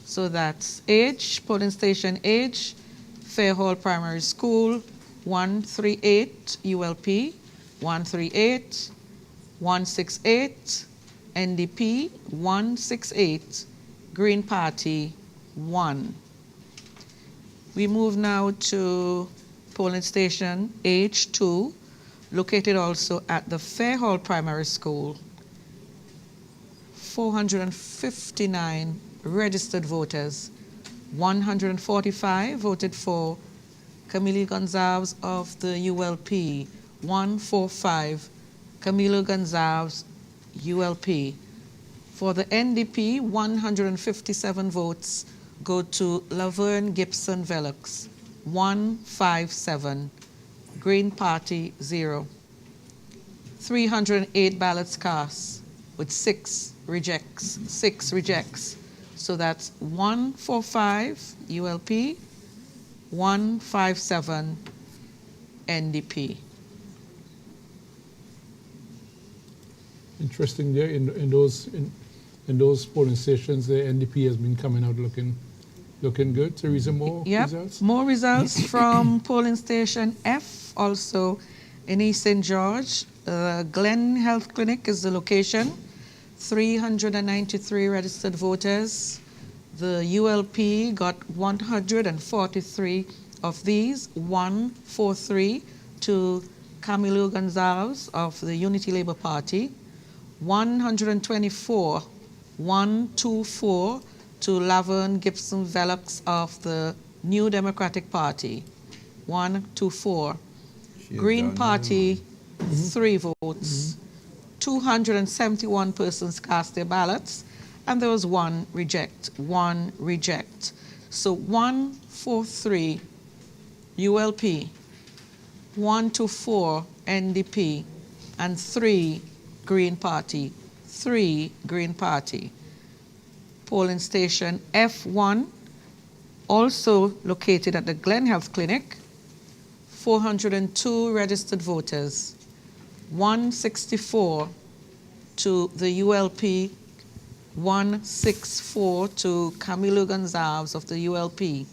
[SPEAKER 4] So that's H, polling station H, Fairhall Primary School, 138 ULP, 138, 168, NDP, 168, Green Party, 1. We move now to polling station H2, located also at the Fairhall Primary School. 459 registered voters. 145 voted for Camilo Gonzalez of the ULP. 145 Camilo Gonzalez, ULP. For the NDP, 157 votes go to Laverne Gibson Velux. 157. Green Party, 0. 308 ballots cast with 6 rejects. 6 rejects. So that's 145 ULP, 157 NDP.
[SPEAKER 1] Interesting there in those polling stations, the NDP has been coming out looking good. Teresa, more
[SPEAKER 4] Yep.
[SPEAKER 1] results?
[SPEAKER 4] More results from polling station F, also in East St. George. Glen Health Clinic is the location. 393 registered voters. The ULP got 143 of these, 143 to Camilo Gonzalez of the Unity Labour Party, 124, 124 to Laverne Gibson Velux of the New Democratic Party, 124. Green Party, 3 votes. 271 persons cast their ballots, and there was 1 reject. So 143 ULP, 124 NDP, and 3 Green Party. 3 Green Party. Polling station F1, also located at the Glen Health Clinic, 402 registered voters. 164 to the ULP, 164 to Camilo Gonzalez of the ULP,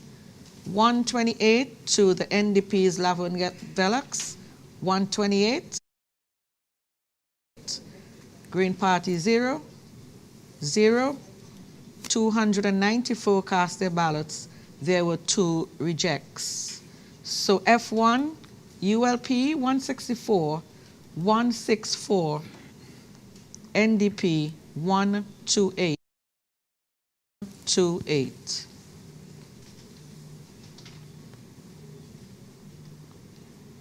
[SPEAKER 4] 128 to the NDP's Laverne Velux, 128, Green Party 0, 0, 294 cast their ballots. There were 2 rejects. So F1, ULP 164, 164, NDP 128, 28.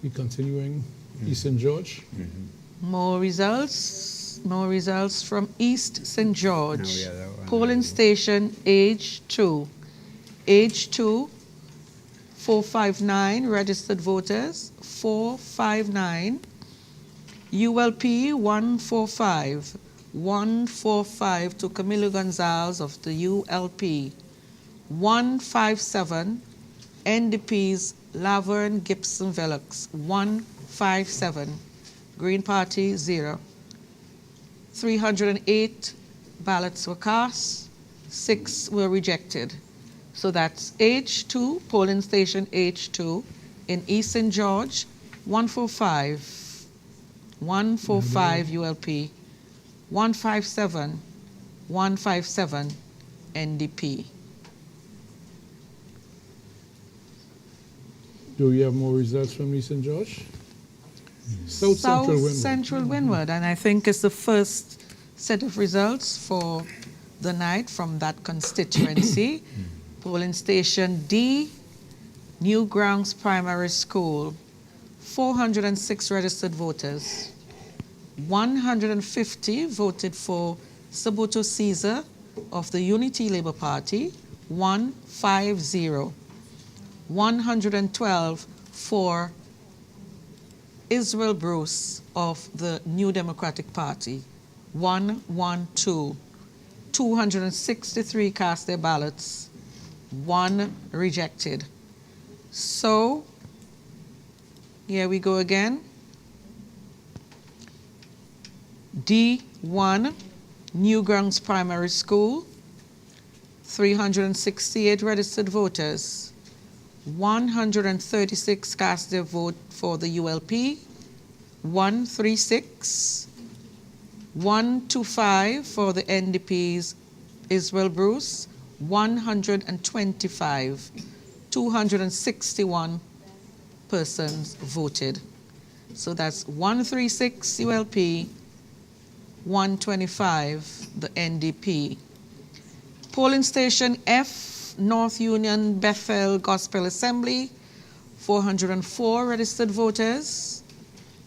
[SPEAKER 1] We continuing East St. George.
[SPEAKER 4] More results from East St. George.
[SPEAKER 2] Now we are that one
[SPEAKER 4] Polling
[SPEAKER 2] already.
[SPEAKER 4] station H2. H2, 459 registered voters, 459. ULP 145, 145 to Camilo Gonzalez of the ULP, 157 NDP's Laverne Gibson Velux, 157. Green Party, 0. 308 ballots were cast, 6 were rejected. So that's H2, polling station H2 in East St. George, 145 ULP, 157 NDP.
[SPEAKER 1] Do we have more results from East St. George? South Central Windward.
[SPEAKER 4] Central Windward, and I think it's the first set of results for the night from that constituency. Polling station D, Newgrounds Primary School, 406 registered voters. 150 voted for Sabuto Caesar of the Unity Labour Party, 150. 112 for Israel Bruce of the New Democratic Party, 112. 263 cast their ballots, 1 rejected. So, here we go again. D1, Newgrounds Primary School, 368 registered voters. 136 cast their vote for the ULP, 136. 125 for the NDP's Israel Bruce, 125. 261 persons voted. So that's 136 ULP, 125 the NDP. Polling station F, North Union Bethel Gospel Assembly, 404 registered voters,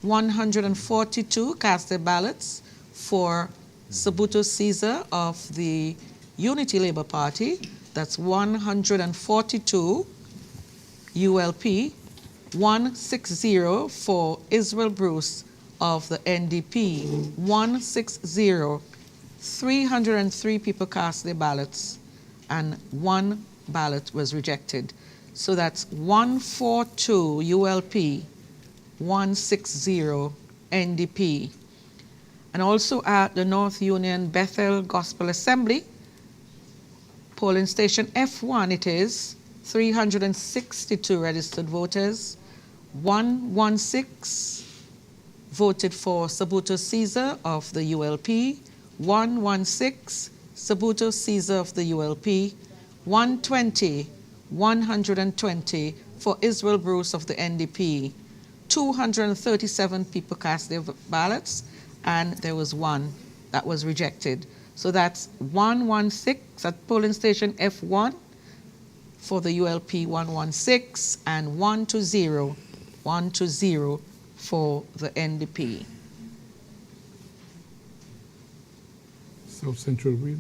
[SPEAKER 4] 142 cast their ballots for Sabuto Caesar of the Unity Labour Party, that's 142 ULP, 160 for Israel Bruce of the NDP, 160. 303 people cast their ballots and 1 ballot was rejected. So that's 142 ULP, 160 NDP. And also at the North Union Bethel Gospel Assembly, polling station F1 it is, 362 registered voters, 116 voted for Sabuto Caesar of the ULP, 116 Sabuto Caesar of the ULP, 120 for Israel Bruce of the NDP. 237 people cast their ballots and there was 1 that was rejected. So that's 116 at polling station F1 for the ULP, 116, and 120 for the NDP.
[SPEAKER 1] South Central, we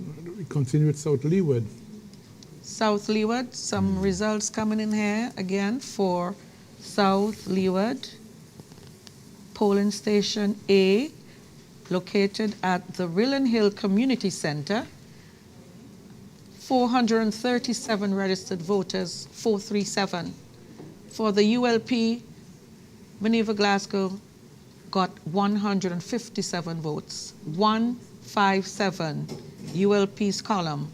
[SPEAKER 1] continue with South Leeward.
[SPEAKER 4] South Leeward, some results coming in here again for South Leeward. Polling station A, located at the Rillen Hill Community Center. 437 registered voters, 437. For the ULP, Minerva Glasgow got 157 votes, 157, ULP's column.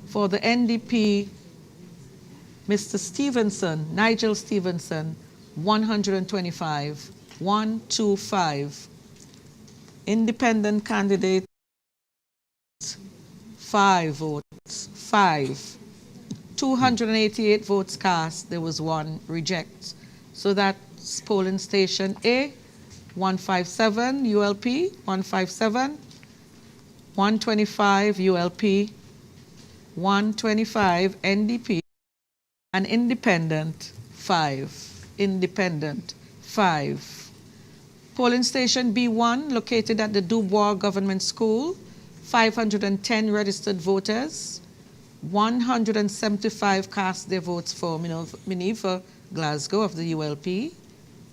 [SPEAKER 4] For the NDP, Mr. Stevenson, Nigel Stevenson, 125, 125. Independent candidate, 5 votes, 5. 288 votes cast, there was 1 reject. So that's polling station A, 157 ULP, 157, 125 ULP, 125 NDP, and independent, 5. Independent, 5. Polling station B1, located at the Dubois Government School, 510 registered voters, 175 cast their votes for Minerva Glasgow of the ULP,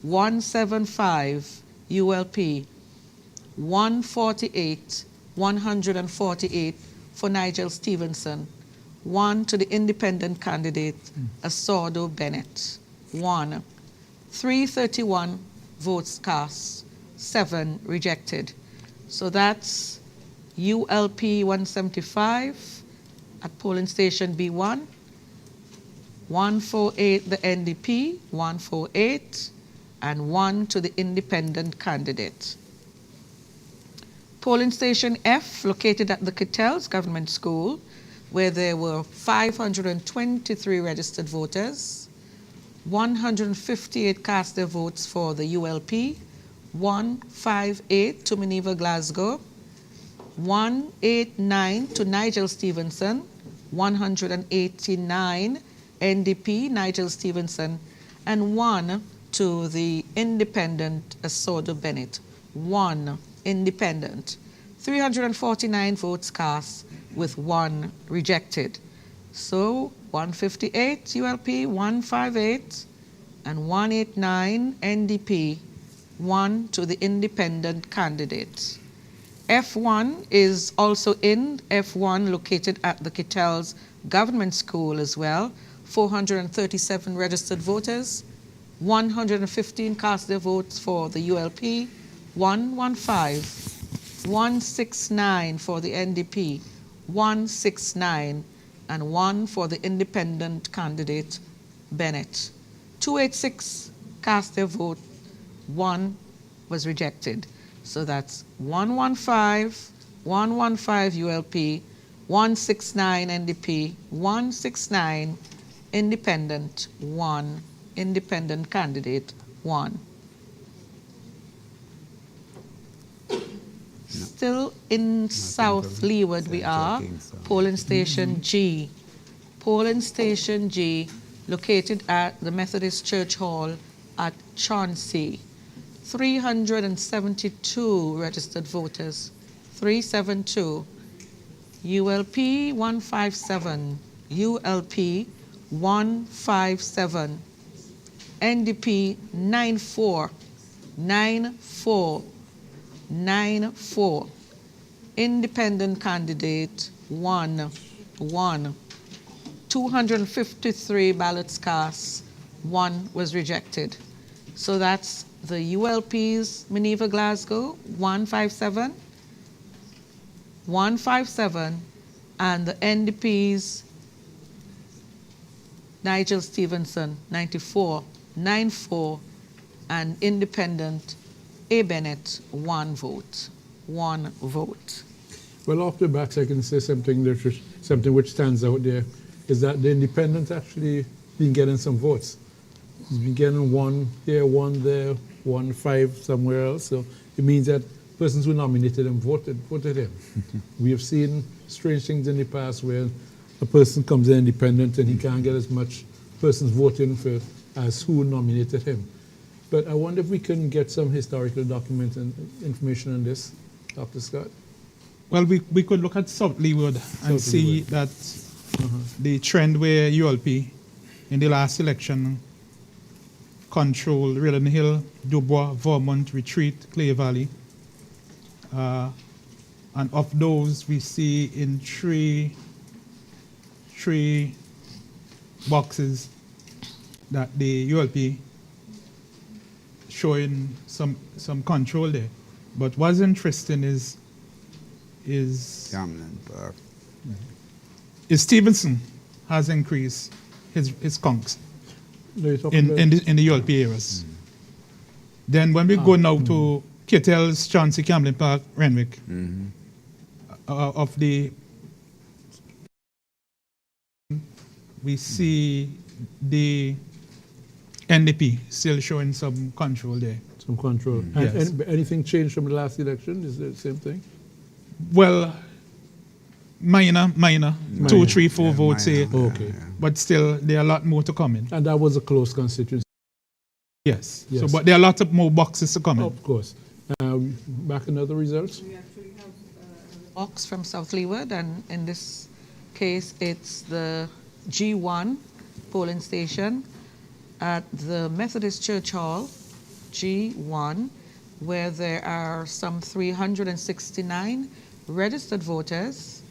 [SPEAKER 4] 175 ULP, 148 for Nigel Stevenson, 1 to the independent candidate, Assordo Bennett, 1. 331 votes cast, 7 rejected. So that's ULP 175 at polling station B1, 148 the NDP, 148, and 1 to the independent candidate. Polling station F, located at the Kittels Government School, where there were 523 registered voters, 158 cast their votes for the ULP, 158 to Minerva Glasgow, 189 to Nigel Stevenson, 189 NDP Nigel Stevenson, and 1 to the independent Asordo Bennett. 1 independent. 349 votes cast with 1 rejected. So 158 ULP, 158, and 189 NDP, 1 to the independent candidate. F1 is also in, F1 located at the Kittels Government School as well, 437 registered voters, 115 cast their votes for the ULP, 115, 169 for the NDP, 169, and 1 for the independent candidate, Bennett. 286 cast their vote, 1 was rejected. So that's 115, 115 ULP, 169 NDP, 169 independent, 1 independent candidate, 1. Still in South Leeward we are, polling station G. Polling station G, located at the Methodist Church Hall at Chauncey. 372 registered voters, 372. ULP 157, ULP 157. NDP 94, 94, 94. Independent candidate 1, 1. 253 ballots cast, 1 was rejected. So that's the ULP's Minerva Glasgow 157, 157, and the NDP's Nigel Stevenson 94, 94, and independent A. Bennett 1 vote, 1 vote.
[SPEAKER 1] Well, off the bat, I can say something which stands out there is that the independent actually been getting some votes. He's been getting 1 here, 1 there, 1, 5 somewhere else. So it means that persons who nominated him voted him. We have seen strange things in the past where a person comes in independent and he can't get as much persons voting for as who nominated him. But I wonder if we can get some historical document and information on this, Dr. Scott.
[SPEAKER 3] Well, we could look at South Leeward and see that the trend where ULP in the last election controlled Redden Hill, Dubois, Vermont, Retreat, Clay Valley. And of those, we see in three boxes that the ULP showing some control there. But what's interesting is
[SPEAKER 2] Camden Park.
[SPEAKER 3] Stevenson has increased his conks in the ULP areas. Then when we go now to Kittels, Chauncey, Camden Park, Renwick, of the we see the NDP still showing some control there.
[SPEAKER 1] Some control.
[SPEAKER 3] Yes.
[SPEAKER 1] And anything changed from the last election? Is it the same thing?
[SPEAKER 3] Well, minor. 2, 3, 4 votes here.
[SPEAKER 1] Okay.
[SPEAKER 3] But still, there are a lot more to come in.
[SPEAKER 1] And that was a close constituency.
[SPEAKER 3] Yes.
[SPEAKER 1] Yes.
[SPEAKER 3] So, but there are lots of more boxes to come in.
[SPEAKER 1] Of course. Back in other results?
[SPEAKER 4] We actually have a box from South Leeward, and in this case, it's the G1 polling station at the Methodist Church Hall, G1, where there are some 369 registered voters.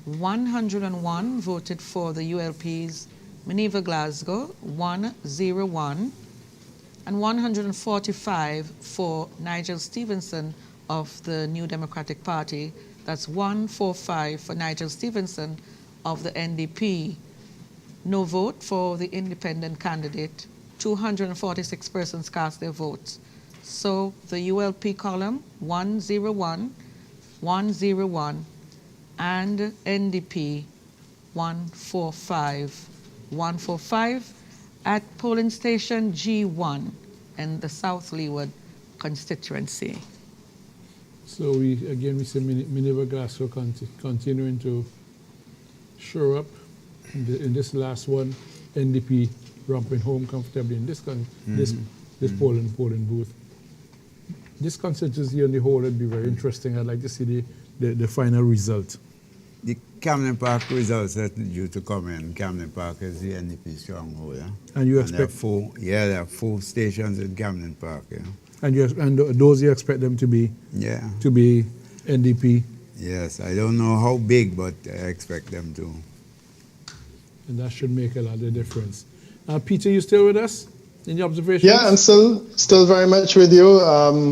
[SPEAKER 4] 101 voted for the ULP's Minerva Glasgow, 101. and 145 for Nigel Stevenson of the New Democratic Party. That's 145 for Nigel Stevenson of the NDP. No vote for the independent candidate. 246 persons cast their votes. So the ULP column, 101, 101, and NDP, 145. 145 at polling station G1 in the South Leeward constituency.
[SPEAKER 1] So we see Minerva Glasgow continuing to show up in this last one. NDP romping home comfortably in this polling booth. This constituency on the whole would be very interesting. I'd like to see the final result.
[SPEAKER 2] The Camden Park results are due to come in. Camden Park is the NDP stronghold. Yeah?
[SPEAKER 1] And you expect
[SPEAKER 2] there are 4 stations in Camden Park. Yeah?
[SPEAKER 1] And those you expect them to be NDP.
[SPEAKER 2] Yes, I don't know how big, but I expect them to.
[SPEAKER 1] And that should make a lot of difference. Peter, you still with us in your observations?
[SPEAKER 5] Yeah, I'm still very much with you.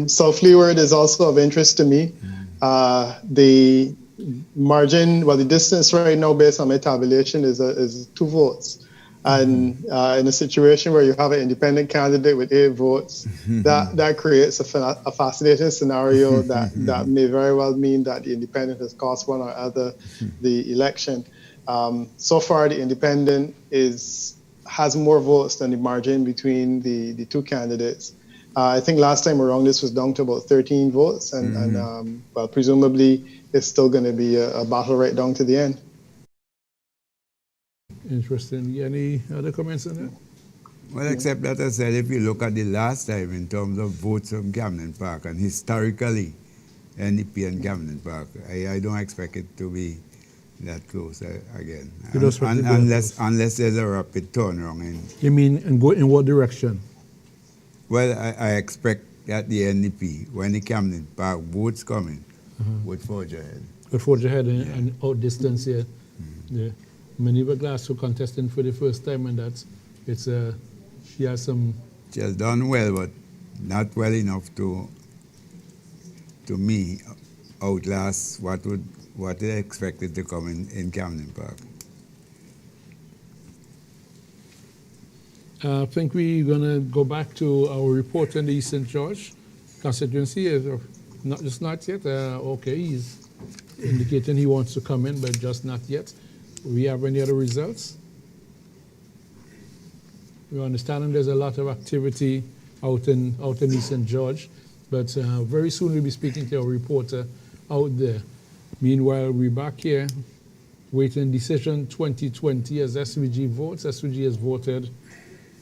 [SPEAKER 5] South Leeward is also of interest to me. The margin, the distance right now based on my tabulation is 2 votes. And in a situation where you have an independent candidate with 8 votes, that creates a fascinating scenario that may very well mean that the independent has cost one or other the election. So far, the independent has more votes than the margin between the 2 candidates. I think last time around this was down to about 13 votes, and presumably it's still going to be a battle right down to the end.
[SPEAKER 1] Interesting. Any other comments on that?
[SPEAKER 2] Well, except that I said, if you look at the last time in terms of votes from Camden Park, and historically, NDP and Camden Park, I don't expect it to be that close again. Unless there's a rapid turnaround.
[SPEAKER 1] You mean, and go in what direction?
[SPEAKER 2] Well, I expect that the NDP, when the Camden Park votes come in, would forge ahead.
[SPEAKER 1] Would forge ahead and outdistance here. Yeah. Minerva Glasgow contesting for the first time, and she has some.
[SPEAKER 2] She has done well, but not well enough to me outlast what they expected to come in Camden Park.
[SPEAKER 1] I think we're going to go back to our report on the East St. George constituency. Not yet. Okay, he's indicating he wants to come in, but just not yet. We have any other results? We understand there's a lot of activity out in East St. George, but very soon we'll be speaking to our reporter out there. Meanwhile, we're back here waiting decision 2020 as SVG votes. SVG has voted.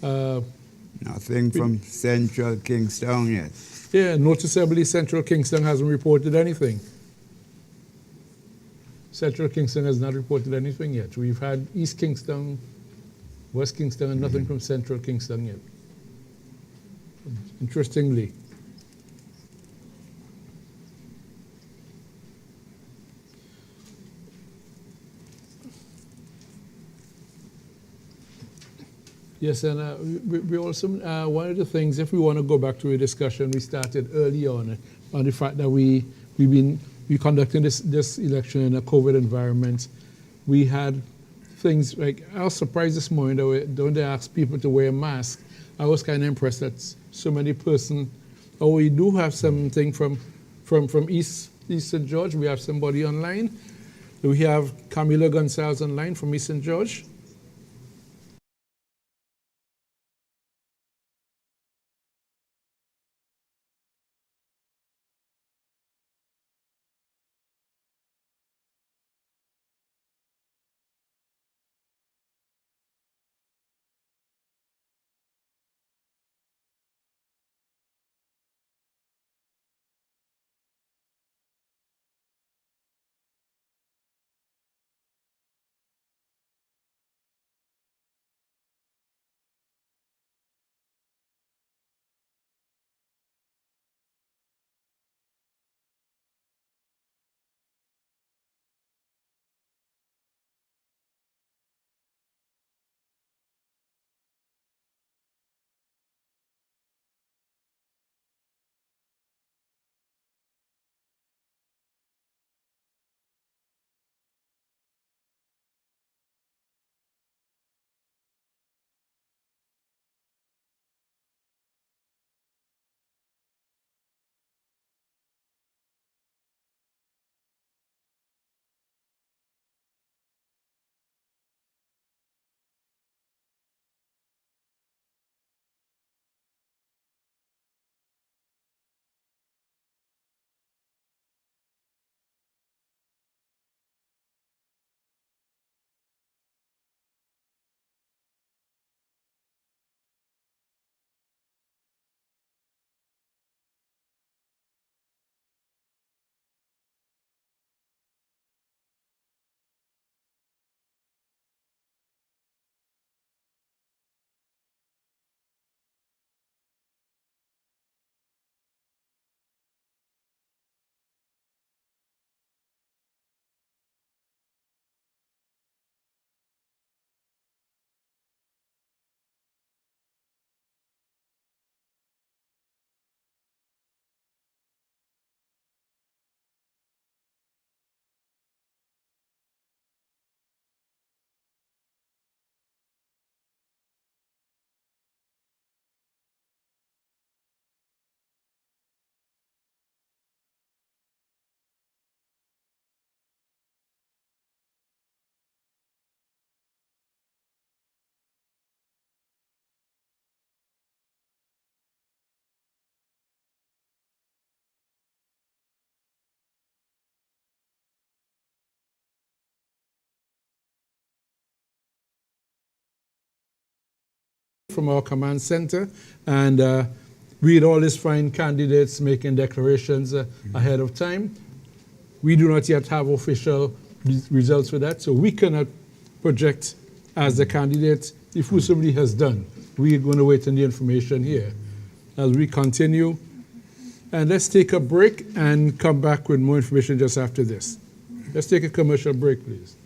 [SPEAKER 2] Nothing from Central Kingston yet.
[SPEAKER 1] Yeah, noticeably Central Kingston hasn't reported anything. Central Kingston has not reported anything yet. We've had East Kingston, West Kingston, and nothing from Central Kingston yet. Interestingly. Yes, and we also, one of the things, if we want to go back to a discussion we started early on the fact that we're conducting this election in a COVID environment. We had things like, I was surprised this morning that don't they ask people to wear a mask. I was kind of impressed that so many persons, we do have something from East St. George. We have somebody online. We have Camila Gonzalez online from East St. George. from our command center, and we'd always find candidates making declarations ahead of time. We do not yet have official results for that, so we cannot project as the candidate if who somebody has done. We're going to wait on the information here as we continue. And let's take a break and come back with more information just after this. Let's take a commercial break, please.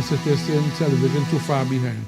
[SPEAKER 1] sit there seeing television too far behind.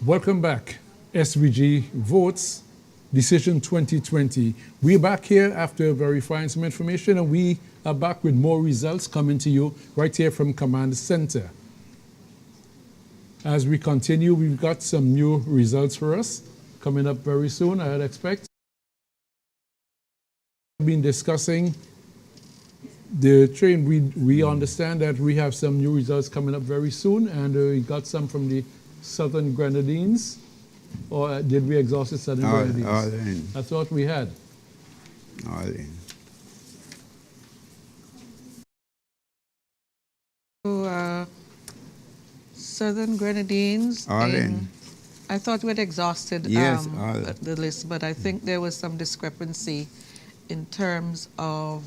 [SPEAKER 1] Welcome back. SVG Votes, Decision 2020. We're back here after verifying some information, and we are back with more results coming to you right here from Command Center. As we continue, we've got some new results for us coming up very soon, I'd expect. We've been discussing the train. We understand that we have some new results coming up very soon, and we got some from the Southern Grenadines. Or did we exhaust the Southern Grenadines?
[SPEAKER 2] All in.
[SPEAKER 1] I thought we had.
[SPEAKER 2] All in.
[SPEAKER 4] So, Southern Grenadines.
[SPEAKER 2] All in.
[SPEAKER 4] I thought we had exhausted
[SPEAKER 2] Yes,
[SPEAKER 4] the list, but I think there was some discrepancy in terms of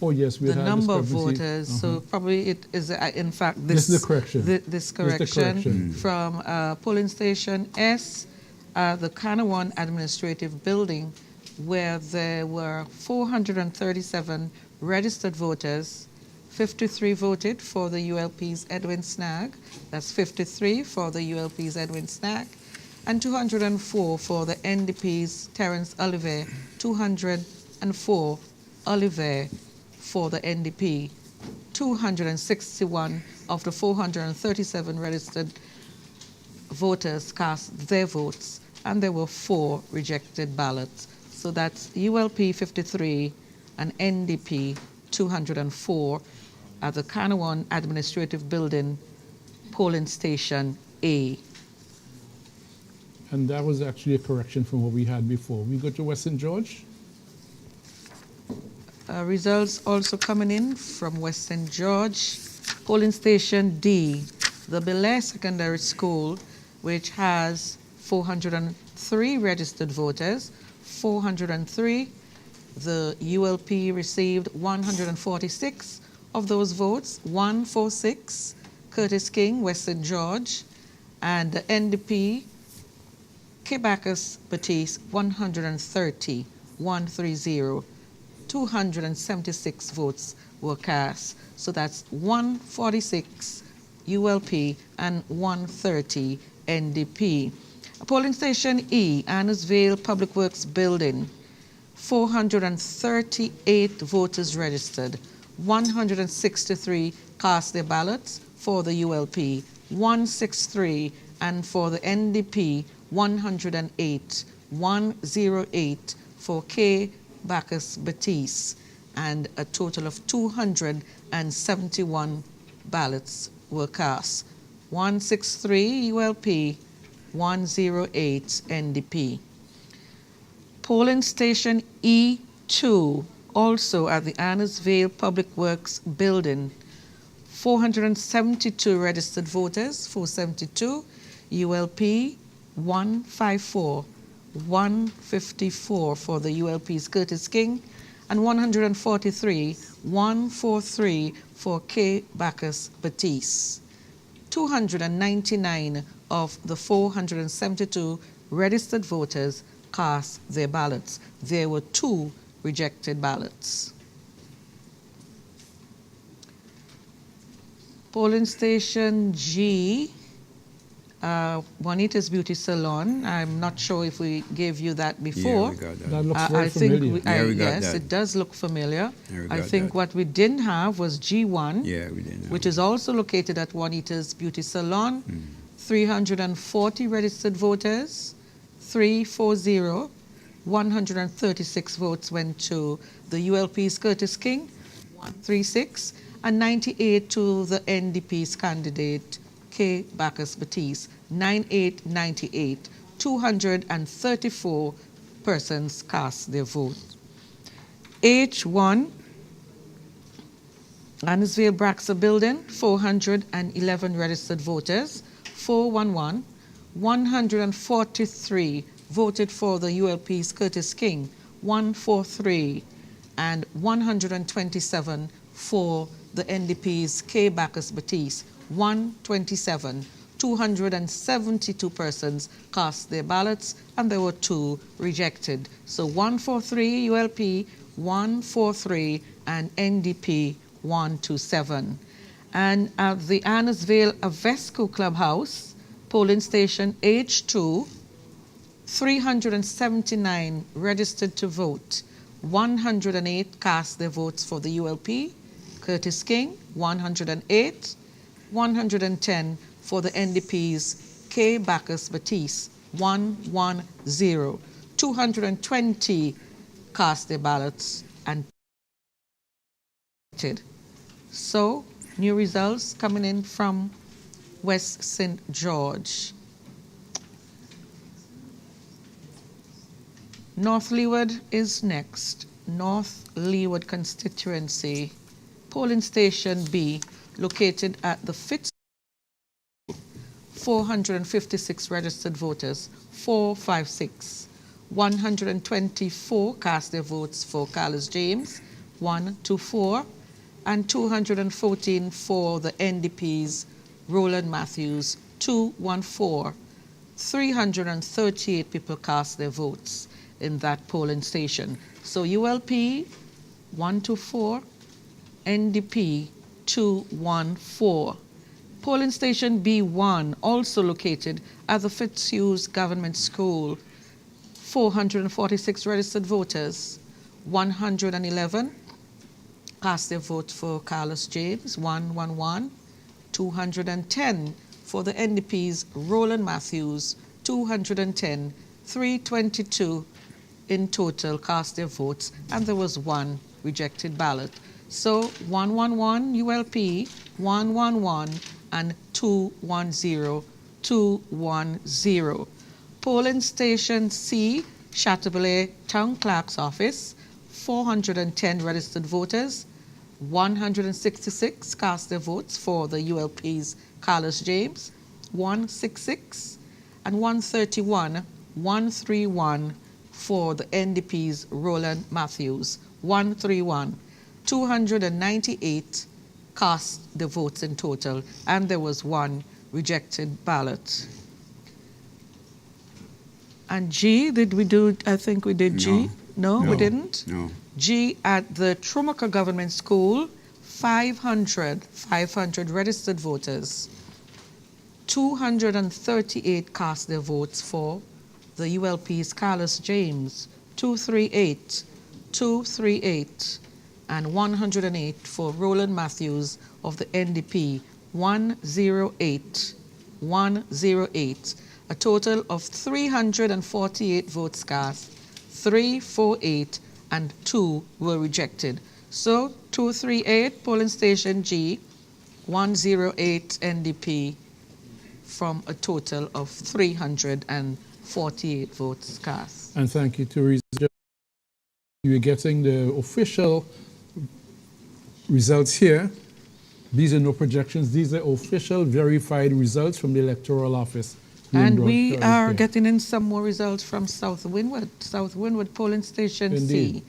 [SPEAKER 1] Oh, yes, we
[SPEAKER 4] the
[SPEAKER 1] had
[SPEAKER 4] number of
[SPEAKER 1] discrepancy.
[SPEAKER 4] voters. So probably it is, in fact, this,
[SPEAKER 1] This is the correction.
[SPEAKER 4] This
[SPEAKER 1] This is the
[SPEAKER 4] correction
[SPEAKER 1] correction.
[SPEAKER 4] from polling station S, the Kanawan Administrative Building, where there were 437 registered voters. 53 voted for the ULP's Edwin Snag. That's 53 for the ULP's Edwin Snag. And 204 for the NDP's Terence Oliver. 204 Oliver for the NDP. 261 of the 437 registered voters cast their votes, and there were 4 rejected ballots. So that's ULP 53 and NDP 204 at the Kanawan Administrative Building, polling station A.
[SPEAKER 1] And that was actually a correction from what we had before. We go to Western George.
[SPEAKER 4] Results also coming in from Western George, polling station D, the Belair Secondary School, which has 403 registered voters, 403. The ULP received 146 of those votes, 146, Curtis King, Western George, and the NDP, Kebacus Batiste, 130, 130. 276 votes were cast. So that's 146 ULP and 130 NDP. Polling station E, Annisvale Public Works Building, 438 voters registered. 163 cast their ballots for the ULP, 163, and for the NDP, 108, 108 for K. Bacchus Batiste, and a total of 271 ballots were cast. 163 ULP, 108 NDP. Polling station E2, also at the Annisvale Public Works Building, 472 registered voters, 472, ULP 154, 154 for the ULP's Curtis King, and 143, 143 for K. Bacchus Batiste. 299 of the 472 registered voters cast their ballots. There were 2 rejected ballots. Polling station G, Juanita's Beauty Salon. I'm not sure if we gave you that before.
[SPEAKER 2] Yeah, we got that.
[SPEAKER 1] That looks
[SPEAKER 4] I
[SPEAKER 1] very
[SPEAKER 4] think
[SPEAKER 1] familiar.
[SPEAKER 2] We got
[SPEAKER 4] yes,
[SPEAKER 2] that.
[SPEAKER 4] it does look familiar.
[SPEAKER 2] Yeah, we
[SPEAKER 4] I
[SPEAKER 2] got
[SPEAKER 4] think
[SPEAKER 2] that.
[SPEAKER 4] what we didn't have was G1,
[SPEAKER 2] Yeah, we didn't.
[SPEAKER 4] which is also located at Juanita's Beauty Salon. 340 registered voters, 340. 136 votes went to the ULP's Curtis King, 136, and 98 to the NDP's candidate, K. Bacchus Batiste, 9898. 234 persons cast their vote. H1, Annisvale Braxa Building, 411 registered voters, 411. 143 voted for the ULP's Curtis King, 143, and 127 for the NDP's K. Bacchus Batiste, 127. 272 persons cast their ballots, and there were 2 rejected. So 143 ULP, 143, and NDP 127. And at the Annisvale Avesco Clubhouse, Polling station H2, 379 registered to vote. 108 cast their votes for the ULP. Curtis King, 108. 110 for the NDP's K. Bacchus Batiste, 110. 220 cast their ballots and voted. So, new results coming in from West St. George. North Leeward is next. North Leeward constituency. Polling station B, located at the Fitz. 456 registered voters, 456. 124 cast their votes for Carlos James, 124. And 214 for the NDP's Roland Matthews, 214. 338 people cast their votes in that polling station. So ULP 124, NDP 214. Polling station B1, also located at the Fitzhughes Government School, 446 registered voters, 111 cast their vote for Carlos James, 111. 210 for the NDP's Roland Matthews, 210. 322 in total cast their votes, and there was one rejected ballot. So 111 ULP, 111, and 210, 210. Polling station C, Chateaubriand Town Clerk's Office, 410 registered voters, 166 cast their votes for the ULP's Carlos James, 166, and 131 for the NDP's Roland Matthews, 131. 298 cast the votes in total, and there was one rejected ballot. And G, did we do, I think we did G? No, we didn't?
[SPEAKER 2] No.
[SPEAKER 4] G at the Trumucker Government School, 500 registered voters. 238 cast their votes for the ULP's Carlos James, 238, and 108 for Roland Matthews of the NDP, 108. A total of 348 votes cast, 348, and 2 were rejected. So 238, polling station G, 108 NDP from a total of 348 votes cast.
[SPEAKER 1] And thank you, Teresa. You're getting the official results here. These are no projections. These are official verified results from the Electoral Office.
[SPEAKER 4] And we are getting in some more results from South Windward. South Windward polling station
[SPEAKER 1] Indeed.
[SPEAKER 4] C,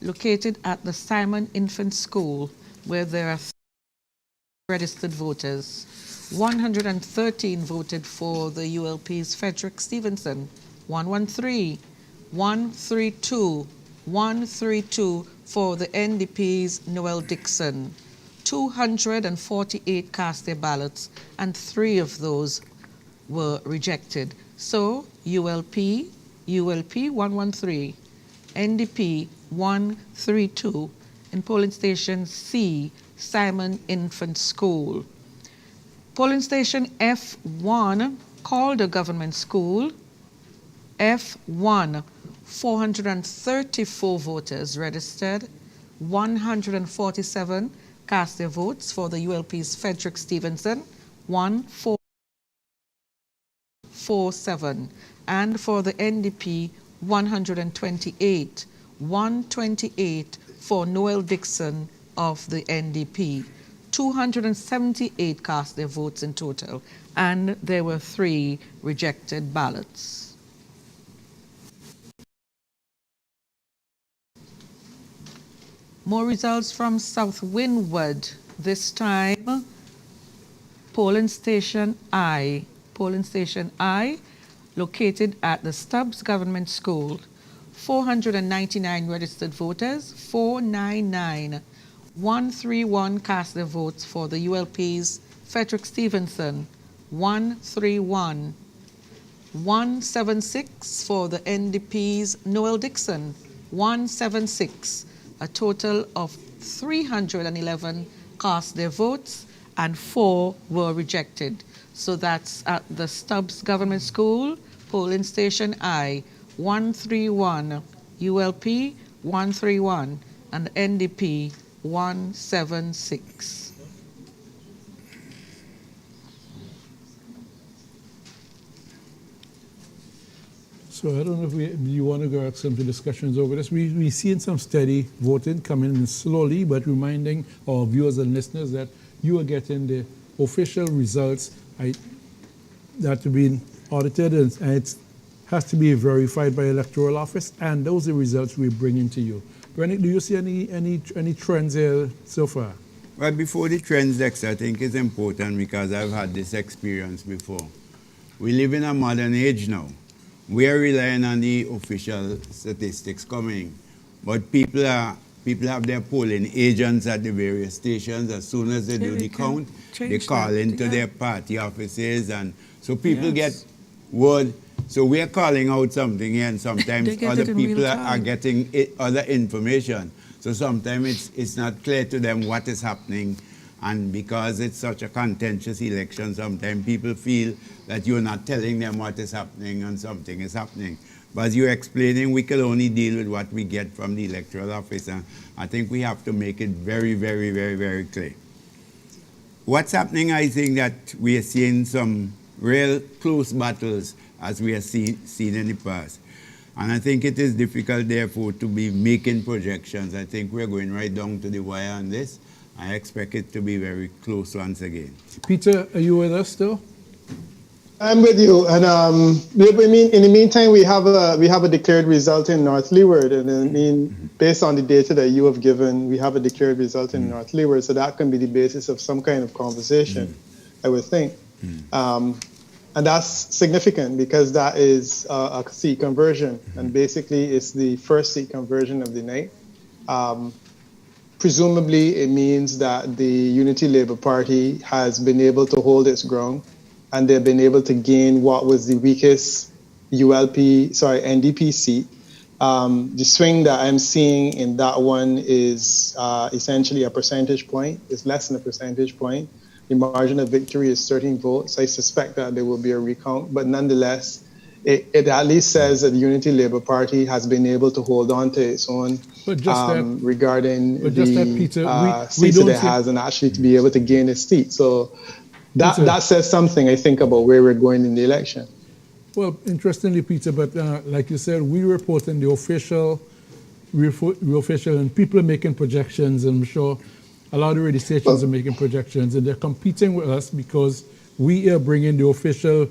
[SPEAKER 4] located at the Simon Infant School, where there are registered voters. 113 voted for the ULP's Frederick Stevenson, 113. 132 for the NDP's Noel Dixon. 248 cast their ballots, and 3 of those were rejected. So ULP 113, NDP 132 in polling station C, Simon Infant School. Polling station F1, Calder Government School, F1, 434 voters registered, 147 cast their votes for the ULP's Frederick Stevenson, 147, and for the NDP, 128, 128 for Noel Dixon of the NDP. 278 cast their votes in total, and there were 3 rejected ballots. More results from South Windward. This time, polling station I, located at the Stubbs Government School. 499 registered voters, 499. 131 cast their votes for the ULP's Frederick Stevenson, 131. 176 for the NDP's Noel Dixon, 176. A total of 311 cast their votes and 4 were rejected. So that's at the Stubbs Government School, polling station I, 131, ULP 131, and NDP 176.
[SPEAKER 1] So I don't know if you want to go have some discussions over this. We've seen some steady voting coming in slowly, but reminding our viewers and listeners that you are getting the official results that have been audited, and it has to be verified by electoral office, and those are the results we're bringing to you. Brennick, do you see any trends here so far?
[SPEAKER 2] Well, before the trends, Dexter, I think it's important because I've had this experience before. We live in a modern age now. We are relying on the official statistics coming, but people have their polling agents at the various stations. As soon as they do the count, they call into their party offices, and so people get word. So we are calling out something here, and sometimes other people are getting other information. So sometimes it's not clear to them what is happening. And because it's such a contentious election, sometimes people feel that you're not telling them what is happening and something is happening. But as you're explaining, we can only deal with what we get from the electoral office. And I think we have to make it very, very, very, very clear. What's happening, I think that we are seeing some real close battles as we have seen in the past. And I think it is difficult, therefore, to be making projections. I think we're going right down to the wire on this. I expect it to be very close once again.
[SPEAKER 1] Peter, are you with us still?
[SPEAKER 5] I'm with you, and in the meantime, we have a declared result in North Leeward, and I mean, based on the data that you have given, we have a declared result in North Leeward, so that can be the basis of some kind of conversation, I would think, and that's significant because that is a seat conversion, and basically it's the first seat conversion of the night. Presumably, it means that the Unity Labour Party has been able to hold its ground, and they've been able to gain what was the weakest NDP seat. The swing that I'm seeing in that one is essentially a percentage point. It's less than a percentage point. The margin of victory is 13 votes. I suspect that there will be a recount, but nonetheless, it at least says that the Unity Labour Party has been able to hold on to its own regarding the seats that it has, and actually to be able to gain a seat. So that says something, I think, about where we're going in the election.
[SPEAKER 1] Well, interestingly, Peter, but like you said, we report in the official, and people are making projections, and I'm sure a lot of radio stations are making projections, and they're competing with us because we are bringing the official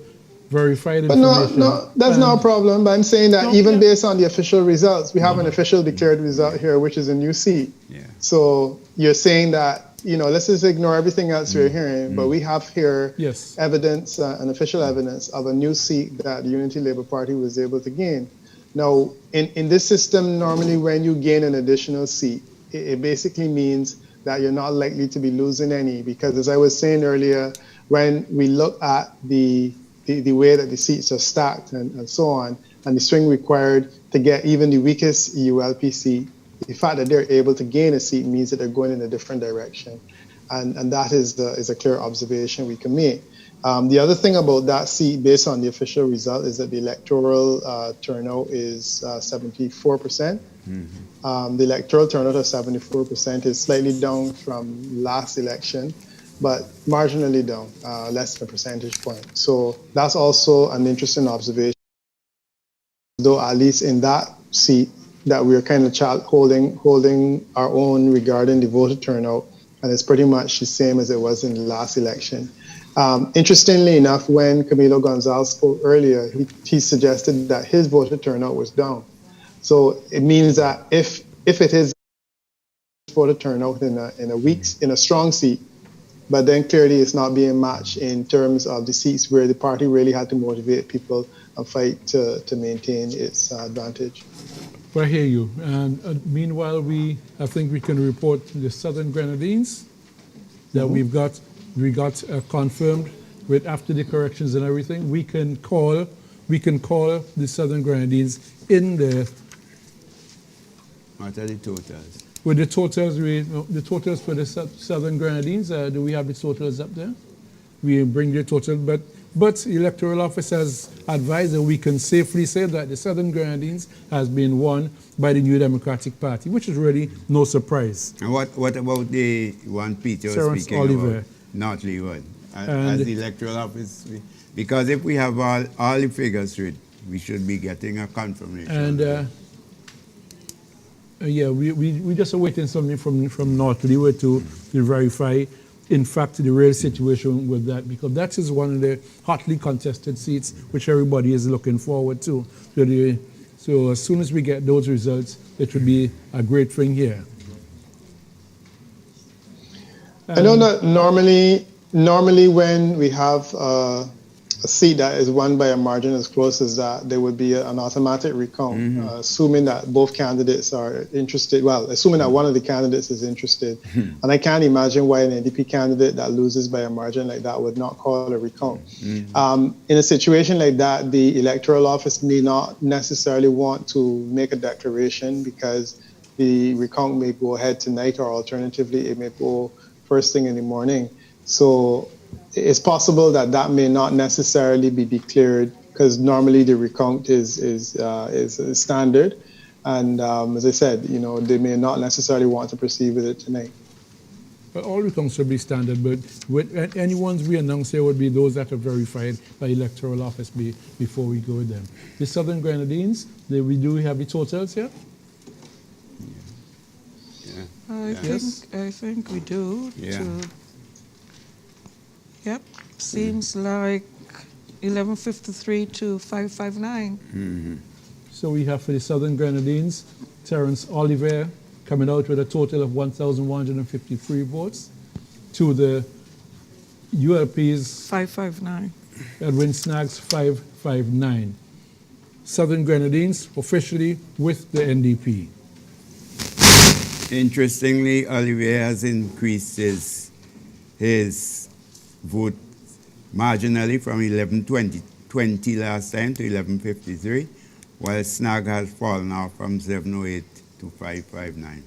[SPEAKER 1] verified information.
[SPEAKER 5] No, that's not a problem. But I'm saying that based on the official results, we have an official declared result here, which is a new seat. Yeah. So you're saying that, let's just ignore everything else we're hearing, but we have here evidence, an official evidence of a new seat that the Unity Labour Party was able to gain. Now, in this system, normally when you gain an additional seat, it basically means that you're not likely to be losing any, because as I was saying earlier, when we look at the way that the seats are stacked and so on, and the swing required to get even the weakest ULP seat, the fact that they're able to gain a seat means that they're going in a different direction. And that is a clear observation we can make. The other thing about that seat, based on the official result, is that the electoral turnout is 74%. The electoral turnout of 74% is slightly down from last election, but marginally down, less than a percentage point. So that's also an interesting observation, though at least in that seat that we're kind of holding our own regarding the voter turnout, and it's pretty much the same as it was in the last election. Interestingly enough, when Camilo Gonzalez spoke earlier, he suggested that his voter turnout was down. So it means that if it is voter turnout in a strong seat, but then clearly it's not being matched in terms of the seats where the party really had to motivate people and fight to maintain its advantage.
[SPEAKER 1] Well, I hear you. And meanwhile, I think we can report the Southern Grenadines that we got confirmed with after the corrections and everything, we can call the Southern Grenadines in the
[SPEAKER 2] What are the totals?
[SPEAKER 1] with the totals. The totals for the Southern Grenadines. Do we have the totals up there? We bring the total, but the electoral office has advised that we can safely say that the Southern Grenadines has been won by the New Democratic Party, which is really no surprise.
[SPEAKER 2] And what about the one Peter was
[SPEAKER 1] Terence
[SPEAKER 2] speaking
[SPEAKER 1] Oliver.
[SPEAKER 2] about, not Leeward,
[SPEAKER 1] And-
[SPEAKER 2] as the electoral office? Because if we have all the figures straight, we should be getting a confirmation.
[SPEAKER 1] And yeah, we just are waiting something from North Leeward to verify, in fact, the real situation with that, because that is one of the hotly contested seats which everybody is looking forward to. So as soon as we get those results, it will be a great thing here.
[SPEAKER 5] I know that normally when we have a seat that is won by a margin as close as that, there would be an automatic recount, assuming that both candidates are interested. Well, assuming that one of the candidates is interested. And I can't imagine why an NDP candidate that loses by a margin like that would not call a recount. In a situation like that, the electoral office may not necessarily want to make a declaration because the recount may go ahead tonight, or alternatively, it may go first thing in the morning. So it's possible that that may not necessarily be declared, because normally the recount is standard, and as I said, they may not necessarily want to proceed with it tonight.
[SPEAKER 1] But all recounts will be standard, but with any ones we announce here would be those that are verified by electoral office before we go with them. The Southern Grenadines, we do have the totals here.
[SPEAKER 4] I think we do.
[SPEAKER 2] Yeah.
[SPEAKER 4] Yep, seems like 1153 to 559.
[SPEAKER 1] So we have for the Southern Grenadines, Terence Oliver coming out with a total of 1,153 votes. To the ULP's
[SPEAKER 4] 559.
[SPEAKER 1] Edwin Snaggs 559. Southern Grenadines officially with the NDP.
[SPEAKER 2] Interestingly, Olivier has increased his vote marginally from 1120 last time to 1153, while Snag has fallen off from 708 to 559.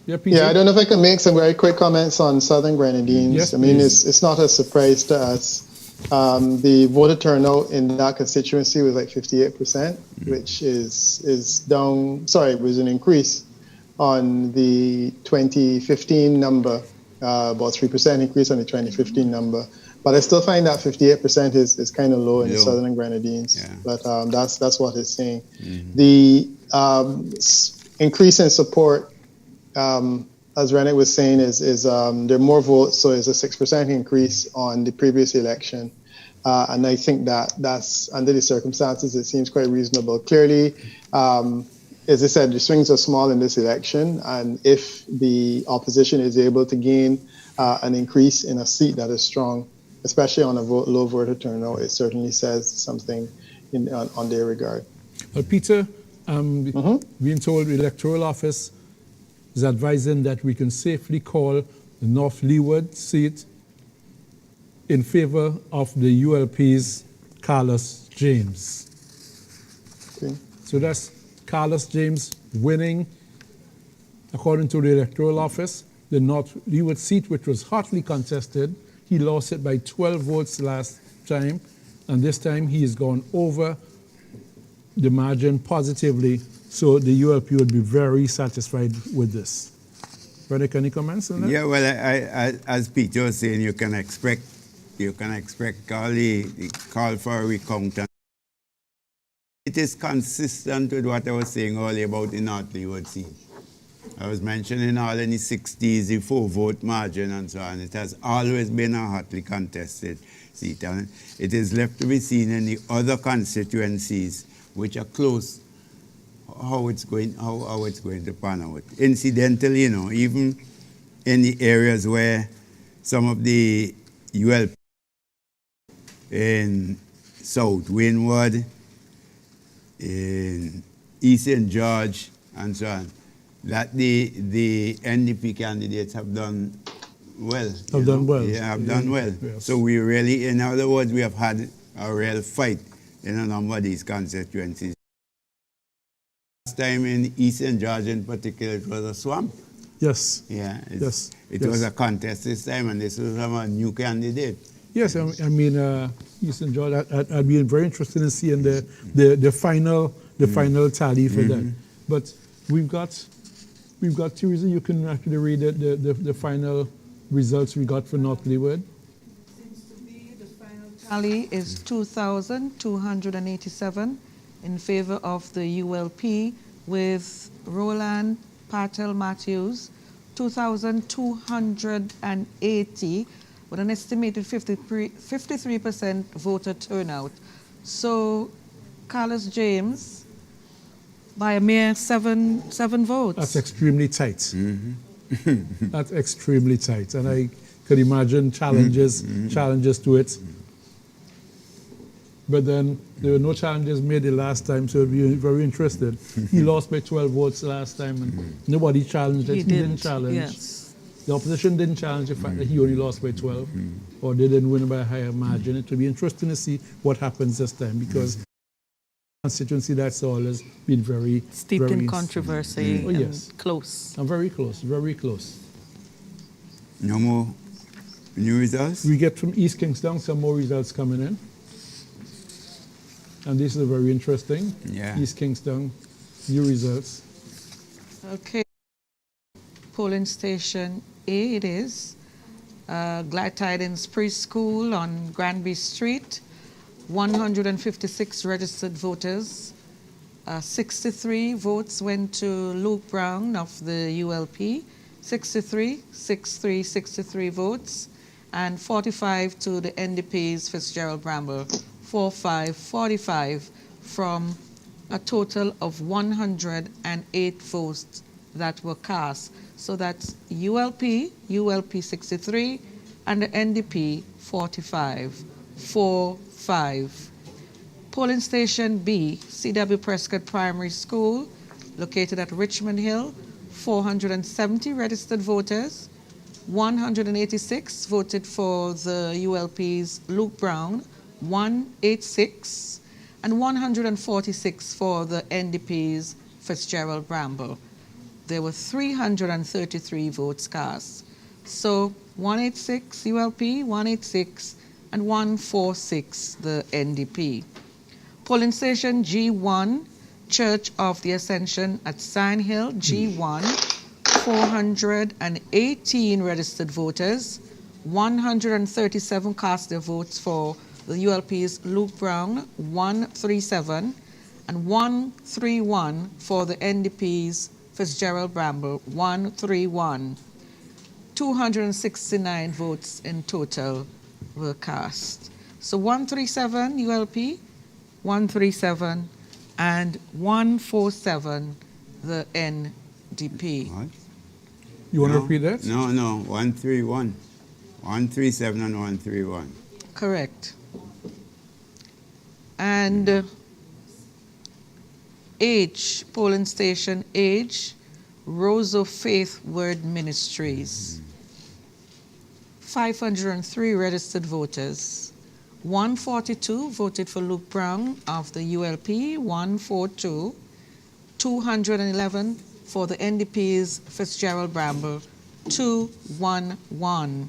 [SPEAKER 1] Yeah, Peter?
[SPEAKER 5] Yeah, I don't know if I can make some very quick comments on Southern Grenadines.
[SPEAKER 1] Yes,
[SPEAKER 5] I mean,
[SPEAKER 1] please.
[SPEAKER 5] it's not a surprise to us. The voter turnout in that constituency was like 58%, which is down. Sorry, it was an increase on the 2015 number, about 3% increase on the 2015 number. But I still find that 58% is kind of low in the Southern Grenadines.
[SPEAKER 2] Yeah.
[SPEAKER 5] But that's what it's saying. The increase in support, as Rennet was saying, is there are more votes, so it's a 6% increase on the previous election. And I think that's, under the circumstances, it seems quite reasonable. Clearly, as I said, the swings are small in this election, and if the opposition is able to gain an increase in a seat that is strong, especially on a low voter turnout, it certainly says something on their regard.
[SPEAKER 1] But Peter, being told the electoral office is advising that we can safely call the North Leeward seat in favor of the ULP's Carlos James.
[SPEAKER 5] Okay.
[SPEAKER 1] So that's Carlos James winning, according to the electoral office, the North Leeward seat, which was hotly contested. He lost it by 12 votes last time, and this time he has gone over the margin positively, so the ULP would be very satisfied with this. Renick, any comments on that?
[SPEAKER 2] Yeah, well, I, as Peter was saying, you can expect all the call for a recount. It is consistent with what I was saying earlier about the North Leeward seat. I was mentioning all in the 60s, the 4-vote margin and so on. It has always been a hotly contested seat. And it is left to be seen in the other constituencies which are close, how it's going to pan out. Incidentally, even in the areas where some of the ULP in South Windward, in East St. George, and so on, that the NDP candidates have done well.
[SPEAKER 1] Have done well.
[SPEAKER 2] Yeah, have done well.
[SPEAKER 1] Yes.
[SPEAKER 2] So we really, in other words, we have had a real fight in a number of these constituencies. Last time in Eastern Georgia in particular, it was a swamp.
[SPEAKER 1] Yes.
[SPEAKER 2] Yeah.
[SPEAKER 1] Yes.
[SPEAKER 2] It
[SPEAKER 1] Yes.
[SPEAKER 2] was a contest this time, and this was from a new candidate.
[SPEAKER 1] Yes, I mean, Eastern Georgia, I'd be very interested in seeing the final tally for that. But we've got Teresa, you can actually read the final results we got for North Leeward.
[SPEAKER 4] The final tally is 2,287 in favor of the ULP, with Roland Patel Matthews 2,280, with an estimated 53% voter turnout. So Carlos James, by a mere seven votes.
[SPEAKER 1] That's extremely tight. That's extremely tight, and I could imagine challenges to it. But then there were no challenges made the last time, so it'll be very interested. He lost by 12 votes last time, and nobody challenged it. He didn't challenge.
[SPEAKER 4] Yes.
[SPEAKER 1] The opposition didn't challenge the fact that he only lost by 12, or they didn't win by a higher margin. It will be interesting to see what happens this time, because constituency that's always been very
[SPEAKER 4] Steeped
[SPEAKER 1] very
[SPEAKER 4] in controversy
[SPEAKER 1] Oh,
[SPEAKER 4] and
[SPEAKER 1] yes.
[SPEAKER 4] close.
[SPEAKER 1] And very close, very close.
[SPEAKER 2] No more new results?
[SPEAKER 1] We get from East Kingston some more results coming in. And this is very interesting.
[SPEAKER 2] Yeah.
[SPEAKER 1] East Kingston, new results.
[SPEAKER 4] Okay. Polling station A it is. Glad Tidings Preschool on Granby Street. 156 registered voters. 63 votes went to Luke Brown of the ULP. 63 votes. And 45 to the NDP's Fitzgerald Bramble. 45 from a total of 108 votes that were cast. So that's ULP 63, and the NDP 45. Polling station B, C.W. Prescott Primary School, located at Richmond Hill, 470 registered voters. 186 voted for the ULP's Luke Brown, 186, and 146 for the NDP's Fitzgerald Bramble. There were 333 votes cast. So 186 ULP, 186, and 146 the NDP. Polling station G1, Church of the Ascension at Sign Hill, G1, 418 registered voters, 137 cast their votes for the ULP's Luke Brown, 137, and 131 for the NDP's Fitzgerald Bramble, 131. 269 votes in total were cast. So 137 ULP, 137, and 147 the NDP.
[SPEAKER 2] What?
[SPEAKER 1] You want to
[SPEAKER 2] No,
[SPEAKER 1] repeat that?
[SPEAKER 2] No, 131. 137 and 131.
[SPEAKER 4] Correct. And H, polling station H, Rose of Faith Word Ministries. 503 registered voters. 142 voted for Luke Brown of the ULP, 142. 211 for the NDP's Fitzgerald Bramble, 211.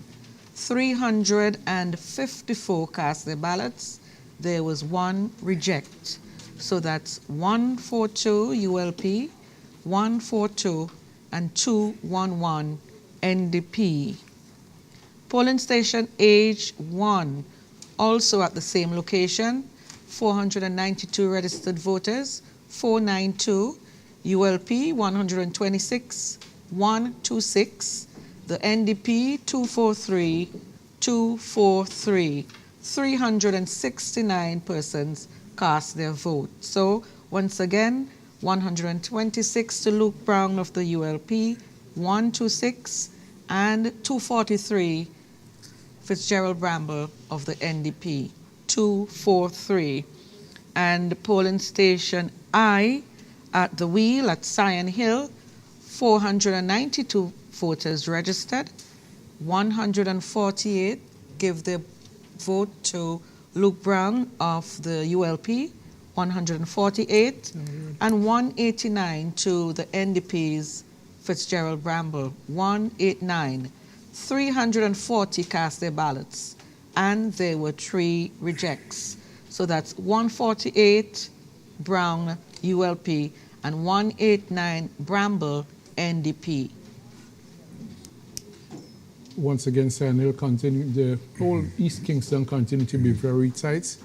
[SPEAKER 4] 354 cast their ballots. There was one reject. So that's 142 ULP, 142, and 211 NDP. Polling station H1, also at the same location, 492 registered voters, 492, ULP 126, 126, the NDP 243, 243. 369 persons cast their vote. So once again, 126 to Luke Brown of the ULP, 126, and 243 Fitzgerald Bramble of the NDP, 243. And polling station I at the wheel at Sion Hill, 492 voters registered, 148 give their vote to Luke Brown of the ULP, 148, and 189 to the NDP's Fitzgerald Bramble, 189. 340 cast their ballots, and there were 3 rejects. So that's 148 Brown ULP and 189 Bramble NDP.
[SPEAKER 1] Once again, Sanil, continue, the whole East Kingston continue to be very tight.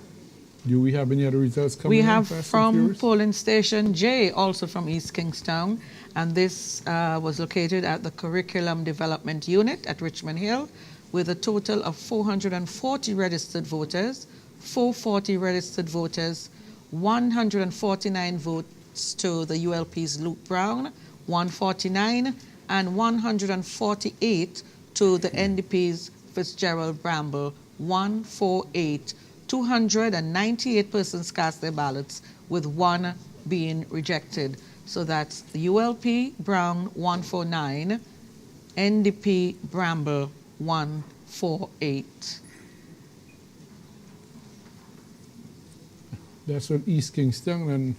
[SPEAKER 1] Do we have any other results coming
[SPEAKER 4] We
[SPEAKER 1] in?
[SPEAKER 4] have
[SPEAKER 1] Fast and
[SPEAKER 4] from
[SPEAKER 1] Furious?
[SPEAKER 4] polling station J, also from East Kingstown, and this was located at the Curriculum Development Unit at Richmond Hill, with a total of 440 registered voters, 440 registered voters, 149 votes to the ULP's Luke Brown, 149, and 148 to the NDP's Fitzgerald Bramble, 148. 298 persons cast their ballots, with 1 being rejected. So that's the ULP Brown 149, NDP Bramble 148.
[SPEAKER 1] That's from East Kingston and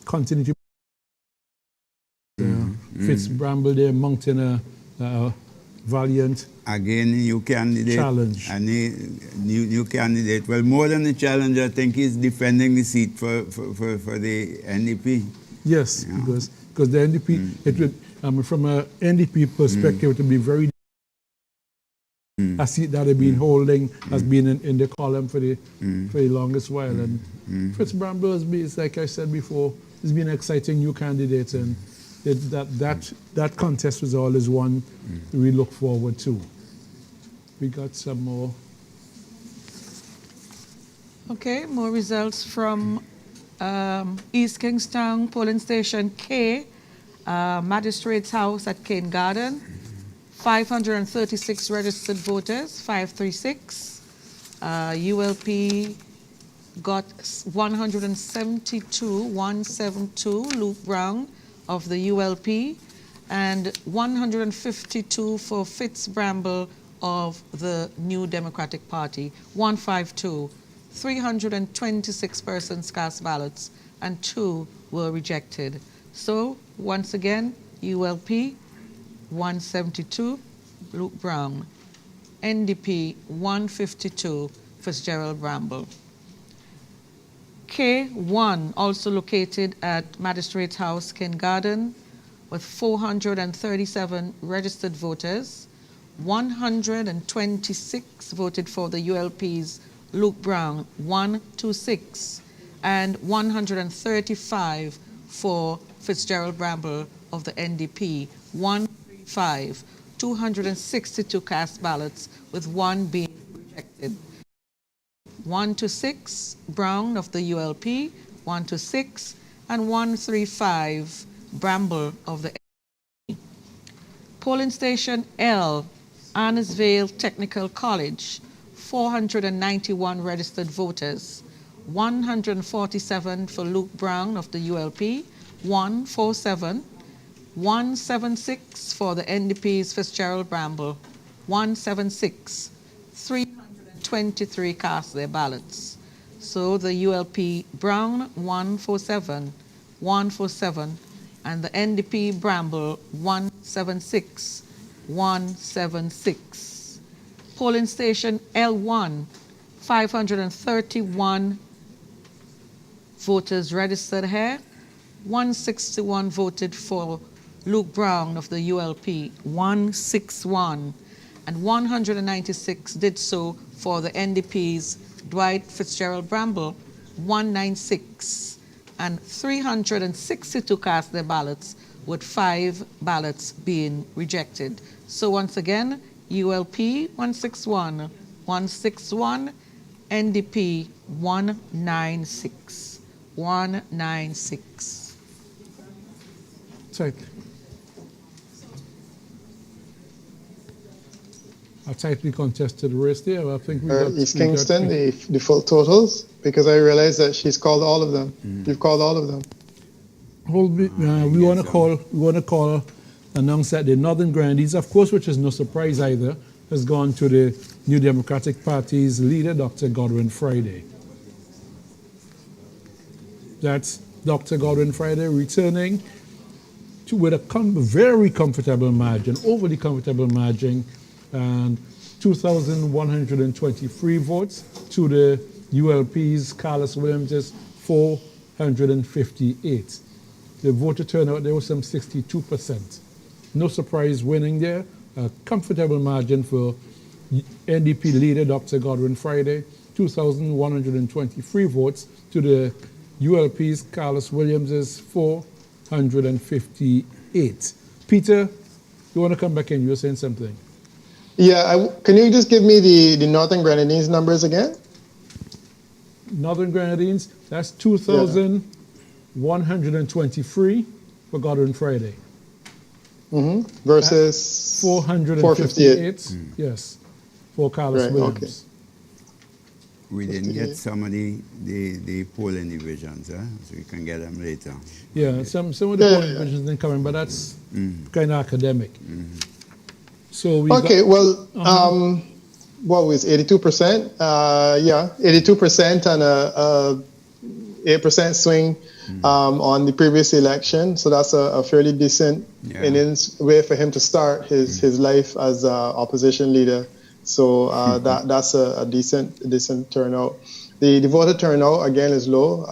[SPEAKER 1] continue to Fitz Bramble there mounting a valiant
[SPEAKER 2] Again, new candidate.
[SPEAKER 1] challenge.
[SPEAKER 2] And new candidate. Well, more than the challenge, I think he's defending the seat for the NDP.
[SPEAKER 1] Yes,
[SPEAKER 2] Yeah.
[SPEAKER 1] because the NDP, it would, from a NDP perspective, it would be very. A seat that they've been holding has been in the column for the longest while, and Fitz Bramble has been, like I said before, has been an exciting new candidate, and that contest was always one we look forward to. We got some more.
[SPEAKER 4] Okay, more results from East Kingstown polling station K, Magistrate's House at Cane Garden. 536 registered voters, 536. ULP got 172, Luke Brown of the ULP, and 152 for Fitz Bramble of the New Democratic Party, 152. 326 persons cast ballots, and 2 were rejected. So, once again, ULP 172, Luke Brown. NDP 152, Fitzgerald Bramble. K1, also located at Magistrate's House, Cane Garden, with 437 registered voters. 126 voted for the ULP's Luke Brown, 126, and 135 for Fitzgerald Bramble of the NDP, 135. 262 cast ballots, with 1 being rejected. 126 Brown of the ULP, 126, and 135 Bramble of the NDP. Polling station L, Annesvale Technical College, 491 registered voters, 147 for Luke Brown of the ULP, 147, 176 for the NDP's Fitzgerald Bramble, 176, 323 cast their ballots. So the ULP Brown 147, 147, and the NDP Bramble 176, 176. Polling station L1, 531 voters registered here. 161 voted for Luke Brown of the ULP, 161, and 196 did so for the NDP's Dwight Fitzgerald Bramble, 196, and 362 cast their ballots, with 5 ballots being rejected. So once again, ULP 161, 161, NDP 196, 196.
[SPEAKER 1] Tight. A tightly contested race there. I think we got
[SPEAKER 5] East Kingston, the full totals, because I realized that she's called all of them. You've called all of them.
[SPEAKER 1] we want to call announced that the Northern Grenadines, of course, which is no surprise either, has gone to the New Democratic Party's leader, Dr. Godwin Friday. That's Dr. Godwin Friday returning with a very comfortable margin, overly comfortable margin, and 2,123 votes to the ULP's Carlos Williams' 458. The voter turnout there was some 62%. No surprise winning there. A comfortable margin for NDP leader Dr. Godwin Friday, 2,123 votes to the ULP's Carlos Williams' 458. Peter, you want to come back in? You were saying something.
[SPEAKER 5] Yeah, can you just give me the Northern Grenadines numbers again?
[SPEAKER 1] Northern Grenadines, that's 2,123 for Godwin Friday.
[SPEAKER 5] Versus
[SPEAKER 1] 458, yes, for Carlos Williams.
[SPEAKER 5] Okay.
[SPEAKER 2] We didn't get some of the polling divisions, so we can get them later.
[SPEAKER 1] Yeah, some of the polling divisions didn't come in, but that's kind of academic. So we
[SPEAKER 5] what was 82%? 82% and a 8% swing on the previous election. So that's a fairly decent way for him to start his life as opposition leader. So that's a decent turnout. The voter turnout again is low,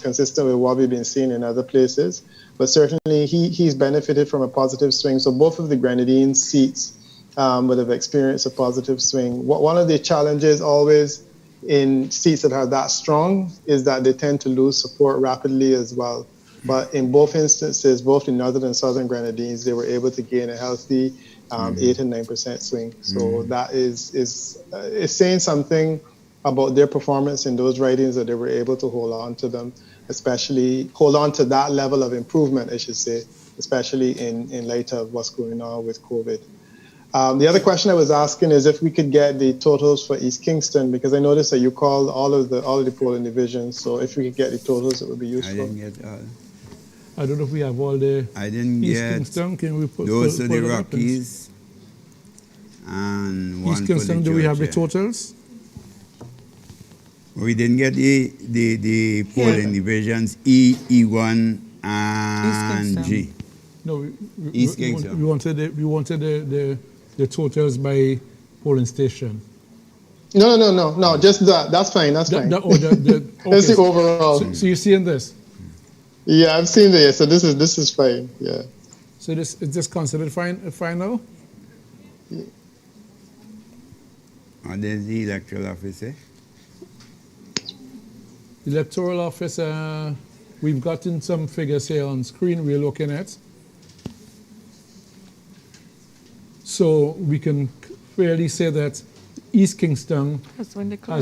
[SPEAKER 5] consistent with what we've been seeing in other places. But certainly he's benefited from a positive swing. So both of the Grenadines seats would have experienced a positive swing. One of the challenges always in seats that are that strong is that they tend to lose support rapidly as well. But in both instances, both the Northern and Southern Grenadines, they were able to gain a healthy 8 and 9% swing. So that is saying something about their performance in those ridings, that they were able to hold on to them, especially hold on to that level of improvement, I should say, especially in light of what's going on with COVID. The other question I was asking is if we could get the totals for East Kingston, because I noticed that you called all of the polling divisions. So if we could get the totals, it would be useful.
[SPEAKER 2] I didn't get all.
[SPEAKER 1] I don't know if we have all the
[SPEAKER 2] I didn't
[SPEAKER 1] East
[SPEAKER 2] get
[SPEAKER 1] Kingston. Can we
[SPEAKER 2] those are the Rockies and one
[SPEAKER 1] East Kingston, do we have the totals?
[SPEAKER 2] We didn't get the polling divisions E, E1, and G.
[SPEAKER 1] No,
[SPEAKER 2] East
[SPEAKER 1] we
[SPEAKER 2] Kingston.
[SPEAKER 1] wanted the totals by polling station.
[SPEAKER 5] No, just that. That's fine. That's fine.
[SPEAKER 1] Okay.
[SPEAKER 5] That's the overall.
[SPEAKER 1] So you're seeing this?
[SPEAKER 5] Yeah, I've seen this. So this is fine. Yeah.
[SPEAKER 1] So is this considered final?
[SPEAKER 2] And there's the electoral office, eh?
[SPEAKER 1] Electoral office, we've gotten some figures here on screen we're looking at. So we can fairly say that East Kingston has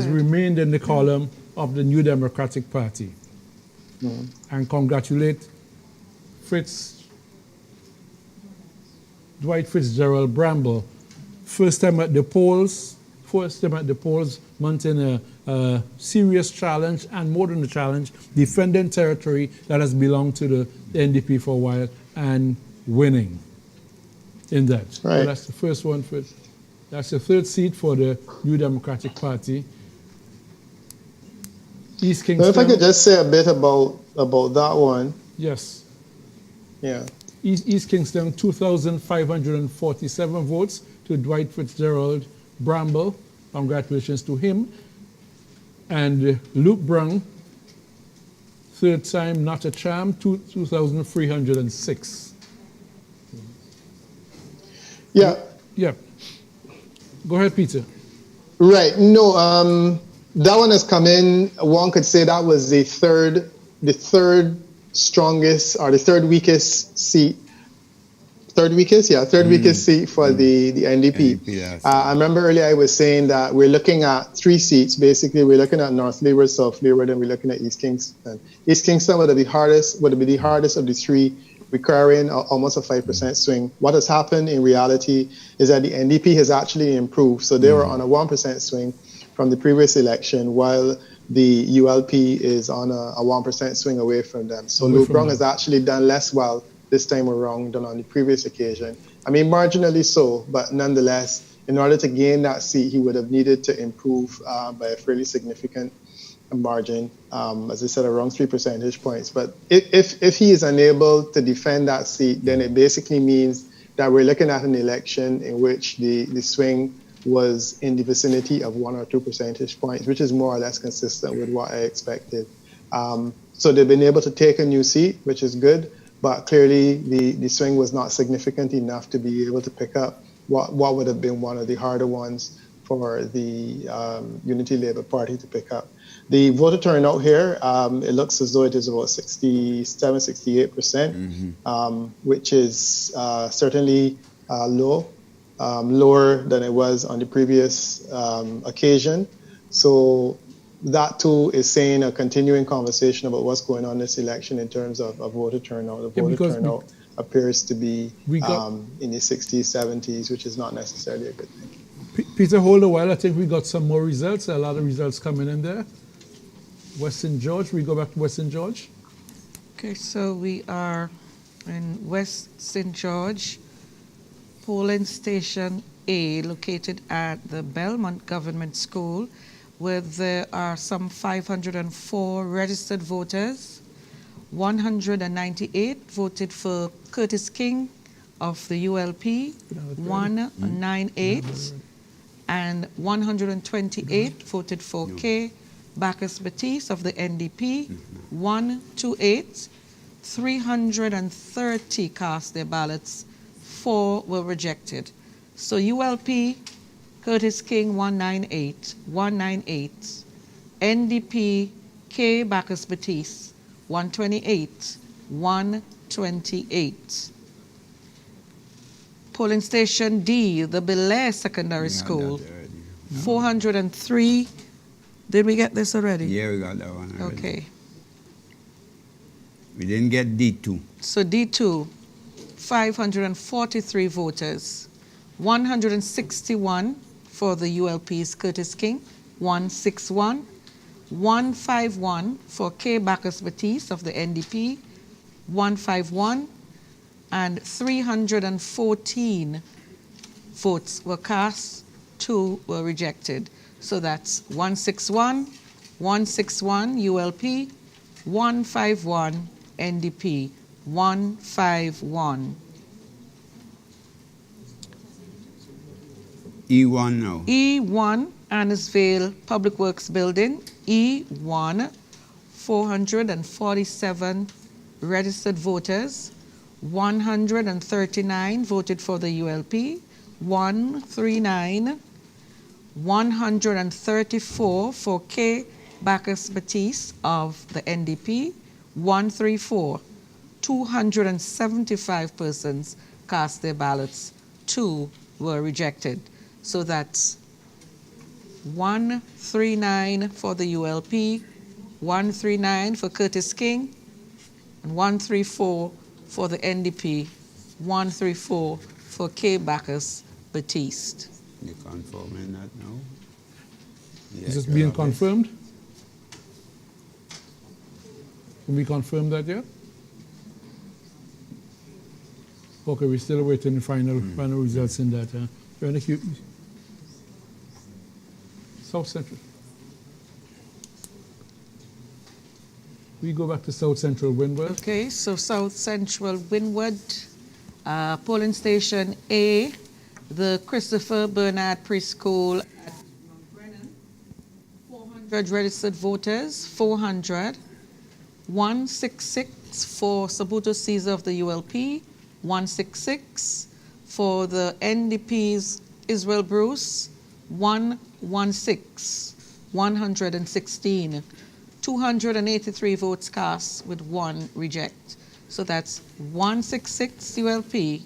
[SPEAKER 1] remained in the column of the New Democratic Party. And congratulate Dwight Fitzgerald Bramble. First time at the polls, mounting a serious challenge, and more than a challenge, defending territory that has belonged to the NDP for a while and winning in that.
[SPEAKER 5] Right.
[SPEAKER 1] So that's the first one. That's the third seat for the New Democratic Party. East Kingston.
[SPEAKER 5] Well, if I could just say a bit about that one.
[SPEAKER 1] Yes.
[SPEAKER 5] Yeah.
[SPEAKER 1] East Kingston, 2,547 votes to Dwight Fitzgerald Bramble. Congratulations to him. And Luke Brown, third time, not a charm, 2,306.
[SPEAKER 5] Yeah.
[SPEAKER 1] Yeah. Go ahead, Peter.
[SPEAKER 5] Right. No, that one has come in. One could say that was the third strongest or the third weakest seat. Third weakest seat for the NDP. I remember earlier I was saying that we're looking at three seats. Basically, we're looking at North Leeward, South Leeward, and we're looking at East Kingston. East Kingston would be the hardest of the three, requiring almost a 5% swing. What has happened in reality is that the NDP has actually improved. So they were on a 1% swing from the previous election, while the ULP is on a 1% swing away from them. So Luke Brown has actually done less well this time around than on the previous occasion. I mean, marginally so, but nonetheless, in order to gain that seat, he would have needed to improve by a fairly significant margin, as I said, around 3 percentage points. But if he is unable to defend that seat, then it basically means that we're looking at an election in which the swing was in the vicinity of 1 or 2 percentage points, which is more or less consistent with what I expected. So they've been able to take a new seat, which is good, but clearly the swing was not significant enough to be able to pick up what would have been one of the harder ones for the Unity Labour Party to pick up. The voter turnout here, it looks as though it is about 67, 68%, which is certainly low, lower than it was on the previous occasion. So that too is saying a continuing conversation about what's going on in this election in terms of voter turnout. The voter turnout appears to be in the 60s, 70s, which is not necessarily a good thing.
[SPEAKER 1] Peter, hold a while. I think we got some more results. A lot of results coming in there. West St. George, we go back to West St. George.
[SPEAKER 4] Okay, so we are in West St. George, polling station A, located at the Belmont Government School, where there are some 504 registered voters. 198 voted for Curtis King of the ULP, 198, and 128 voted for K. Bacchus Batiste of the NDP, 128. 330 cast their ballots, 4 were rejected. So ULP, Curtis King, 198, 198. NDP, K. Bacchus Batiste, 128, 128. Polling station D, the Belair Secondary School, 403. Did we get this already?
[SPEAKER 2] Yeah, we got that one already.
[SPEAKER 4] Okay.
[SPEAKER 2] We didn't get D2.
[SPEAKER 4] So D2, 543 voters, 161 for the ULP's Curtis King, 161, 151 for K. Bacchus Batiste of the NDP, 151, and 314 votes were cast, 2 were rejected. So that's 161, 161 ULP, 151 NDP, 151.
[SPEAKER 2] E1 now.
[SPEAKER 4] E1, Annisvale Public Works Building, E1, 447 registered voters, 139 voted for the ULP, 139, 134 for K. Bacchus Batiste of the NDP, 134. 275 persons cast their ballots, 2 were rejected. So that's 139 for the ULP, 139 for Curtis King, and 134 for the NDP, 134 for K. Bacchus Batiste.
[SPEAKER 2] You're confirming that now?
[SPEAKER 1] Is this being confirmed? Can we confirm that yet? Okay, we're still waiting the final results in that. South Central. We go back to South Central Windward.
[SPEAKER 4] Okay, so South Central Windward, polling station A, the Christopher Bernard Preschool at Mount Brennan, 400 registered voters, 400, 166 for Sabuto Caesar of the ULP, 166 for the NDP's Israel Bruce, 116, 116, 283 votes cast with 1 reject. So that's 166 ULP,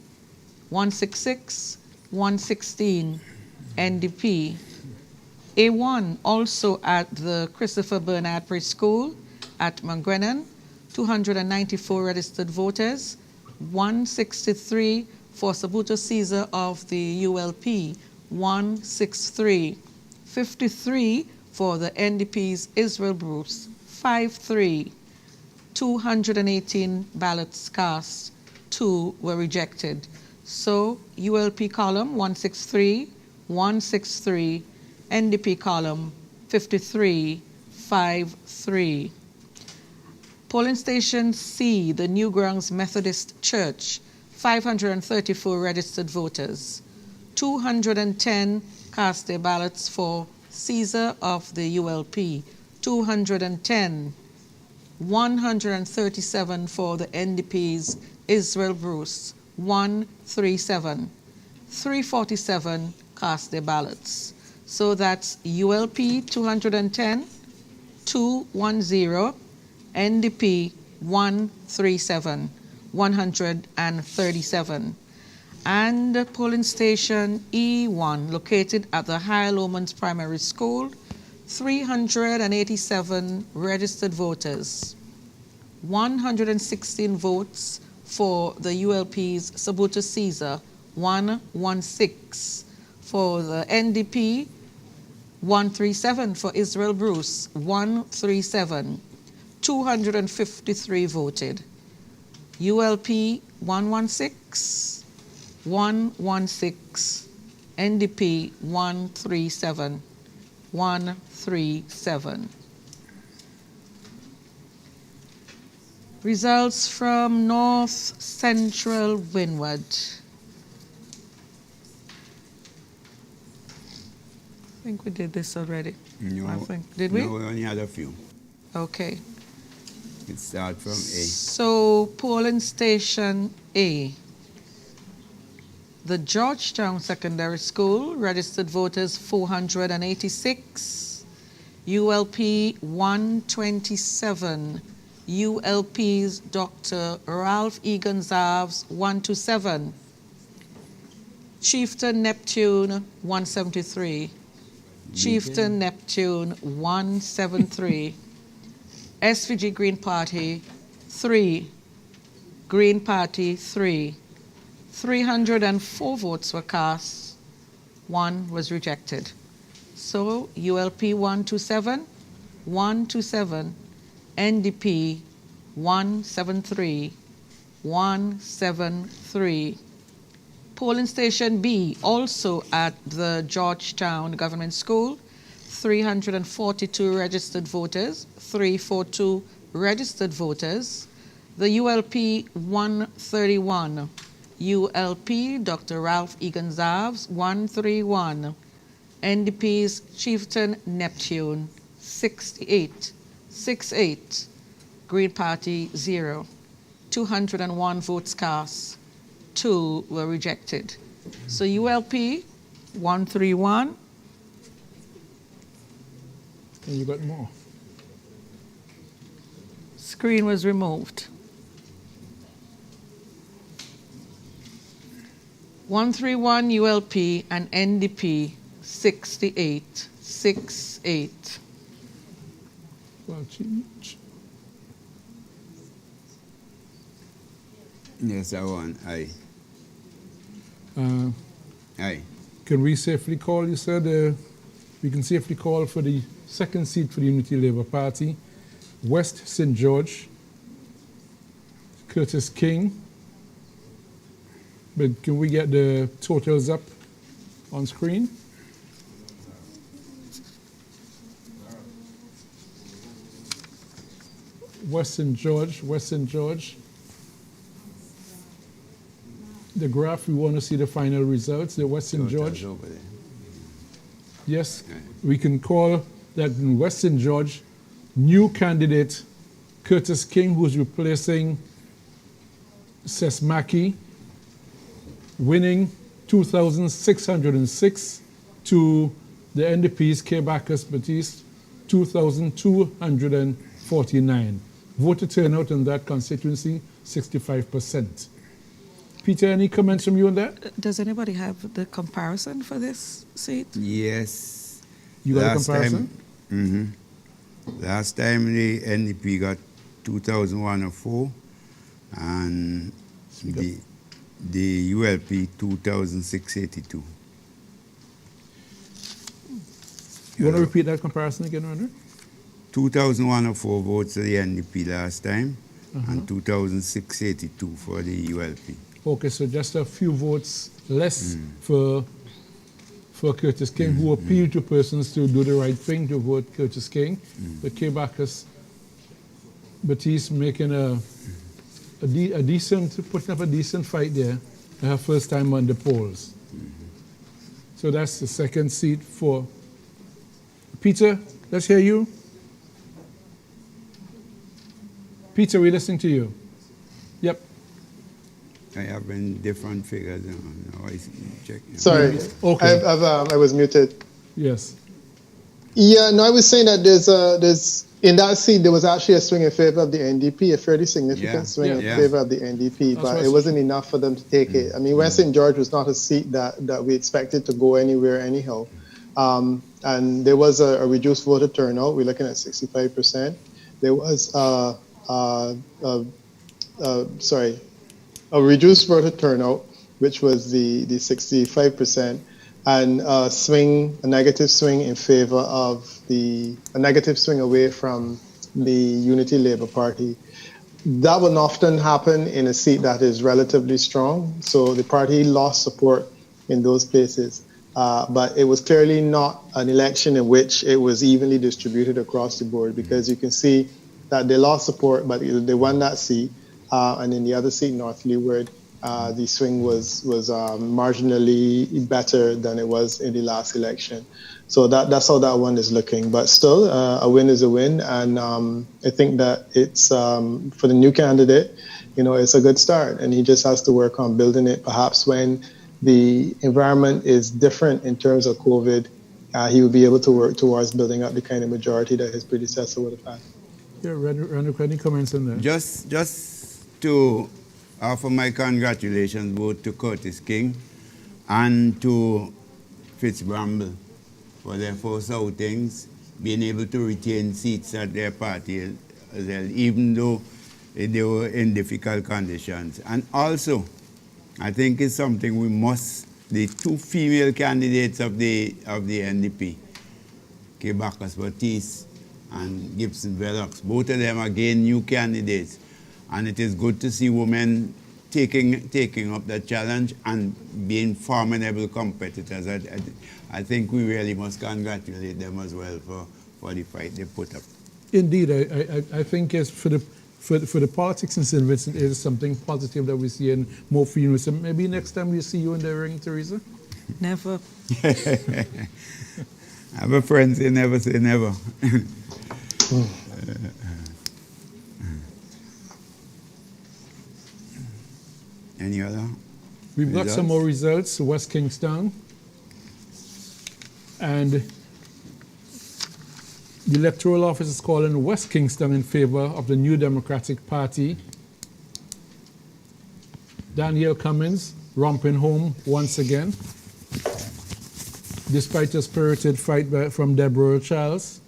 [SPEAKER 4] 166, 116 NDP. A1 also at the Christopher Bernard Preschool at Mount Brennan, 294 registered voters, 163 for Sabuto Caesar of the ULP, 163, 53 for the NDP's Israel Bruce, 53, 218 ballots cast, 2 were rejected. So ULP column 163, 163, NDP column 53, 53. Polling station C, the Newgrounds Methodist Church, 534 registered voters. 210 cast their ballots for Caesar of the ULP. 210. 137 for the NDP's Israel Bruce. 137. 347 cast their ballots. So that's ULP 210, 210, NDP 137, 137. And polling station E1, located at the High Lomans Primary School, 387 registered voters. 116 votes for the ULP's Sabuto Caesar, 116. For the NDP, 137. For Israel Bruce, 137. 253 voted. ULP 116, 116. NDP 137, 137. Results from North Central Windward. I think we did this already.
[SPEAKER 2] No,
[SPEAKER 4] I think. Did we?
[SPEAKER 2] No, we only had a few.
[SPEAKER 4] Okay.
[SPEAKER 2] It starts from A.
[SPEAKER 4] So, polling station A. The Georgetown Secondary School, registered voters 486. ULP 127. ULP's Dr. Ralph E. Gonzalez 127. Chieftain Neptune 173. Chieftain Neptune 173. SVG Green Party 3. Green Party 3. 304 votes were cast. 1 was rejected. So ULP 127, 127, NDP 173, 173. Polling station B, also at the Georgetown Government School, 342 registered voters, 342 registered voters. The ULP 131, ULP Dr. Ralph E. Gonzalez 131, NDP's Chieftain Neptune 68, 68, Green Party 0, 201 votes cast, 2 were rejected. So ULP 131.
[SPEAKER 1] And you got more.
[SPEAKER 4] Screen was removed. 131 ULP and NDP 68, 68.
[SPEAKER 1] Well, change.
[SPEAKER 2] Yes, I won. Aye. Aye.
[SPEAKER 1] Can we safely call, you said, we can safely call for the second seat for the Unity Labour Party, West St. George, Curtis King. But can we get the totals up on screen? West St. George, West St. George. The graph, we want to see the final results, the West St. George.
[SPEAKER 2] Over there.
[SPEAKER 1] Yes, we can call that in West St. George, new candidate Curtis King, who's replacing Ses Mackey, winning 2,606 to the NDP's K. Bacchus Batiste, 2,249. Voter turnout in that constituency, 65%. Peter, any comments from you on that?
[SPEAKER 4] Does anybody have the comparison for this seat?
[SPEAKER 2] Yes.
[SPEAKER 1] You got a comparison?
[SPEAKER 2] Last time the NDP got 2,104 and the ULP 2,682.
[SPEAKER 1] You want to repeat that comparison again, Andrew?
[SPEAKER 2] 2,104 votes for the NDP last time and 2,682 for the ULP.
[SPEAKER 1] Okay, so just a few votes less for Curtis King, who appealed to persons to do the right thing to vote Curtis King. But K. Bacchus Batiste making a decent, putting up a decent fight there, her first time on the polls. So that's the second seat for Peter. Let's hear you. Peter, we're listening to you. Yep.
[SPEAKER 2] I have been different figures. Now I check.
[SPEAKER 5] Sorry,
[SPEAKER 1] Okay.
[SPEAKER 5] I was muted.
[SPEAKER 1] Yes.
[SPEAKER 5] Yeah, no, I was saying that there's in that seat there was actually a swing in favor of the NDP, a fairly significant swing in favor of the NDP, but it wasn't enough for them to take it. I mean, West St. George was not a seat that we expected to go anywhere anyhow, and there was a reduced voter turnout. We're looking at 65%. There was a reduced voter turnout, which was the 65%, and a negative swing in favor of a negative swing away from the Unity Labour Party. That will often happen in a seat that is relatively strong. So the party lost support in those places. But it was clearly not an election in which it was evenly distributed across the board, because you can see that they lost support, but they won that seat. And in the other seat, North Leeward, the swing was marginally better than it was in the last election. So that's how that one is looking. But still, a win is a win. And I think that it's, for the new candidate, it's a good start. And he just has to work on building it. Perhaps when the environment is different in terms of COVID, he will be able to work towards building up the kind of majority that his predecessor would have had.
[SPEAKER 1] Yeah, Randall, any comments on that?
[SPEAKER 2] Just to offer my congratulations both to Curtis King and to Fitzbramble for their first outings, being able to retain seats at their party as well, even though they were in difficult conditions. And also, I think it's something we must, the two female candidates of the NDP, K. Bacchus Batiste and Gibson Velox, both of them again new candidates. And it is good to see women taking up that challenge and being formidable competitors. I think we really must congratulate them as well for the fight they put up.
[SPEAKER 1] Indeed, I think it's for the politics in St. Vincent, it is something positive that we see in more females. So maybe next time we see you in the ring, Teresa?
[SPEAKER 4] Never.
[SPEAKER 2] I have a friend say never say never. Any other?
[SPEAKER 1] We've got some more results. West Kingstown. And the electoral office is calling West Kingston in favor of the New Democratic Party. Daniel Cummins romping home once again, despite a spirited fight from Deborah Charles.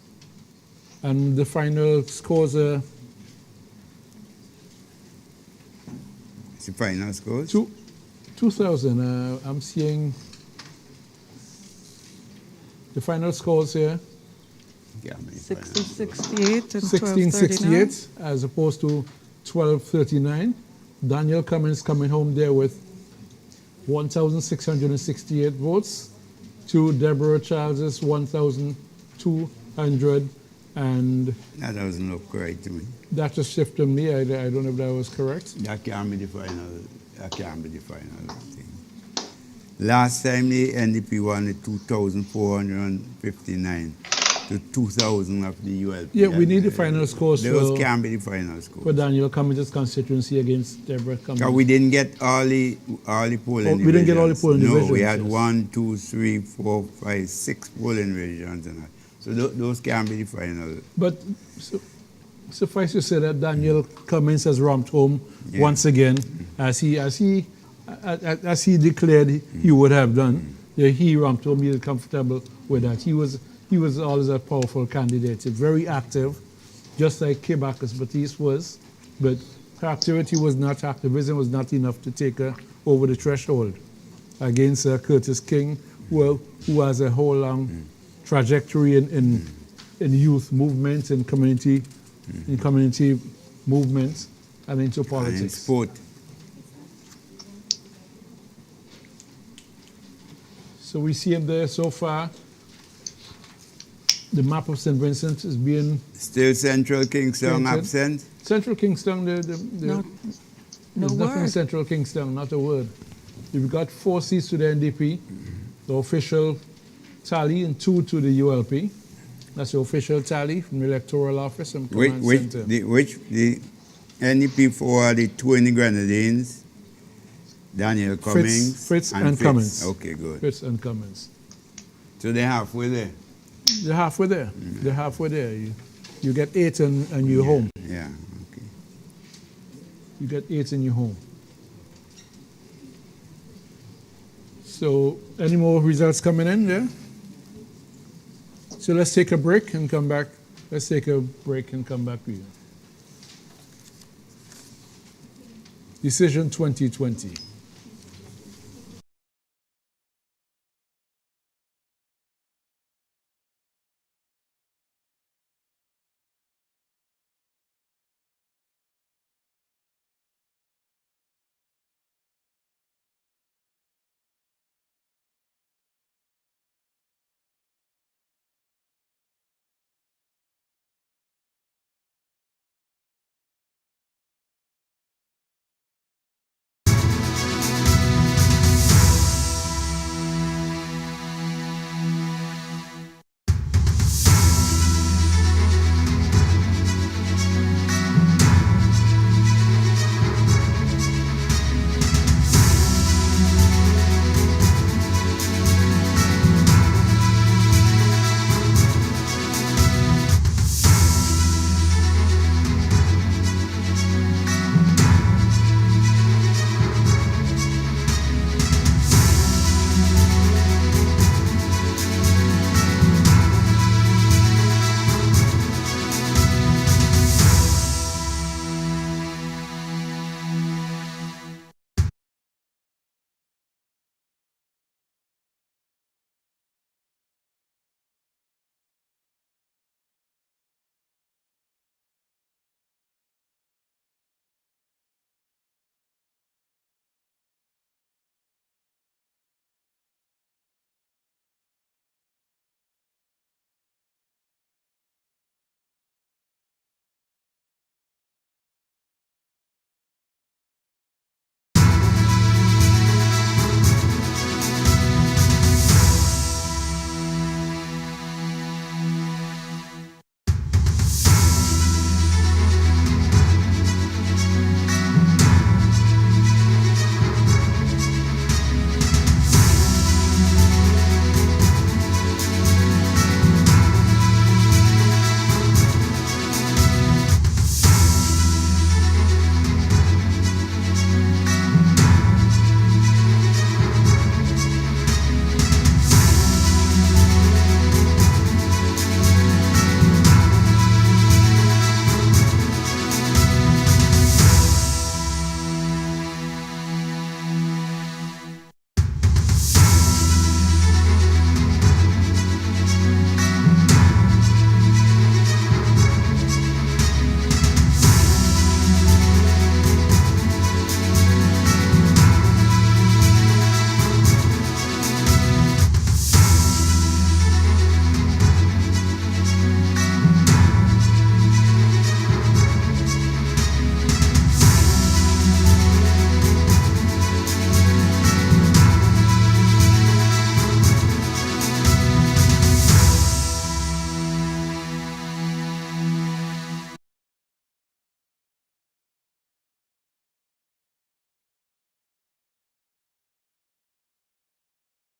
[SPEAKER 1] And the final scores are...
[SPEAKER 2] The final scores?
[SPEAKER 1] 2,000. I'm seeing the final scores here.
[SPEAKER 4] 1668 and
[SPEAKER 1] 1668 as opposed to 1239. Daniel Cummins coming home there with 1,668 votes to Deborah Charles's 1,200, and
[SPEAKER 2] that doesn't look right to me.
[SPEAKER 1] That just shifted me. I don't know if that was correct.
[SPEAKER 2] That can't be the final. That can't be the final thing. Last time the NDP won it 2,459 to 2,000 of the ULP.
[SPEAKER 1] Yeah, we need the final scores.
[SPEAKER 2] Those can't be the final scores.
[SPEAKER 1] For Daniel Cummins' constituency against Deborah Cummins.
[SPEAKER 2] We didn't get all the polling
[SPEAKER 1] we didn't get all the polling divisions.
[SPEAKER 2] No, we had 1, 2, 3, 4, 5, 6 polling divisions and that. So those can't be the final.
[SPEAKER 1] But suffice to say that Daniel Cummins has romped home once again, as he declared he would have done. Yeah, he romped home. He was comfortable with that. He was always a powerful candidate, very active, just like K. Bacchus Batiste was. But her activity was not, activism was not enough to take her over the threshold against Curtis King, who has a whole long trajectory in youth movements and community movements. and into
[SPEAKER 2] And in
[SPEAKER 1] politics.
[SPEAKER 2] sport.
[SPEAKER 1] So we see him there so far. The map of St. Vincent is being
[SPEAKER 2] Still Central Kingston
[SPEAKER 1] painted.
[SPEAKER 2] absent.
[SPEAKER 1] Central Kingston,
[SPEAKER 4] No,
[SPEAKER 1] there's
[SPEAKER 4] no
[SPEAKER 1] nothing
[SPEAKER 4] word.
[SPEAKER 1] Central Kingston, not a word. We've got 4 seats to the NDP, the official tally, and 2 to the ULP. That's the official tally from the electoral office and command center.
[SPEAKER 2] The NEP for the 2 in the Grenadines, Daniel Cummings,
[SPEAKER 1] Fritz and Cummings.
[SPEAKER 2] Okay, good.
[SPEAKER 1] Fritz and Cummings.
[SPEAKER 2] So they're halfway there.
[SPEAKER 1] They're halfway there. They're halfway there. You get 8 and you're home.
[SPEAKER 2] Yeah, okay.
[SPEAKER 1] You get 8 and you're home. So, any more results coming in there? So let's take a break and come back. Let's take a break and come back to you. Decision 2020.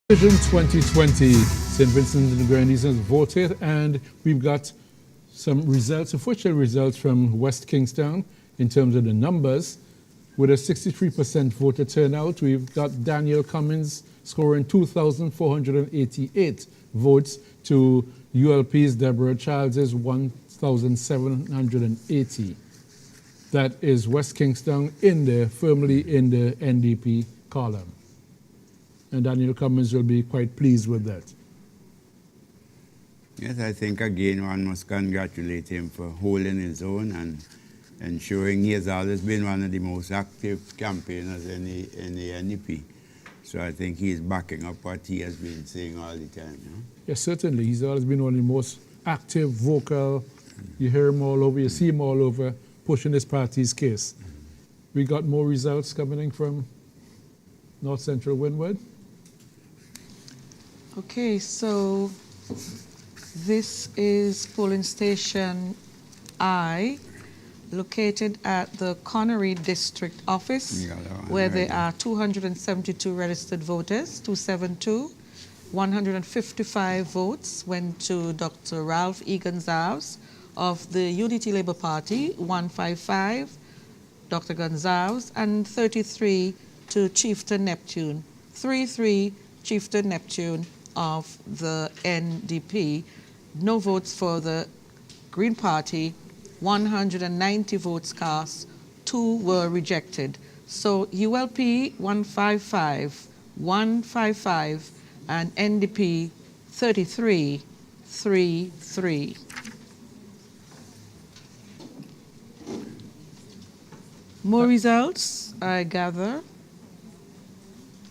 [SPEAKER 1] Decision 2020, St. Vincent and the Grenadines has voted, and we've got some results, official results from West Kingstown in terms of the numbers. With a 63% voter turnout, we've got Daniel Cummings scoring 2,488 votes to ULP's Deborah Childs' 1,780. That is West Kingstown firmly in the NDP column. And Daniel Cummings will be quite pleased with that.
[SPEAKER 2] Yes, I think again one must congratulate him for holding his own and ensuring he has always been one of the most active campaigners in the NDP. So I think he's backing up what he has been saying all the time. You know?
[SPEAKER 1] Yes, certainly. He's always been one of the most active, vocal. You hear him all over, you see him all over, pushing his party's case. We got more results coming in from North Central Windward.
[SPEAKER 4] Okay, so this is polling station I, located at the Connery District Office, where there are 272 registered voters, 272. 155 votes went to Dr. Ralph E. Gonzalez of the Unity Labour Party, 155, Dr. Gonzalez, and 33 to Chieftain Neptune, 33 Chieftain Neptune of the NDP. No votes for the Green Party, 190 votes cast, 2 were rejected. So ULP 155, 155, and NDP 33, 3. More results, I gather,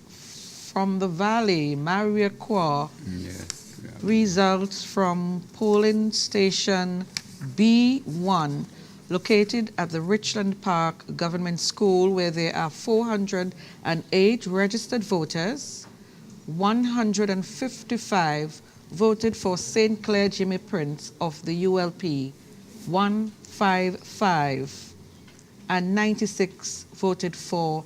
[SPEAKER 4] from the Valley, Maria Kwa.
[SPEAKER 2] Yes. Yeah.
[SPEAKER 4] Results from polling station B1, located at the Richland Park Government School, where there are 408 registered voters. 155 voted for St. Clair Jimmy Prince of the ULP, 155, and 96 voted for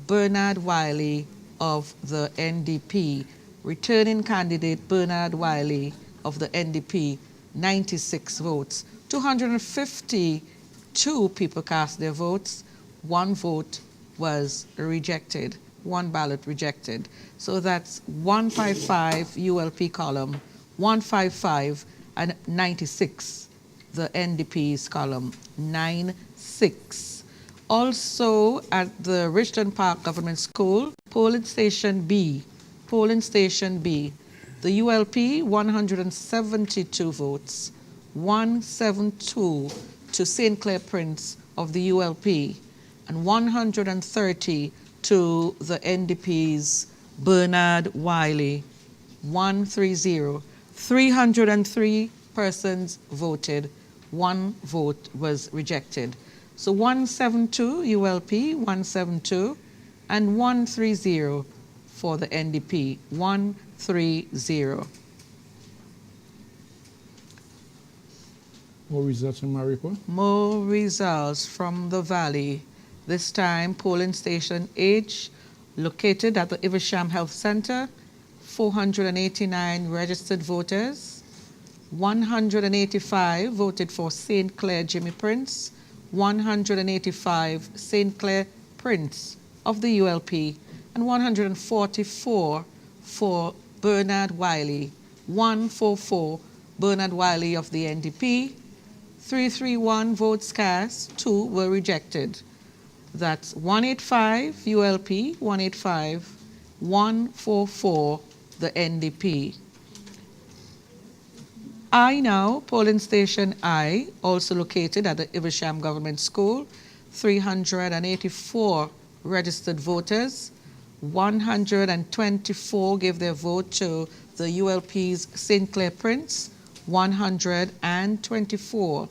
[SPEAKER 4] Bernard Wiley of the NDP. Returning candidate Bernard Wiley of the NDP, 96 votes. 252 people cast their votes. 1 vote was rejected. 1 ballot rejected. So that's 155 ULP column, 155, and 96 the NDP's column, 96. Also at the Richland Park Government School, polling station B, the ULP 172 votes, 172 to St. Clair Prince of the ULP, and 130 to the NDP's Bernard Wiley, 130. 303 persons voted, 1 vote was rejected. So 172 ULP, 172, and 130 for the NDP, 130.
[SPEAKER 1] More results from Mariquo?
[SPEAKER 4] More results from the Valley. This time, polling station H, located at the Evesham Health Center, 489 registered voters, 185 voted for St. Clair Jimmy Prince, 185 St. Clair Prince of the ULP, and 144 for Bernard Wiley, 144 Bernard Wiley of the NDP, 331 votes cast, 2 were rejected. That's 185 ULP, 185, 144 the NDP. I now, polling station I, also located at the Evesham Government School, 384 registered voters, 124 gave their vote to the ULP's St. Clair Prince, 124.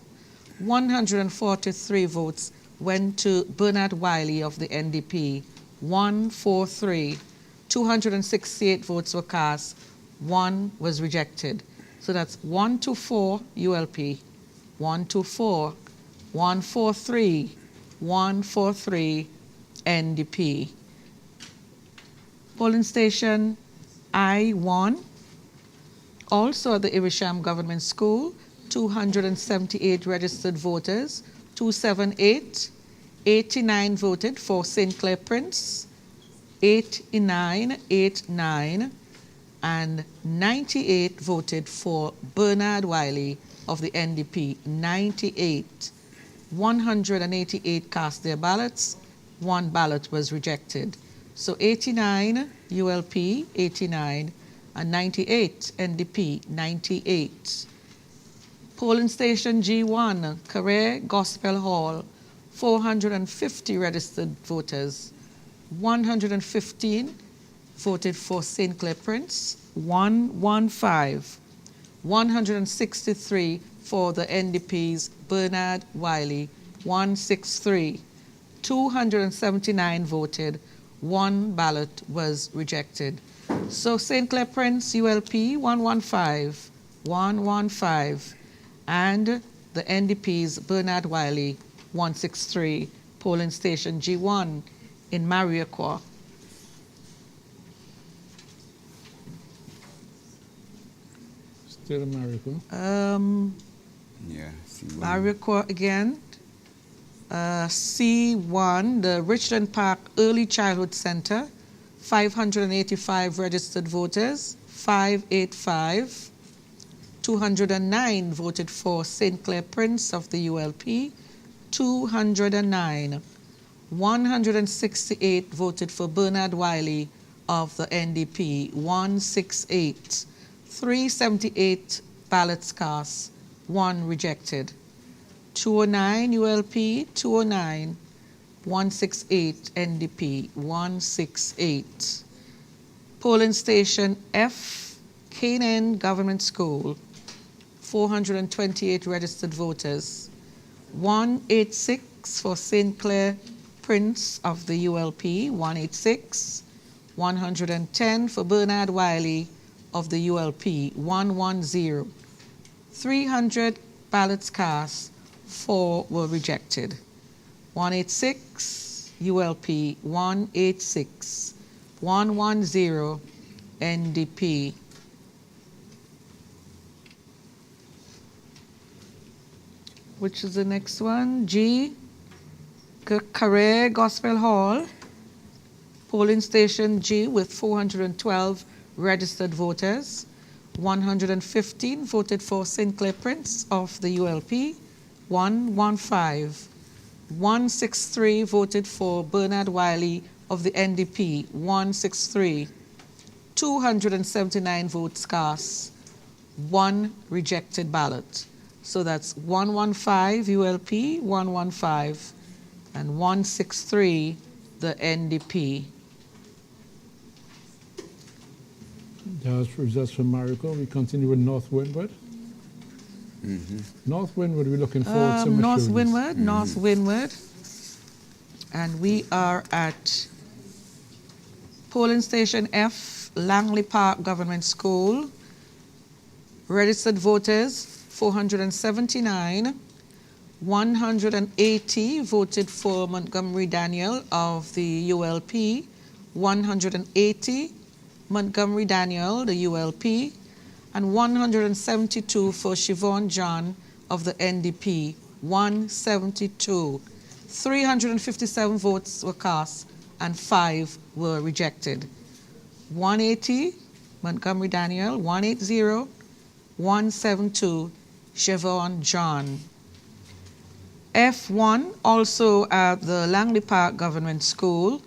[SPEAKER 4] 143 votes went to Bernard Wiley of the NDP, 143. 268 votes were cast, 1 was rejected. So that's 124 ULP, 124, 143, 143 NDP. Polling station I1, also at the Evesham Government School, 278 registered voters, 278, 89 voted for St. Clair Prince, 89, and 98 voted for Bernard Wiley of the NDP, 98. 188 cast their ballots, 1 ballot was rejected. So 89 ULP, 89, and 98 NDP, 98. Polling station G1, Career Gospel Hall, 450 registered voters. 115 voted for St. Clair Prince, 115. 163 for the NDP's Bernard Wiley, 163. 279 voted, 1 ballot was rejected. So St. Clair Prince ULP 115, 115, and the NDP's Bernard Wiley 163, polling station G1 in Mariaquah.
[SPEAKER 1] Still America.
[SPEAKER 2] Yeah, see.
[SPEAKER 4] Mariaquah again. C1, the Richland Park Early Childhood Center, 585 registered voters, 585. 209 voted for St. Clair Prince of the ULP, 209. 168 voted for Bernard Wiley of the NDP, 168. 378 ballots cast, 1 rejected. 209 ULP, 209. 168 NDP, 168. Polling station F, Canaan Government School, 428 registered voters. 186 for St. Clair Prince of the ULP, 186. 110 for Bernard Wiley of the ULP, 110. 300 ballots cast, 4 were rejected. 186 ULP, 186. 110 NDP. Which is the next one? G, Carrere Gospel Hall, polling station G with 412 registered voters. 115 voted for St. Clair Prince of the ULP, 115. 163 voted for Bernard Wiley of the NDP, 163. 279 votes cast, 1 rejected ballot. So that's 115 ULP, 115, and 163 the NDP.
[SPEAKER 1] That's results from Marico. We continue with North Windward. North Windward, we're looking forward to
[SPEAKER 4] North Windward, North Windward. And we are at polling station F, Langley Park Government School. Registered voters, 479. 180 voted for Montgomery Daniel of the ULP. 180 Montgomery Daniel, the ULP, and 172 for Siobhan John of the NDP, 172. 357 votes were cast and 5 were rejected. 180 Montgomery Daniel, 180, 172 Siobhan John. F1, also at the Langley Park Government School,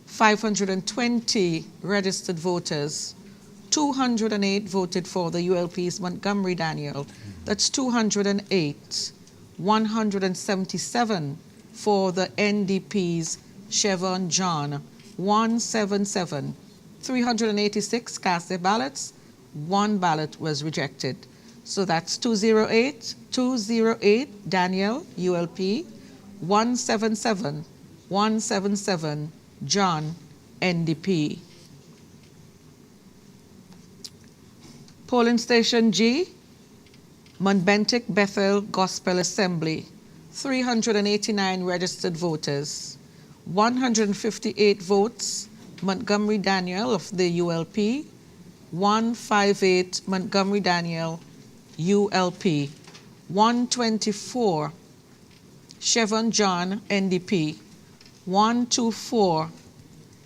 [SPEAKER 4] 520 registered voters. 208 voted for the ULP's Montgomery Daniel. That's 208. 177 for the NDP's Siobhan John. 177. 386 cast their ballots. 1 ballot was rejected. So that's 208. 208 Daniel, ULP. 177. 177 John, NDP. Polling station G, Montbentic Bethel Gospel Assembly, 389 registered voters. 158 votes, Montgomery Daniel of the ULP. 158 Montgomery Daniel, ULP. 124 Siobhan John, NDP. 124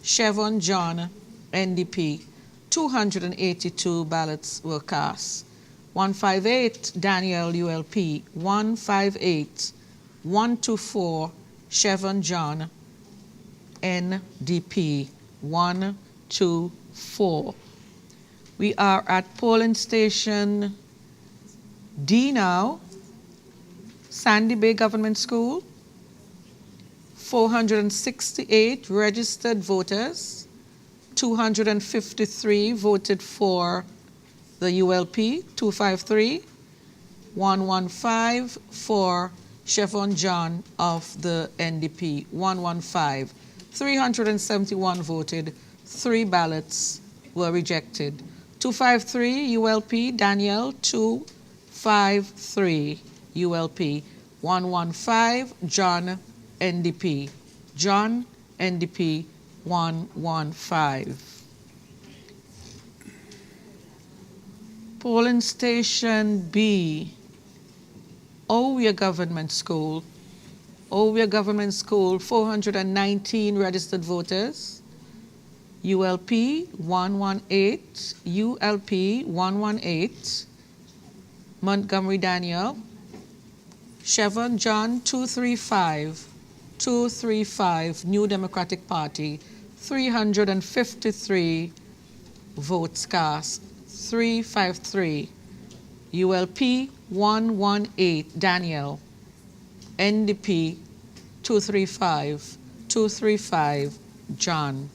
[SPEAKER 4] Siobhan John, NDP. 282 ballots were cast. 158 Daniel, ULP. 158. 124 Siobhan John, NDP. 124. We are at polling station D now, Sandy Bay Government School. 468 registered voters, 253 voted for the ULP, 253, 115 for Chevron John of the NDP, 115. 371 voted, 3 ballots were rejected. 253 ULP, Daniel, 253 ULP, 115 John, NDP. John, NDP, 115. Polling Station B, Owia Government School. Owia Government School, 419 registered voters. ULP 118, ULP 118, Montgomery Daniel. Chevron John 235, 235, New Democratic Party, 353 votes cast, 353. ULP 118, Daniel. NDP 235, 235, John.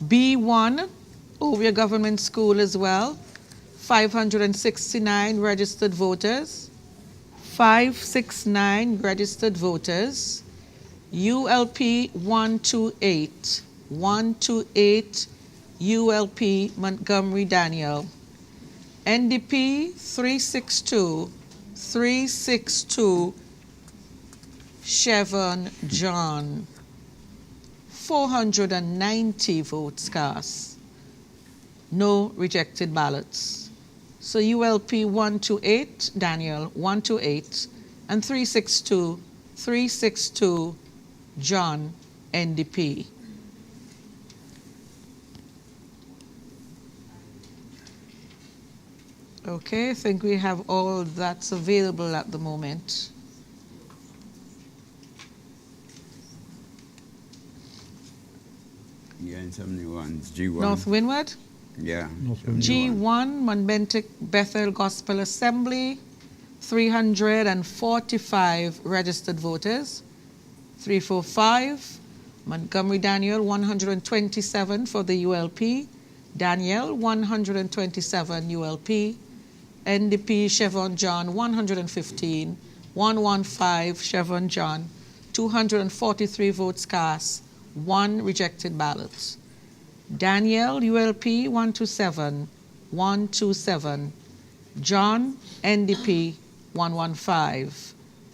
[SPEAKER 4] B1, Owia Government School as well, 569 registered voters, 569 registered voters. ULP 128, 128, ULP Montgomery Daniel. NDP 362, 362, Chevron John. 490 votes cast, no rejected ballots. So ULP 128, Daniel, 128, and 362, 362, John, NDP. Okay, I think we have all that's available at the moment.
[SPEAKER 2] Yeah, and some new ones. G1.
[SPEAKER 4] North Windward?
[SPEAKER 2] Yeah.
[SPEAKER 1] North
[SPEAKER 2] some new
[SPEAKER 4] G1,
[SPEAKER 2] ones.
[SPEAKER 4] Monbentic Bethel Gospel Assembly, 345 registered voters. 345, Montgomery Daniel, 127 for the ULP. Daniel, 127 ULP. NDP Chevron John, 115. 115 Chevron John. 243 votes cast, 1 rejected ballot. Daniel, ULP, 127. 127. John, NDP, 115.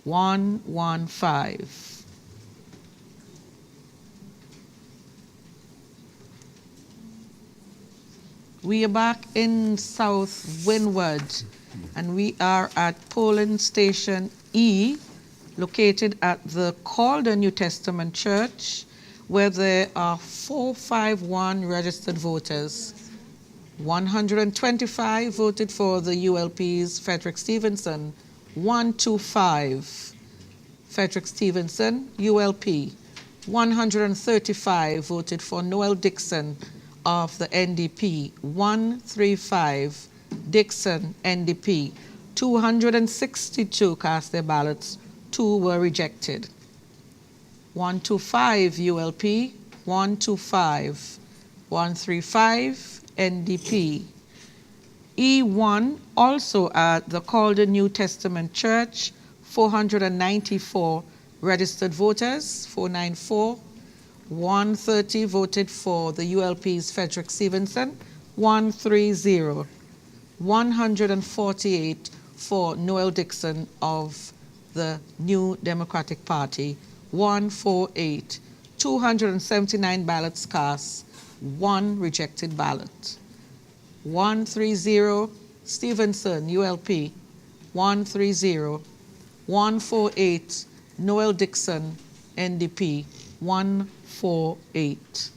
[SPEAKER 4] 115. We are back in South Windward, and we are at polling station E, located at the Calder New Testament Church, where there are 451 registered voters. 125 voted for the ULP's Frederick Stevenson. 125. Frederick Stevenson, ULP. 135 voted for Noel Dixon of the NDP. 135, Dixon, NDP. 262 cast their ballots, 2 were rejected. 125 ULP, 125, 135 NDP. E1, also at the Calder New Testament Church, 494 registered voters, 494. 130 voted for the ULP's Frederick Stevenson, 130. 148 for Noel Dixon of the New Democratic Party, 148. 279 ballots cast, 1 rejected ballot. 130 Stevenson, ULP, 130. 148 Noel Dixon, NDP, 148.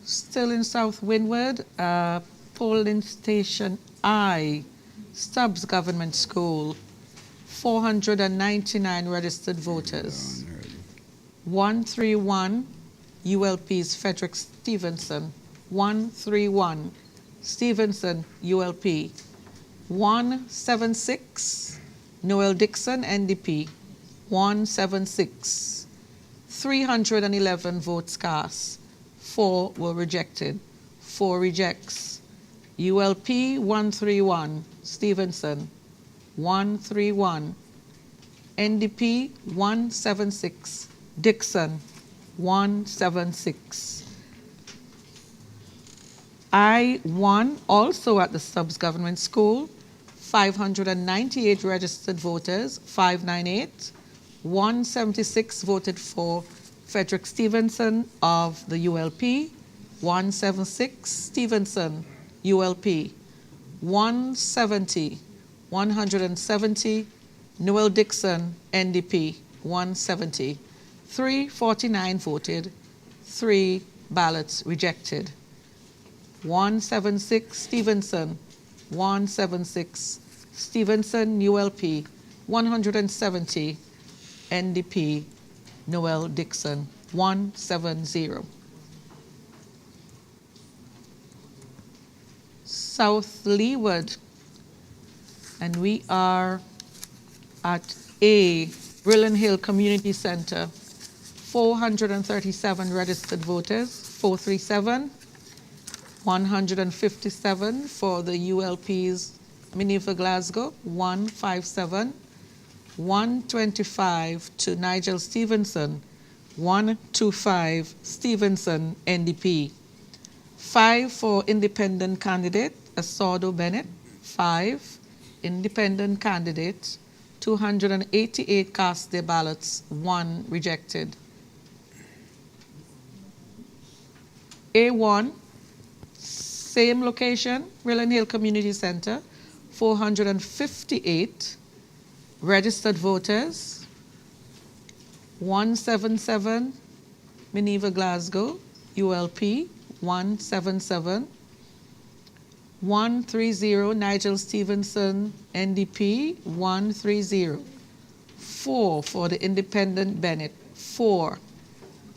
[SPEAKER 4] Still in South Windward, polling station I, Stubbs Government School, 499 registered voters. 131 ULP's Frederick Stevenson, 131 Stevenson, ULP. 176. Noel Dixon, NDP, 176. 311 votes cast. 4 were rejected. 4 rejects. ULP 131, Stevenson 131. NDP 176, Dixon 176. I1, also at the Stubbs Government School, 598 registered voters, 598. 176 voted for Frederick Stevenson of the ULP, 176. Stevenson, ULP, 170. 170. Noel Dixon, NDP, 170. 349 voted, 3 ballots rejected. 176 Stevenson, 176 Stevenson, ULP, 170 NDP, Noel Dixon, 170. South Leeward, and we are at A, Brillion Hill Community Center, 437 registered voters, 437. 157 for the ULP's Minerva Glasgow, 157. 125 to Nigel Stevenson, 125 Stevenson, NDP. 5 for independent candidate, Asardo Bennett, 5 independent candidate, 288 cast their ballots, 1 rejected. A1, same location, Brillion Hill Community Center, 458 registered voters, 177 Minerva Glasgow, ULP, 177. 130 Nigel Stevenson, NDP, 130. 4 for the independent Bennett, 4.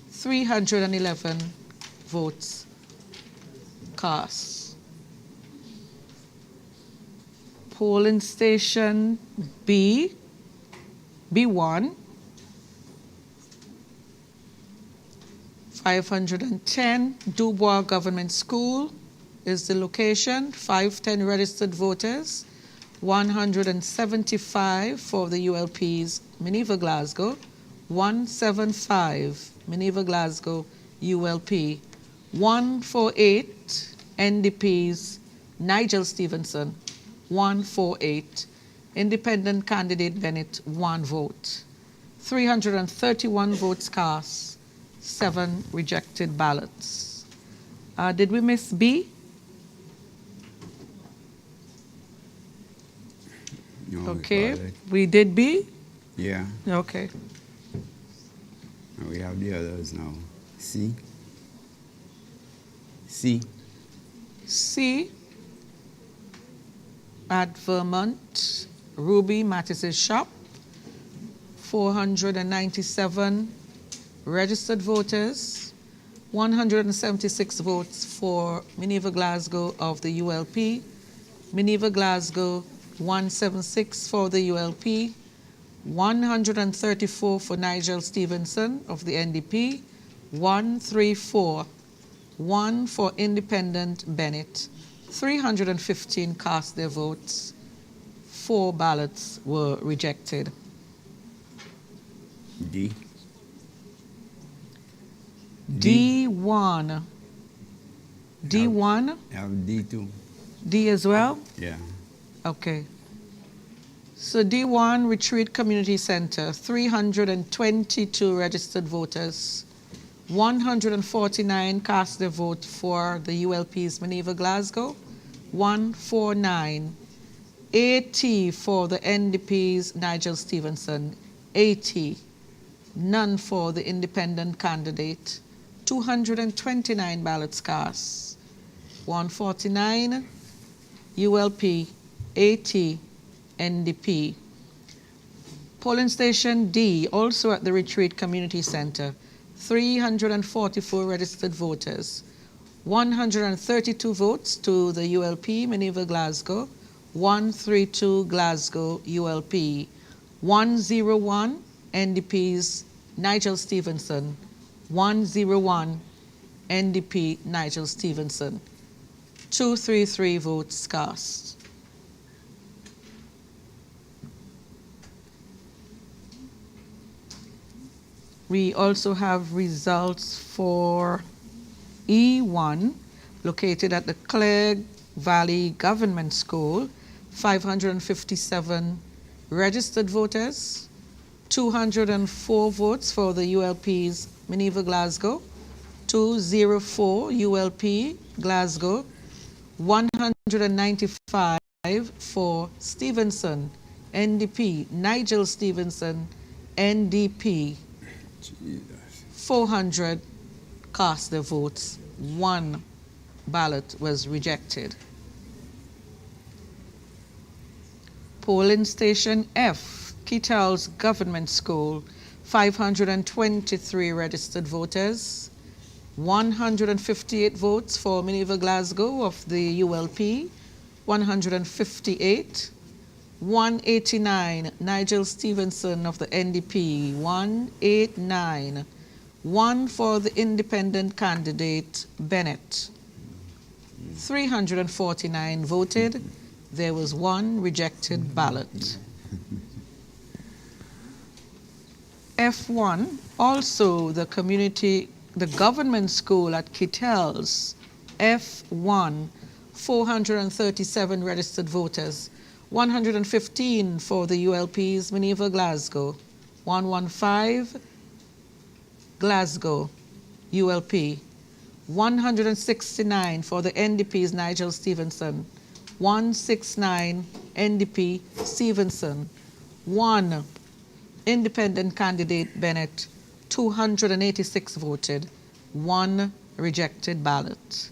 [SPEAKER 4] 311 votes cast. Polling station B, B1, 510 Dubois Government School is the location, 510 registered voters, 175 for the ULP's Minerva Glasgow, 175 Minerva Glasgow, ULP, 148 NDP's Nigel Stevenson, 148. Independent candidate Bennett, 1 vote. 331 votes cast, 7 rejected ballots. Did we miss B?
[SPEAKER 2] No,
[SPEAKER 4] Okay, we did B?
[SPEAKER 2] Yeah,
[SPEAKER 4] Okay.
[SPEAKER 2] and we have the others now. C. C.
[SPEAKER 4] C, at Vermont, Ruby Mattis's shop, 497 registered voters, 176 votes for Minerva Glasgow of the ULP, Minerva Glasgow, 176 for the ULP, 134 for Nigel Stevenson of the NDP, 134. 1 for independent Bennett. 315 cast their votes. 4 ballots were rejected.
[SPEAKER 2] D.
[SPEAKER 4] D1. D1.
[SPEAKER 2] I have D2.
[SPEAKER 4] D as well?
[SPEAKER 2] Yeah.
[SPEAKER 4] Okay. So D1 Retreat Community Center, 322 registered voters. 149 cast their vote for the ULP's Minerva Glasgow, 149. 80 for the NDP's Nigel Stevenson, 80. None for the independent candidate, 229 ballots cast. 149, ULP, 80, NDP. Polling station D, also at the Retreat Community Center, 344 registered voters, 132 votes to the ULP Minerva Glasgow, 132 Glasgow ULP, 101 NDP's Nigel Stevenson, 101 NDP Nigel Stevenson, 233 votes cast. We also have results for E1, located at the Clegg Valley Government School, 557 registered voters, 204 votes for the ULP's Minerva Glasgow, 204 ULP Glasgow, 195 for Stevenson, NDP, Nigel Stevenson, NDP, 400 cast their votes, 1 ballot was rejected. Polling Station F, Kittal's Government School, 523 registered voters, 158 votes for Minerva Glasgow of the ULP, 158, 189 Nigel Stevenson of the NDP, 189, 1 for the independent candidate Bennett. 349 voted. There was 1 rejected ballot. F1, also the government school at Kittal's, F1, 437 registered voters, 115 for the ULP's Minerva Glasgow, 115 Glasgow ULP, 169 for the NDP's Nigel Stevenson, 169 NDP Stevenson, 1 independent candidate Bennett, 286 voted, 1 rejected ballot.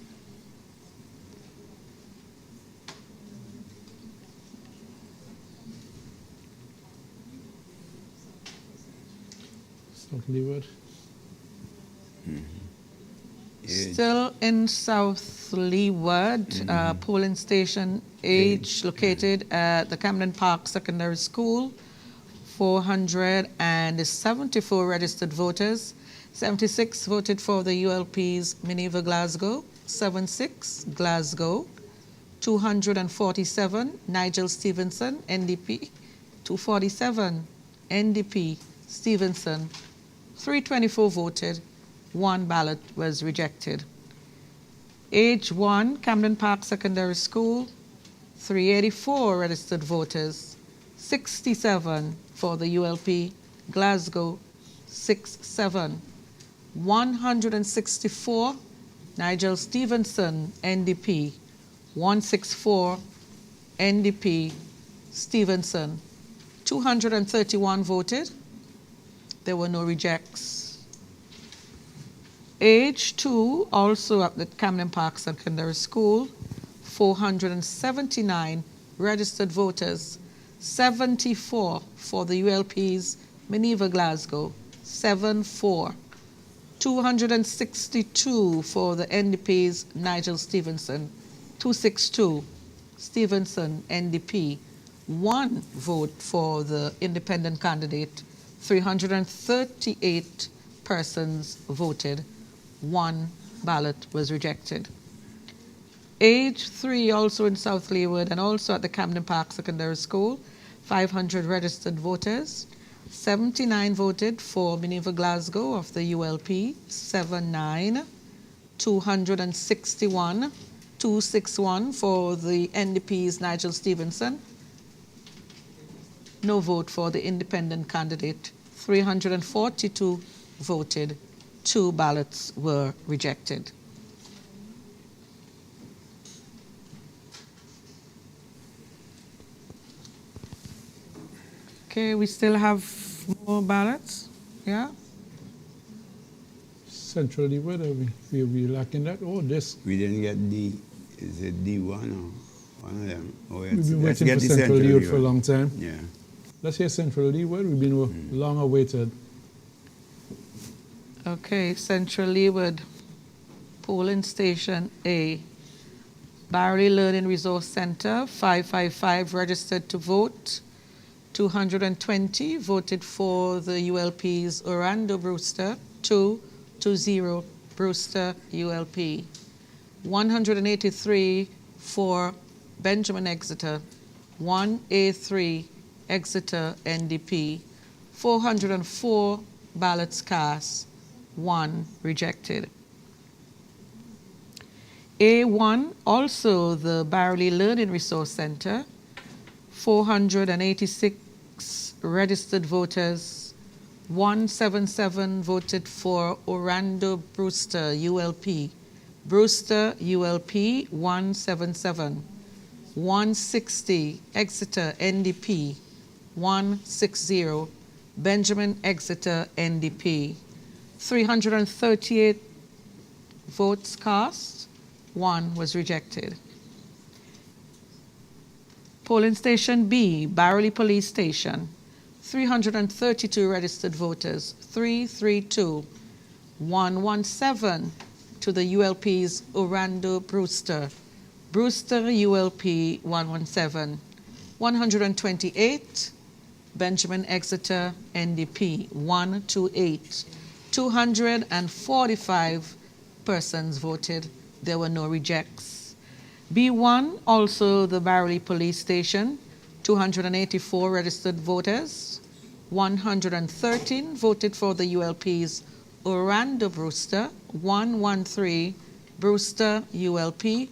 [SPEAKER 1] South Leeward.
[SPEAKER 4] Still in South Leeward, polling station H, located at the Camden Park Secondary School, 474 registered voters, 76 voted for the ULP's Minerva Glasgow, 76 Glasgow, 247 Nigel Stevenson, NDP, 247 NDP Stevenson, 324 voted, 1 ballot was rejected. Age 1, Camden Park Secondary School, 384 registered voters, 67 for the ULP, Glasgow, 67, 164 Nigel Stevenson, NDP, 164 NDP Stevenson, 231 voted. There were no rejects. Age 2, also at the Camden Park Secondary School, 479 registered voters, 74 for the ULP's Minerva Glasgow, 74, 262 for the NDP's Nigel Stevenson, 262 Stevenson, NDP, 1 vote for the independent candidate, 338 persons voted, 1 ballot was rejected. Age 3, also in South Leeward and also at the Camden Park Secondary School, 500 registered voters, 79 voted for Minerva Glasgow of the ULP, 79, 261, 261 for the NDP's Nigel Stevenson, no vote for the independent candidate, 342 voted, 2 ballots were rejected. Okay, we still have more ballots, yeah?
[SPEAKER 1] Central Leeward, are we lacking that? Oh, this.
[SPEAKER 2] We didn't get D. Is it D1 or one of them? Oh,
[SPEAKER 1] We've been waiting for Central Leeward for a long time.
[SPEAKER 2] Yeah.
[SPEAKER 1] Let's hear Central Leeward. We've been long awaited.
[SPEAKER 4] Okay, Central Leeward, polling station A. Barley Learning Resource Center, 555 registered to vote. 220 voted for the ULP's Orlando Brewster, 220 Brewster ULP. 183 for Benjamin Exeter, 1A3 Exeter NDP. 404 ballots cast, 1 rejected. A1, also the Barley Learning Resource Center, 486 registered voters, 177 voted for Orlando Brewster ULP. Brewster ULP 177. 160 Exeter NDP 160. Benjamin Exeter NDP. 338 votes cast, 1 was rejected. Polling Station B, Barley Police Station, 332 registered voters, 332. 117 to the ULP's Orlando Brewster. Brewster ULP 117. 128 Benjamin Exeter NDP 128. 245 persons voted. There were no rejects. B1, also the Barley Police Station, 284 registered voters. 113 voted for the ULP's Orlando Brewster, 113 Brewster ULP.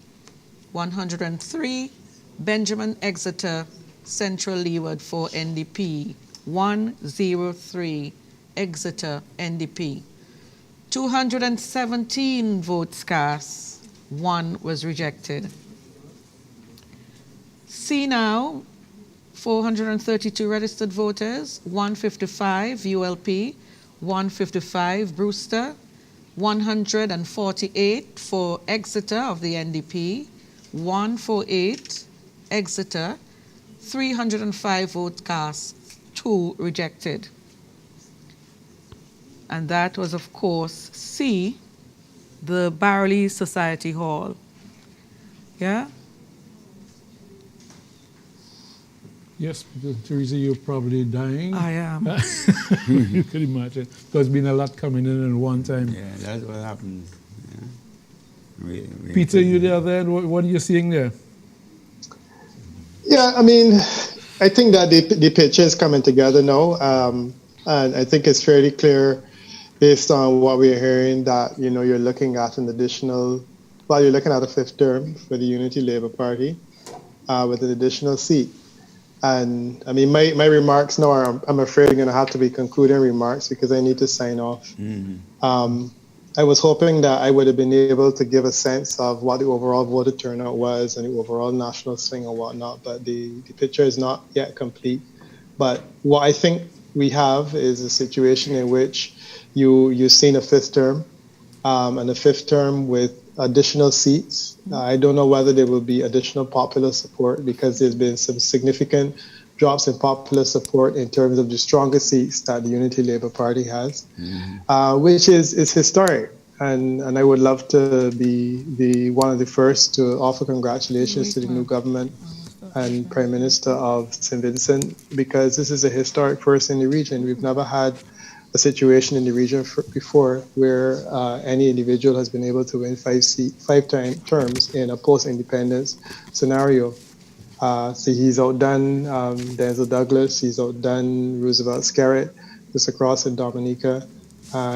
[SPEAKER 4] 103 Benjamin Exeter Central Leeward for NDP, 103 Exeter NDP. 217 votes cast, 1 was rejected. C now, 432 registered voters, 155 ULP, 155 Brewster, 148 for Exeter of the NDP, 148 Exeter, 305 votes cast, 2 rejected. And that was, of course, C, the Barley Society Hall. Yeah?
[SPEAKER 1] Yes, Teresa, you're probably dying.
[SPEAKER 4] I am.
[SPEAKER 1] You could imagine. There's been a lot coming in at one time.
[SPEAKER 2] Yeah, that's what happens. Yeah.
[SPEAKER 1] Peter, you there then? What are you seeing there?
[SPEAKER 5] Yeah, I mean, I think that the picture is coming together now. And I think it's fairly clear based on what we're hearing that, you're looking at an additional, you're looking at a 5th term for the Unity Labour Party with an additional seat. And I mean, my remarks now are, I'm afraid, are going to have to be concluding remarks because I need to sign off. Mm-hmm. I was hoping that I would have been able to give a sense of what the overall voter turnout was and the overall national swing and whatnot, but the picture is not yet complete. But what I think we have is a situation in which you've seen a 5th term, and a 5th term with additional seats. I don't know whether there will be additional popular support because there's been some significant drops in popular support in terms of the strongest seats that the Unity Labour Party has, which is historic. And I would love to be one of the first to offer congratulations to the new government and Prime Minister of St. Vincent, because this is a historic first in the region. We've never had a situation in the region before where any individual has been able to win 5 terms in a post-independence scenario. So he's outdone Denzel Douglas, he's outdone Roosevelt Scarrett, just across in Dominica.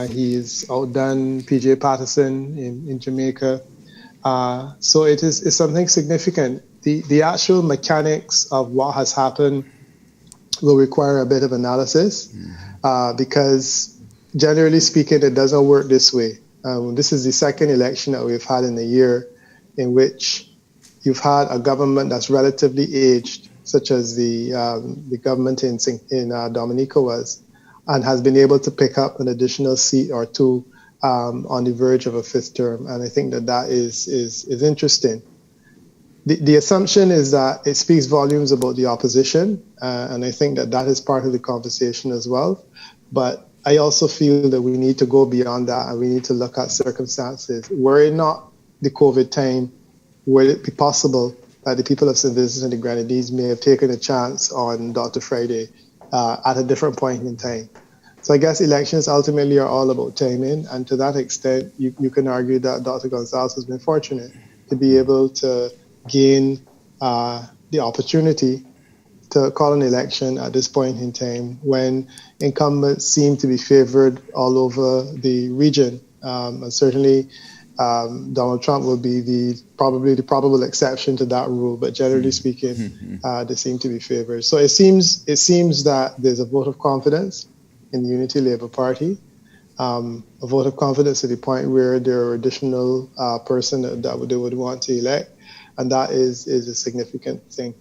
[SPEAKER 5] He's outdone P.J. Patterson in Jamaica. So it's something significant. The actual mechanics of what has happened will require a bit of analysis because generally speaking, it doesn't work this way. This is the second election that we've had in a year in which you've had a government that's relatively aged, such as the government in Dominica was, and has been able to pick up an additional seat or 2 on the verge of a 5th term. And I think that is interesting. The assumption is that it speaks volumes about the opposition, and I think that is part of the conversation as well. But I also feel that we need to go beyond that, and we need to look at circumstances. Were it not the COVID time, would it be possible that the people of St. Vincent and the Grenadines may have taken a chance on Dr. Friday at a different point in time? So I guess elections ultimately are all about timing, and to that extent, you can argue that Dr. Gonzalez has been fortunate to be able to gain the opportunity to call an election at this point in time when incumbents seem to be favored all over the region. And certainly Donald Trump will be probably the probable exception to that rule, but generally speaking, they seem to be favored. So it seems that there's a vote of confidence in the Unity Labour Party, a vote of confidence to the point where there are additional person that they would want to elect, and that is a significant thing.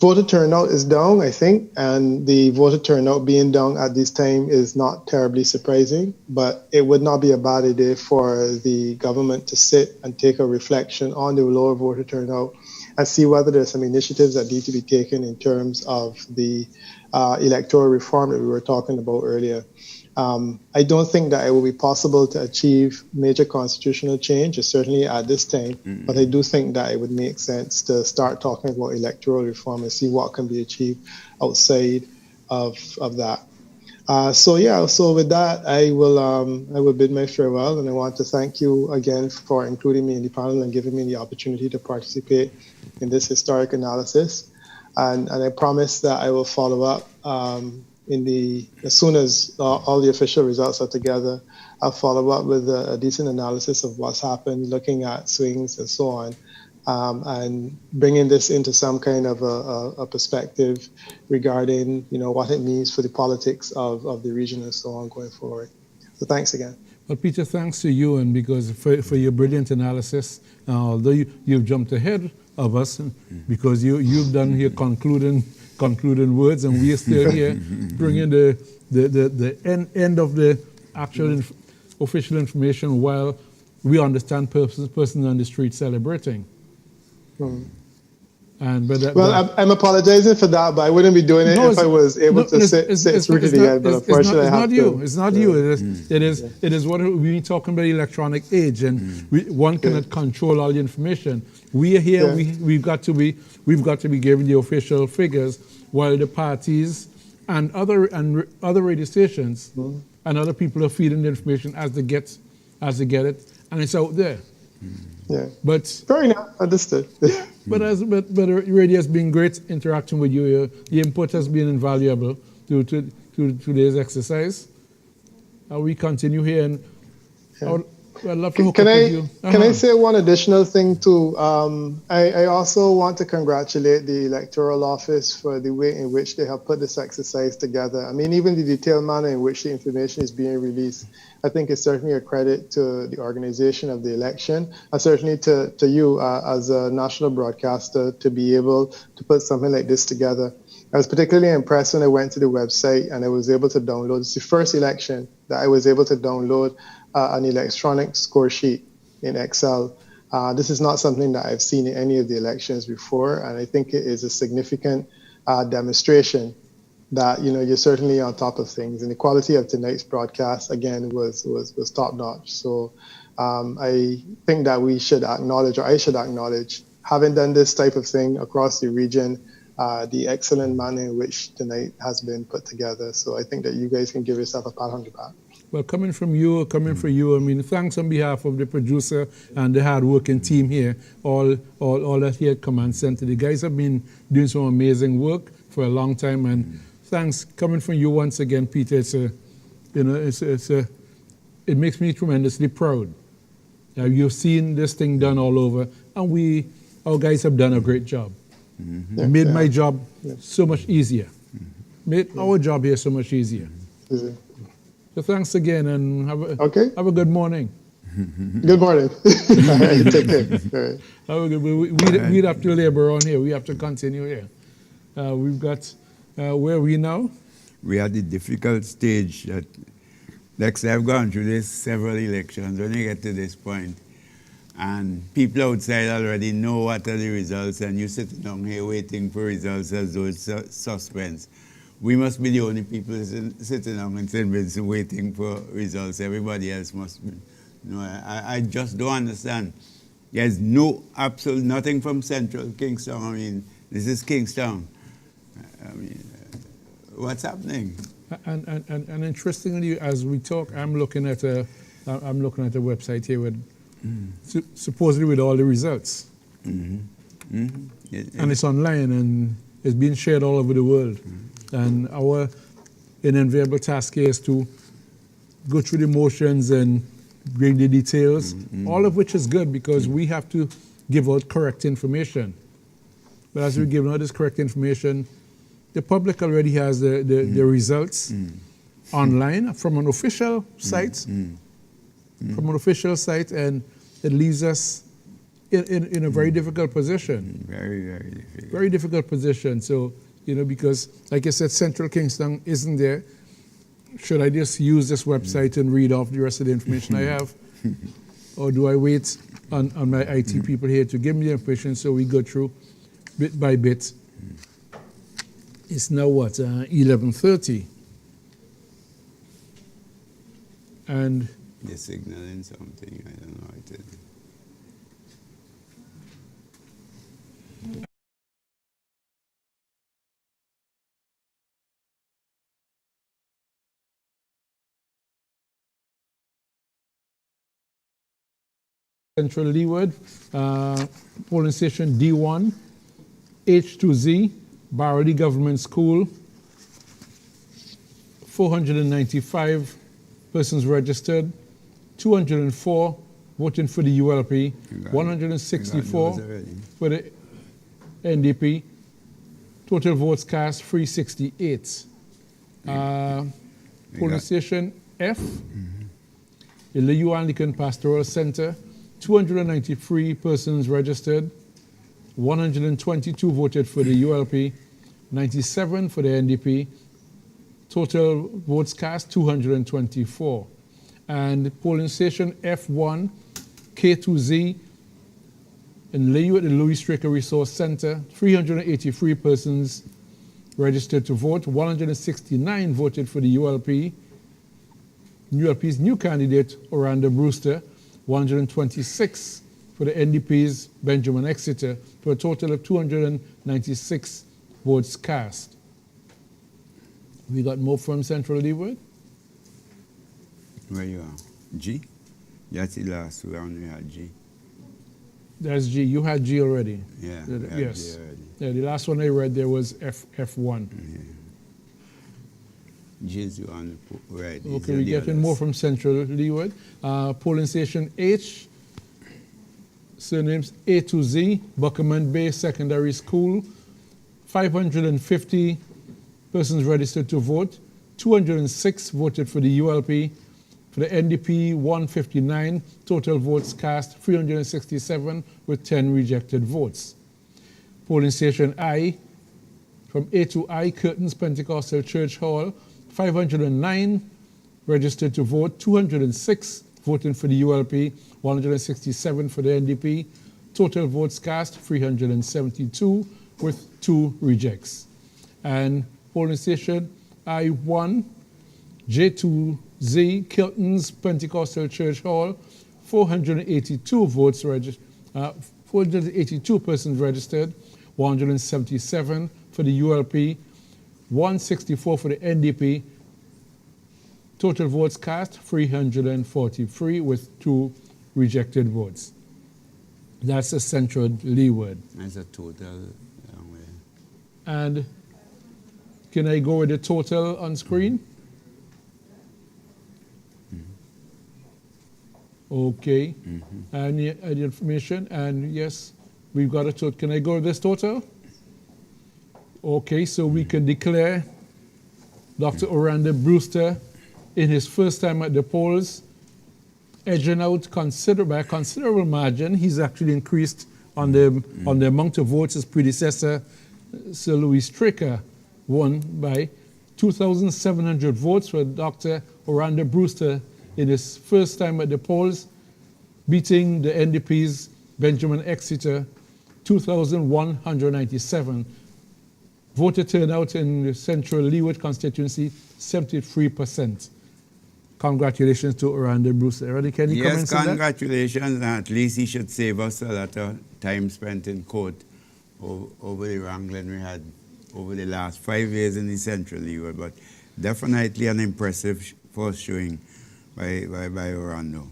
[SPEAKER 5] Voter turnout is down, I think, and the voter turnout being down at this time is not terribly surprising, but it would not be a bad idea for the government to sit and take a reflection on the lower voter turnout and see whether there's some initiatives that need to be taken in terms of the electoral reform that we were talking about earlier. I don't think that it will be possible to achieve major constitutional change, certainly at this time, but I do think that it would make sense to start talking about electoral reform and see what can be achieved outside of that. So with that, I will bid my farewell, and I want to thank you again for including me in the panel and giving me the opportunity to participate in this historic analysis. And I promise that I will follow up as soon as all the official results are together. I'll follow up with a decent analysis of what's happened, looking at swings and so on, and bringing this into some kind of a perspective regarding what it means for the politics of the region and so on going forward. So thanks again.
[SPEAKER 1] Well, Peter, thanks to you, and because for your brilliant analysis. Although you've jumped ahead of us, because you've done your concluding words, and we are still here bringing the end of the actual official information while we understand persons on the street celebrating.
[SPEAKER 5] I'm apologizing for that, but I wouldn't be doing it if I was able to sit through to the end. But unfortunately,
[SPEAKER 1] it's not you. It is what we're talking about, the electronic age, and one cannot control all the information. We are here. We've got to be given the official figures, while the parties and other radio stations and other people are feeding the information as they get it, and it's out there.
[SPEAKER 5] Yeah.
[SPEAKER 1] But
[SPEAKER 5] fair enough, understood.
[SPEAKER 1] But radio has been great interacting with you. Your input has been invaluable to today's exercise. We continue here, and I'd love to hook up with you.
[SPEAKER 5] Can I say one additional thing too? I also want to congratulate the Electoral Office for the way in which they have put this exercise together. I mean, even the detailed manner in which the information is being released, I think it's certainly a credit to the organization of the election, and certainly to you as a national broadcaster to be able to put something like this together. I was particularly impressed when I went to the website and I was able to download. It's the first election that I was able to download an electronic score sheet in Excel. This is not something that I've seen in any of the elections before, and I think it is a significant demonstration that you're certainly on top of things. And the quality of tonight's broadcast again was top notch. So I think that we should acknowledge, or I should acknowledge, having done this type of thing across the region, the excellent manner in which tonight has been put together. So I think that you guys can give yourself a pat on the back.
[SPEAKER 1] Well, coming from you, I mean, thanks on behalf of the producer and the hard-working team here, all that here at Command Center. The guys have been doing some amazing work for a long time, and thanks coming from you once again, Peter. It makes me tremendously proud. You've seen this thing done all over, and our guys have done a great job. Made my job so much easier. Made our job here so much easier. So thanks again, and have a good morning.
[SPEAKER 5] Good morning. All right, take care. All right.
[SPEAKER 1] Have a good. We'd have to labor on here. We have to continue here. We've got where are we now?
[SPEAKER 2] We are at the difficult stage. I've gone through this several elections. When you get to this point, and people outside already know what are the results, and you sit down here waiting for results as though it's suspense. We must be the only people sitting down in St. Vincent waiting for results. Everybody else must be. I just don't understand There's no absolute nothing from Central Kingston. I mean, this is Kingston. I mean, what's happening?
[SPEAKER 1] And interestingly, as we talk, I'm looking at a website here with supposedly with all the results, and it's online and it's being shared all over the world. And our inevitable task here is to go through the motions and bring the details, all of which is good because we have to give out correct information. But as we give out this correct information, the public already has the results online from an official site, and it leaves us in a very difficult position.
[SPEAKER 2] Very, very difficult.
[SPEAKER 1] Very difficult position. So, because, like I said, Central Kingston isn't there. Should I just use this website and read off the rest of the information I have? Or do I wait on my IT people here to give me the information so we go through bit by bit? It's now what, 11:30. And
[SPEAKER 2] They're signaling something, I don't know what it is.
[SPEAKER 1] Central Leeward, polling station D1, H2Z, Barley Government School, 495 persons registered, 204 voting for the ULP, 164 for the NDP, total votes cast 368. Polling station F, Iliu Anglican Pastoral Center, 293 persons registered, 122 voted for the ULP, 97 for the NDP, total votes cast 224. And polling station F1, K2Z, in Iliu at the Louis Straker Resource Center, 383 persons registered to vote, 169 voted for the ULP's new candidate, Orlando Brewster, 126 for the NDP's Benjamin Exeter, for a total of 296 votes cast. We got more from Central Leeward.
[SPEAKER 2] Where you are? G? That's the last round we had G.
[SPEAKER 1] That's G. You had G already.
[SPEAKER 2] Yeah.
[SPEAKER 1] Yes.
[SPEAKER 2] G already.
[SPEAKER 1] Yeah, the last one I read there was F1.
[SPEAKER 2] Yeah. G is the one, right.
[SPEAKER 1] Okay, we're getting more from Central Leeward. Polling station H, surnames A to Z, Buckerman Bay Secondary School, 550 persons registered to vote, 206 voted for the ULP, for the NDP 159, total votes cast 367 with 10 rejected votes. Polling station I, from A to I, Curtains Pentecostal Church Hall, 509 registered to vote, 206 voting for the ULP, 167 for the NDP. Total votes cast, 372 with 2 rejects. And polling station I1, J2Z, Kilton's Pentecostal Church Hall, 482 votes 482 persons registered, 177 for the ULP, 164 for the NDP. Total votes cast, 343 with 2 rejected votes. That's a Central Leeward.
[SPEAKER 2] That's a total.
[SPEAKER 1] And can I go with the total on screen? Okay. And the information, and yes, we've got a total. Can I go with this total? Okay, so we can declare Dr. Orlando Brewster, in his first time at the polls, edging out by a considerable margin. He's actually increased on the amount of votes his predecessor, Sir Louis Straker, won by 2,700 votes for Dr. Orlando Brewster in his first time at the polls, beating the NDP's Benjamin Exeter, 2,197. Voter turnout in the Central Leeward constituency, 73%. congratulations to Orlando Bruce. Already, can you
[SPEAKER 2] Yes,
[SPEAKER 1] comment on that?
[SPEAKER 2] congratulations. At least he should save us a lot of time spent in court over the wrangling we had over the last 5 years in the Central League. But definitely an impressive first showing by Orlando.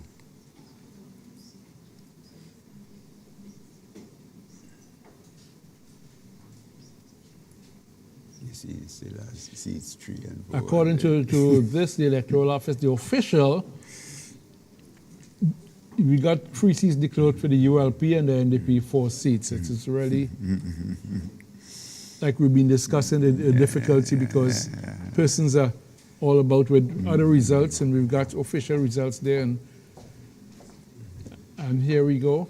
[SPEAKER 2] You see, it still has seats 3 and 4.
[SPEAKER 1] According to this, the Electoral Office, the official, we got 3 seats declared for the ULP and the NDP 4 seats. It's really, like we've been discussing, the difficulty because persons are all about with other results, and we've got official results there. And here we go.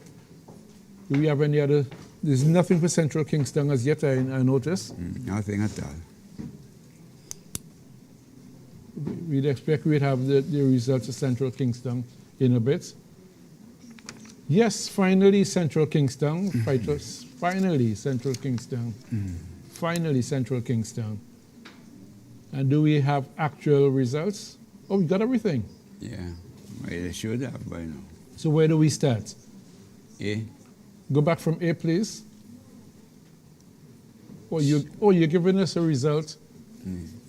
[SPEAKER 1] Do we have any other? There's nothing for Central Kingston as yet, I noticed.
[SPEAKER 2] Nothing at all.
[SPEAKER 1] We'd expect we'd have the results of Central Kingston in a bit. Yes, finally Central Kingston. Fighters. Finally Central Kingston. Finally Central Kingston. And do we have actual results? Oh, we got everything.
[SPEAKER 2] Yeah, well, they should have by now.
[SPEAKER 1] So where do we start?
[SPEAKER 2] A.
[SPEAKER 1] Go back from A, please. You're giving us a result.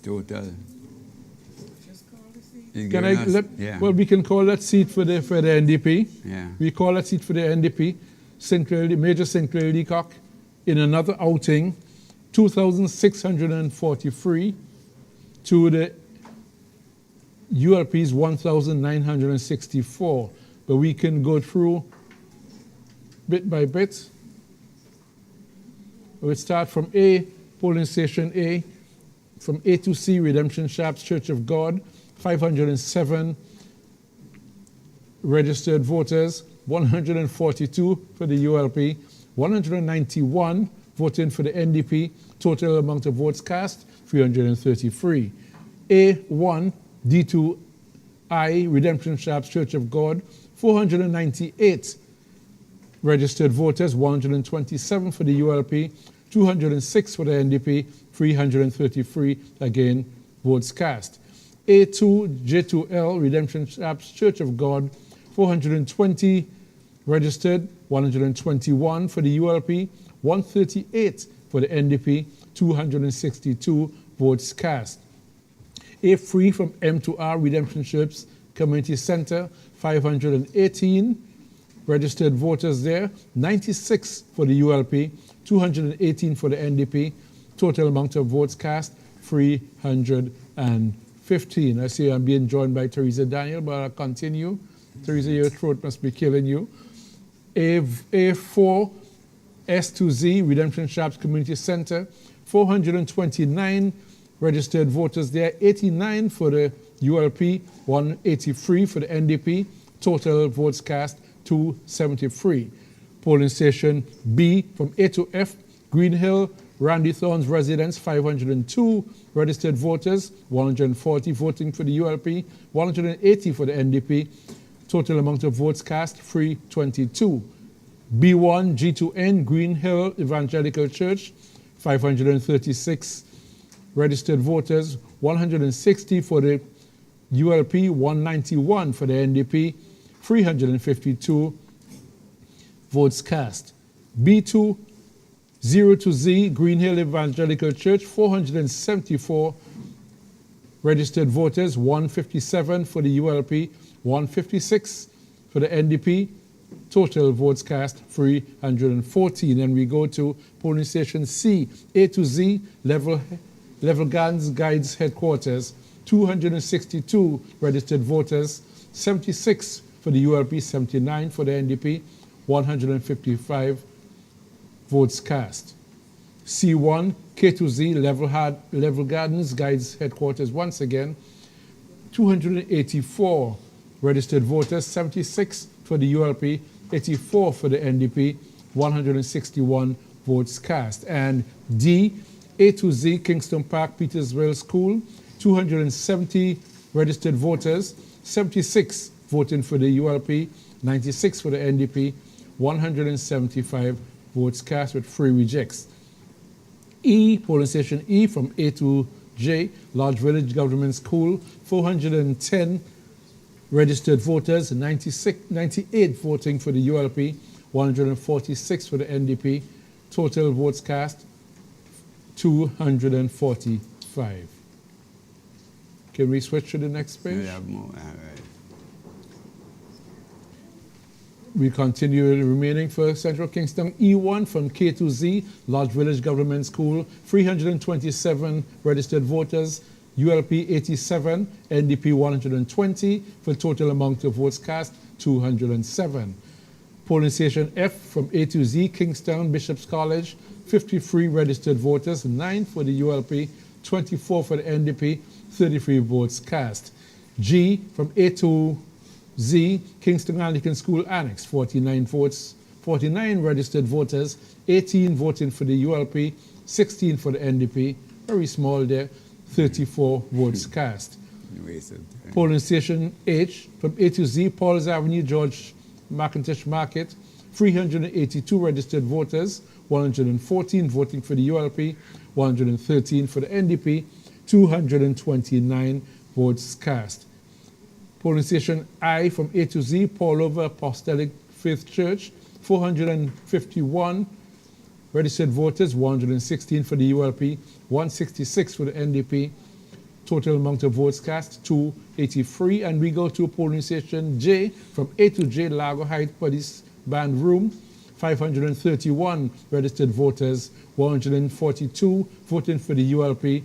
[SPEAKER 2] Total.
[SPEAKER 1] Can I
[SPEAKER 2] Yeah.
[SPEAKER 1] Well, we can call that seat for the NDP.
[SPEAKER 2] Yeah.
[SPEAKER 1] We call that seat for the NDP. Major Sinclair Leacock in another outing, 2,643 to the ULP's 1,964. But we can go through bit by bit. We'll start from A, polling station A, from A to C, Redemption Shops Church of God, 507 registered voters, 142 for the ULP, 191 voting for the NDP, total amount of votes cast, 333. A1, D2I, Redemption Shops Church of God, 498 registered voters, 127 for the ULP, 206 for the NDP, 333 again votes cast. A2, J2L, Redemption Shops Church of God, 420 registered, 121 for the ULP, 138 for the NDP, 262 votes cast. A3 from M to R, Redemption Shops Community Center, 518 registered voters there, 96 for the ULP, 218 for the NDP, total amount of votes cast, 315. I see I'm being joined by Teresa Daniel, but I'll continue. Teresa, your throat must be killing you. A4, S to Z, Redemption Shops Community Center, 429 registered voters there, 89 for the ULP, 183 for the NDP, total votes cast, 273. Polling station B from A to F, Green Hill, Randy Thorne's residence, 502 registered voters, 140 voting for the ULP, 180 for the NDP, total amount of votes cast, 322. B1, G2N, Green Hill Evangelical Church, 536 registered voters, 160 for the ULP, 191 for the NDP, 352 votes cast. B2, 0 to Z, Green Hill Evangelical Church, 474 registered voters, 157 for the ULP, 156 for the NDP, total votes cast, 314. And we go to polling station C, A to Z, Level Guides Headquarters, 262 registered voters, 76 for the ULP, 79 for the NDP, 155 votes cast. C1, K to Z, Level Gardens Guides Headquarters, once again, 284 registered voters, 76 for the ULP, 84 for the NDP, 161 votes cast. And D, A to Z, Kingston Park Petersville School, 270 registered voters, 76 voting for the ULP, 96 for the NDP, 175 votes cast with 3 rejects. E, polling station E from A to J, Large Village Government School, 410 registered voters, 98 voting for the ULP, 146 for the NDP. Total votes cast, 245. Can we switch to the next page?
[SPEAKER 2] We have more. All right.
[SPEAKER 1] We continue the remaining for Central Kingston. E1 from K to Z, Lodge Village Government School, 327 registered voters, ULP 87, NDP 120, for total amount of votes cast, 207. Polling station F from A to Z, Kingstown Bishop's College, 53 registered voters, 9 for the ULP, 24 for the NDP, 33 votes cast. G from A to Z, Kingston Anglican School Annex, 49 votes, 49 registered voters, 18 voting for the ULP, 16 for the NDP, very small there, 34 votes cast. Polling station H from A to Z, Paul's Avenue, George McIntosh Market, 382 registered voters, 114 voting for the ULP, 113 for the NDP, 229 votes cast. Polling station I from A to Z, Paul Over Apostolic Faith Church, 451 registered voters, 116 for the ULP, 166 for the NDP. Total amount of votes cast, 283. And we go to polling station J from A to J, Lago Heights Police Band Room, 531 registered voters, 142 voting for the ULP,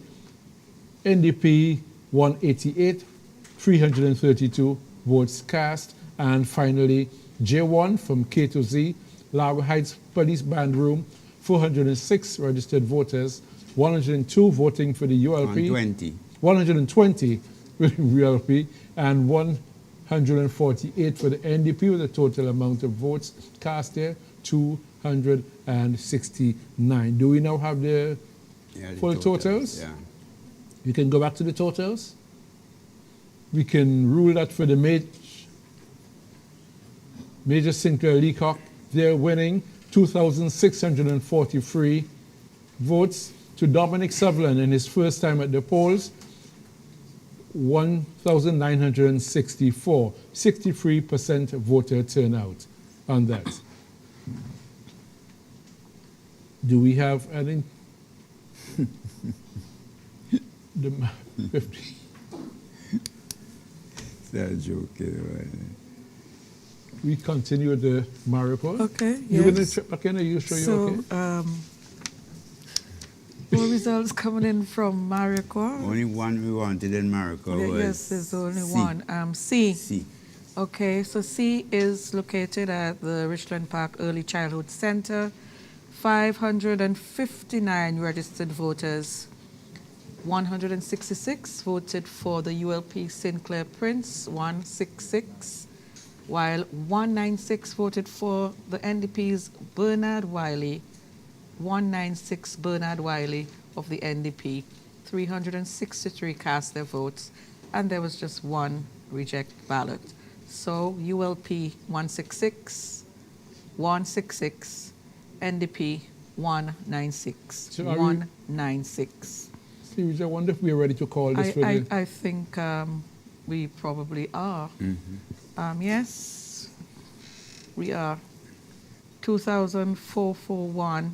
[SPEAKER 1] NDP 188, 332 votes cast. And finally, J1 from K to Z, Lago Heights Police Band Room, 406 registered voters, 102 voting for the ULP, 120 with ULP, and 148 for the NDP, with a total amount of votes cast there, 269. Do we now have the full totals?
[SPEAKER 2] Yeah.
[SPEAKER 1] You can go back to the totals. We can rule that for the Major Sinclair Leacock, they're winning 2,643 votes to Dominic Sutherland in his first time at the polls, 1,964, 63% voter turnout on that. Do we have any? The 50.
[SPEAKER 2] That's a joke.
[SPEAKER 1] We continue with the Mariupol.
[SPEAKER 4] Okay,
[SPEAKER 1] You're going to
[SPEAKER 4] yes.
[SPEAKER 1] trip again? Are you sure
[SPEAKER 4] So,
[SPEAKER 1] you're okay?
[SPEAKER 4] more results coming in from Mariupol.
[SPEAKER 2] Only one we wanted in Morocco was
[SPEAKER 4] Yes, there's only
[SPEAKER 2] C.
[SPEAKER 4] one. C.
[SPEAKER 2] C.
[SPEAKER 4] Okay, so C is located at the Richland Park Early Childhood Center. 559 registered voters. 166 voted for the ULP Sinclair Prince, 166, while 196 voted for the NDP's Bernard Wiley, 196 Bernard Wiley of the NDP. 363 cast their votes, and there was just one reject ballot. So ULP 166, 166, NDP 196,
[SPEAKER 1] So are we-
[SPEAKER 4] 196.
[SPEAKER 1] Steve, I wonder if we're ready to call this for the...
[SPEAKER 4] I think we probably are. Yes, we are. 2,441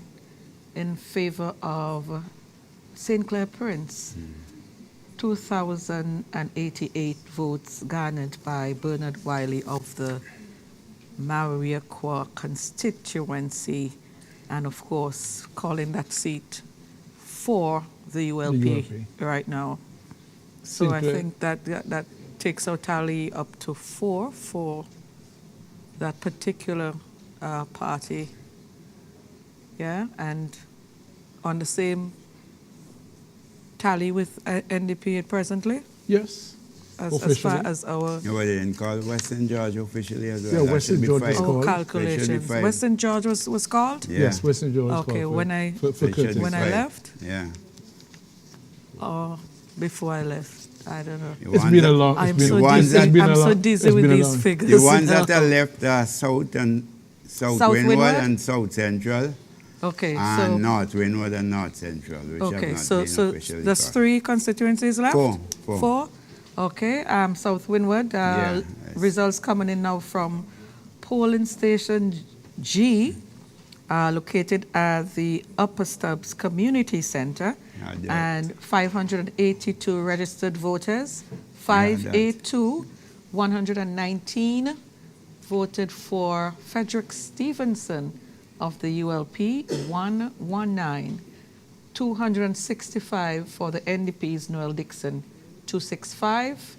[SPEAKER 4] in favor of St. Clair Prince. 2,088 votes garnered by Bernard Wiley of the Mariupol constituency, and of course calling that seat for the ULP, right now. So I think that takes our tally up to 4 for that particular party. Yeah, and on the same tally with NDP presently,
[SPEAKER 1] Yes.
[SPEAKER 4] as far as our
[SPEAKER 2] No, they didn't call Western Georgia officially as well.
[SPEAKER 1] Yeah, Western George was called.
[SPEAKER 4] calculations.
[SPEAKER 2] Fine.
[SPEAKER 4] Western George was called?
[SPEAKER 2] Yeah.
[SPEAKER 1] Yes, Western George.
[SPEAKER 4] Okay,
[SPEAKER 1] called
[SPEAKER 4] when I-
[SPEAKER 1] for
[SPEAKER 2] They should
[SPEAKER 1] Curtis.
[SPEAKER 2] be
[SPEAKER 4] When I
[SPEAKER 2] fine.
[SPEAKER 4] left?
[SPEAKER 2] Yeah.
[SPEAKER 4] Or before I left? I don't know.
[SPEAKER 2] The
[SPEAKER 1] It's
[SPEAKER 2] ones
[SPEAKER 1] been a
[SPEAKER 2] that-
[SPEAKER 1] long.
[SPEAKER 4] I'm
[SPEAKER 1] It's been
[SPEAKER 4] so
[SPEAKER 1] a long.
[SPEAKER 4] dizzy.
[SPEAKER 1] It's been
[SPEAKER 4] I'm
[SPEAKER 1] a
[SPEAKER 4] so
[SPEAKER 1] long-
[SPEAKER 4] dizzy
[SPEAKER 1] it's
[SPEAKER 4] with
[SPEAKER 1] been a
[SPEAKER 4] these
[SPEAKER 1] long-
[SPEAKER 4] figures.
[SPEAKER 2] The ones
[SPEAKER 4] now.
[SPEAKER 2] that are left are South and South
[SPEAKER 4] South
[SPEAKER 2] Windward
[SPEAKER 4] Windward?
[SPEAKER 2] and South Central,
[SPEAKER 4] Okay,
[SPEAKER 2] and
[SPEAKER 4] so
[SPEAKER 2] North Windward and North Central, which have
[SPEAKER 4] okay,
[SPEAKER 2] not
[SPEAKER 4] so
[SPEAKER 2] been
[SPEAKER 4] so
[SPEAKER 2] officially
[SPEAKER 4] there's
[SPEAKER 2] called.
[SPEAKER 4] 3 constituencies left.
[SPEAKER 2] Four.
[SPEAKER 4] Four. Okay, South Windward,
[SPEAKER 2] Yeah, yes.
[SPEAKER 4] results coming in now from polling station G, located at the Upper Stubbs Community Center,
[SPEAKER 2] Yeah, that.
[SPEAKER 4] and 582 registered voters,
[SPEAKER 2] Yeah, that.
[SPEAKER 4] 582, 119 voted for Frederick Stevenson of the ULP, 119. 265 for the NDP's Noel Dixon, 265.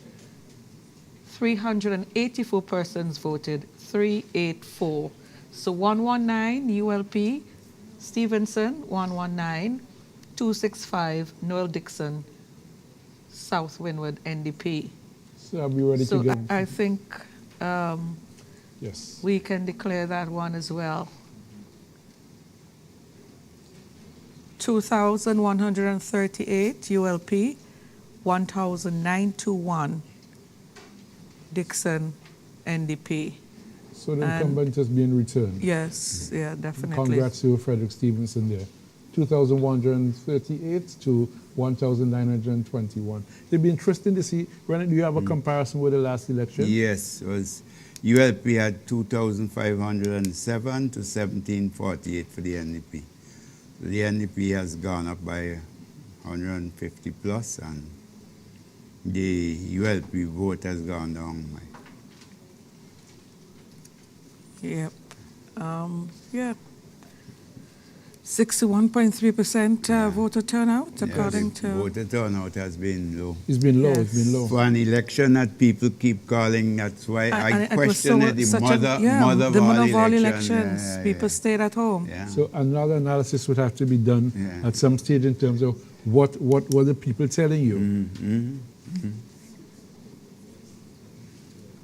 [SPEAKER 4] 384 persons voted, 384. So 119 ULP, Stevenson, 119, 265 Noel Dixon, South Windward NDP.
[SPEAKER 1] So I'll be ready
[SPEAKER 4] So
[SPEAKER 1] to give.
[SPEAKER 4] I think
[SPEAKER 1] Yes.
[SPEAKER 4] we can declare that one as well. 2,138 ULP, 1,921 Dixon NDP.
[SPEAKER 1] So the
[SPEAKER 4] And-
[SPEAKER 1] incumbent has been returned.
[SPEAKER 4] Yes, yeah, definitely.
[SPEAKER 1] Congrats to Frederick Stevenson there. 2,138 to 1,921. It'd be interesting to see. Brennan, do you have a comparison with the last election?
[SPEAKER 2] Yes, was ULP had 2,507 to 1,748 for the NDP. The NDP has gone up by 150 plus, and the ULP vote has gone down by.
[SPEAKER 4] Yep. Yeah. 61.3% voter turnout, according
[SPEAKER 2] the
[SPEAKER 4] to.
[SPEAKER 2] voter turnout has been low.
[SPEAKER 1] It's been low.
[SPEAKER 4] Yes.
[SPEAKER 1] It's been low.
[SPEAKER 2] For an election that people keep calling, that's why
[SPEAKER 4] And
[SPEAKER 2] I
[SPEAKER 4] it was
[SPEAKER 2] question
[SPEAKER 4] so-
[SPEAKER 2] it, the
[SPEAKER 4] such a-
[SPEAKER 2] mother,
[SPEAKER 4] yeah,
[SPEAKER 2] mother
[SPEAKER 4] the
[SPEAKER 2] of
[SPEAKER 4] mother
[SPEAKER 2] all
[SPEAKER 4] of all
[SPEAKER 2] election.
[SPEAKER 4] elections. People stayed at home.
[SPEAKER 2] Yeah.
[SPEAKER 1] So another analysis would have to be done
[SPEAKER 2] Yeah.
[SPEAKER 1] at some stage in terms of what were the people telling you.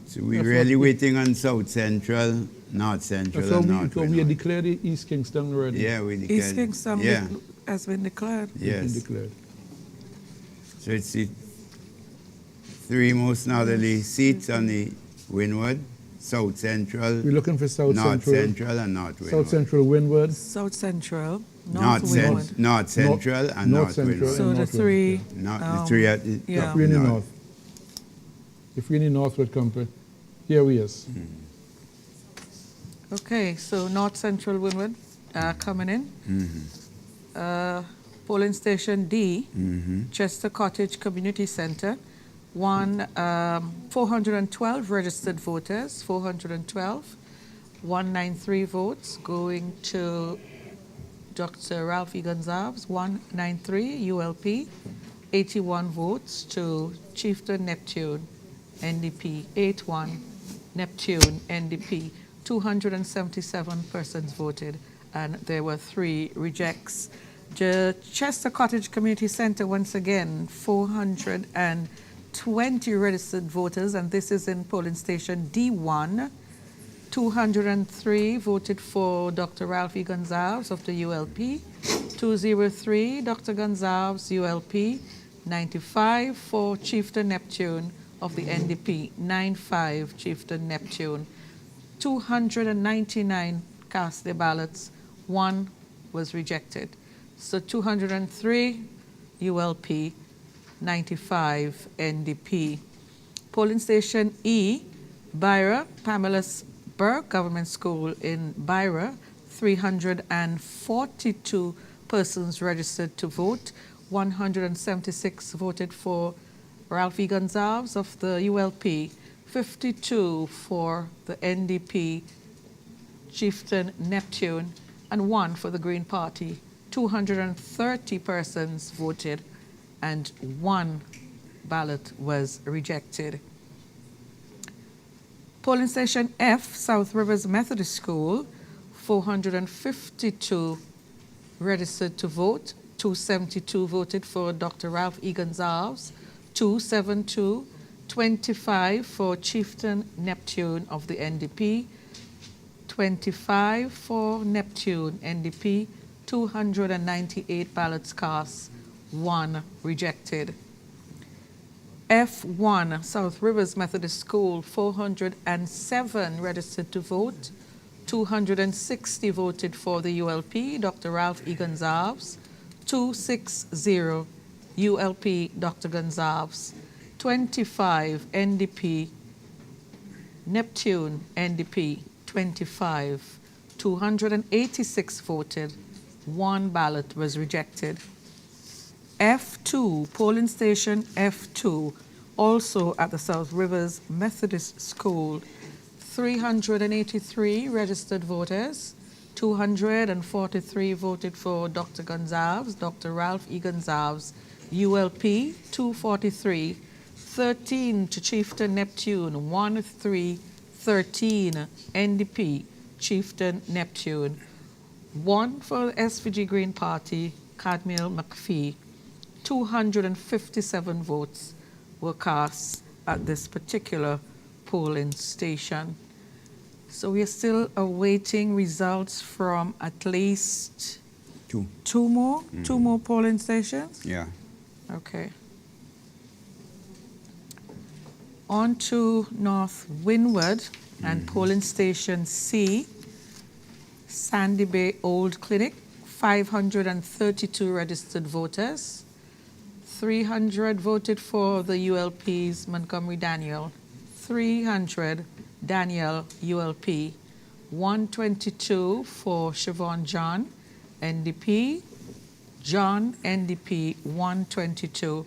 [SPEAKER 2] So we're
[SPEAKER 1] That's
[SPEAKER 2] really
[SPEAKER 1] what-
[SPEAKER 2] waiting on South Central, North Central,
[SPEAKER 1] So
[SPEAKER 2] and
[SPEAKER 1] we,
[SPEAKER 2] North
[SPEAKER 1] so we
[SPEAKER 2] Windward.
[SPEAKER 1] declared the East Kingston already.
[SPEAKER 2] Yeah, we declared.
[SPEAKER 4] East Kingston
[SPEAKER 2] Yeah,
[SPEAKER 4] has been declared.
[SPEAKER 1] It's been
[SPEAKER 2] yes.
[SPEAKER 1] declared.
[SPEAKER 2] So it's the three most northerly seats on the Windward, South Central,
[SPEAKER 1] We're looking for South
[SPEAKER 2] North
[SPEAKER 1] Central.
[SPEAKER 2] Central, and North Windward.
[SPEAKER 1] South Central Windward.
[SPEAKER 4] South Central, North
[SPEAKER 2] North,
[SPEAKER 4] Windward.
[SPEAKER 2] North Central, and
[SPEAKER 1] North
[SPEAKER 2] North
[SPEAKER 1] Central.
[SPEAKER 2] Windward.
[SPEAKER 4] So the
[SPEAKER 1] North
[SPEAKER 4] three.
[SPEAKER 2] Not the
[SPEAKER 4] um,
[SPEAKER 2] three at the
[SPEAKER 4] yeah.
[SPEAKER 2] top
[SPEAKER 1] Free in the
[SPEAKER 2] north.
[SPEAKER 1] North. If we in the North would come, here we is.
[SPEAKER 4] Okay, so North Central Windward coming in. Polling station D, Chester Cottage Community Center, 412 registered voters, 412, 193 votes going to Dr. Ralphie Gonzalez, 193 ULP, 81 votes to Chieftain Neptune, NDP, 81 Neptune, NDP, 277 persons voted, and there were 3 rejects. The Chester Cottage Community Center, once again, 420 registered voters, and this is in polling station D1. 203 voted for Dr. Ralphie Gonzalez of the ULP, 203 Dr. Gonzalez, ULP, 95 for Chieftain Neptune of the NDP, 95 Chieftain Neptune, 299 cast their ballots, 1 was rejected. So 203 ULP, 95 NDP. Polling station E, Byra, Pamela Burke Government School in Byra, 342 persons registered to vote, 176 voted for Ralphie Gonzalez of the ULP, 52 for the NDP, Chieftain Neptune, and 1 for the Green Party. 230 persons voted and 1 ballot was rejected. Polling station F, South Rivers Methodist School, 452 registered to vote, 272 voted for Dr. Ralph E. Gonzalez, 272, 25 for Chieftain Neptune of the NDP, 25 for Neptune NDP, 298 ballots cast, 1 rejected. F1, South Rivers Methodist School, 407 registered to vote, 260 voted for the ULP, Dr. Ralph E. Gonzalez, 260 ULP, Dr. Gonzalez, 25 NDP, Neptune NDP 25, 286 voted, 1 ballot was rejected. F2, polling station F2, also at the South Rivers Methodist School, 383 registered voters, 243 voted for Dr. Gonzalez, Dr. Ralph E. Gonzalez, ULP, 243, 13 to Chieftain Neptune, 1313 NDP, Chieftain Neptune, 1 for the SVG Green Party, Cadmiel McPhee. 257 votes were cast at this particular polling station. So we are still awaiting results from at least two more polling stations?
[SPEAKER 2] Yeah.
[SPEAKER 4] Okay. On to North Windward and polling station C, Sandy Bay Old Clinic, 532 registered voters. 300 voted for the ULP's Montgomery Daniel, 300 Daniel ULP, 122 for Siobhan John NDP, John NDP 122,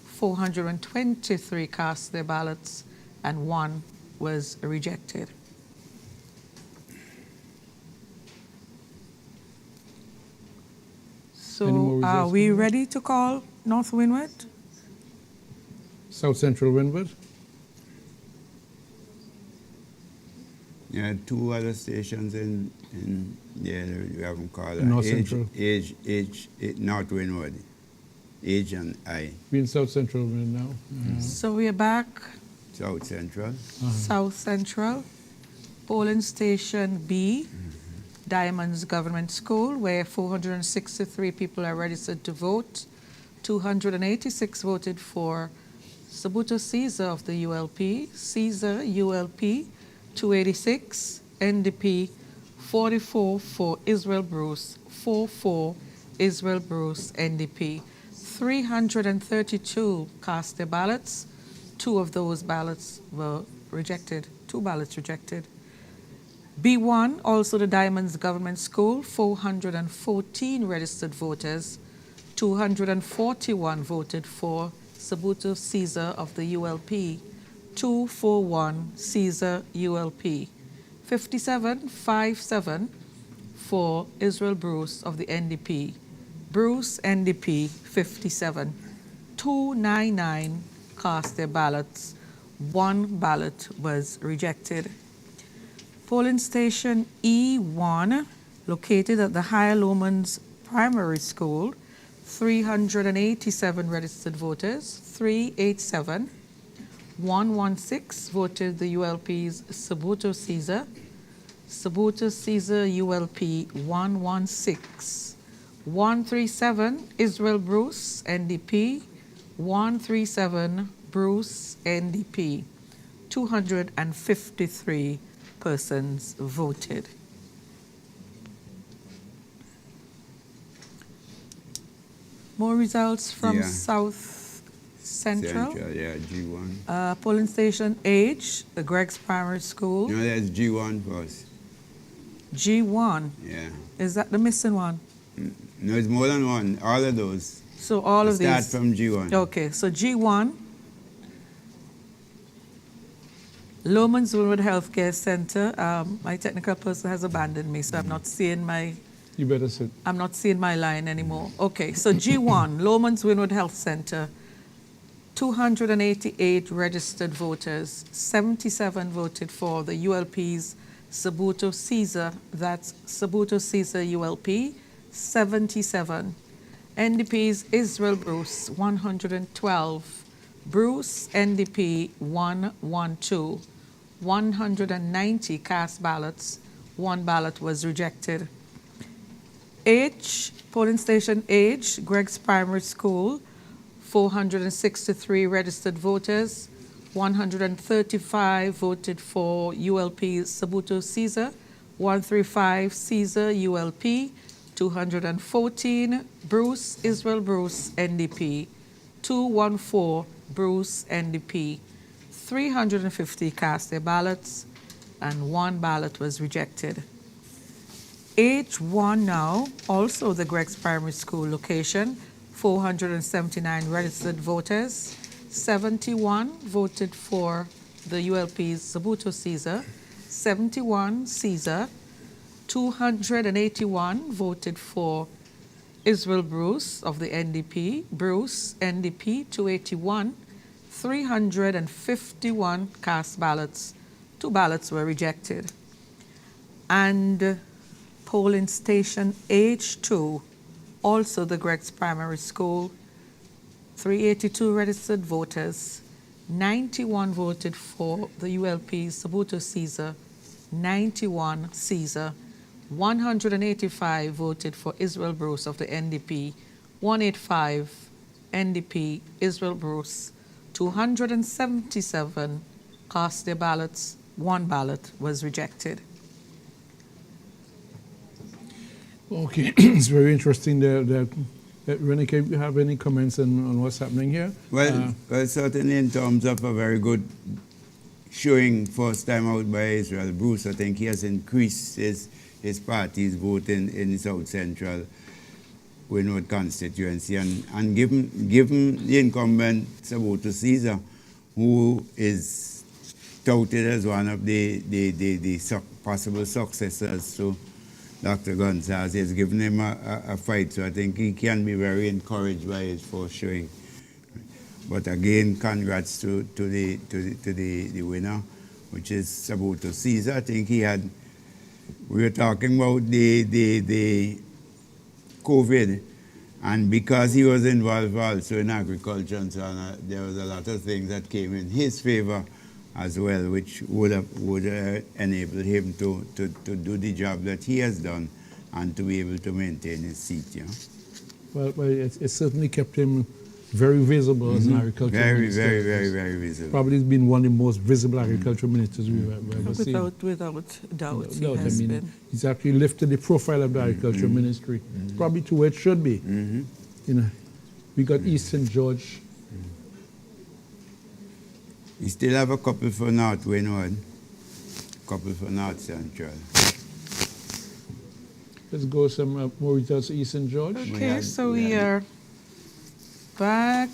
[SPEAKER 4] 423 cast their ballots and 1 was rejected.
[SPEAKER 1] Any more
[SPEAKER 4] So are
[SPEAKER 1] results
[SPEAKER 4] we
[SPEAKER 1] from that?
[SPEAKER 4] ready to call North Windward?
[SPEAKER 1] South Central Windward.
[SPEAKER 2] Yeah, 2 other stations in yeah, we haven't called
[SPEAKER 1] In North
[SPEAKER 2] Age,
[SPEAKER 1] Central.
[SPEAKER 2] North Windward. Age and I,
[SPEAKER 1] We're in South Central Wind now.
[SPEAKER 4] So we are back
[SPEAKER 2] South Central.
[SPEAKER 4] South Central, polling station B, Diamonds Government School, where 463 people are registered to vote. 286 voted for Sabuto Caesar of the ULP, Caesar ULP 286, NDP 44 for Israel Bruce, 44 Israel Bruce NDP. 332 cast their ballots. 2 of those ballots were rejected, 2 ballots rejected. B1, also the Diamonds Government School, 414 registered voters, 241 voted for Sabuto Caesar of the ULP, 241 Caesar ULP, 57 for Israel Bruce of the NDP, Bruce NDP 57, 299 cast their ballots, 1 ballot was rejected. Polling station E1, located at the Higher Lomans Primary School, 387 registered voters, 387. 116 voted the ULP's Sabuto Caesar, Sabuto Caesar ULP 116. 137 Israel Bruce NDP, 137 Bruce NDP. 253 persons voted. More results from
[SPEAKER 2] Yeah.
[SPEAKER 4] South Central.
[SPEAKER 2] Yeah, G1.
[SPEAKER 4] Polling station H, the Greg's Primary School.
[SPEAKER 2] No, that's G1 first.
[SPEAKER 4] G1,
[SPEAKER 2] Yeah.
[SPEAKER 4] is that the missing one?
[SPEAKER 2] No, it's more than one. All of those.
[SPEAKER 4] So all of
[SPEAKER 2] Start
[SPEAKER 4] these.
[SPEAKER 2] from G1.
[SPEAKER 4] Okay, so G1, Lomans Woodward Healthcare Center. My technical person has abandoned me, so I'm not seeing my line anymore. Okay, so G1, Lomans Winwood Health Center, 288 registered voters, 77 voted for the ULP's Sabuto Caesar, that's Sabuto Caesar ULP, 77. NDP's Israel Bruce, 112. Bruce NDP, 112. 190 cast ballots, 1 ballot was rejected. H, polling station H, Greg's Primary School, 463 registered voters, 135 voted for ULP Sabuto Caesar, 135 Caesar ULP, 214 Bruce Israel Bruce NDP, 214 Bruce, NDP. 350 cast their ballots and 1 ballot was rejected. H1 now, also the Greg's Primary School location, 479 registered voters, 71 voted for the ULP's Sabuto Caesar, 71 Caesar, 281 voted for Israel Bruce of the NDP, Bruce, NDP, 281, 351 cast ballots, 2 ballots were rejected. And polling station H2, also the Greg's Primary School, 382 registered voters, 91 voted for the ULP's Sabuto Caesar, 91 Caesar, 185 voted for Israel Bruce of the NDP, 185 NDP, Israel Bruce, 277 cast their ballots, 1 ballot was rejected.
[SPEAKER 1] Okay, it's very interesting that Renee, can you have any comments on what's happening here?
[SPEAKER 2] Well, certainly in terms of a very good showing first time out by Israel Bruce, I think he has increased his party's vote in the South Central Winwood constituency and given the incumbent Sabuto Caesar, who is touted as one of the possible successors to Dr. Gonzalez, has given him a fight, so I think he can be very encouraged by his first showing. But again, congrats to the winner, which is Sabuto Caesar. I think we were talking about the COVID, and because he was involved also in agriculture and so on, there was a lot of things that came in his favor as well, which would enable him to do the job that he has done and to be able to maintain his seat. You know?
[SPEAKER 1] Well, it certainly kept him very visible as an agriculture minister.
[SPEAKER 2] Very visible.
[SPEAKER 1] Probably has been one of the most visible agricultural ministers we've ever seen.
[SPEAKER 4] Without doubt, he
[SPEAKER 1] No,
[SPEAKER 4] has
[SPEAKER 1] I mean,
[SPEAKER 4] been.
[SPEAKER 1] he's actually lifted the profile of the agriculture ministry, probably to where it should be. You know, we got East St. George.
[SPEAKER 2] We still have a couple for North Winwood, couple for North Central.
[SPEAKER 1] Let's go some more results to East St. George.
[SPEAKER 4] Okay, so we are back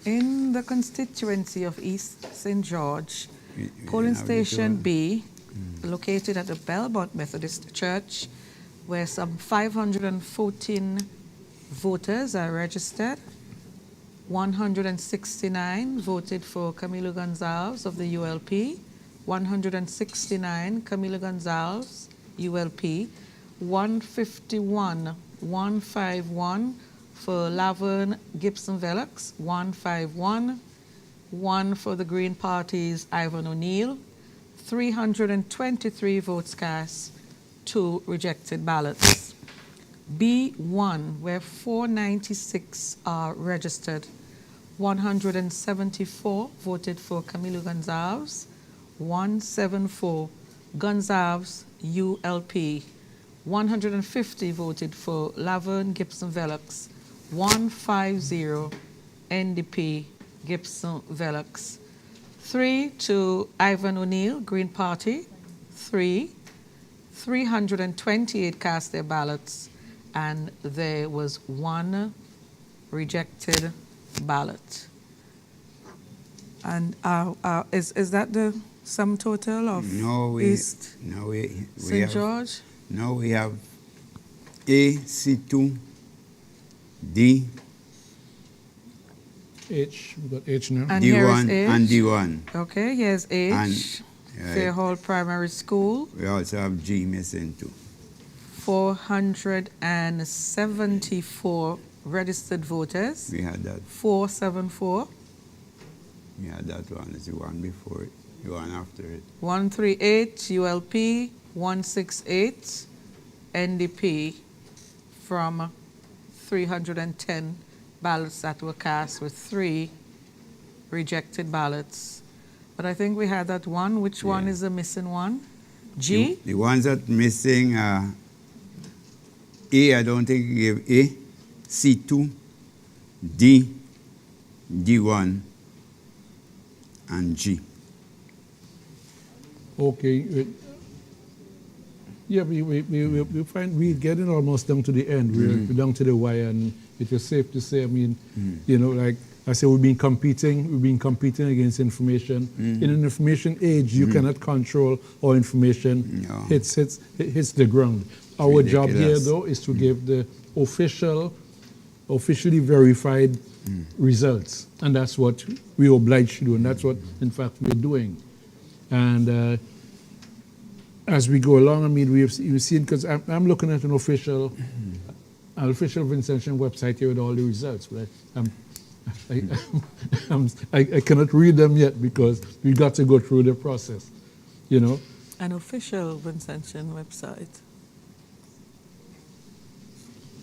[SPEAKER 4] in the constituency of East St. George. Polling station B, located at the Belmont Methodist Church, where some 514 voters are registered. 169 voted for Camilo Gonzalez of the ULP, 169 Camilo Gonzalez, ULP, 151 for Laverne Gibson Velox, 151, 1 for the Green Party's Ivan O'Neill, 323 votes cast, 2 rejected ballots. B1, where 496 are registered, 174 voted for Camilo Gonzalez, 174 Gonzalez ULP, 150 voted for Laverne Gibson Velox, 150 NDP Gibson Velox, 3 to Ivan O'Neill, Green Party, 328 cast their ballots, and there was 1 rejected ballot. And is that the sum total of East St. George?
[SPEAKER 2] No, we have A, C2, D,
[SPEAKER 1] H, we got H now.
[SPEAKER 4] And here is
[SPEAKER 2] D1,
[SPEAKER 4] H.
[SPEAKER 2] and D1.
[SPEAKER 4] Okay, here's H,
[SPEAKER 2] And,
[SPEAKER 4] Fairhall Primary School,
[SPEAKER 2] we also have G missing too.
[SPEAKER 4] 474 registered voters,
[SPEAKER 2] We had that.
[SPEAKER 4] 474,
[SPEAKER 2] We had that one. It's the one before it, the one after it.
[SPEAKER 4] 138 ULP, 168 NDP from 310 ballots that were cast with 3 rejected ballots. But I think we had that one. Which one is the missing one? G?
[SPEAKER 2] The ones that missing are A, I don't think you gave A, C2, D, D1, and G.
[SPEAKER 1] Okay. Yeah, we find we're getting almost down to the end. We're down to the wire, and it is safe to say, I mean, you know, like I said, we've been competing against information. In an information age, you cannot control how information hits the ground. Our job here,
[SPEAKER 2] Ridiculous.
[SPEAKER 1] though, is to give the officially verified results, and that's what we're obliged to do, and that's what, in fact, we're doing. And as we go along, I mean, we've seen, because I'm looking at an official Vincentian website here with all the results, but I cannot read them yet because we got to go through the process, you know.
[SPEAKER 4] An official Vincentian website.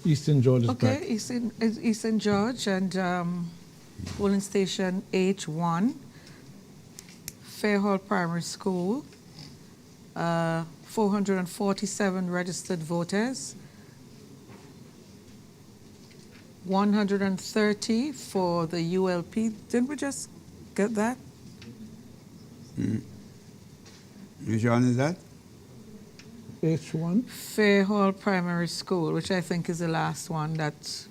[SPEAKER 1] Eastern George is back.
[SPEAKER 4] Okay, Eastern George and polling station H1, Fairhall Primary School, 447 registered voters, 130 for the ULP. Didn't we just get that?
[SPEAKER 2] Which one is that?
[SPEAKER 1] H1?
[SPEAKER 4] Fairhall Primary School, which I think is the last one that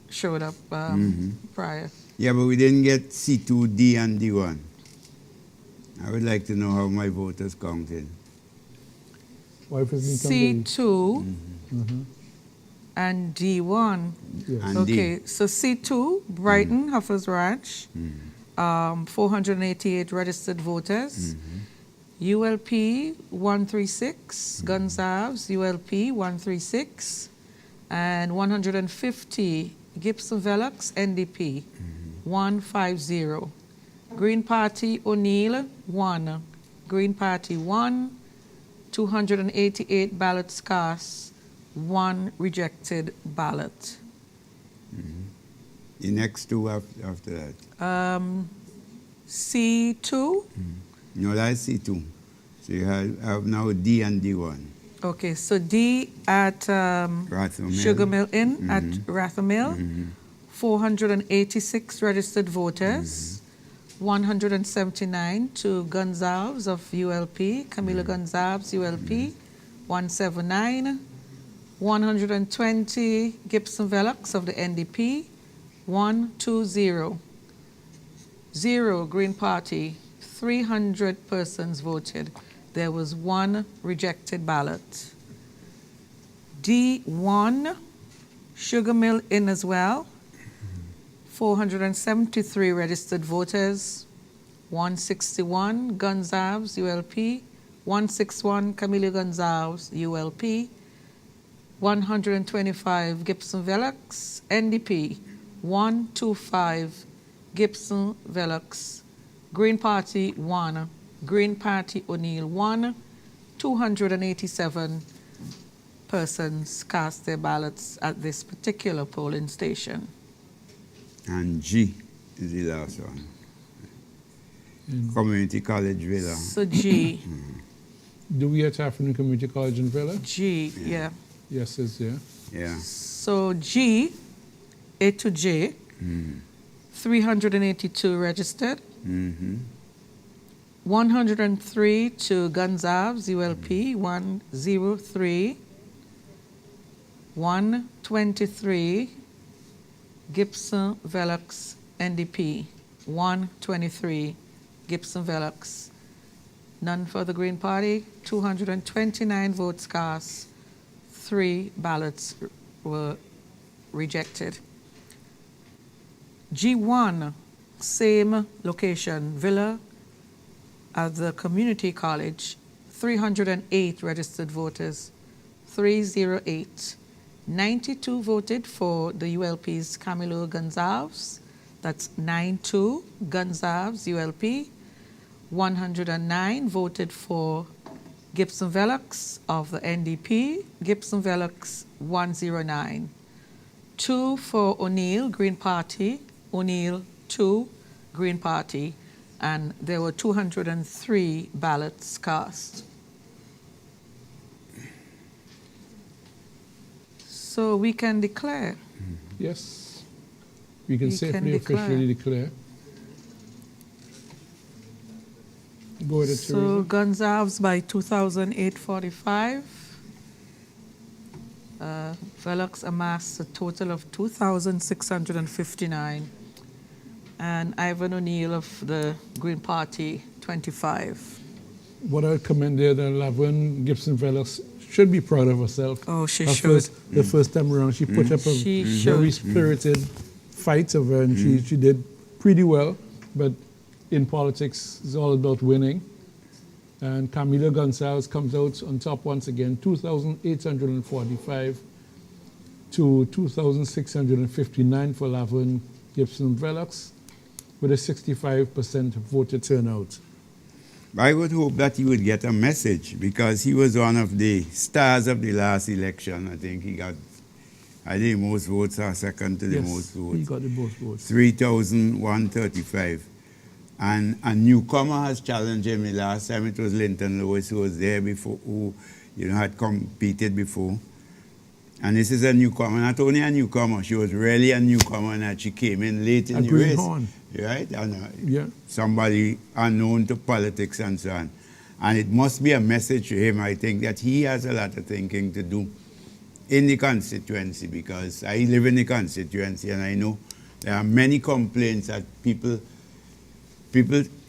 [SPEAKER 4] showed up prior.
[SPEAKER 2] Yeah, but we didn't get C2, D, and D1. I would like to know how my vote is counted.
[SPEAKER 1] Why if it's been
[SPEAKER 4] C2 and D1.
[SPEAKER 1] Yes.
[SPEAKER 2] And
[SPEAKER 4] Okay,
[SPEAKER 2] D.
[SPEAKER 4] so C2, Brighton, Huffers Ranch, 488 registered voters. ULP 136, Gonzales, ULP 136, and 150, Gibson Velux, NDP, 150. Green Party, O'Neill, 1. Green Party, 1. 288 ballots cast, 1 rejected ballot.
[SPEAKER 2] The next two after that.
[SPEAKER 4] C2.
[SPEAKER 2] No, that's C2. So you have now D and D1.
[SPEAKER 4] Okay, so D at
[SPEAKER 2] Rathamel.
[SPEAKER 4] Sugar Mill Inn at Rathamel, 486 registered voters, 179 to Gonzales of ULP, Camilo Gonzales, ULP, 179, 120 Gibson Velux of the NDP, 120, 0 Green Party, 300 persons voted. There was 1 rejected ballot. D1, Sugar Mill Inn as well, 473 registered voters, 161 Gonzales, ULP, 161 Camilo Gonzales, ULP, 125 Gibson Velux, NDP, 125 Gibson Velux, Green Party 1, Green Party O'Neill 1, 287 persons cast their ballots at this particular polling station.
[SPEAKER 2] And G is the last one. Community College Villa.
[SPEAKER 4] So G,
[SPEAKER 1] Do we have African Community College in Villa?
[SPEAKER 4] G, yeah.
[SPEAKER 1] Yes, it's yeah.
[SPEAKER 2] Yeah.
[SPEAKER 4] So G, A to J, 382 registered, 103 to Gonzales, ULP, 103, 123 Gibson Velux, NDP, 123 Gibson Velux. None for the Green Party, 229 votes cast, 3 ballots were rejected. G1, same location, Villa at the Community College, 308 registered voters, 308. 92 voted for the ULP's Camilo Gonzales, that's 92 Gonzales, ULP. 109 voted for Gibson Velux of the NDP, Gibson Velux 109. 2 for O'Neill, Green Party, O'Neill 2, Green Party, and there were 203 ballots cast. So we can declare.
[SPEAKER 1] Yes. We can
[SPEAKER 4] We can
[SPEAKER 1] safely
[SPEAKER 4] declare.
[SPEAKER 1] officially declare. Go ahead,
[SPEAKER 4] So
[SPEAKER 1] Teresa.
[SPEAKER 4] Gonzalez by 2,845. Velox amassed a total of 2,659. And Ivan O'Neill of the Green Party, 25.
[SPEAKER 1] What I commend there, that Laverne Gibson Velox should be proud of herself.
[SPEAKER 4] Oh, she
[SPEAKER 1] Her
[SPEAKER 4] should.
[SPEAKER 1] The first time around, she put up a
[SPEAKER 4] She
[SPEAKER 1] very
[SPEAKER 4] should.
[SPEAKER 1] spirited fight of her, and she did pretty well. But in politics, it's all about winning. And Camila Gonzalez comes out on top once again, 2,845 to 2,659 for Laverne Gibson Velox, with a 65% voter turnout.
[SPEAKER 2] I would hope that he would get a message, because he was one of the stars of the last election. I think he got, the most votes, or second to the most votes.
[SPEAKER 1] He got the most votes.
[SPEAKER 2] 3,135. And a newcomer has challenged him. The last time it was Linton Lewis, who was there before, who had competed before. And this is a newcomer, not only a newcomer, she was really a newcomer, and that she came in late in the race.
[SPEAKER 1] Greenhorn.
[SPEAKER 2] Right? And
[SPEAKER 1] Yeah.
[SPEAKER 2] somebody unknown to politics and so on. And it must be a message to him, I think, that he has a lot of thinking to do in the constituency, because I live in the constituency and I know there are many complaints that people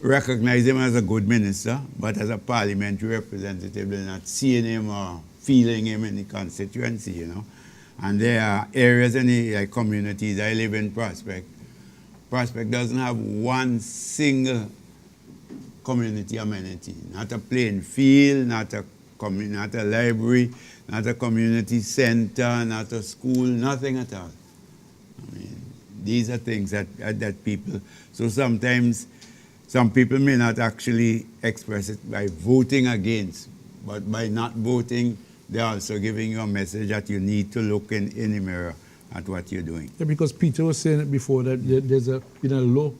[SPEAKER 2] recognize him as a good minister, but as a parliamentary representative, they're not seeing him or feeling him in the constituency, And there are areas in the communities. I live in Prospect. Prospect doesn't have one single community amenity, not a playing field, not a library, not a community center, not a school, nothing at all. I mean, these are things that people, so sometimes some people may not actually express it by voting against, but by not voting, they're also giving you a message that you need to look in the mirror at what you're doing.
[SPEAKER 1] Yeah, because Peter was saying it before, that there's been a low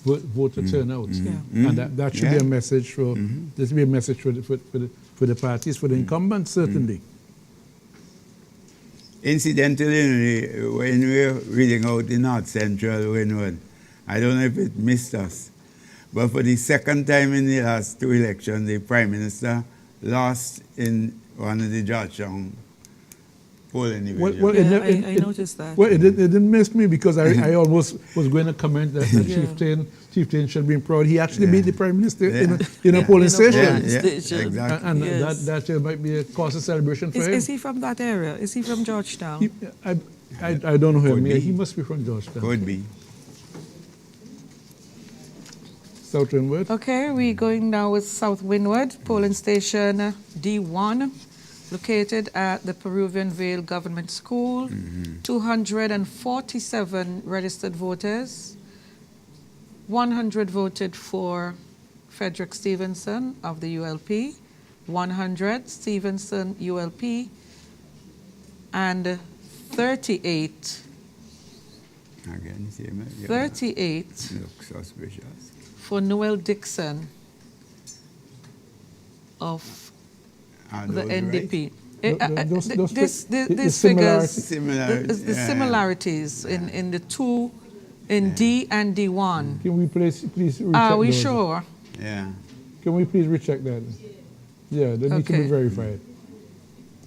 [SPEAKER 1] voter turnout. And that should be a message for, there should be a message for the parties, for the incumbents, certainly.
[SPEAKER 2] Incidentally, when we were reading out the North Central Windward, I don't know if it missed us, but for the second time in the last two elections, the Prime Minister lost in one of the Georgetown polling divisions.
[SPEAKER 1] Well,
[SPEAKER 4] I noticed that.
[SPEAKER 1] Well, it didn't miss me, because I almost was going to comment that Chieftain should be proud. He actually beat the Prime Minister in a polling station.
[SPEAKER 2] Exactly.
[SPEAKER 1] And that might be a cause of celebration for him.
[SPEAKER 4] Is he from that area? Is he from Georgetown?
[SPEAKER 1] I don't know him.
[SPEAKER 2] Could be.
[SPEAKER 1] He must be from Georgetown.
[SPEAKER 2] Could be.
[SPEAKER 1] South Windward.
[SPEAKER 4] Okay, we're going now with South Windward, polling station D1, located at the Peruvian Vale Government School. 247 registered voters. 100 voted for Frederick Stevenson of the ULP. 100 Stevenson ULP. And 38.
[SPEAKER 2] Again, same.
[SPEAKER 4] 38
[SPEAKER 2] Looks suspicious.
[SPEAKER 4] for Noel Dixon of the NDP. These figures, the similarities in the two, in D and D1.
[SPEAKER 1] Can we please recheck
[SPEAKER 4] Are we
[SPEAKER 1] those?
[SPEAKER 4] sure?
[SPEAKER 2] Yeah.
[SPEAKER 1] Can we please recheck that? Yeah, they need to be
[SPEAKER 4] Okay.
[SPEAKER 1] verified.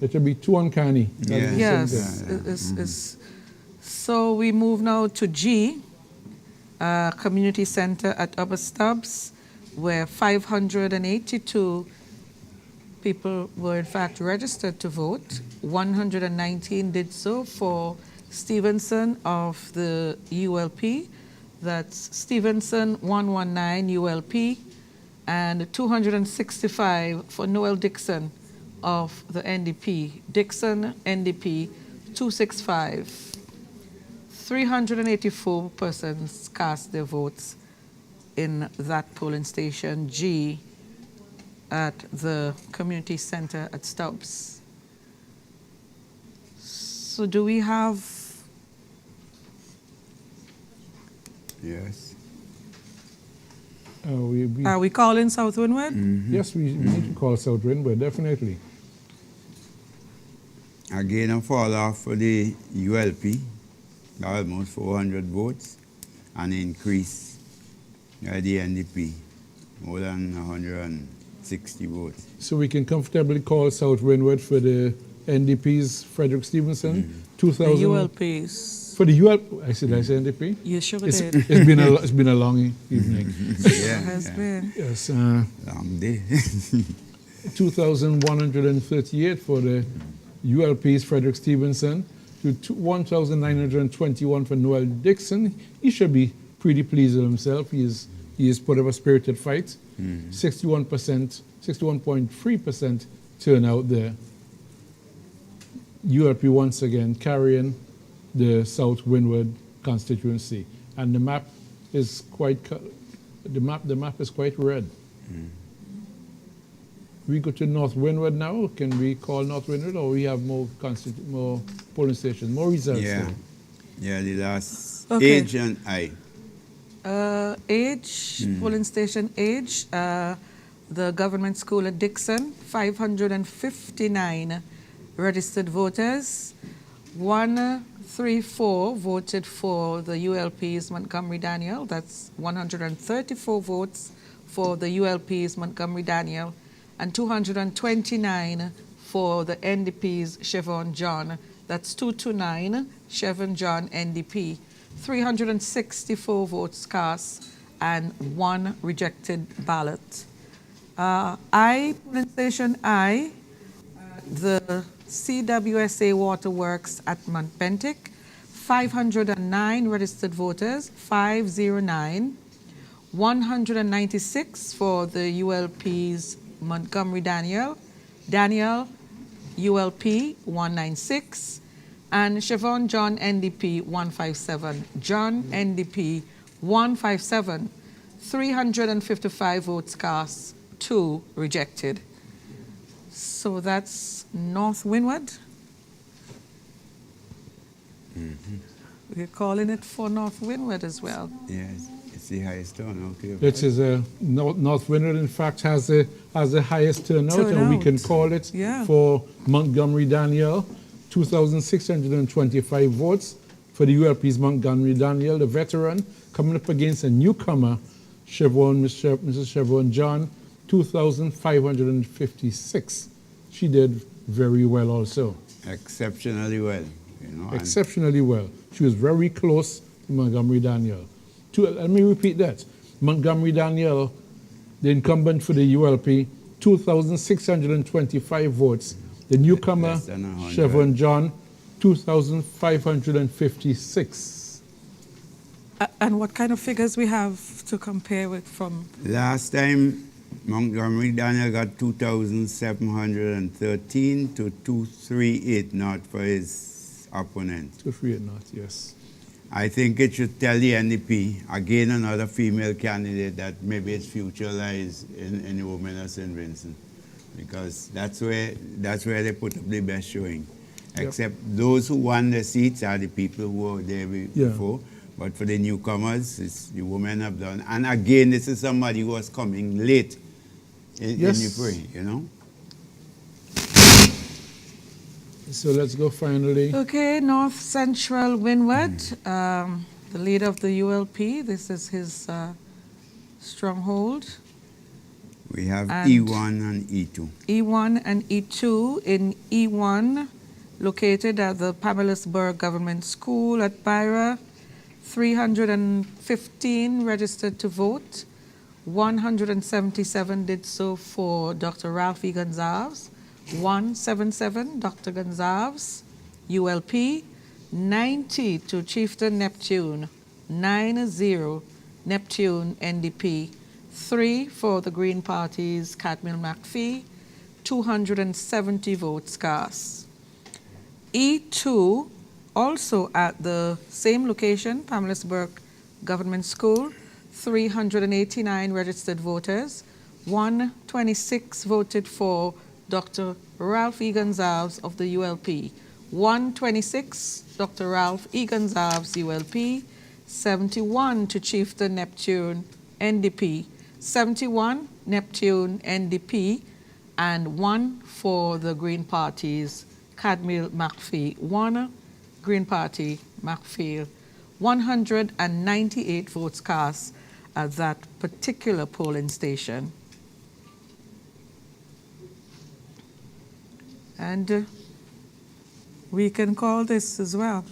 [SPEAKER 1] It should be too uncanny.
[SPEAKER 2] Yeah.
[SPEAKER 4] Yes. So we move now to G, community center at Upper Stubbs, where 582 people were in fact registered to vote. 119 did so for Stevenson of the ULP. That's Stevenson 119 ULP, and 265 for Noel Dixon of the NDP. Dixon NDP 265. 384 persons cast their votes in that polling station G at the community center at Stubbs. So do we have...
[SPEAKER 2] Yes.
[SPEAKER 4] Are we calling South Windward?
[SPEAKER 1] Yes, we need to call South Windward, definitely.
[SPEAKER 2] Again, a fall off for the ULP, almost 400 votes, and increase by the NDP. more than 160 votes.
[SPEAKER 1] So we can comfortably call South Windward for the NDP's Frederick Stevenson,
[SPEAKER 4] The
[SPEAKER 1] 2000.
[SPEAKER 4] ULPs.
[SPEAKER 1] For the UL, I said NDP.
[SPEAKER 4] You sure
[SPEAKER 1] It's,
[SPEAKER 4] did.
[SPEAKER 1] it's been a long evening.
[SPEAKER 2] Yeah,
[SPEAKER 4] Has been.
[SPEAKER 1] Yes,
[SPEAKER 2] long day.
[SPEAKER 1] 2,138 for the ULP's Frederick Stevenson, to 1,921 for Noel Dixon. He should be pretty pleased with himself. He is put up a spirited fight. 61%, 61.3% turnout there. ULP once again carrying the South Windward constituency, and the map is quite the map is quite red. We go to North Windward now. Can we call North Windward, or we have more polling stations, more results?
[SPEAKER 2] Yeah,
[SPEAKER 1] there?
[SPEAKER 2] yeah. The last
[SPEAKER 4] Okay.
[SPEAKER 2] age and I.
[SPEAKER 4] Polling station age, the government school at Dixon, 559 registered voters. 134 voted for the ULP's Montgomery Daniel. That's 134 votes for the ULP's Montgomery Daniel, and 229 for the NDP's Chevron John. That's 229, Chevron John NDP. 364 votes cast and 1 rejected ballot. Polling station I, the CWSA Waterworks at Mount Pentic, 509 registered voters, 509. 196 for the ULP's Montgomery Daniel, ULP 196, and Chevron John NDP 157. John NDP 157, 355 votes cast, 2 rejected. So that's North Windward. We're calling it for North Windward as well.
[SPEAKER 2] Yes, it's the highest turnout.
[SPEAKER 1] It is North Windward, in fact, has the highest turnout, and we can call it for Montgomery Daniel, 2,625 votes for the ULP's Montgomery Daniel, the veteran, coming up against a newcomer, Mrs. Chevron John, 2,556. She did very well also.
[SPEAKER 2] Exceptionally well.
[SPEAKER 1] Exceptionally well. She was very close to Montgomery Daniel. Let me repeat that. Montgomery Daniel, the incumbent for the ULP, 2,625 votes. The newcomer, Chevron John, 2,556.
[SPEAKER 4] And what kind of figures we have to compare with from?
[SPEAKER 2] Last time, Montgomery Daniel got 2,713 to 2,380 for his opponent.
[SPEAKER 1] 2,380, yes.
[SPEAKER 2] I think it should tell the NDP, again another female candidate, that maybe its future lies in the women of St. Vincent, because that's where they put up the best showing.
[SPEAKER 1] Yep.
[SPEAKER 2] Except those who won the seats are the people who were there before. But for the newcomers, the women have done. And again, this is somebody who was coming late in the fray,
[SPEAKER 1] So let's go finally.
[SPEAKER 4] Okay, North Central Windward, the leader of the ULP. This is his stronghold.
[SPEAKER 2] We have E1 and E2.
[SPEAKER 4] E1 and E2. In E1, located at the Pamelarsburg Government School at Byra, 315 registered to vote. 177 did so for Dr. Ralph E. Gonzalez. 177, Dr. Gonzalez, ULP. 90 to Chieftain Neptune. 90, Neptune, NDP. 3 for the Green Party's Catmill McPhee. 270 votes cast. E2, also at the same location, Pamelarsburg Government School, 389 registered voters. 126 voted for Dr. Ralph E. Gonzalez of the ULP. 126, Dr. Ralph E. Gonzalez, ULP. 71 to Chieftain Neptune, NDP. 71, Neptune, NDP. And 1 for the Green Party's Cadmill McPhee. 1, Green Party, McPhee. 198 votes cast. at that particular polling station. And we can call this as well.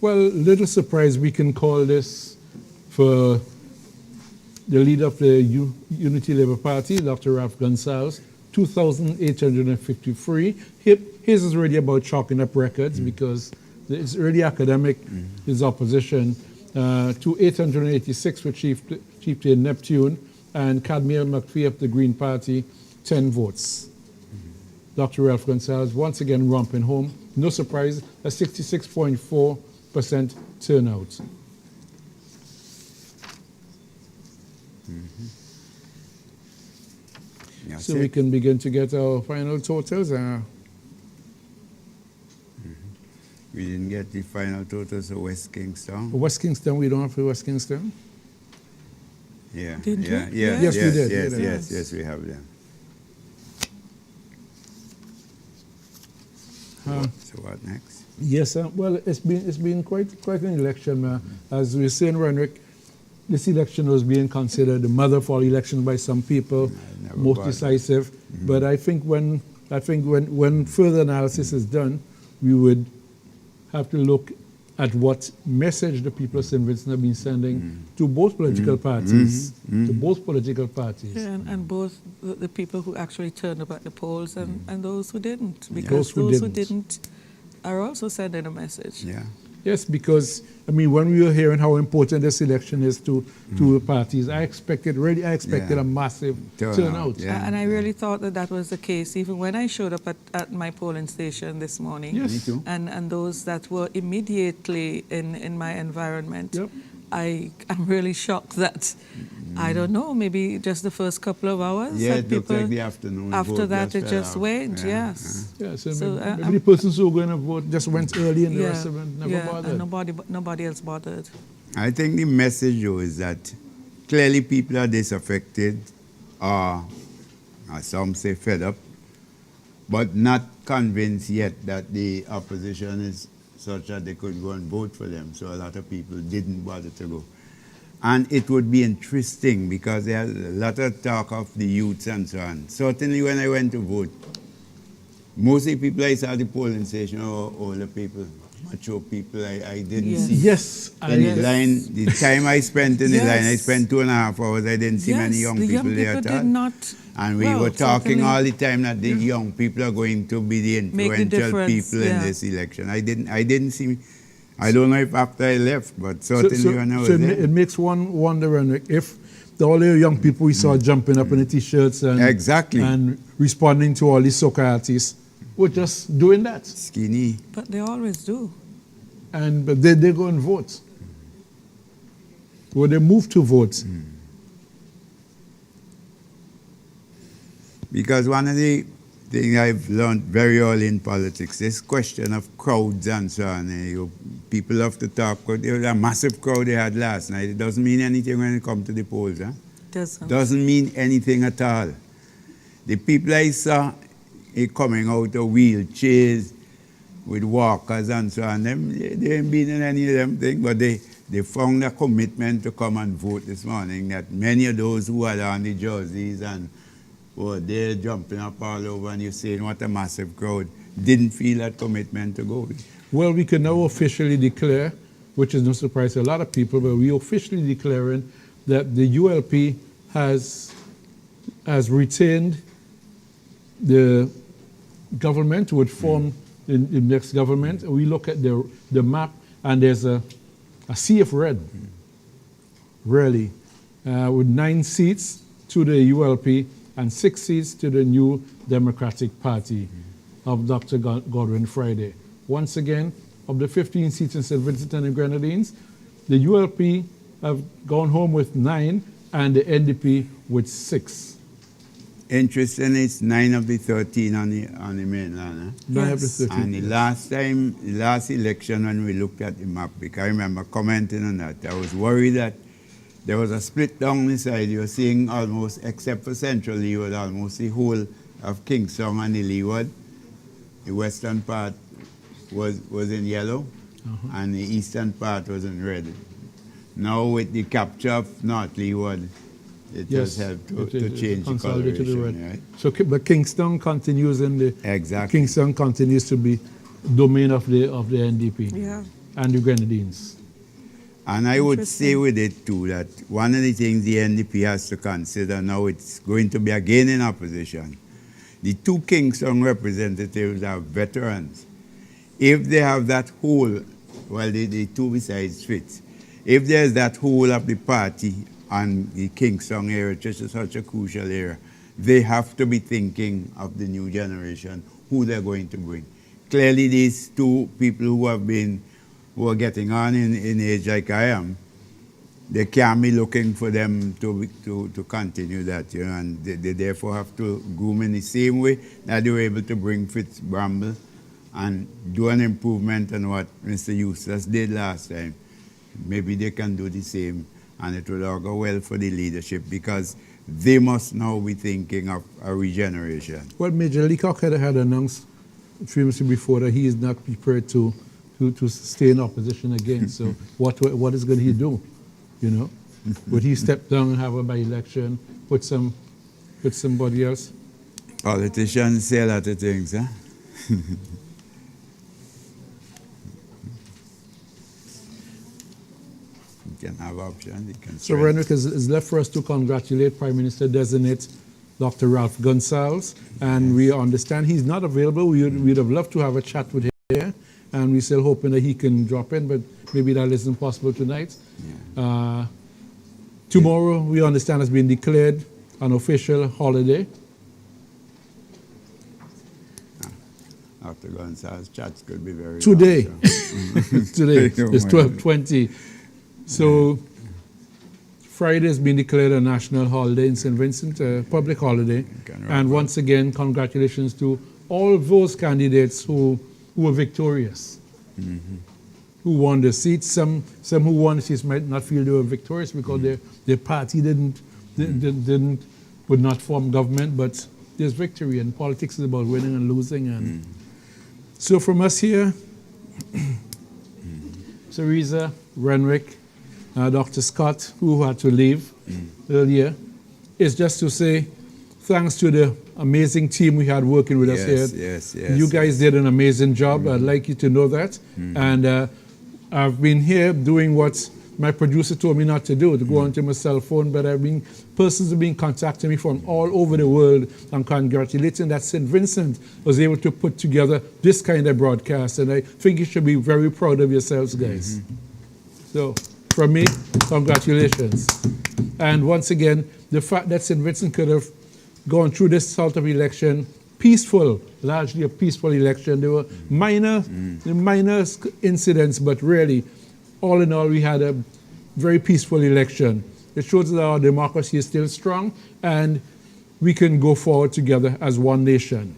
[SPEAKER 1] Well, little surprise, we can call this for the leader of the Unity Labour Party, Dr. Ralph Gonsalves, 2,853. His is really about chalking up records because it's really academic, his opposition, to 886 for Chieftain Neptune, and Cadmiel McPhee of the Green Party, 10 votes. Dr. Ralph Gonsalves once again romping home. No surprise, a 66.4% turnout. So we can begin to get our final totals.
[SPEAKER 2] We didn't get the final totals of West Kingston.
[SPEAKER 1] West Kingston, we don't have for West Kingston?
[SPEAKER 2] Yeah,
[SPEAKER 4] Didn't
[SPEAKER 2] yeah,
[SPEAKER 4] we?
[SPEAKER 2] yeah,
[SPEAKER 1] Yes, we did.
[SPEAKER 2] Yes, we have them. So what next?
[SPEAKER 1] Yes, well, it's been quite an election. As we were saying, Renwick, this election was being considered the mother of all elections by some people, most decisive. But I think when further analysis is done, we would have to look at what message the people of St. Vincent have been sending to both political parties, to both political parties.
[SPEAKER 4] Yeah, and both the people who actually turned up at the polls and those who didn't,
[SPEAKER 1] Yeah.
[SPEAKER 4] because those who didn't are also sending a message.
[SPEAKER 2] Yeah.
[SPEAKER 1] Yes, because, I mean, when we were hearing how important this election is to the parties, I expected a massive turnout.
[SPEAKER 2] Yeah.
[SPEAKER 4] And I really thought that was the case, even when I showed up at my polling station this morning.
[SPEAKER 1] Yes.
[SPEAKER 2] Me too.
[SPEAKER 4] And those that were immediately in my environment.
[SPEAKER 1] Yep.
[SPEAKER 4] I'm really shocked that, I don't know, maybe just the first couple of hours.
[SPEAKER 2] Yeah,
[SPEAKER 4] that
[SPEAKER 2] it looked
[SPEAKER 4] people,
[SPEAKER 2] like the afternoon.
[SPEAKER 4] after
[SPEAKER 2] vote
[SPEAKER 4] that, it
[SPEAKER 2] fell
[SPEAKER 4] just
[SPEAKER 2] out.
[SPEAKER 4] went,
[SPEAKER 2] Yeah,
[SPEAKER 4] yes.
[SPEAKER 1] Yeah, so,
[SPEAKER 4] So,
[SPEAKER 1] maybe the persons who were going to vote just went early and the rest of them never bothered.
[SPEAKER 4] And nobody else bothered.
[SPEAKER 2] I think the message, though, is that clearly people are disaffected, or as some say fed up, but not convinced yet that the opposition is such that they could go and vote for them. So a lot of people didn't bother to go. And it would be interesting because there's a lot of talk of the youths and so on. Certainly when I went to vote, most of the people I saw at the polling station were older people, mature people. I didn't
[SPEAKER 4] Yes.
[SPEAKER 2] see.
[SPEAKER 1] Yes,
[SPEAKER 2] In the line, the time I spent in the line, I
[SPEAKER 4] Yes.
[SPEAKER 2] spent 2.5 hours. I didn't see many young
[SPEAKER 4] the
[SPEAKER 2] people
[SPEAKER 4] young
[SPEAKER 2] there
[SPEAKER 4] people
[SPEAKER 2] at all.
[SPEAKER 4] did not.
[SPEAKER 2] And we
[SPEAKER 4] well,
[SPEAKER 2] were talking
[SPEAKER 4] certainly
[SPEAKER 2] all the time that the young people are going to be the
[SPEAKER 4] Make the
[SPEAKER 2] influential
[SPEAKER 4] difference,
[SPEAKER 2] people in
[SPEAKER 4] yeah.
[SPEAKER 2] this election. I didn't see. I don't know if after I left, but certainly when I was
[SPEAKER 1] so
[SPEAKER 2] there.
[SPEAKER 1] it makes one wonder, Renwick, if all the young people we saw jumping up in the T-shirts and,
[SPEAKER 2] Exactly.
[SPEAKER 1] and responding to all these soca artists were just doing that.
[SPEAKER 2] Skinny.
[SPEAKER 4] But they always do.
[SPEAKER 1] But they go and vote. Or they move to vote.
[SPEAKER 2] Because one of the things I've learned very early in politics, this question of crowds and so on. People love to talk. There was a massive crowd they had last night. It doesn't mean anything when it comes to the polls. Huh? Doesn't mean anything at all. The people I saw coming out of wheelchairs with walkers and so on, they ain't been in any of them things, but they found a commitment to come and vote this morning, that many of those who had on the jerseys and were there jumping up all over and you're saying what a massive crowd, didn't feel that commitment to go.
[SPEAKER 1] Well, we can now officially declare, which is no surprise to a lot of people, but we officially declaring that the ULP has retained the government, would form the next government. We look at the map and there's a sea of red, really, with 9 seats to the ULP and 6 seats to the new Democratic Party of Dr. Godwin Friday. Once again, of the 15 seats in St. Vincent and the Grenadines, the ULP have gone home with 9 and the NDP with 6.
[SPEAKER 2] Interesting, it's 9 of the 13 on the mainland. Huh?
[SPEAKER 1] 9 of the 13.
[SPEAKER 2] And the last election when we looked at the map, because I remember commenting on that, I was worried that there was a split down the side. You were seeing almost, except for Central Leeward, almost the whole of Kingston and the Leeward. The western part was in yellow. and the eastern part wasn't ready. Now with the capture of North Leeward, it has helped to change the coloration, right?
[SPEAKER 1] So, but Kingston continues in the
[SPEAKER 2] Exactly.
[SPEAKER 1] Kingston continues to be domain of the NDP
[SPEAKER 4] Yeah.
[SPEAKER 1] and the Grenadines.
[SPEAKER 2] And I would
[SPEAKER 4] Interesting.
[SPEAKER 2] say with it too that one of the things the NDP has to consider now, it's going to be again in opposition. The two Kingston representatives are veterans. If they have that whole, well, the two besides Fitz, if there's that whole of the party and the Kingston area, which is such a crucial area, they have to be thinking of the new generation, who they're going to bring. Clearly, these two people who are getting on in age like I am, they can't be looking for them to continue that, you know, and they therefore have to groom in the same way that they were able to bring Fitz Bramble and do an improvement on what Mr. Eustace did last time. Maybe they can do the same, and it will all go well for the leadership, because they must now be thinking of a regeneration.
[SPEAKER 1] Well, Major Leacock had announced a few months before that he is not prepared to stay in opposition again. So what is going to do? You know, would he step down and have a by-election, put somebody else?
[SPEAKER 2] Politicians say a lot of things, huh? You can have options. You can
[SPEAKER 1] So, Renwick, it's left for us to congratulate Prime Minister-designate Dr. Ralph Gonsalves, and we understand he's not available. We'd have loved to have a chat with him here, and we're still hoping that he can drop in, but maybe that isn't possible tonight.
[SPEAKER 2] Yeah.
[SPEAKER 1] Tomorrow, we understand, has been declared an official holiday.
[SPEAKER 2] After Gonzalez, chats could be very
[SPEAKER 1] Today.
[SPEAKER 2] long, so.
[SPEAKER 1] Today,
[SPEAKER 2] Oh
[SPEAKER 1] it's
[SPEAKER 2] my
[SPEAKER 1] 12:20. So Friday has been declared a national holiday in St. Vincent, a public holiday. And once again, congratulations to all those candidates who were victorious, who won the seats. Some who won the seats might not feel they were victorious because their party would not form government, but there's victory, and politics is about winning and losing. And so from us here, Teresa, Renwick, Dr. Scott, who had to leave earlier, is just to say thanks to the amazing team we had working with us here.
[SPEAKER 2] Yes.
[SPEAKER 1] You guys did an amazing job. I'd like you to know that. And I've been here doing what my producer told me not to do, to go onto my cell phone, but persons have been contacting me from all over the world and congratulating that St. Vincent was able to put together this kind of broadcast. And I think you should be very proud of yourselves, guys. So, from me, congratulations. And once again, the fact that St. Vincent could have gone through this sort of election, peaceful, largely a peaceful election. There were minor incidents, but really, all in all, we had a very peaceful election. It shows that our democracy is still strong, and we can go forward together as one nation.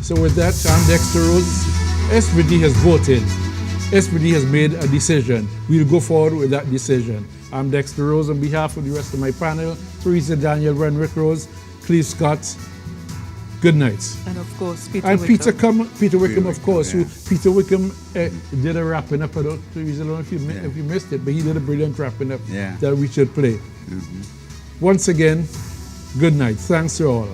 [SPEAKER 1] So with that, I'm Dexter Rose. SVD has voted. SVD has made a decision. We'll go forward with that decision. I'm Dexter Rose on behalf of the rest of my panel, Teresa Daniel, Renwick Rose, Cleve Scott. Good night.
[SPEAKER 4] And of course, Peter
[SPEAKER 1] And
[SPEAKER 4] Wickham.
[SPEAKER 1] Peter Wickham, of course.
[SPEAKER 2] yeah.
[SPEAKER 1] Peter Wickham did a wrapping up. I don't know if you missed it, but he did a brilliant wrapping up
[SPEAKER 2] Yeah.
[SPEAKER 1] that we should play. Once again, good night. Thanks to all.